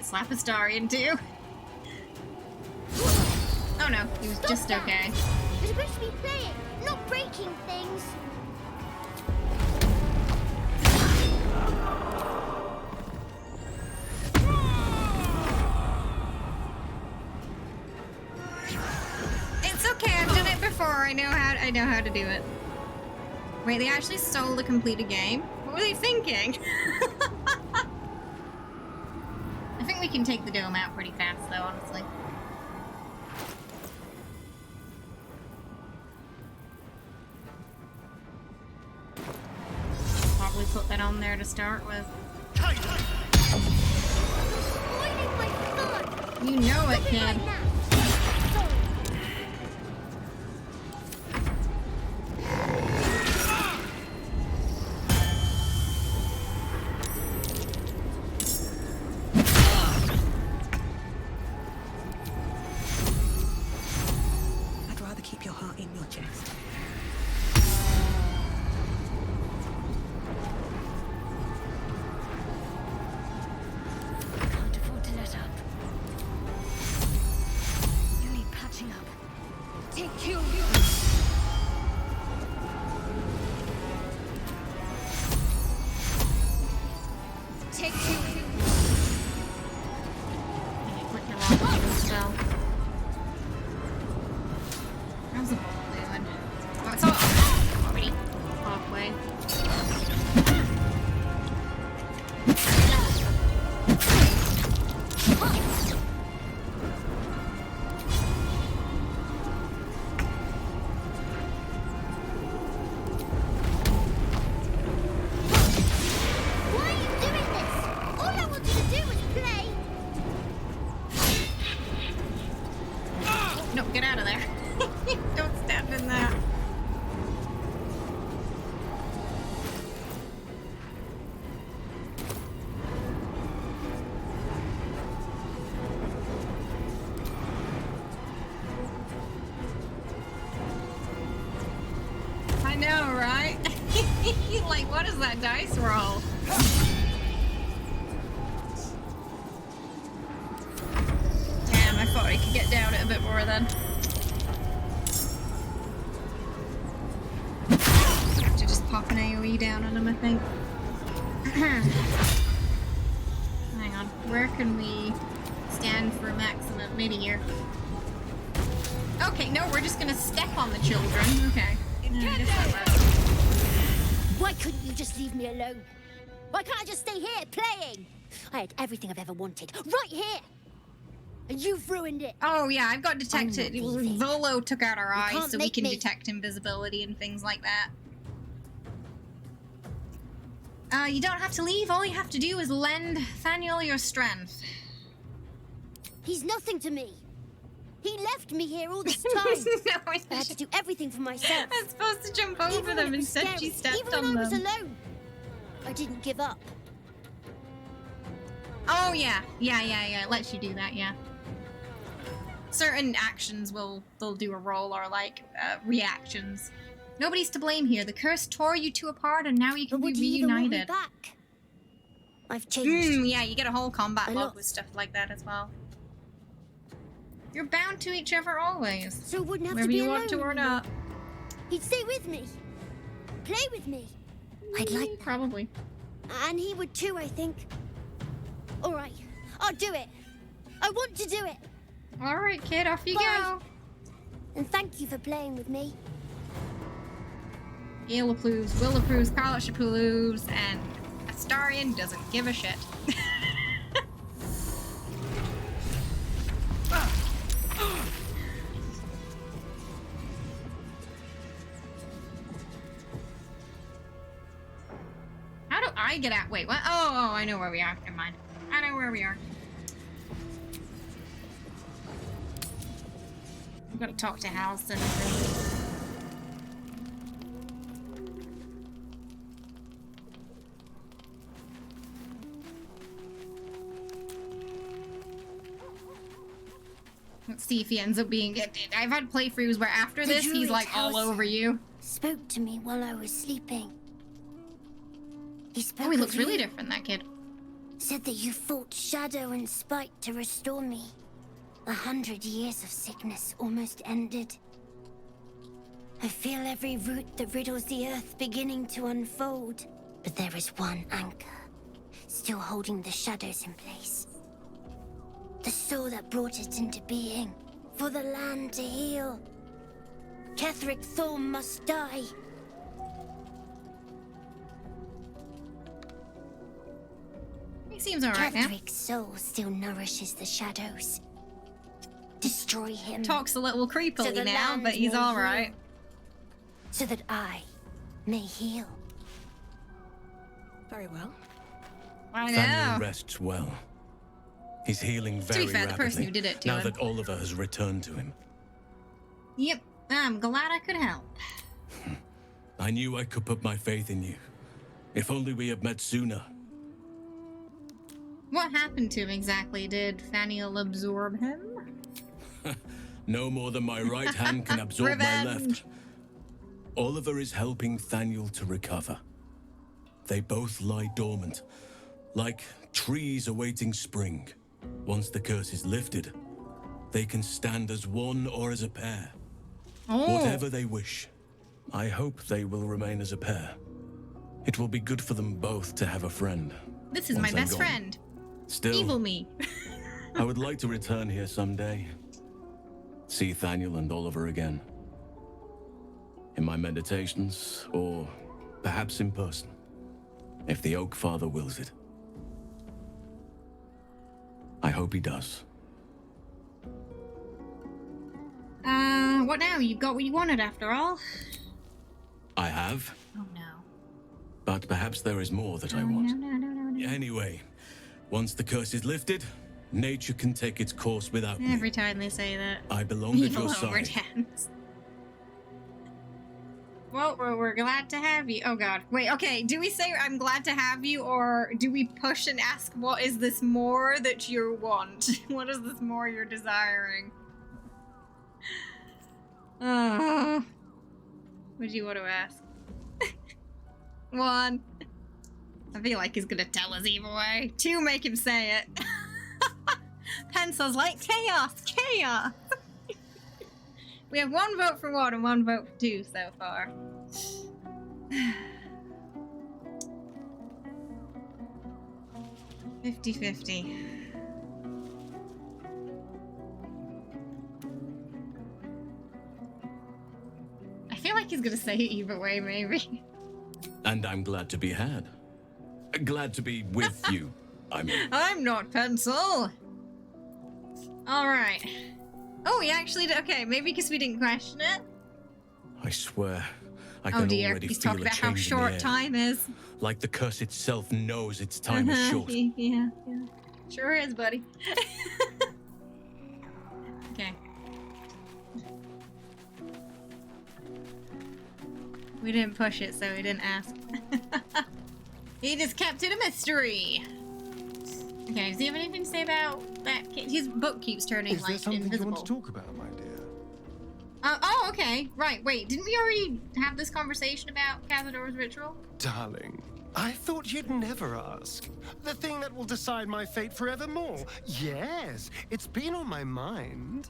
[SPEAKER 16] Slap a star into. Oh no, he was just okay.
[SPEAKER 3] You're supposed to be playing, not breaking things.
[SPEAKER 16] It's okay, I've done it before. I know how to do it. Wait, they actually stole the completed game? What were they thinking? I think we can take the dome out pretty fast, though, honestly. Probably put that on there to start with. You know it, kid. Like, what is that dice roll? Damn, I thought I could get down it a bit more then. Have to just pop an AoE down on him, I think. Hang on, where can we stand for maximum? Maybe here. Okay, no, we're just gonna step on the children. Okay.
[SPEAKER 3] Why couldn't you just leave me alone? Why can't I just stay here, playing? I had everything I've ever wanted, right here! And you've ruined it.
[SPEAKER 16] Oh yeah, I've got detected. Volo took out our eyes,
[SPEAKER 3] can't
[SPEAKER 16] so we
[SPEAKER 3] make
[SPEAKER 16] can
[SPEAKER 3] me.
[SPEAKER 16] detect invisibility and things like that. You don't have to leave. All you have to do is lend Thaniel your strength.
[SPEAKER 3] He's nothing to me. He left me here all this time.
[SPEAKER 16] No,
[SPEAKER 3] I had to do everything for myself.
[SPEAKER 16] I was supposed to jump over
[SPEAKER 3] Even when
[SPEAKER 16] them,
[SPEAKER 3] it was
[SPEAKER 16] instead
[SPEAKER 3] scary,
[SPEAKER 16] she stepped
[SPEAKER 3] even
[SPEAKER 16] on
[SPEAKER 3] when I was
[SPEAKER 16] them.
[SPEAKER 3] alone, I didn't give up.
[SPEAKER 16] Oh yeah, it lets you do that, yeah. Certain actions they'll do a roll or like reactions. Nobody's to blame here. The curse tore you two apart, and now you can be reunited.
[SPEAKER 3] Back? I've changed.
[SPEAKER 16] Yeah, you get a whole combat log with stuff like that as well. You're bound to each other always.
[SPEAKER 3] So it wouldn't have
[SPEAKER 16] whether
[SPEAKER 3] to be
[SPEAKER 16] you
[SPEAKER 3] alone
[SPEAKER 16] want to or
[SPEAKER 3] anymore.
[SPEAKER 16] not.
[SPEAKER 3] He'd stay with me, play with me. I'd like that.
[SPEAKER 16] Probably.
[SPEAKER 3] And he would too, I think. All right, I'll do it. I want to do it.
[SPEAKER 16] All right, kid, off you go.
[SPEAKER 3] And thank you for playing with me.
[SPEAKER 16] Gail approves, Will approves, Carlos approves, and Astarion doesn't give a shit. How do I get out? Wait, what? Oh, I know where we are. Never mind. I know where we are. I've got to talk to Halson. Let's see if he ends up being. I've had playthroughs where after this he's like all over you.
[SPEAKER 3] Spoke to me while I was sleeping. He spoke.
[SPEAKER 16] Oh, he looks
[SPEAKER 3] of
[SPEAKER 16] really
[SPEAKER 3] you.
[SPEAKER 16] different, that kid.
[SPEAKER 3] Said that you fought shadow and spite to restore me. 100 years of sickness almost ended. I feel every root that riddles the earth beginning to unfold. But there is one anchor, still holding the shadows in place. The soul that brought it into being, for the land to heal. Ketheric Thorm must die.
[SPEAKER 16] He seems alright now.
[SPEAKER 3] Ketheric's soul still nourishes the shadows. Destroy him.
[SPEAKER 16] Talks a little creepily
[SPEAKER 3] so the
[SPEAKER 16] now,
[SPEAKER 3] land
[SPEAKER 16] but he's
[SPEAKER 3] may
[SPEAKER 16] alright.
[SPEAKER 3] heal. So that I may heal.
[SPEAKER 19] Very well.
[SPEAKER 16] I
[SPEAKER 10] Thaniel
[SPEAKER 16] know.
[SPEAKER 10] rests well. He's healing
[SPEAKER 16] To
[SPEAKER 10] very
[SPEAKER 16] be fair, the person
[SPEAKER 10] rapidly
[SPEAKER 16] who did it to
[SPEAKER 10] now
[SPEAKER 16] him.
[SPEAKER 10] that Oliver has returned to him.
[SPEAKER 16] Yep, I'm glad I could help.
[SPEAKER 10] I knew I could put my faith in you. If only we had met sooner.
[SPEAKER 16] What happened to him exactly? Did Thaniel absorb him?
[SPEAKER 10] No more than my right hand can absorb my
[SPEAKER 16] Revenge.
[SPEAKER 10] left. Oliver is helping Thaniel to recover. They both lie dormant, like trees awaiting spring. Once the curse is lifted, they can stand as one or as a pair.
[SPEAKER 16] Oh.
[SPEAKER 10] Whatever they wish. I hope they will remain as a pair. It will be good for them both to have a friend.
[SPEAKER 16] This is
[SPEAKER 10] once
[SPEAKER 16] my
[SPEAKER 10] I'm
[SPEAKER 16] best
[SPEAKER 10] gone.
[SPEAKER 16] friend.
[SPEAKER 10] Still,
[SPEAKER 16] Evil me.
[SPEAKER 10] I would like to return here someday. See Thaniel and Oliver again. In my meditations, or perhaps in person, if the Oak Father wills it. I hope he does.
[SPEAKER 16] What now? You got what you wanted after all?
[SPEAKER 10] I have,
[SPEAKER 16] Oh no.
[SPEAKER 10] but perhaps there is more that I want. Anyway, once the curse is lifted, nature can take its course without me.
[SPEAKER 16] Every time they say that.
[SPEAKER 10] I belong at
[SPEAKER 16] Evil
[SPEAKER 10] your side.
[SPEAKER 16] overdance. Well, we're glad to have you. Oh god. Wait, okay, do we say I'm glad to have you, or do we push and ask what is this more that you want? What is this more you're desiring? What do you want to ask? 1. I feel like he's gonna tell us either way. 2, make him say it. Pencil's like, chaos, chaos! We have 1 vote for 1 and 1 vote for 2 so far. $50-50. I feel like he's gonna say it either way, maybe.
[SPEAKER 10] And I'm glad to be had. Glad to be with you, I mean.
[SPEAKER 16] I'm not Pencil! Alright. Oh, we actually did. Okay, maybe because we didn't question it.
[SPEAKER 10] I swear, I
[SPEAKER 16] Oh
[SPEAKER 10] can
[SPEAKER 16] dear,
[SPEAKER 10] already
[SPEAKER 16] he's
[SPEAKER 10] feel
[SPEAKER 16] talking
[SPEAKER 10] a
[SPEAKER 16] about how
[SPEAKER 10] change in
[SPEAKER 16] short
[SPEAKER 10] the air.
[SPEAKER 16] time is.
[SPEAKER 10] Like the curse itself knows its time is short.
[SPEAKER 16] Yeah. Sure is, buddy. Okay. We didn't push it, so we didn't ask. He just kept it a mystery. Okay, does he have anything to say about that? His book keeps turning
[SPEAKER 17] Is
[SPEAKER 16] like
[SPEAKER 17] there something
[SPEAKER 16] invisible.
[SPEAKER 17] you want to talk about, my dear?
[SPEAKER 16] Oh, okay. Right, wait. Didn't we already have this conversation about Cazador's ritual?
[SPEAKER 17] Darling, I thought you'd never ask. The thing that will decide my fate forevermore. Yes, it's been on my mind.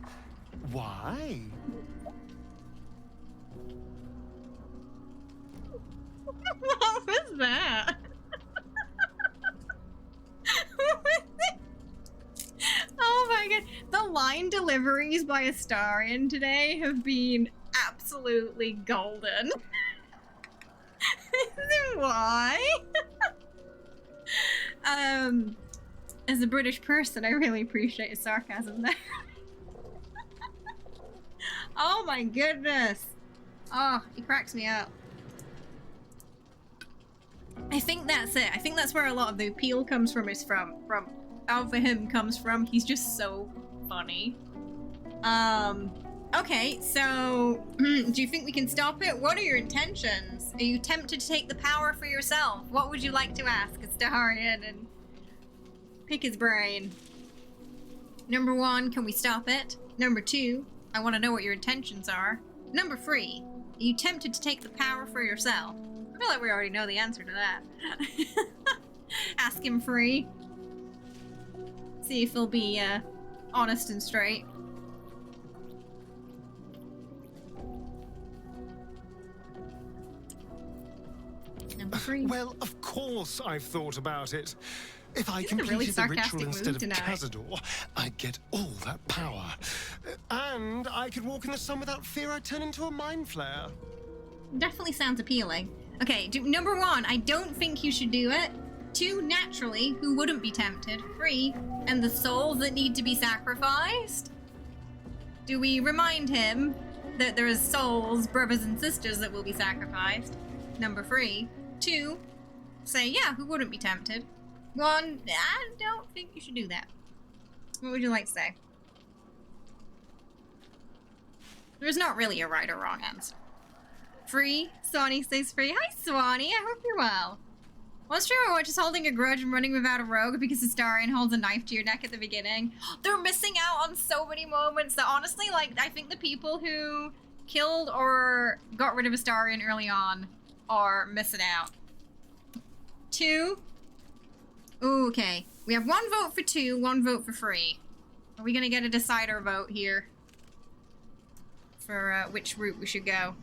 [SPEAKER 17] Why?
[SPEAKER 16] What was that? What was it? Oh my god. The line deliveries by Astarion today have been absolutely golden. Why? As a British person, I really appreciate his sarcasm there. Oh my goodness. Oh, he cracks me up. I think that's it. I think that's where a lot of the appeal comes from, is from out for him comes from. He's just so funny. Okay, so do you think we can stop it? What are your intentions? Are you tempted to take the power for yourself? What would you like to ask Astarion and pick his brain? Number 1, can we stop it? Number 2, I want to know what your intentions are. Number 3, are you tempted to take the power for yourself? I feel like we already know the answer to that. Ask him free. See if he'll be honest and straight. Number 3.
[SPEAKER 17] Well, of course I've thought about it. If I
[SPEAKER 16] He's in a
[SPEAKER 17] completed
[SPEAKER 16] really
[SPEAKER 17] the
[SPEAKER 16] sarcastic
[SPEAKER 17] ritual
[SPEAKER 16] mood
[SPEAKER 17] instead of
[SPEAKER 16] tonight.
[SPEAKER 17] Cazador, I'd get all that power. And I could walk in the sun without fear I'd turn into a mind flare.
[SPEAKER 16] Definitely sounds appealing. Okay, number 1, I don't think you should do it. 2, naturally, who wouldn't be tempted? 3, and the souls that need to be sacrificed? Do we remind him that there is souls, brothers and sisters that will be sacrificed? Number 3. 2, say, yeah, who wouldn't be tempted? 1, I don't think you should do that. What would you like to say? There's not really a right or wrong answer. Free? Swanee stays free. Hi, Swanee. I hope you're well. What's true or just holding a grudge and running without a rogue because Astarion holds a knife to your neck at the beginning? They're missing out on so many moments that honestly, like, I think the people who killed or got rid of Astarion early on are missing out. 2. Ooh, okay. We have 1 vote for 2, 1 vote for free. Are we gonna get a decider vote here? For which route we should go?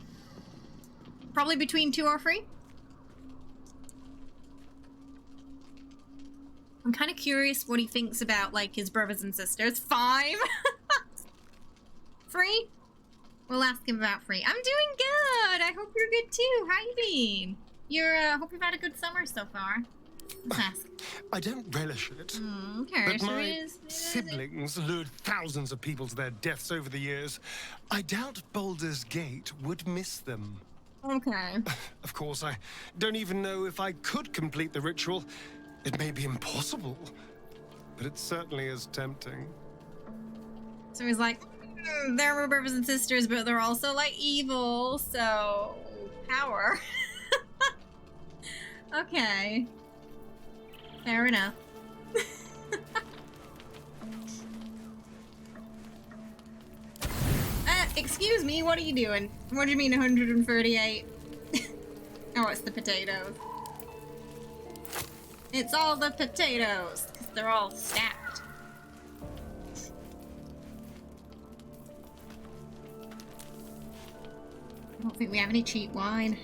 [SPEAKER 16] Probably between 2 or 3? I'm kind of curious what he thinks about, like, his brothers and sisters. 5? 3? We'll ask him about 3. I'm doing good! I hope you're good too. How you been? Hope you've had a good summer so far. Let's ask.
[SPEAKER 17] I don't relish it.
[SPEAKER 16] Okay,
[SPEAKER 17] But
[SPEAKER 16] so
[SPEAKER 17] my
[SPEAKER 16] it is-
[SPEAKER 17] siblings lured thousands of people to their deaths over the years. I doubt Baldur's Gate would miss them.
[SPEAKER 16] Okay.
[SPEAKER 17] Of course, I don't even know if I could complete the ritual. It may be impossible, but it certainly is tempting.
[SPEAKER 16] So he's like, they're my brothers and sisters, but they're also, like, evil, so... power. Okay. Fair enough. Excuse me, what are you doing? What do you mean 138? Oh, it's the potatoes. It's all the potatoes, because they're all stacked. I don't think we have any cheap wine.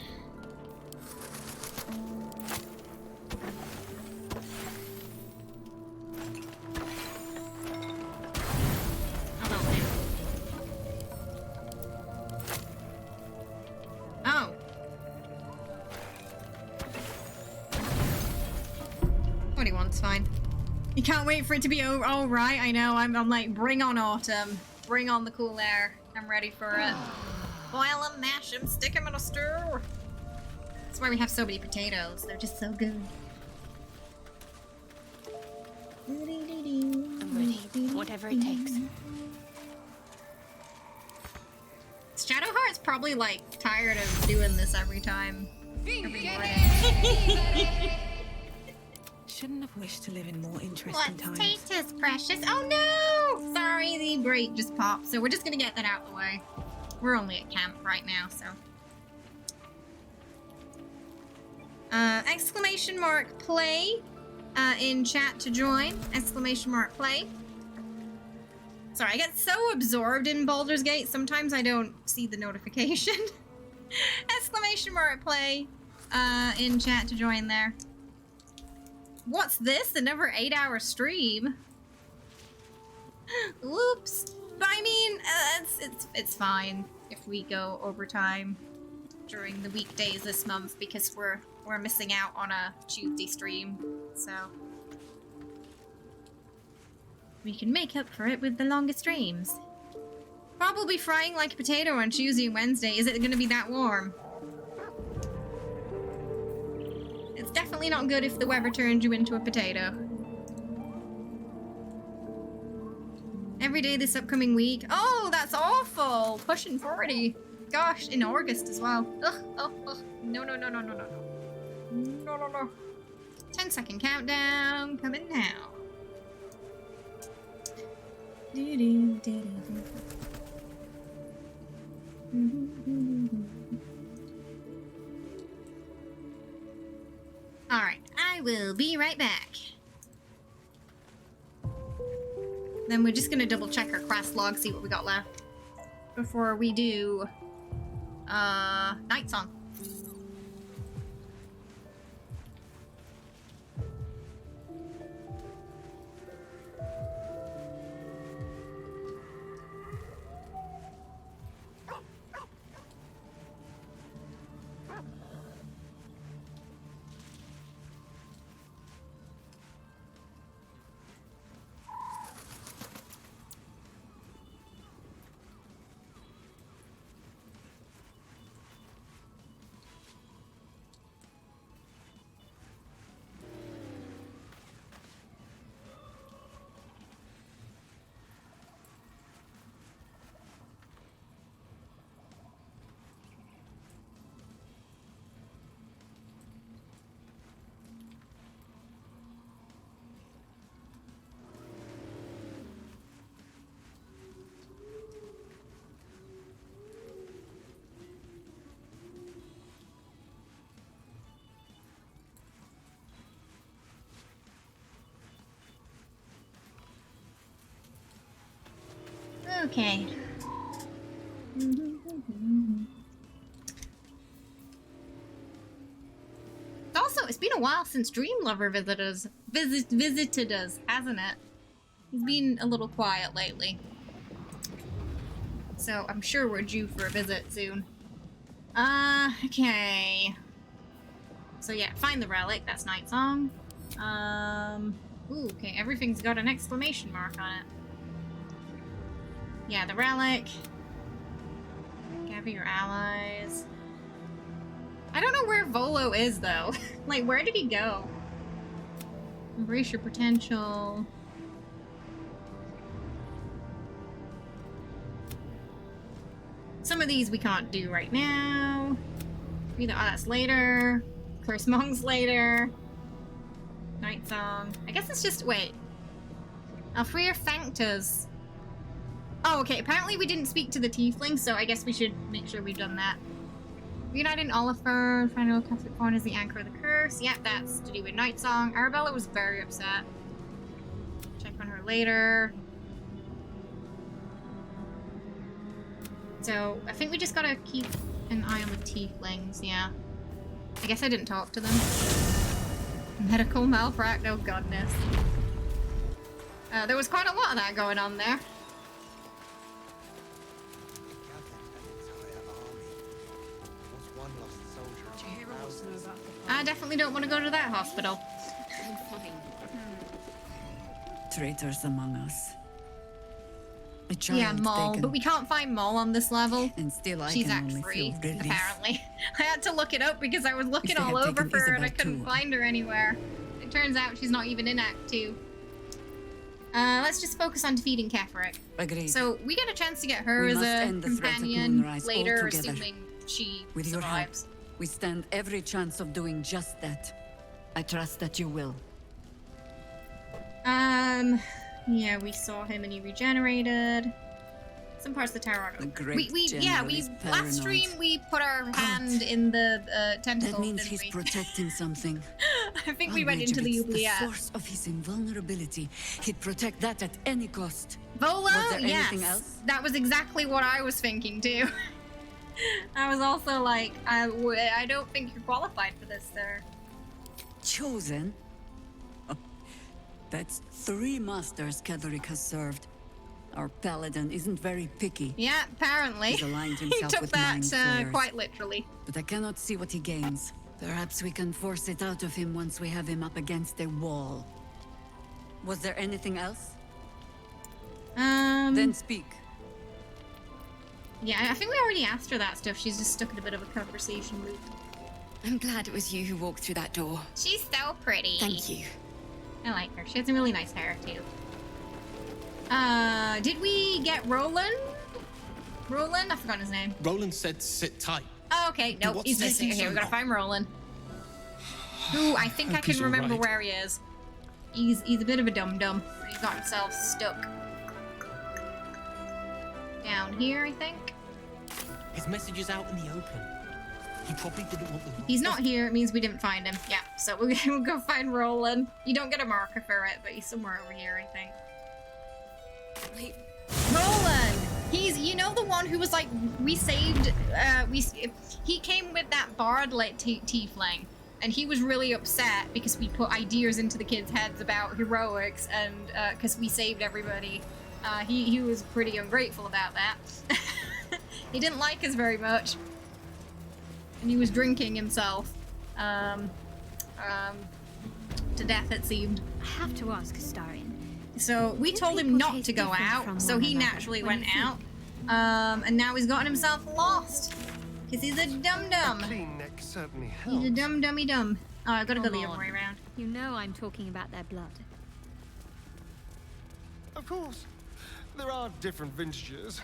[SPEAKER 16] Oh. 21's fine. You can't wait for it to be over. Oh, right, I know. I'm like, bring on autumn. Bring on the cool air. I'm ready for it. Boil them, mash them, stick them in a stew. That's why we have so many potatoes. They're just so good.
[SPEAKER 3] I'm ready. Whatever it takes.
[SPEAKER 16] Shadowheart's probably like tired of doing this every time. Every morning.
[SPEAKER 19] Shouldn't have wished to live in more interesting times.
[SPEAKER 16] Let's taste precious. Oh no! Sorry, the break just popped. So we're just gonna get that out of the way. We're only at camp right now, so. Exclamation mark play in chat to join. Exclamation mark play. Sorry, I get so absorbed in Baldur's Gate, sometimes I don't see the notification. Exclamation mark play in chat to join there. What's this? Another 8-hour stream? Whoops. But I mean, it's fine if we go overtime during the weekdays this month because we're missing out on a Tuesday stream, so we can make up for it with the longer streams. Probably frying like a potato on Tuesday and Wednesday. Is it gonna be that warm? It's definitely not good if the weather turns you into a potato. Every day this upcoming week. Oh, that's awful! Pushing 40. Gosh, in August as well. Ugh, oh, ugh. No, no, no, no, no, no, no. No, no, no. 10-second countdown coming now. Alright, I will be right back. Then we're just gonna double check our quest log, see what we got left before we do Night Song. Okay. Also, it's been a while since Dreamlover visited us, hasn't it? He's been a little quiet lately. So I'm sure we're due for a visit soon. Okay. So yeah, find the relic, that's Night Song. Ooh, okay, everything's got an exclamation mark on it. Yeah, the relic. Gather your allies. I don't know where Volo is, though. Like, where did he go? Embrace your potential. Some of these we can't do right now. Either that's later. Curse Monks later. Night Song. I guess it's just... Wait. Alfreya thanked us. Oh, okay. Apparently we didn't speak to the tiefling, so I guess we should make sure we've done that. Reunited Oliver, final Catholic Pawn is the anchor of the curse. Yep, that's to do with Night Song. Arabella was very upset. Check on her later. So, I think we just gotta keep an eye on the tieflings, yeah. I guess I didn't talk to them. Medical malpractice, oh goodness. There was quite a lot of that going on there. I definitely don't want to go to that hospital.
[SPEAKER 3] I'm fine.
[SPEAKER 13] traitors among us. A child
[SPEAKER 16] Yeah, Mole,
[SPEAKER 13] taken.
[SPEAKER 16] but we can't find Mole on this level.
[SPEAKER 13] And still I
[SPEAKER 16] She's
[SPEAKER 13] can
[SPEAKER 16] Act
[SPEAKER 13] only
[SPEAKER 16] 3,
[SPEAKER 13] feel relief.
[SPEAKER 16] apparently. I had to look it up because I was looking
[SPEAKER 13] If they
[SPEAKER 16] all
[SPEAKER 13] had
[SPEAKER 16] over
[SPEAKER 13] taken
[SPEAKER 16] for her and I
[SPEAKER 13] Isabel
[SPEAKER 16] couldn't
[SPEAKER 13] too.
[SPEAKER 16] find her anywhere. It turns out she's not even in Act 2. Let's just focus on defeating Keferic.
[SPEAKER 13] Agreed.
[SPEAKER 16] So we get a chance to get her
[SPEAKER 13] We
[SPEAKER 16] as
[SPEAKER 13] must
[SPEAKER 16] a
[SPEAKER 13] end the threat at
[SPEAKER 16] companion
[SPEAKER 13] Moonrise
[SPEAKER 16] later,
[SPEAKER 13] altogether.
[SPEAKER 16] assuming she
[SPEAKER 13] With your help,
[SPEAKER 16] survives.
[SPEAKER 13] we stand every chance of doing just that. I trust that you will.
[SPEAKER 16] Yeah, we saw him and he regenerated. Some parts of the tower aren't open. Last stream we put our hand in the tentacle.
[SPEAKER 13] That means
[SPEAKER 16] didn't
[SPEAKER 13] he's
[SPEAKER 16] we?
[SPEAKER 13] protecting something.
[SPEAKER 16] I think we
[SPEAKER 13] I'll
[SPEAKER 16] went into the
[SPEAKER 13] wager it's
[SPEAKER 16] oubliette.
[SPEAKER 13] the source of his invulnerability. He'd protect that at any cost.
[SPEAKER 16] Volo,
[SPEAKER 13] Was there
[SPEAKER 16] yes.
[SPEAKER 13] anything else?
[SPEAKER 16] That was exactly what I was thinking too. I was also like, I don't think you're qualified for this, sir.
[SPEAKER 13] Chosen? Oh, that's 3 masters Ketheric has served. Our paladin isn't very picky.
[SPEAKER 16] Yeah, apparently.
[SPEAKER 13] He's aligned
[SPEAKER 16] He
[SPEAKER 13] himself
[SPEAKER 16] took
[SPEAKER 13] with
[SPEAKER 16] that
[SPEAKER 13] mind flayers.
[SPEAKER 16] quite literally.
[SPEAKER 13] But I cannot see what he gains. Perhaps we can force it out of him once we have him up against a wall. Was there anything else? Then speak.
[SPEAKER 16] Yeah, I think we already asked her that stuff. She's just stuck in a bit of a conversation loop.
[SPEAKER 21] I'm glad it was you who walked through that door.
[SPEAKER 16] She's so pretty.
[SPEAKER 21] Thank you.
[SPEAKER 16] I like her. She has a really nice hair too. Did we get Roland? Roland? I've forgotten his name.
[SPEAKER 10] Roland said sit tight.
[SPEAKER 16] Oh, okay, nope,
[SPEAKER 10] what's
[SPEAKER 16] he's missing.
[SPEAKER 10] taking
[SPEAKER 16] Okay, we
[SPEAKER 10] so
[SPEAKER 16] gotta find Roland. Who I think I
[SPEAKER 10] Hope
[SPEAKER 16] can
[SPEAKER 10] he's
[SPEAKER 16] remember
[SPEAKER 10] alright.
[SPEAKER 16] where he is. He's a bit of a dum-dum. He's got himself stuck. Down here, I think.
[SPEAKER 10] His message is out in the open. He probably didn't want the
[SPEAKER 16] He's not here, it means we didn't find him. Yeah, so we'll go find Roland. You don't get a marker for it, but he's somewhere over here, I think.
[SPEAKER 21] Wait.
[SPEAKER 16] Roland! He's, you know, the one who was like, we saved, he came with that bard like tiefling, and he was really upset because we put ideas into the kids' heads about heroics and, because we saved everybody. He was pretty ungrateful about that. He didn't like us very much. And he was drinking himself, to death it seemed.
[SPEAKER 6] I have to ask Astarion.
[SPEAKER 16] So we told him not to go out, so he naturally went out. And now he's gotten himself lost. Because he's a dum-dum.
[SPEAKER 17] Clean neck certainly helps.
[SPEAKER 16] He's a dummy-dum. Oh, I gotta go the
[SPEAKER 6] Come
[SPEAKER 16] other way
[SPEAKER 6] on.
[SPEAKER 16] around.
[SPEAKER 6] You know I'm talking about their blood.
[SPEAKER 17] Of course. There are different vintages.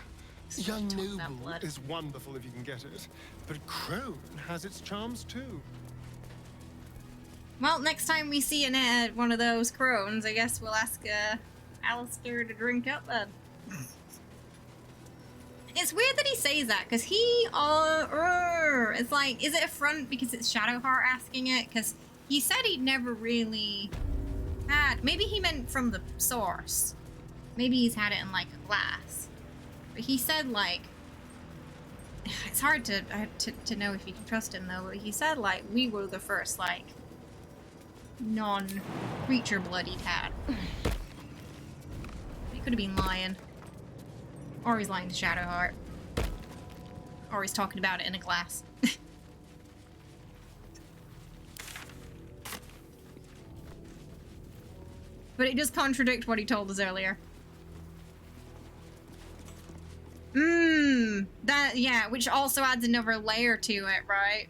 [SPEAKER 17] Young Noble is wonderful if you can get it, but Crone has its charms too.
[SPEAKER 16] Well, next time we see one of those crones, I guess we'll ask Alistair to drink up then. It's weird that he says that, because he, it's like, is it a front because it's Shadowheart asking it? Because he said he'd never really had, maybe he meant from the source. Maybe he's had it in like a glass. But he said like, it's hard to know if you can trust him though, but he said like, we were the first like, non-creature blood he'd had. He could have been lying. Or he's lying to Shadowheart. Or he's talking about it in a glass. But it does contradict what he told us earlier. That, yeah, which also adds another layer to it, right?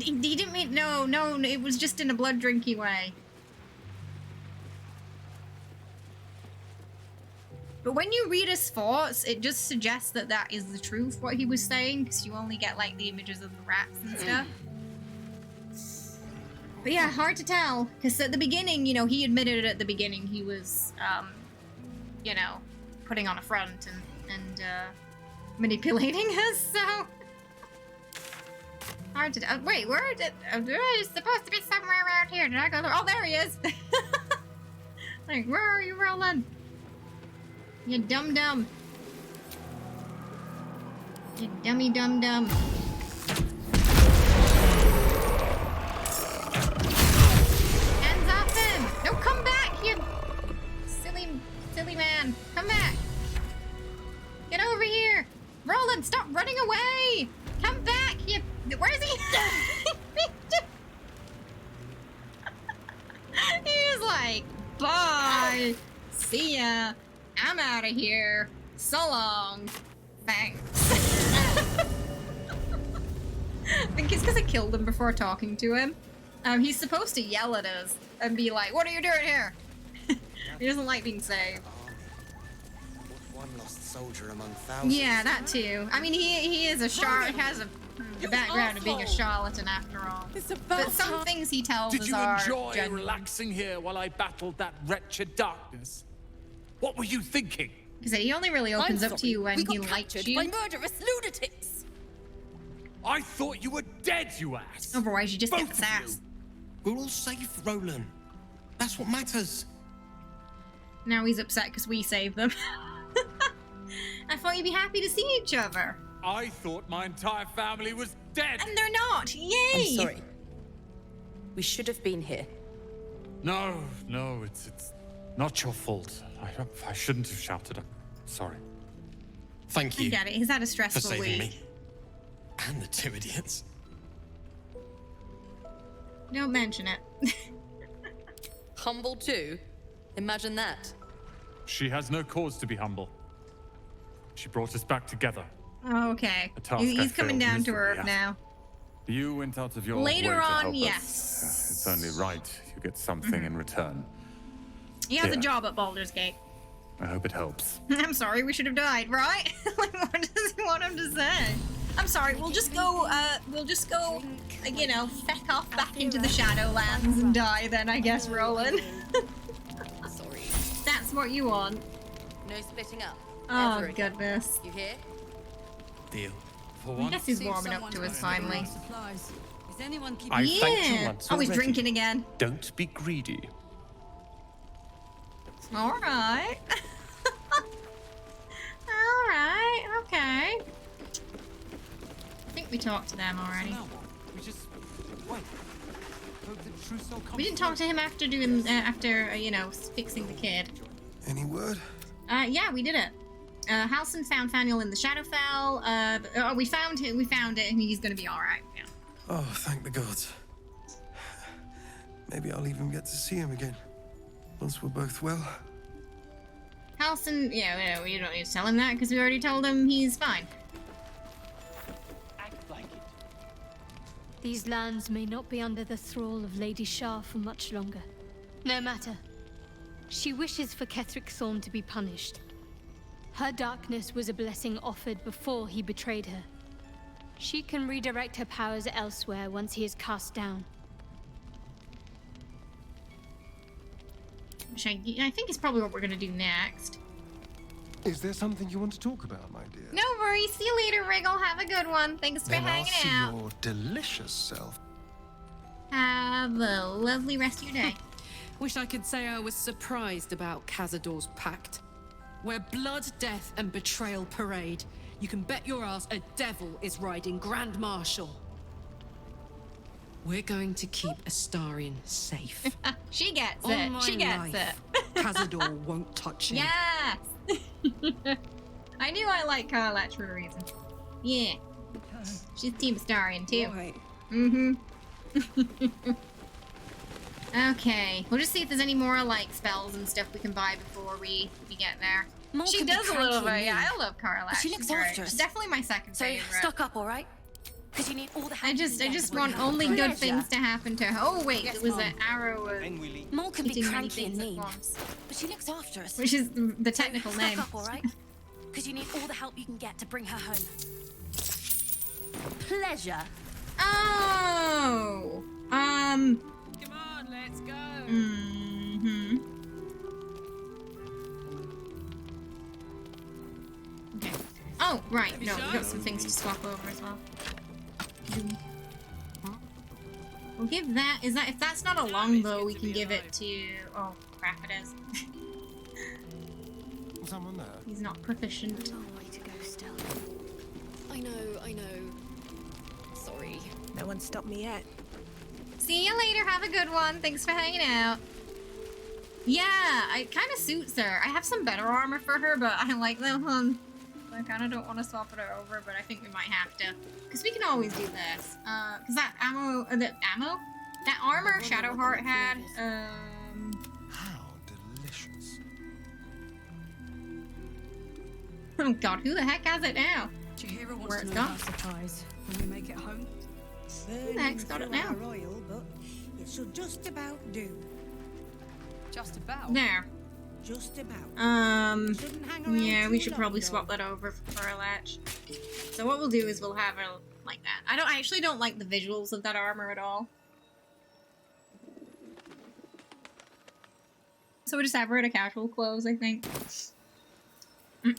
[SPEAKER 16] He didn't mean, no, it was just in a blood drinky way. But when you read his thoughts, it just suggests that that is the truth, what he was saying, because you only get, like, the images of the rats and stuff. But yeah, hard to tell, because at the beginning, you know, he admitted at the beginning he was, you know, putting on a front and manipulating us, so... Hard to... wait, where did... he's supposed to be somewhere around here. Did I go there? Oh, there he is! Like, where are you, Roland? You dum-dum. You dummy dum-dum. Hands off him! No, come back, you silly man. Come back. Get over here. Roland, stop running away! Come back, you... Where is he? Okay. See ya. I'm out of here. So long. Thanks. I think it's because I killed him before talking to him. He's supposed to yell at us and be like, "What are you doing here?" He doesn't like being saved.
[SPEAKER 8] One lost soldier among thousands.
[SPEAKER 16] Yeah, that too. I mean, he is a has a background of being a charlatan after all. But some things he tells
[SPEAKER 7] Did
[SPEAKER 16] us
[SPEAKER 7] you
[SPEAKER 16] are
[SPEAKER 7] enjoy
[SPEAKER 16] genuine.
[SPEAKER 7] relaxing here while I battled that wretched darkness? What were you thinking?
[SPEAKER 16] Because he only really opens up to you when he likes you.
[SPEAKER 21] by murderous lunatics.
[SPEAKER 7] I thought you were dead, you ass.
[SPEAKER 16] Otherwise, you just get the
[SPEAKER 8] Both of
[SPEAKER 16] sass.
[SPEAKER 8] We're all safe, Roland. That's what matters.
[SPEAKER 16] Now he's upset because we saved them. I thought you'd be happy to see each other.
[SPEAKER 7] I thought my entire family was dead.
[SPEAKER 16] And they're not. Yay!
[SPEAKER 15] I'm sorry. We should have been here.
[SPEAKER 7] No, it's not your fault. I shouldn't have shouted. I'm sorry.
[SPEAKER 8] Thank
[SPEAKER 16] I get it. He's had a stressful
[SPEAKER 8] for saving
[SPEAKER 16] week.
[SPEAKER 8] me. And the two idiots.
[SPEAKER 16] Don't mention it.
[SPEAKER 21] Humble too? Imagine that.
[SPEAKER 7] She has no cause to be humble. She brought us back together.
[SPEAKER 16] Oh, okay.
[SPEAKER 7] A task
[SPEAKER 16] He's
[SPEAKER 7] I
[SPEAKER 16] coming
[SPEAKER 7] failed
[SPEAKER 16] down to earth
[SPEAKER 7] miserably at.
[SPEAKER 16] now.
[SPEAKER 7] You went out of your
[SPEAKER 16] Later
[SPEAKER 7] way to
[SPEAKER 16] on,
[SPEAKER 7] help
[SPEAKER 16] yes.
[SPEAKER 7] us. It's only right you get something in return.
[SPEAKER 16] He has a
[SPEAKER 7] Here.
[SPEAKER 16] job at Baldur's Gate.
[SPEAKER 7] I hope it helps.
[SPEAKER 16] I'm sorry, we should have died, right? Like, what does he want him to say? I'm sorry, we'll just go, you know, feck off back into the Shadowlands and die then, I guess, Roland.
[SPEAKER 21] Sorry.
[SPEAKER 16] That's what you want.
[SPEAKER 21] No splitting up.
[SPEAKER 16] Oh,
[SPEAKER 21] Ever again.
[SPEAKER 16] goodness.
[SPEAKER 21] You hear?
[SPEAKER 8] Deal.
[SPEAKER 16] I guess he's warming up to us finally.
[SPEAKER 13] Supplies. Is anyone keeping
[SPEAKER 17] I thanked you
[SPEAKER 16] Yeah.
[SPEAKER 17] once
[SPEAKER 16] Oh, he's
[SPEAKER 17] already.
[SPEAKER 16] drinking again.
[SPEAKER 17] Don't be greedy.
[SPEAKER 16] Alright. Alright, okay. I think we talked to them already.
[SPEAKER 9] We just wait. Hope that Trousseau comes.
[SPEAKER 16] We didn't talk to him after doing, you know, fixing the kid.
[SPEAKER 8] Any word?
[SPEAKER 16] Yeah, we did it. Halson found Faniel in the Shadowfell. We found him. We found it, and he's gonna be all right. Yeah.
[SPEAKER 8] Oh, thank the gods. Maybe I'll even get to see him again. Once we're both well.
[SPEAKER 16] Halson, yeah, we don't need to tell him that because we already told him he's fine.
[SPEAKER 9] Act like it.
[SPEAKER 6] These lands may not be under the thrall of Lady Shah for much longer. No matter. She wishes for Ketheric Thorn to be punished. Her darkness was a blessing offered before he betrayed her. She can redirect her powers elsewhere once he is cast down.
[SPEAKER 16] Which I think is probably what we're gonna do next.
[SPEAKER 17] Is there something you want to talk about, my dear?
[SPEAKER 16] No worries. See you later, Wriggle. Have a good one. Thanks for
[SPEAKER 17] Then I'll
[SPEAKER 16] hanging
[SPEAKER 17] see
[SPEAKER 16] out.
[SPEAKER 17] your delicious self.
[SPEAKER 16] Have a lovely rest of your day.
[SPEAKER 20] Wish I could say I was surprised about Cazador's pact. Where blood, death, and betrayal parade, you can bet your ass a devil is riding Grand Marshal. We're going to keep Astarion safe.
[SPEAKER 16] She gets
[SPEAKER 20] On
[SPEAKER 16] it.
[SPEAKER 20] my
[SPEAKER 16] She gets
[SPEAKER 20] life,
[SPEAKER 16] it.
[SPEAKER 20] Cazador won't touch him.
[SPEAKER 16] Yes! I knew I liked Karlach for a reason. Yeah. She's Team Astarion too.
[SPEAKER 20] Right.
[SPEAKER 16] Mm-hmm. Okay. We'll just see if there's any more like spells and stuff we can buy before we get there.
[SPEAKER 18] More
[SPEAKER 16] She
[SPEAKER 18] can be
[SPEAKER 16] does a little
[SPEAKER 18] cranky
[SPEAKER 16] bit.
[SPEAKER 18] and
[SPEAKER 16] Yeah,
[SPEAKER 18] mean.
[SPEAKER 16] I love Karlach.
[SPEAKER 18] But she
[SPEAKER 16] She's
[SPEAKER 18] looks
[SPEAKER 16] great.
[SPEAKER 18] after us.
[SPEAKER 16] She's definitely my second
[SPEAKER 18] So
[SPEAKER 16] favorite.
[SPEAKER 18] stock up, all right? Because you need all the help
[SPEAKER 16] I
[SPEAKER 18] you
[SPEAKER 16] just
[SPEAKER 18] can get to bring
[SPEAKER 16] want
[SPEAKER 18] her
[SPEAKER 16] only
[SPEAKER 18] home.
[SPEAKER 16] good things to happen to her. Oh wait,
[SPEAKER 18] Yes,
[SPEAKER 16] it was
[SPEAKER 18] Mom.
[SPEAKER 16] an arrow of
[SPEAKER 18] More can be
[SPEAKER 16] hitting many
[SPEAKER 18] cranky and
[SPEAKER 16] things at
[SPEAKER 18] mean.
[SPEAKER 16] once.
[SPEAKER 18] But she looks after us.
[SPEAKER 16] Which is the technical
[SPEAKER 18] Stock
[SPEAKER 16] name.
[SPEAKER 18] up, all right? Because you need all the help you can get to bring her home. Pleasure.
[SPEAKER 16] Oh.
[SPEAKER 20] Come on, let's go.
[SPEAKER 16] Mm-hmm. Okay. Oh, right. No, we've got some things to swap over as well. We'll give that. Is that if that's not a longbow, we can give it to. Oh crap! It is.
[SPEAKER 17] Someone there.
[SPEAKER 16] He's not proficient.
[SPEAKER 18] Long way to go still.
[SPEAKER 21] I know. Sorry.
[SPEAKER 19] No one stopped me yet.
[SPEAKER 16] See you later. Have a good one. Thanks for hanging out. Yeah, it kind of suits her. I have some better armor for her, but I like that one. I kind of don't want to swap it over, but I think we might have to. Because we can always do this. Because that that armor Shadowheart had,
[SPEAKER 17] How delicious.
[SPEAKER 16] Oh god, who the heck has it now?
[SPEAKER 19] Chihiro wants
[SPEAKER 16] Where
[SPEAKER 19] to
[SPEAKER 16] it's
[SPEAKER 19] know
[SPEAKER 16] gone?
[SPEAKER 19] about supplies when we make it home.
[SPEAKER 16] Who the heck's got it now?
[SPEAKER 5] Oil, but it should just about do.
[SPEAKER 21] Just about?
[SPEAKER 16] There.
[SPEAKER 5] Just about.
[SPEAKER 16] Yeah, we should probably swap that over for a latch. So what we'll do is we'll have her like that. I actually don't like the visuals of that armor at all. So we'll just have her in a casual clothes, I think.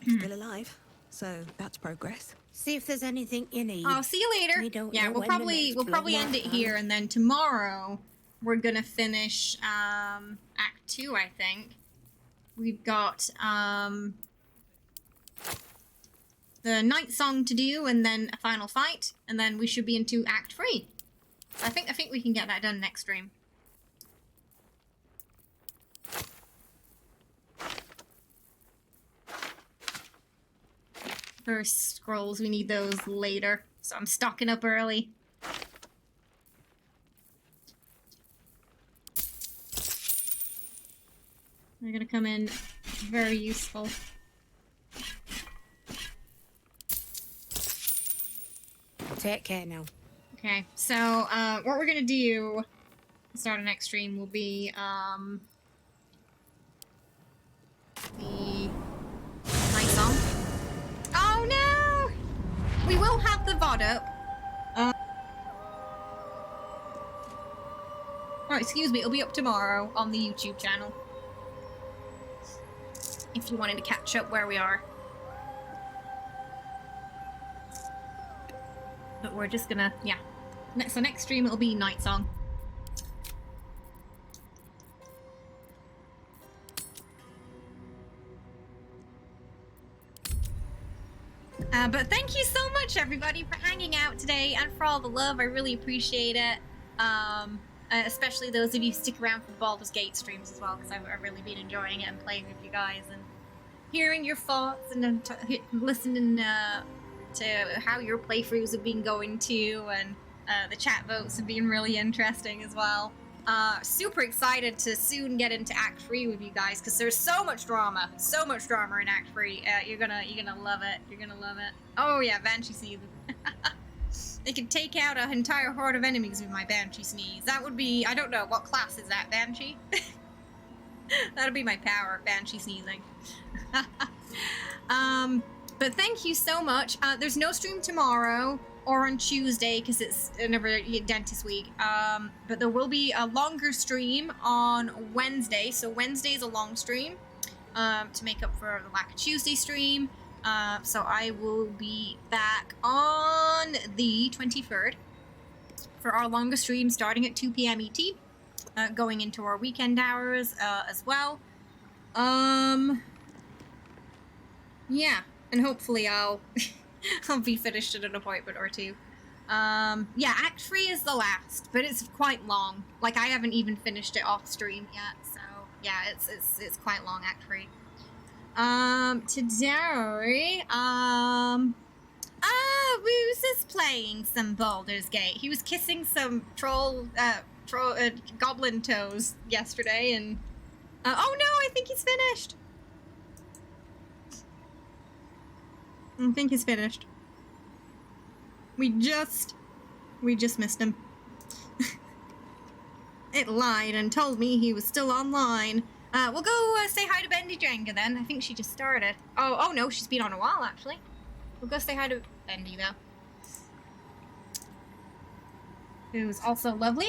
[SPEAKER 5] Still alive, so that's progress. See if there's anything you need.
[SPEAKER 16] Oh, see you later. Yeah, we'll probably end it here, and then tomorrow we're gonna finish Act 2, I think. We've got the night song to do, and then a final fight, and then we should be into Act 3. I think we can get that done next stream. First scrolls, we need those later, so I'm stocking up early. They're gonna come in very useful.
[SPEAKER 5] Take care now.
[SPEAKER 16] Okay, so what we're gonna do to start our next stream will be the night song. Oh no! We will have the VOD up. Oh, excuse me, it'll be up tomorrow on the YouTube channel. If you wanted to catch up where we are. But we're just gonna, yeah. So next stream it'll be Night Song. But thank you so much, everybody, for hanging out today and for all the love. I really appreciate it. Especially those of you who stick around for the Baldur's Gate streams as well, because I've really been enjoying it and playing with you guys and hearing your thoughts and then listening to how your playthroughs have been going too, and the chat votes have been really interesting as well. Super excited to soon get into Act 3 with you guys, because there's so much drama in Act 3. You're gonna love it. You're gonna love it. Oh yeah, Banshee Sneeze. They could take out an entire horde of enemies with my Banshee Sneeze. That would be, I don't know, what class is that, Banshee? That'll be my power, Banshee Sneezing. But thank you so much. There's no stream tomorrow or on Tuesday because it's another dentist week. But there will be a longer stream on Wednesday. So Wednesday is a long stream to make up for the lack of Tuesday stream. So I will be back on the 23rd for our longest stream starting at 2 p.m. ET, going into our weekend hours as well. Yeah, and hopefully I'll be finished at an appointment or two. Yeah, Act 3 is the last, but it's quite long. Like, I haven't even finished it off stream yet, so yeah, it's quite long, Act 3. Today, Woos is playing some Baldur's Gate. He was kissing some goblin toes yesterday, and, oh no, I think he's finished. I think he's finished. We just missed him. It lied and told me he was still online. We'll go say hi to Bendy Jenga then. I think she just started. Oh no, she's been on a while actually. We'll go say hi to Bendy though. Who's also lovely,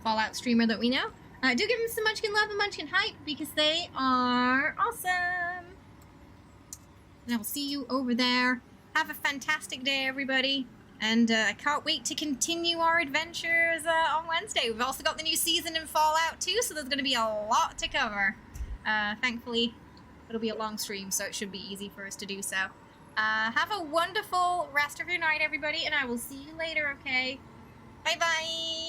[SPEAKER 16] Fallout streamer that we know. Do give him some Munchkin love and Munchkin hype because they are awesome. And I will see you over there. Have a fantastic day, everybody. And I can't wait to continue our adventures on Wednesday. We've also got the new season in Fallout too, so there's going to be a lot to cover. Thankfully, it'll be a long stream, so it should be easy for us to do so. Have a wonderful rest of your night, everybody, and I will see you later, okay? Bye-bye!